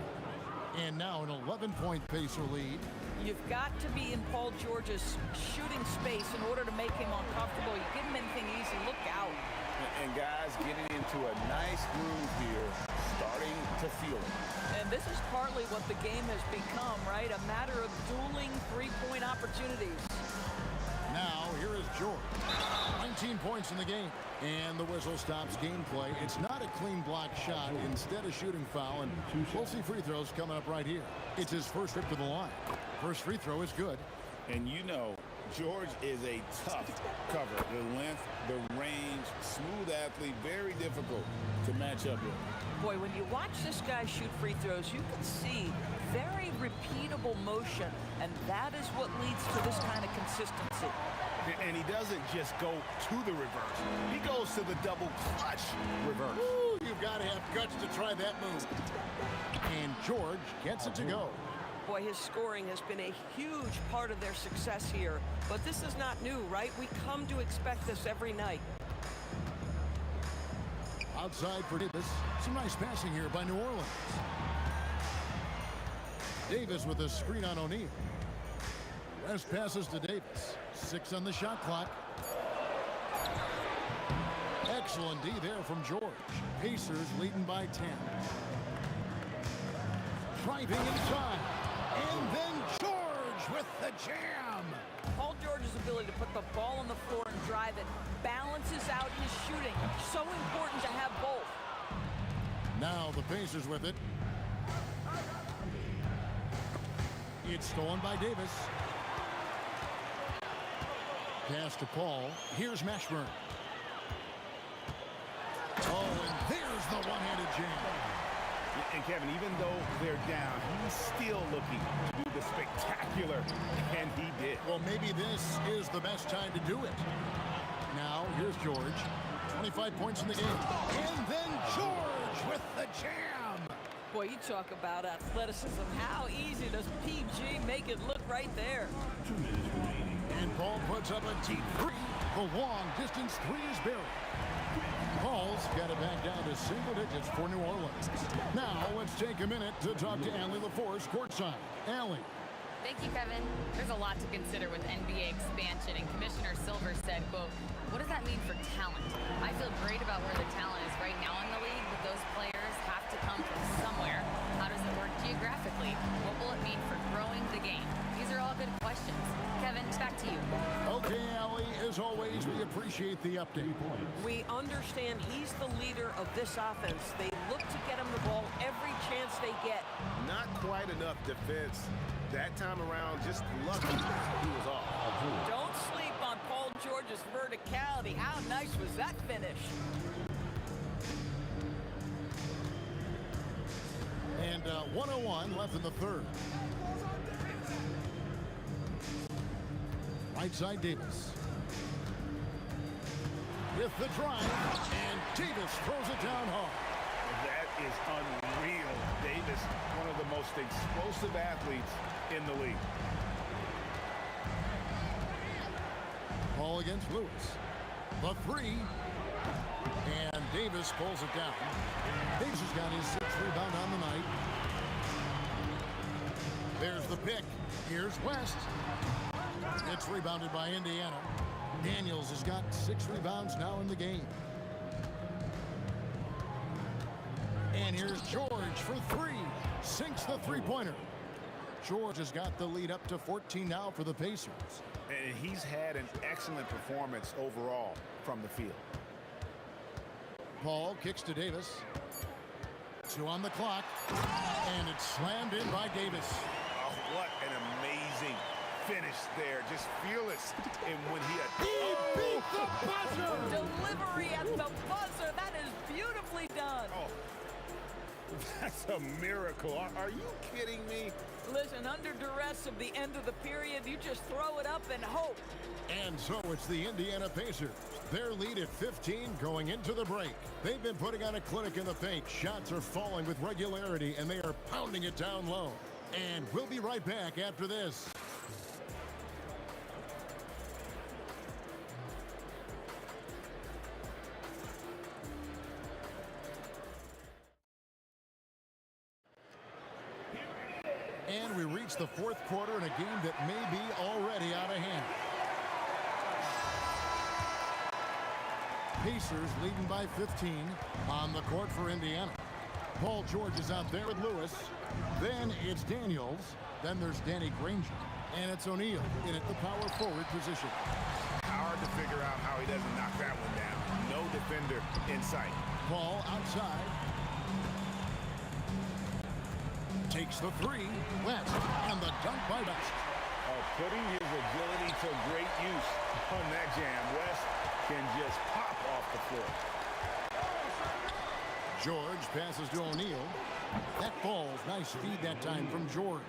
And now an 11-point Pacer lead. You've got to be in Paul George's shooting space in order to make him uncomfortable. You give him anything easy, look out. And guys getting into a nice groove here, starting to feel it. And this is partly what the game has become, right? A matter of dueling three-point opportunities. Now, here is George. 19 points in the game. And the whistle stops gameplay. It's not a clean block shot. Instead, a shooting foul. And we'll see free throws coming up right here. It's his first trip to the line. First free throw is good. And you know, George is a tough cover. The length, the range, smooth athlete, very difficult to match up with. Boy, when you watch this guy shoot free throws, you can see very repeatable motion, and that is what leads to this kind of consistency. And he doesn't just go to the reverse. He goes to the double clutch reverse. Ooh, you've enough guts to try that move. And George gets it to go. Boy, his scoring has been a huge part of their success here. But this is not new, right? We come to expect this every night. Outside for Davis. Some nice passing here by New Orleans. Davis with a screen on O'Neal. West passes to Davis. 6 on the shot clock. Excellent D there from George. Pacers leading by 10. Driving inside. And then George with the jam. Paul George's ability to put the ball on the floor and drive it balances out his shooting. So important to have both. Now the Pacers with it. It's stolen by Davis. Pass to Paul. Here's Mashburn. Oh, and there's the one-handed jam. And Kevin, even though they're down, he's still looking to do the spectacular, and he did. Well, maybe this is the best time to do it. Now, here's George. 25 points in the game. And then George with the jam. Boy, you talk about athleticism. How easy does PG make it look right there? And Paul puts up a deep three. The long-distance three is buried. Paul's got it back down to single digits for New Orleans. Now, let's take a minute to talk to Allie LaForce courtside. Allie. Thank you, Kevin. There's a lot to consider with NBA expansion, and Commissioner Silver said, quote, "What does that mean for talent? I feel great about where the talent is right now in the league, but those players have to come from somewhere. How does it work geographically? What will it mean for growing the game?" These are all good questions. Kevin, back to you. Okay, Allie, as always, we appreciate the update. We understand he's the leader of this offense. They look to get him the ball every chance they get. Not quite enough defense. That time around, just lucky he was off. Don't sleep on Paul George's verticality. How nice was that finish? And 1:01 left in the third. Right side Davis. With the drive, and Davis throws it down hard. That is unreal. Davis, one of the most explosive athletes in the league. Ball against Lewis. The three. And Davis pulls it down. Davis has got his 6th rebound on the night. There's the pick. Here's West. It's rebounded by Indiana. Daniels has got 6 rebounds now in the game. And here's George for 3. Sinks the three-pointer. George has got the lead up to 14 now for the Pacers. And he's had an excellent performance overall from the field. Paul kicks to Davis. 2 on the clock. And it's slammed in by Davis. Oh, what an amazing finish there. Just fearless. And when he beat the buzzer! Delivery at the buzzer. That is beautifully done. Oh, that's a miracle. Are you kidding me? Listen, under duress of the end of the period, you just throw it up and hope. And so it's the Indiana Pacers. Their lead at 15 going into the break. They've been putting on a clinic in the paint. Shots are falling with regularity, and they are pounding it down low. And we'll be right back after this. And we reach the 4th quarter in a game that may be already out of hand. Pacers leading by 15 on the court for Indiana. Paul George is out there with Lewis. Then it's Daniels. Then there's Danny Granger. And it's O'Neal in at the power forward position. Hard to figure out how he doesn't knock that one down. No defender in sight. Paul outside. Takes the 3. West. And the dunk by West. Putting his agility to great use on that jam. West can just pop off the floor. George passes to O'Neal. That falls. Nice feed that time from George.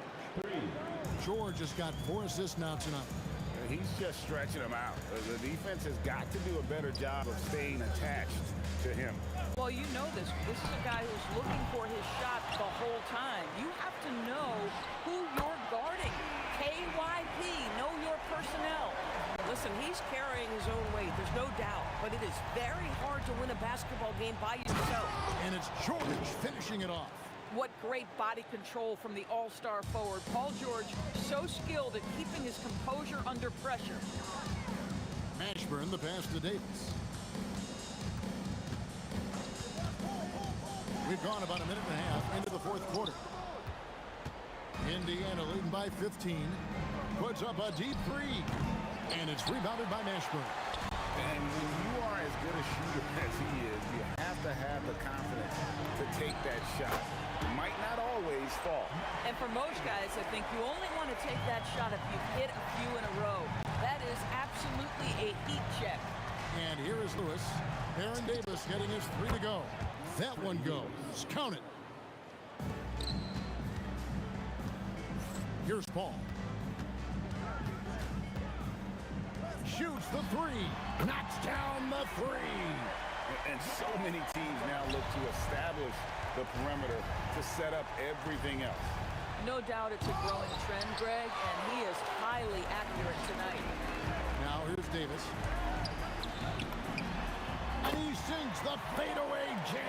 George has got 4 assists now tonight. He's just stretching them out. The defense has got to do a better job of staying attached to him. Well, you know this. This is a guy who's looking for his shot the whole time. You have to know who you're guarding. KYP, know your personnel. Listen, he's carrying his own weight, there's no doubt. But it is very hard to win a basketball game by yourself. And it's George finishing it off. What great body control from the all-star forward. Paul George, so skilled at keeping his composure under pressure. Mashburn, the pass to Davis. We've gone about a minute and a half into the fourth quarter. Indiana leading by 15. Puts up a deep three. And it's rebounded by Mashburn. And when you are as good a shooter as he is, you have to have the confidence to take that shot. It might not always fall. And for most guys, I think you only want to take that shot if you've hit a few in a row. That is absolutely a heat check. And here is Lewis. Aaron Davis getting his three to go. That one goes. Count it. Here's Paul. Shoots the three. Knocks down the three. And so many teams now look to establish the perimeter to set up everything else. No doubt it's a growing trend, Greg, and he is highly accurate tonight. Now here's Davis. And he sinks the fadeaway J.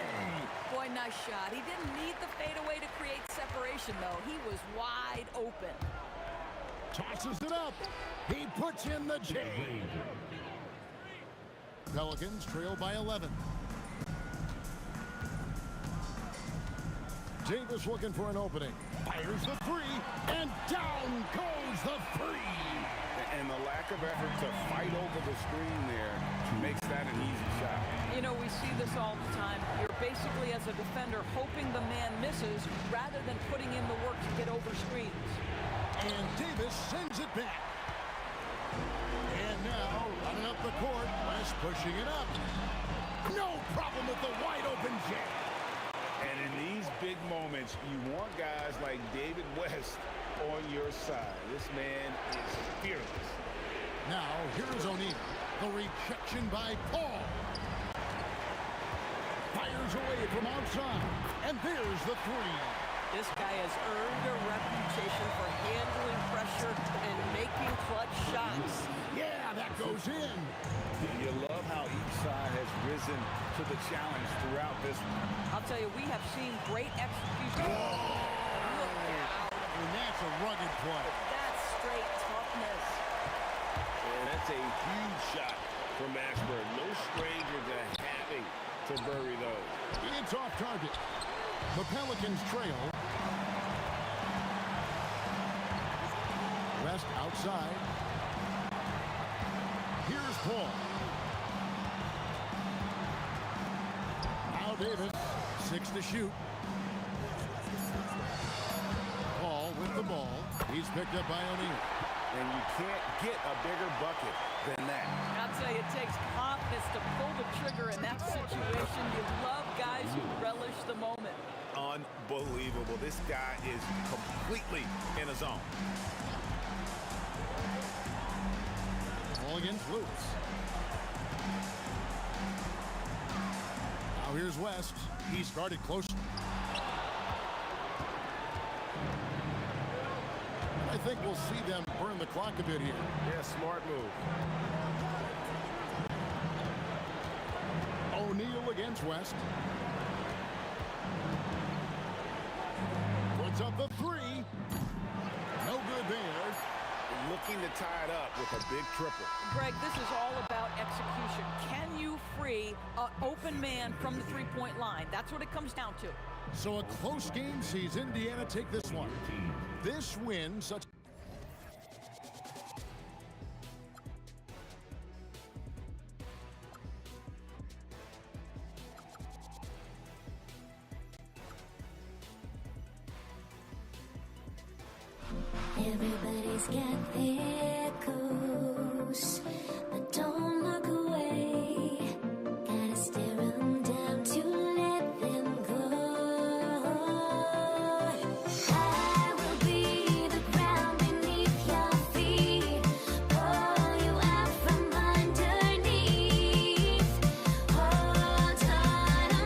Boy, nice shot. He didn't need the fadeaway to create separation, though. He was wide open. Tosses it up. He puts in the J. Pelicans trail by 11. Davis looking for an opening. Fires the three, and down goes the three. And the lack of effort to fight over the screen there makes that an easy shot. You know, we see this all the time. You're basically, as a defender, hoping the man misses rather than putting in the work to get over screens. And Davis sends it back. And now, running up the court, West pushing it up. No problem with the wide open J. And in these big moments, you want guys like David West on your side. This man is fearless. Now, here's O'Neal. The rejection by Paul. Fires away from outside. And there's the three. This guy has earned a reputation for handling pressure and making clutch shots. Yeah, that goes in. You love how each side has risen to the challenge throughout this one. I'll tell you, we have seen great execution. Look out. And that's a rugged play. That's straight toughness. And that's a huge shot from Mashburn. No stranger to having to bury those. It's off target. The Pelicans trail. West outside. Here's Paul. Now Davis, 6 to shoot. Paul with the ball. He's picked up by O'Neal. And you can't get a bigger bucket than that. I'll tell you, it takes confidence to pull the trigger in that situation. You love guys who relish the moment. Unbelievable. This guy is completely in his zone. Ball against Lewis. Now here's West. He started close. I think we'll see them burn the clock a bit here. Yeah, smart move. O'Neal against West. Puts up the three. No good there. Looking to tie it up with a big triple. Greg, this is all about execution. Can you free an open man from the three-point line? That's what it comes down to. So a close game sees Indiana take this one. This win, such Everybody's got their goals, but don't look away. Gotta stare 'em down to let them go. I will be the ground beneath your feet, pull you out from underneath. Hold on a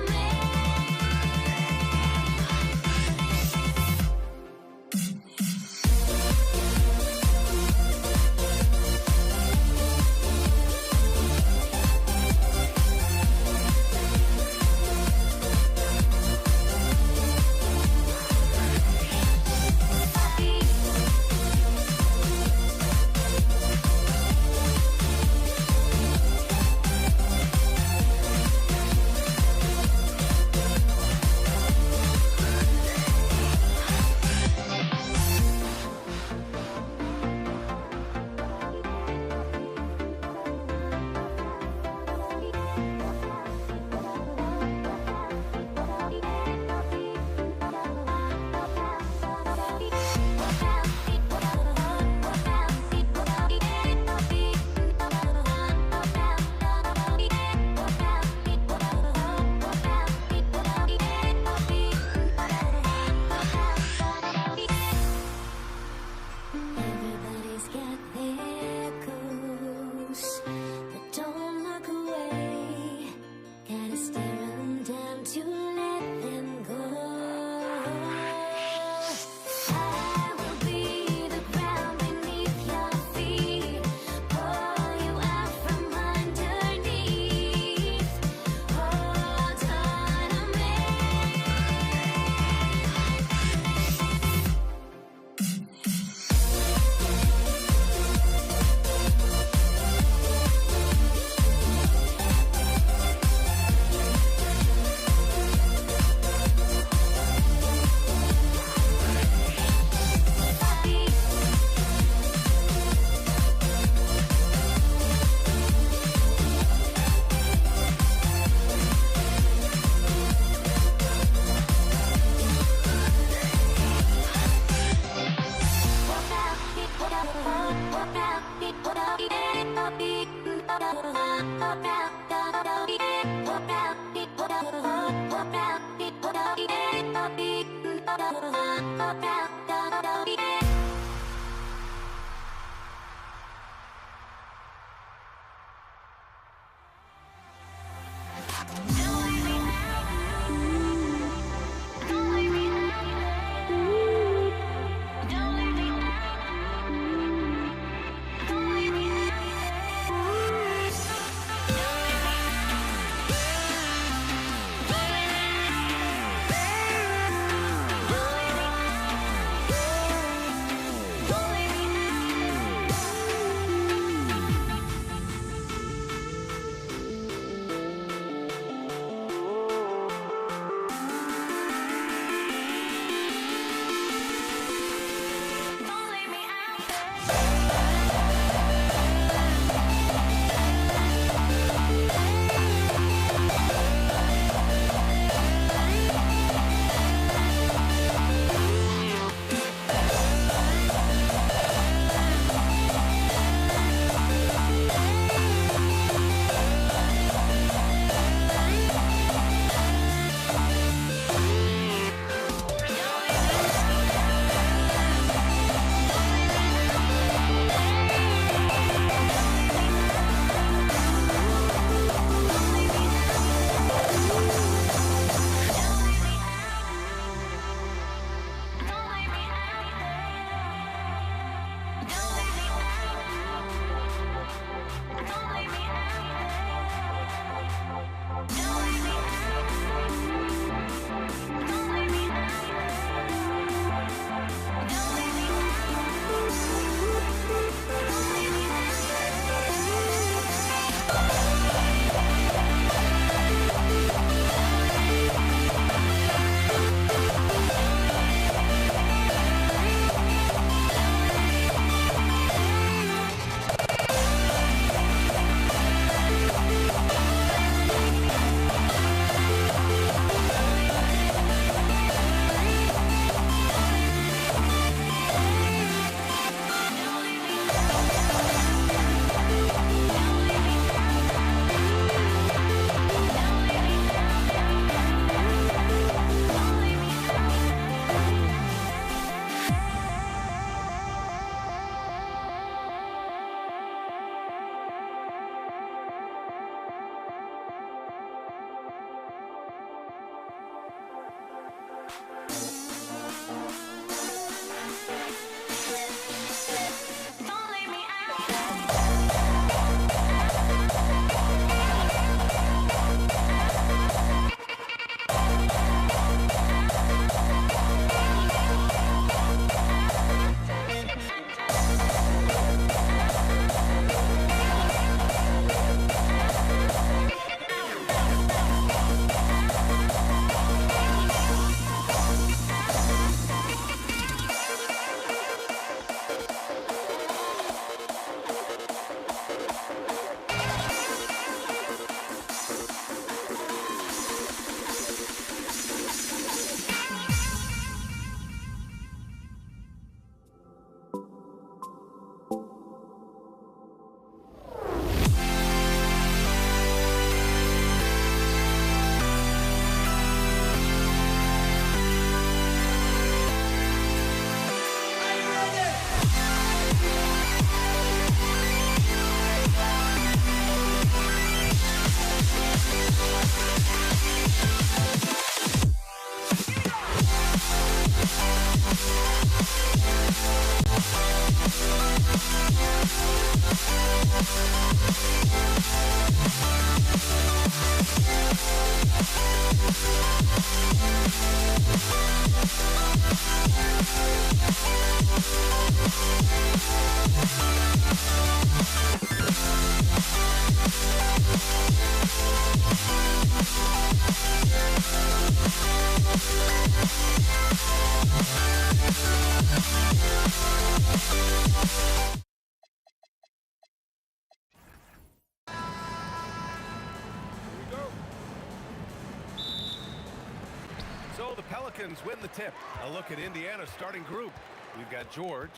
So the Pelicans win the tip. A look at Indiana's starting group. We've got George,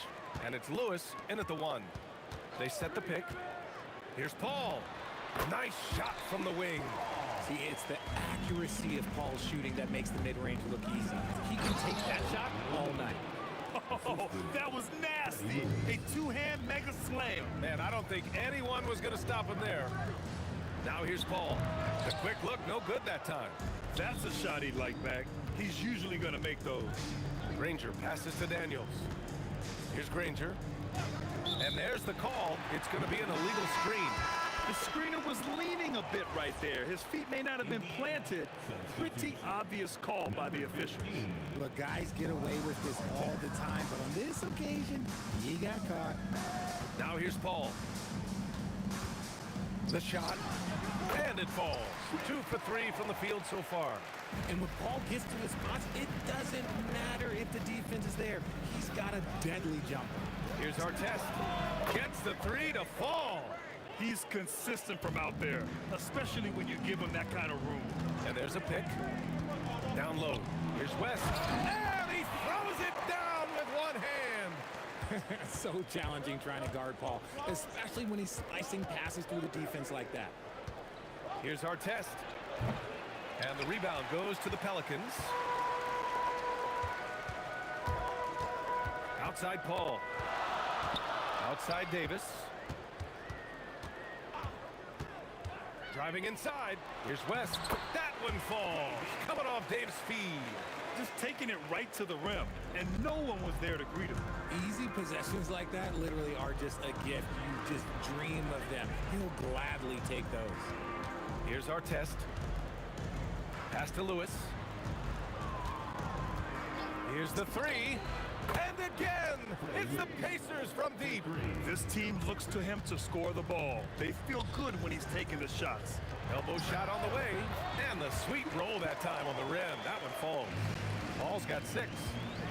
and it's Lewis in at the 1. They set the pick. Here's Paul. Nice shot from the wing. See, it's the accuracy of Paul's shooting that makes the mid-range look easy. He can take that shot all night. Oh, that was nasty. A two-hand mega slam. Man, I don't think anyone was going to stop him there. Now here's Paul. The quick look, no good that time. That's a shot he'd like back. He's usually going to make those. Granger passes to Daniels. Here's Granger. And there's the call. It's going to be an illegal screen. The screener was leaning a bit right there. His feet may not have been planted. Pretty obvious call by the officials. Look, guys get away with this all the time, but on this occasion, he got caught. Now here's Paul. The shot, and it falls. 2 for 3 from the field so far. And when Paul gets to his spots, it doesn't matter if the defense is there. He's got a deadly jumper. Here's Artest. Gets the 3 to fall. He's consistent from out there, especially when you give him that kind of room. And there's a pick. Down low. Here's West. And he throws it down with one hand. So challenging trying to guard Paul, especially when he's slicing passes through the defense like that. Here's Artest. And the rebound goes to the Pelicans. Outside Paul. Outside Davis. Driving inside. Here's West. That one falls. Coming off Dave's feed. Just taking it right to the rim, and no one was there to greet him. Easy possessions like that literally are just a gift. You just dream of them. He'll gladly take those. Here's Artest. Pass to Lewis. Here's the 3. And again, it's the Pacers from deep. This team looks to him to score the ball. They feel good when he's taking the shots. Elbow shot on the way, and the sweet roll that time on the rim. That one falls. Paul's got 6.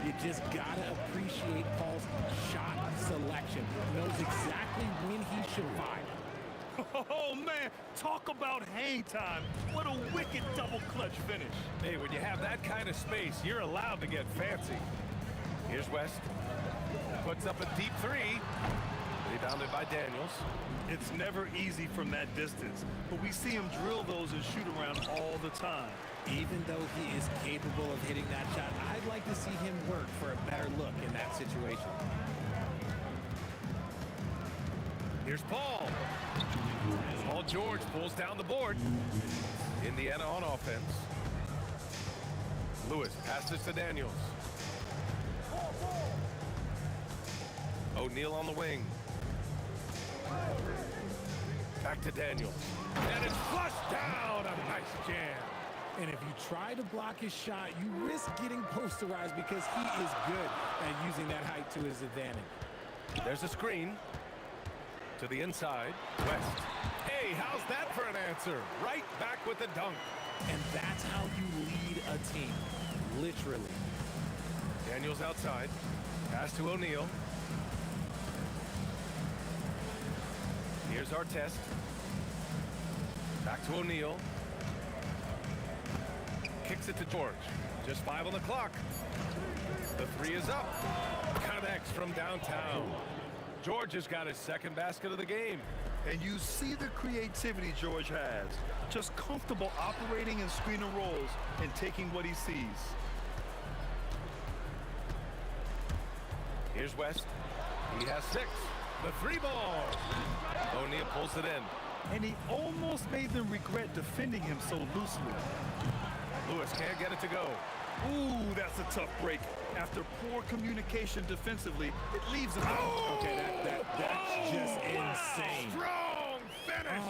You just gotta appreciate Paul's shot selection. Knows exactly when he should fire. Oh, man, talk about hang time. What a wicked double clutch finish. Hey, when you have that kind of space, you're allowed to get fancy. Here's West. Puts up a deep 3. Rebounded by Daniels. It's never easy from that distance, but we see him drill those and shoot around all the time. Even though he is capable of hitting that shot, I'd like to see him work for a better look in that situation. Here's Paul. Paul George pulls down the board. Indiana on offense. Lewis passes to Daniels. O'Neal on the wing. Back to Daniels. And it's flushed down. A nice jam. And if you try to block his shot, you risk getting posterized because he is good at using that height to his advantage. There's a screen. To the inside. West. Hey, how's that for an answer? Right back with the dunk. And that's how you lead a team. Literally. Daniels outside. Pass to O'Neal. Here's Artest. Back to O'Neal. Kicks it to George. Just 5 on the clock. The 3 is up. Connects from downtown. George has got his second basket of the game. And you see the creativity George has. Just comfortable operating in screen and rolls and taking what he sees. Here's West. He has 6. The 3 ball. O'Neal pulls it in. And he almost made them regret defending him so loosely. Lewis can't get it to go. Ooh, that's a tough break. After poor communication defensively, it leaves him out. Oh, okay, that's just insane. Strong finish.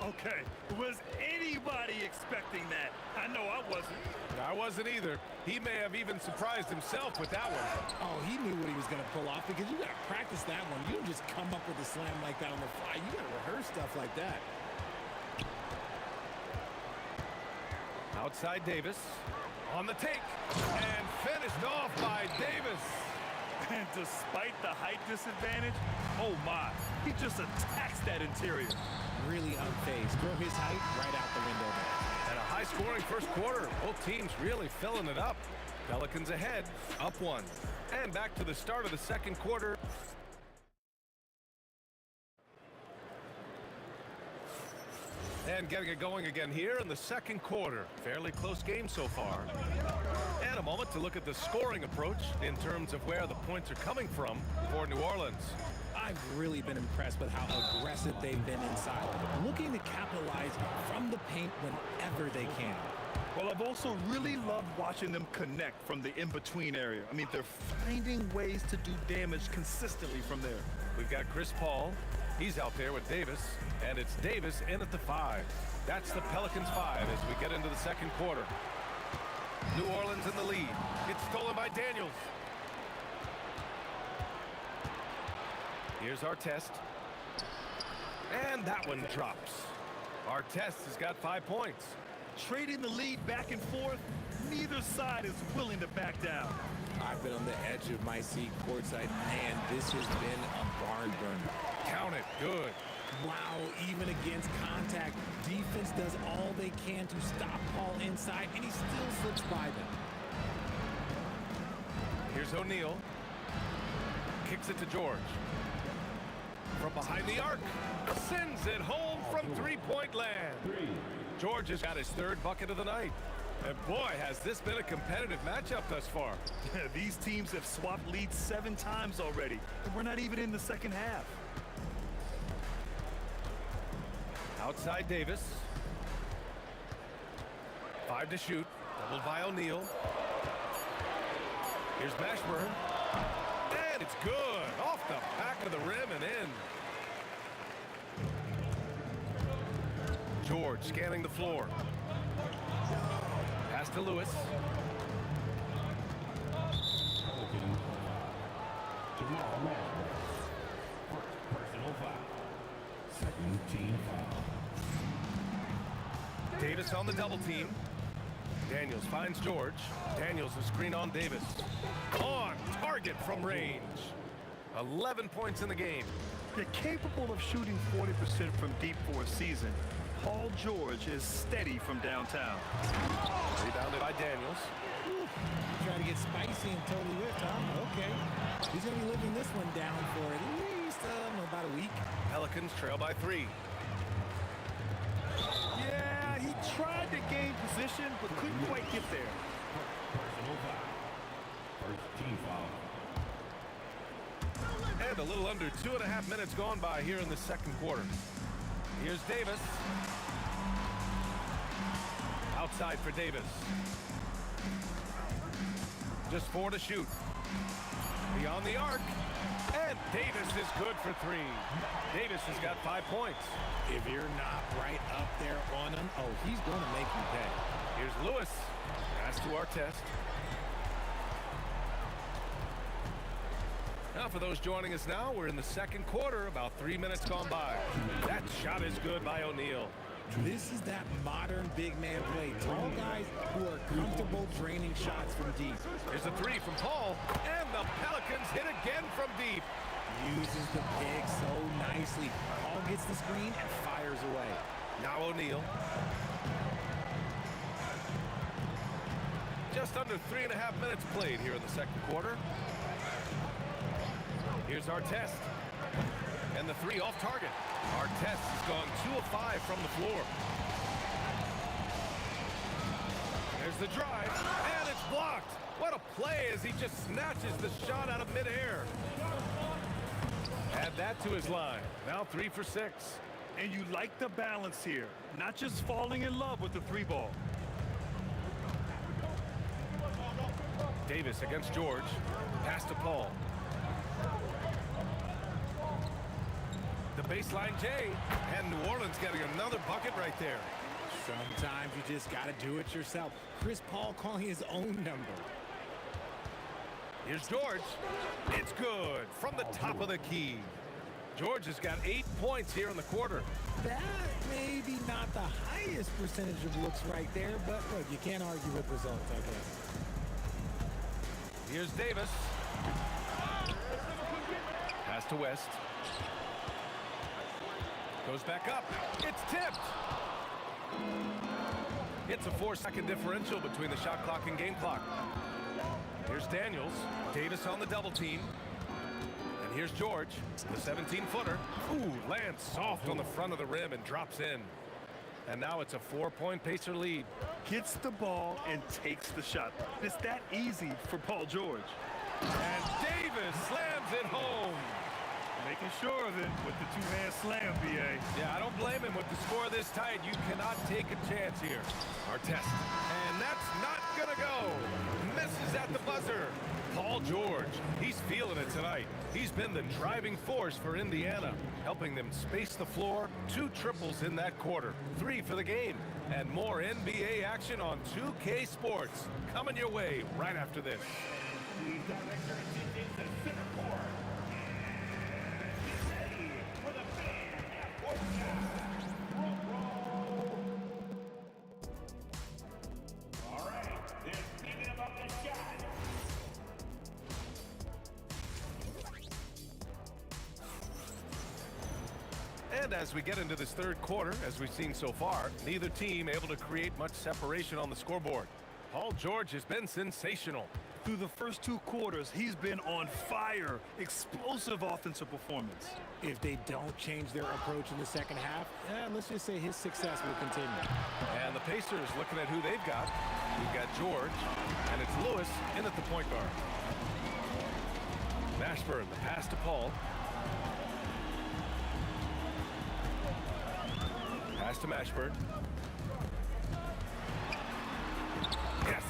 Okay, was anybody expecting that? I know I wasn't. I wasn't either. He may have even surprised himself with that one. Oh, he knew what he was going to pull off because you got to practice that one. You don't just come up with a slam like that on the fly. You got to rehearse stuff like that. Outside Davis. On the take. And finished off by Davis. And despite the height disadvantage, oh my, he just attacks that interior. Really unfazed. Throw his height right out the window there. And a high-scoring first quarter. Both teams really filling it up. Pelicans ahead, up 1. And back to the start of the second quarter. And getting it going again here in the second quarter. Fairly close game so far. And a moment to look at the scoring approach in terms of where the points are coming from for New Orleans. I've really been impressed with how aggressive they've been inside, looking to capitalize from the paint whenever they can. Well, I've also really loved watching them connect from the in-between area. I mean, they're finding ways to do damage consistently from there. We've got Chris Paul. He's out there with Davis, and it's Davis in at the 5. That's the Pelicans 5 as we get into the second quarter. New Orleans in the lead. It's stolen by Daniels. Here's Artest. And that one drops. Artest has got 5 points. Trading the lead back and forth, neither side is willing to back down. I've been on the edge of my seat courtside. Man, this has been a barn burner. Count it. Good. Wow, even against contact, defense does all they can to stop Paul inside, and he still slips by them. Here's O'Neal. Kicks it to George. From behind the arc. Sends it home from three-point land. George has got his 3rd bucket of the night. And boy, has this been a competitive matchup thus far. These teams have swapped leads 7 times already, and we're not even in the second half. Outside Davis. 5 to shoot. Doubled by O'Neal. Here's Mashburn. And it's good. Off the back of the rim and in. George scanning the floor. Pass to Lewis. Personal foul. Second team foul. Davis on the double team. Daniels finds George. Daniels a screen on Davis. On target from range. 11 points in the game. They're capable of shooting 40% from deep for a season. Paul George is steady from downtown. Rebounded by Daniels. Try to get spicy and totally whipped, huh? Okay. He's going to be living this one down for at least about a week. Pelicans trail by 3. Yeah, he tried to gain position, but couldn't quite get there. Personal foul. First team foul. And a little under 2.5 minutes gone by here in the second quarter. Here's Davis. Outside for Davis. Just 4 to shoot. Beyond the arc. And Davis is good for 3. Davis has got 5 points. If you're not right up there on him, oh, he's going to make you pay. Here's Lewis. Pass to Artest. Now, for those joining us now, we're in the second quarter, about 3 minutes gone by. That shot is good by O'Neal. This is that modern big man play. Tall guys who are comfortable draining shots from deep. Here's a 3 from Paul, and the Pelicans hit again from deep. Uses the pick so nicely. Paul gets the screen and fires away. Now O'Neal. Just under 3.5 minutes played here in the second quarter. Here's Artest. And the 3 off target. Artest has gone 2 of 5 from the floor. There's the drive, and it's blocked. What a play as he just snatches the shot out of midair. Add that to his line. Now 3 for 6. And you like the balance here, not just falling in love with the 3 ball. Davis against George. Pass to Paul. The baseline J, and New Orleans getting another bucket right there. Sometimes you just got to do it yourself. Chris Paul calling his own number. Here's George. It's good from the top of the key. George has got 8 points here in the quarter. That may be not the highest percentage of looks right there, but look, you can't argue with results, I guess. Here's Davis. Pass to West. Goes back up. It's tipped. It's a 4-second differential between the shot clock and game clock. Here's Daniels. Davis on the double team. And here's George, the 17-footer. Ooh, lands soft on the front of the rim and drops in. And now it's a 4-point Pacer lead. Gets the ball and takes the shot. It's that easy for Paul George. And Davis slams it home. Making sure of it with the two-hand slam, B.A. Yeah, I don't blame him. With the score this tight, you cannot take a chance here. Our test. And that's not going to go. Misses at the buzzer. Paul George, he's feeling it tonight. He's been the driving force for Indiana, helping them space the floor. 2 triples in that quarter. 3 for the game. And more NBA action on 2K Sports. Coming your way right after this. And as we get into this third quarter, as we've seen so far, neither team able to create much separation on the scoreboard. Paul George has been sensational. Through the first 2 quarters, he's been on fire. Explosive offensive performance. If they don't change their approach in the second half, let's just say his success will continue. And the Pacers looking at who they've got. We've got George, and it's Lewis in at the point guard. Mashburn, the pass to Paul. Pass to Mashburn. Yes,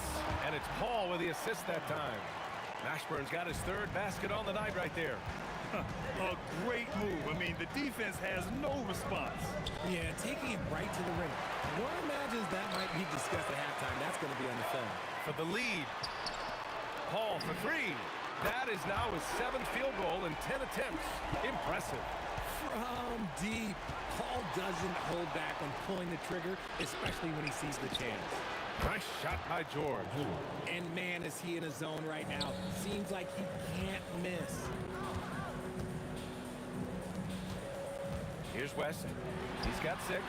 and it's Paul with the assist that time. Mashburn's got his 3rd basket on the night right there. A great move. I mean, the defense has no response. Yeah, taking it right to the rim. One imagines that might be discussed at halftime. That's going to be on the film. For the lead. Paul for 3. That is now his 7th field goal in 10 attempts. Impressive. From deep. Paul doesn't hold back on pulling the trigger, especially when he sees the chance. Nice shot by George. And man, is he in a zone right now. Seems like he can't miss. Here's West. He's got 6.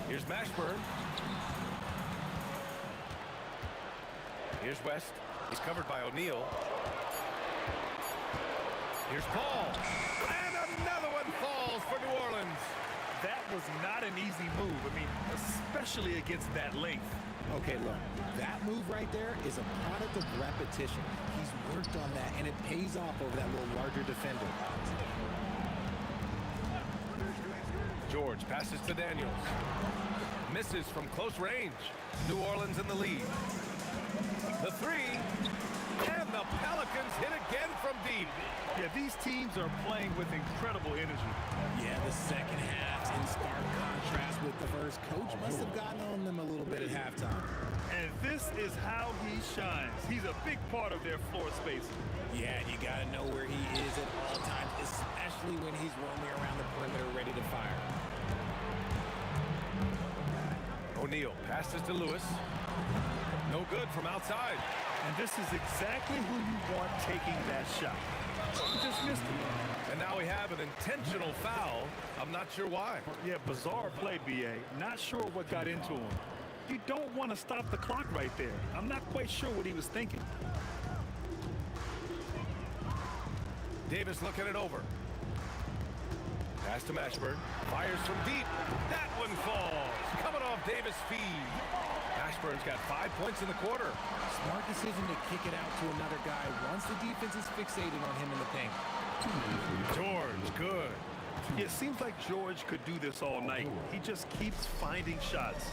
Here's Mashburn. Here's West. He's covered by O'Neal. Here's Paul. And another one falls for New Orleans. That was not an easy move. I mean, especially against that length. Okay, look, that move right there is a product of repetition. He's worked on that, and it pays off over that little larger defender. George passes to Daniels. Misses from close range. New Orleans in the lead. The 3. And the Pelicans hit again from deep. Yeah, these teams are playing with incredible energy. Yeah, the second half's in stark contrast with the first. Coach must have gotten on them a little bit at halftime. And this is how he shines. He's a big part of their floor spacing. Yeah, and you got to know where he is at all times, especially when he's roaming around the perimeter ready to fire. O'Neal passes to Lewis. No good from outside. And this is exactly who you want taking that shot. He just missed it. And now we have an intentional foul. I'm not sure why. Yeah, bizarre play, B.A. Not sure what got into him. You don't want to stop the clock right there. I'm not quite sure what he was thinking. Davis looking it over. Pass to Mashburn. Fires from deep. That one falls. Coming off Davis' feed. Mashburn's got 5 points in the quarter. Smart decision to kick it out to another guy once the defense is fixated on him in the paint. George, good. It seems like George could do this all night. He just keeps finding shots.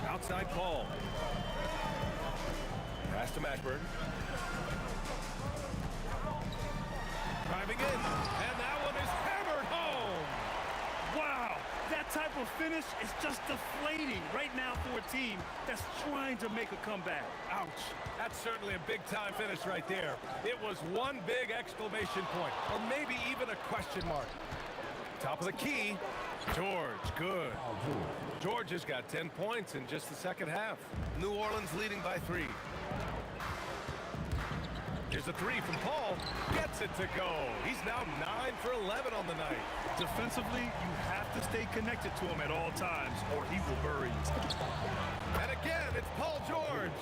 Outside Paul. Pass to Mashburn. Driving in, and that one is hammered home. Wow, that type of finish is just deflating right now for a team that's trying to make a comeback. Ouch. That's certainly a big-time finish right there. It was one big exclamation point, or maybe even a question mark. Top of the key, George, good. George has got 10 points in just the second half. New Orleans leading by 3. Here's a 3 from Paul. Gets it to go. He's now 9 for 11 on the night. Defensively, you have to stay connected to him at all times, or he will bury you. And again, it's Paul George.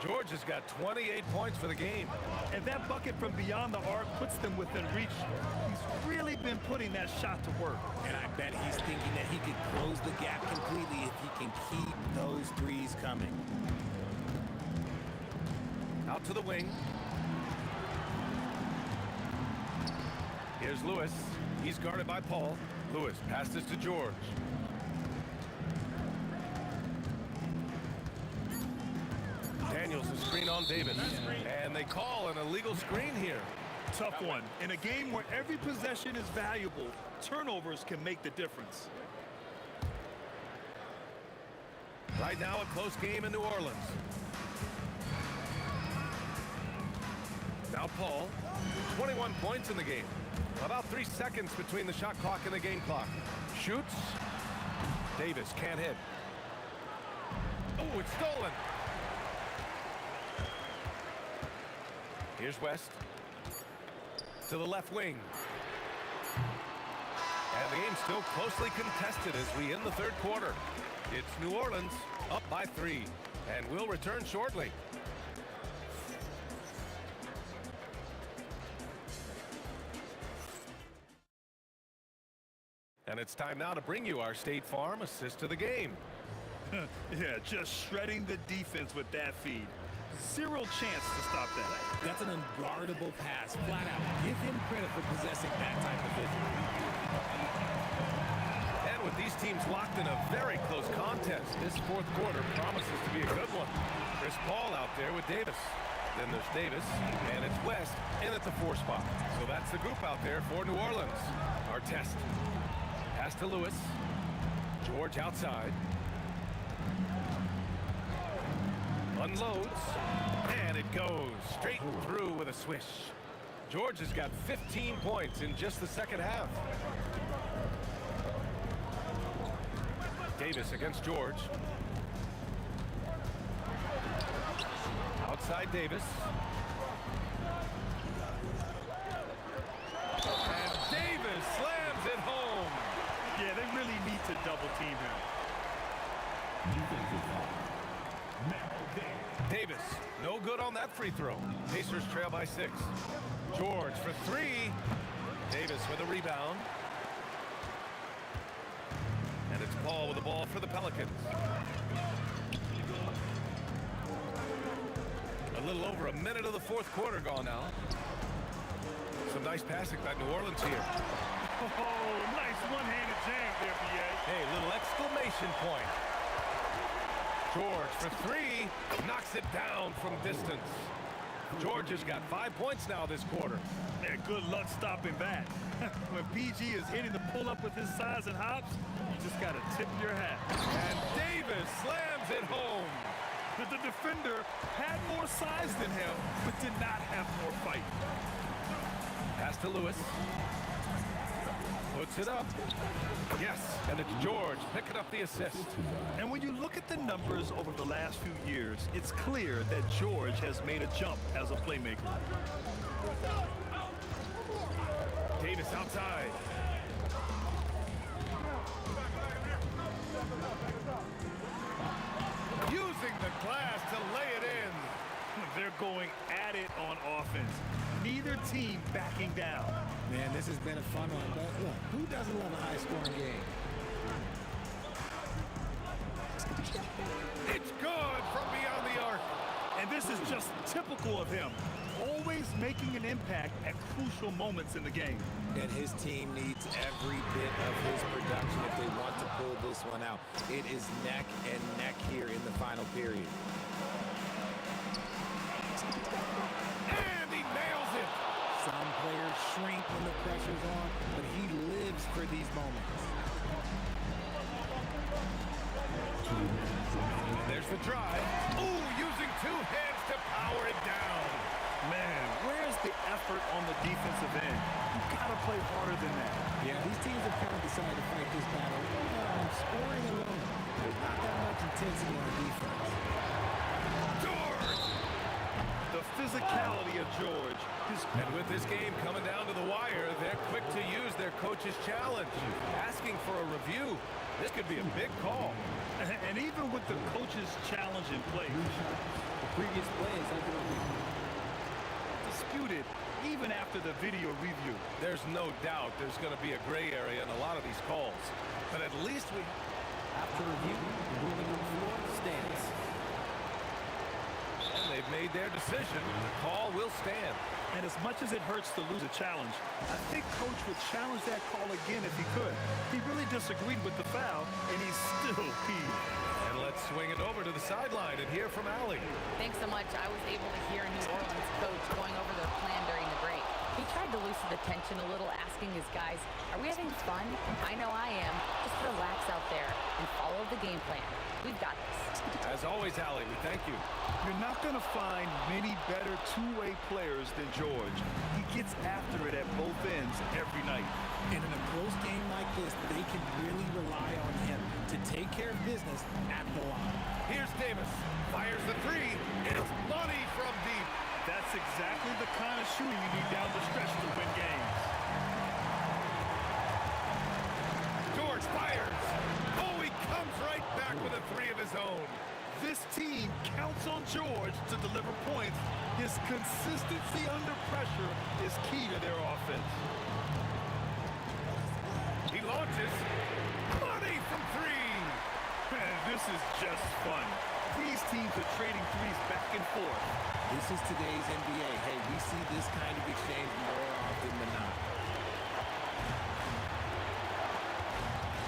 George has got 28 points for the game. And that bucket from beyond the arc puts them within reach. He's really been putting that shot to work. And I bet he's thinking that he could close the gap completely if he can keep those threes coming. Out to the wing. Here's Lewis. He's guarded by Paul. Lewis passes to George. Daniels a screen on Davis. And they call an illegal screen here. Tough one. In a game where every possession is valuable, turnovers can make the difference. Right now a close game in New Orleans. Now Paul, 21 points in the game. About 3 seconds between the shot clock and the game clock. Shoots. Davis can't hit. Oh, it's stolen. Here's West. To the left wing. And the game's still closely contested as we end the third quarter. It's New Orleans up by 3. And we'll return shortly. And it's time now to bring you our State Farm assist to the game. Yeah, just shredding the defense with that feed. Zero chance to stop that. That's an unguardable pass. Flat out. Give him credit for possessing that type of vision. And with these teams locked in a very close contest, this fourth quarter promises to be a good one. There's Paul out there with Davis. Then there's Davis, and it's West in at the 4 spot. So that's the group out there for New Orleans. Our test. Pass to Lewis. George outside. Unloads. And it goes straight through with a swish. George has got 15 points in just the second half. Davis against George. Outside Davis. And Davis slams it home. Yeah, they really need to double team him. Davis, no good on that free throw. Pacers trail by 6. George for 3. Davis with a rebound. And it's Paul with the ball for the Pelicans. A little over a minute of the fourth quarter gone now. Some nice passing by New Orleans here. Oh, nice one-handed jam there, B.A. Hey, little exclamation point. George for 3, knocks it down from distance. George has got 5 points now this quarter. Man, good luck stopping that. When PG is hitting the pull-up with his size and hops, you just got to tip your hat. And Davis slams it home. But the defender had more size than him, but did not have more fight. Pass to Lewis. Puts it up. Yes, and it's George picking up the assist. And when you look at the numbers over the last few years, it's clear that George has made a jump as a playmaker. Davis outside. Using the glass to lay it in. They're going at it on offense. Neither team backing down. Man, this has been a fun one, but look, who doesn't love a high-scoring game? It's good from beyond the arc. And this is just typical of him. Always making an impact at crucial moments in the game. And his team needs every bit of his production if they want to pull this one out. It is neck and neck here in the final period. And he nails it. Some players shrink when the pressure's on, but he lives for these moments. There's the drive. Ooh, using 2 hands to power it down. Man, where's the effort on the defensive end? You've got to play harder than that. Yeah, these teams have kind of decided to fight this battle on scoring alone. There's not that much intensity on defense. George! The physicality of George. And with this game coming down to the wire, they're quick to use their coach's challenge, asking for a review. This could be a big call. And even with the coach's challenge in place, The previous play is under review. disputed even after the video review. There's no doubt there's going to be a gray area in a lot of these calls. But at least we... After review, the ruling on the floor stands. And they've made their decision. The call will stand. And as much as it hurts to lose a challenge, I think Coach would challenge that call again if he could. He really disagreed with the foul, and he's still peeved. And let's swing it over to the sideline and hear from Allie. Thanks so much. I was able to hear New Orleans coach going over their plan during the break. He tried to loosen the tension a little, asking his guys, are we having fun? I know I am. Just relax out there and follow the game plan. We've got this. As always, Allie, we thank you. You're not going to find many better two-way players than George. He gets after it at both ends every night. And in a close game like this, they can really rely on him to take care of business at the line. Here's Davis. Fires the three. It's money from deep. That's exactly the kind of shooting you need down the stretch to win games. George fires. Oh, he comes right back with a three of his own. This team counts on George to deliver points. His consistency under pressure is key to their offense. He launches. Money from three. Man, this is just fun. These teams are trading threes back and forth. This is today's NBA. Hey, we see this kind of exchange more often than not.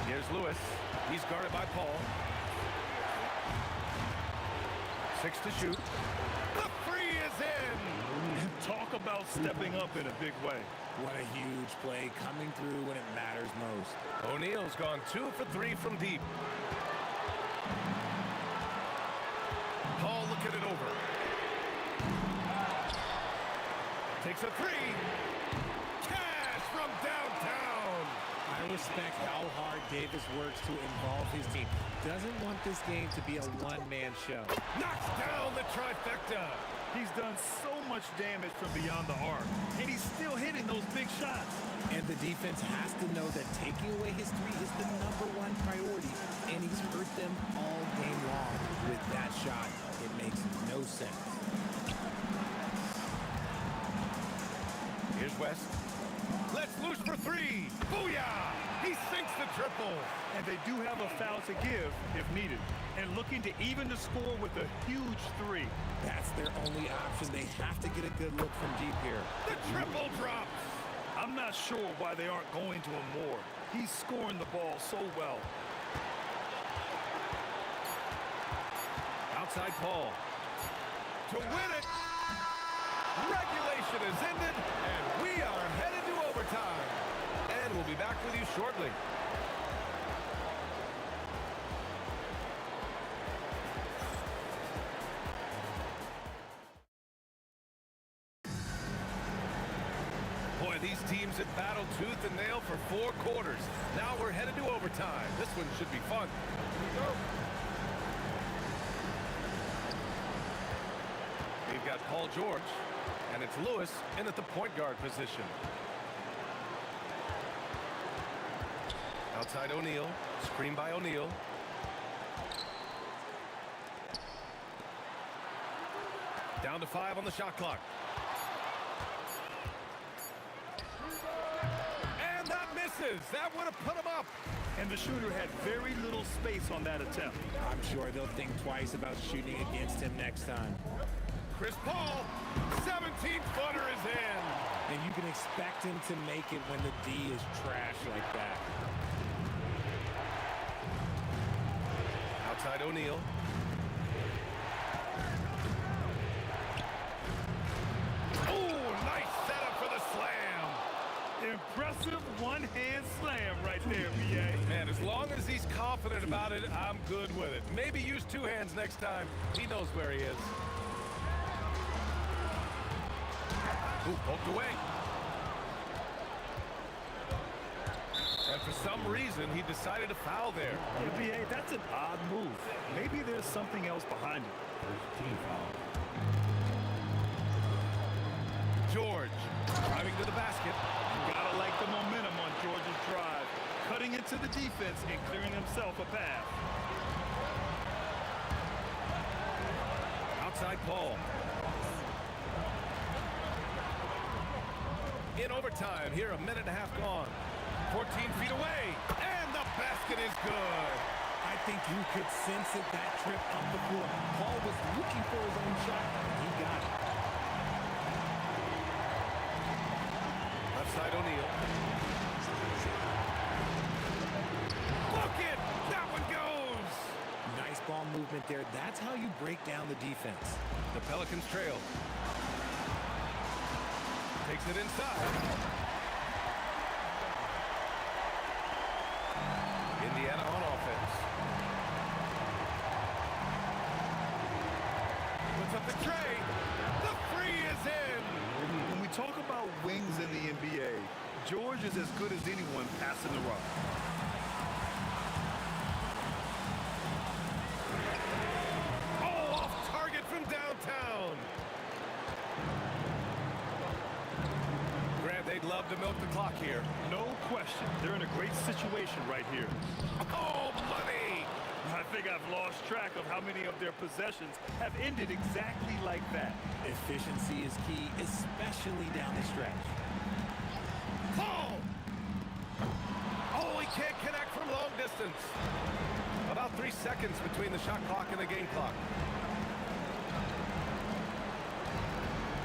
Here's Lewis. He's guarded by Paul. 6 to shoot. The three is in. Talk about stepping up in a big way. What a huge play coming through when it matters most. O'Neal's gone 2 for 3 from deep. Paul looking it over. Takes a three. Cash from downtown. I respect how hard Davis works to involve his team. Doesn't want this game to be a one-man show. Knocks down the trifecta. He's done so much damage from beyond the arc, and he's still hitting those big shots. And the defense has to know that taking away his three is the #1 priority, and he's hurt them all game long. With that shot, it makes no sense. Here's West. Let's loose for three. Booyah! He sinks the triple. And they do have a foul to give if needed, and looking to even the score with a huge three. That's their only option. They have to get a good look from deep here. The triple drops. I'm not sure why they aren't going to him more. He's scoring the ball so well. Outside Paul. To win it. Regulation is ended, and we are headed to overtime. And we'll be back with you shortly. Boy, these teams have battled tooth and nail for 4 quarters. Now we're headed to overtime. This one should be fun. Here we go. We've got Paul George, and it's Lewis in at the point guard position. Outside O'Neal, screen by O'Neal. Down to 5 on the shot clock. And that misses. That would have put him up. And the shooter had very little space on that attempt. I'm sure they'll think twice about shooting against him next time. Chris Paul, 17-footer is in. And you can expect him to make it when the D is trash like that. Outside O'Neal. Oh, nice setup for the slam. Impressive one-hand slam right there, B.A. Man, as long as he's confident about it, I'm good with it. Maybe use 2 hands next time. He knows where he is. Ooh, poked away. And for some reason, he decided to foul there. B.A., that's an odd move. Maybe there's something else behind it. Team foul. George driving to the basket. You gotta like the momentum on George's drive. Cutting cutting into the defense and clearing himself a path. Outside ball. In overtime, here a minute and a half gone. 14 feet away, and the basket is good. I think you could sense it that trip up the floor. Paul was looking for his own shot, and he got it. Left side O'Neal. Look it! That one goes! Nice ball movement there. That's how you break down the defense. The Pelicans trail. Takes it inside. Indiana on offense. Puts up the tray. The three is in. When we talk about wings in the NBA, George is as good as anyone passing the rock. Oh, off target from downtown. Grant, they'd love to milk the clock here. No question. They're in a great situation right here. Oh, money! I think I've lost track of how many of their possessions have ended exactly like that. Efficiency is key, especially down the stretch. Oh! Oh, he can't connect from long distance. About 3 seconds between the shot clock and the game clock.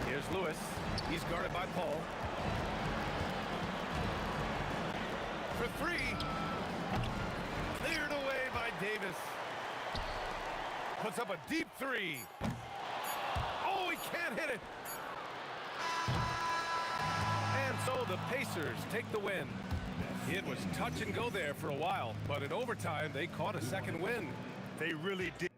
Here's Lewis. He's guarded by Paul. For three. Cleared away by Davis. Puts up a deep three. Oh, he can't hit it. And so the Pacers take the win. It was touch and go there for a while, but in overtime, they caught a second win. They really did.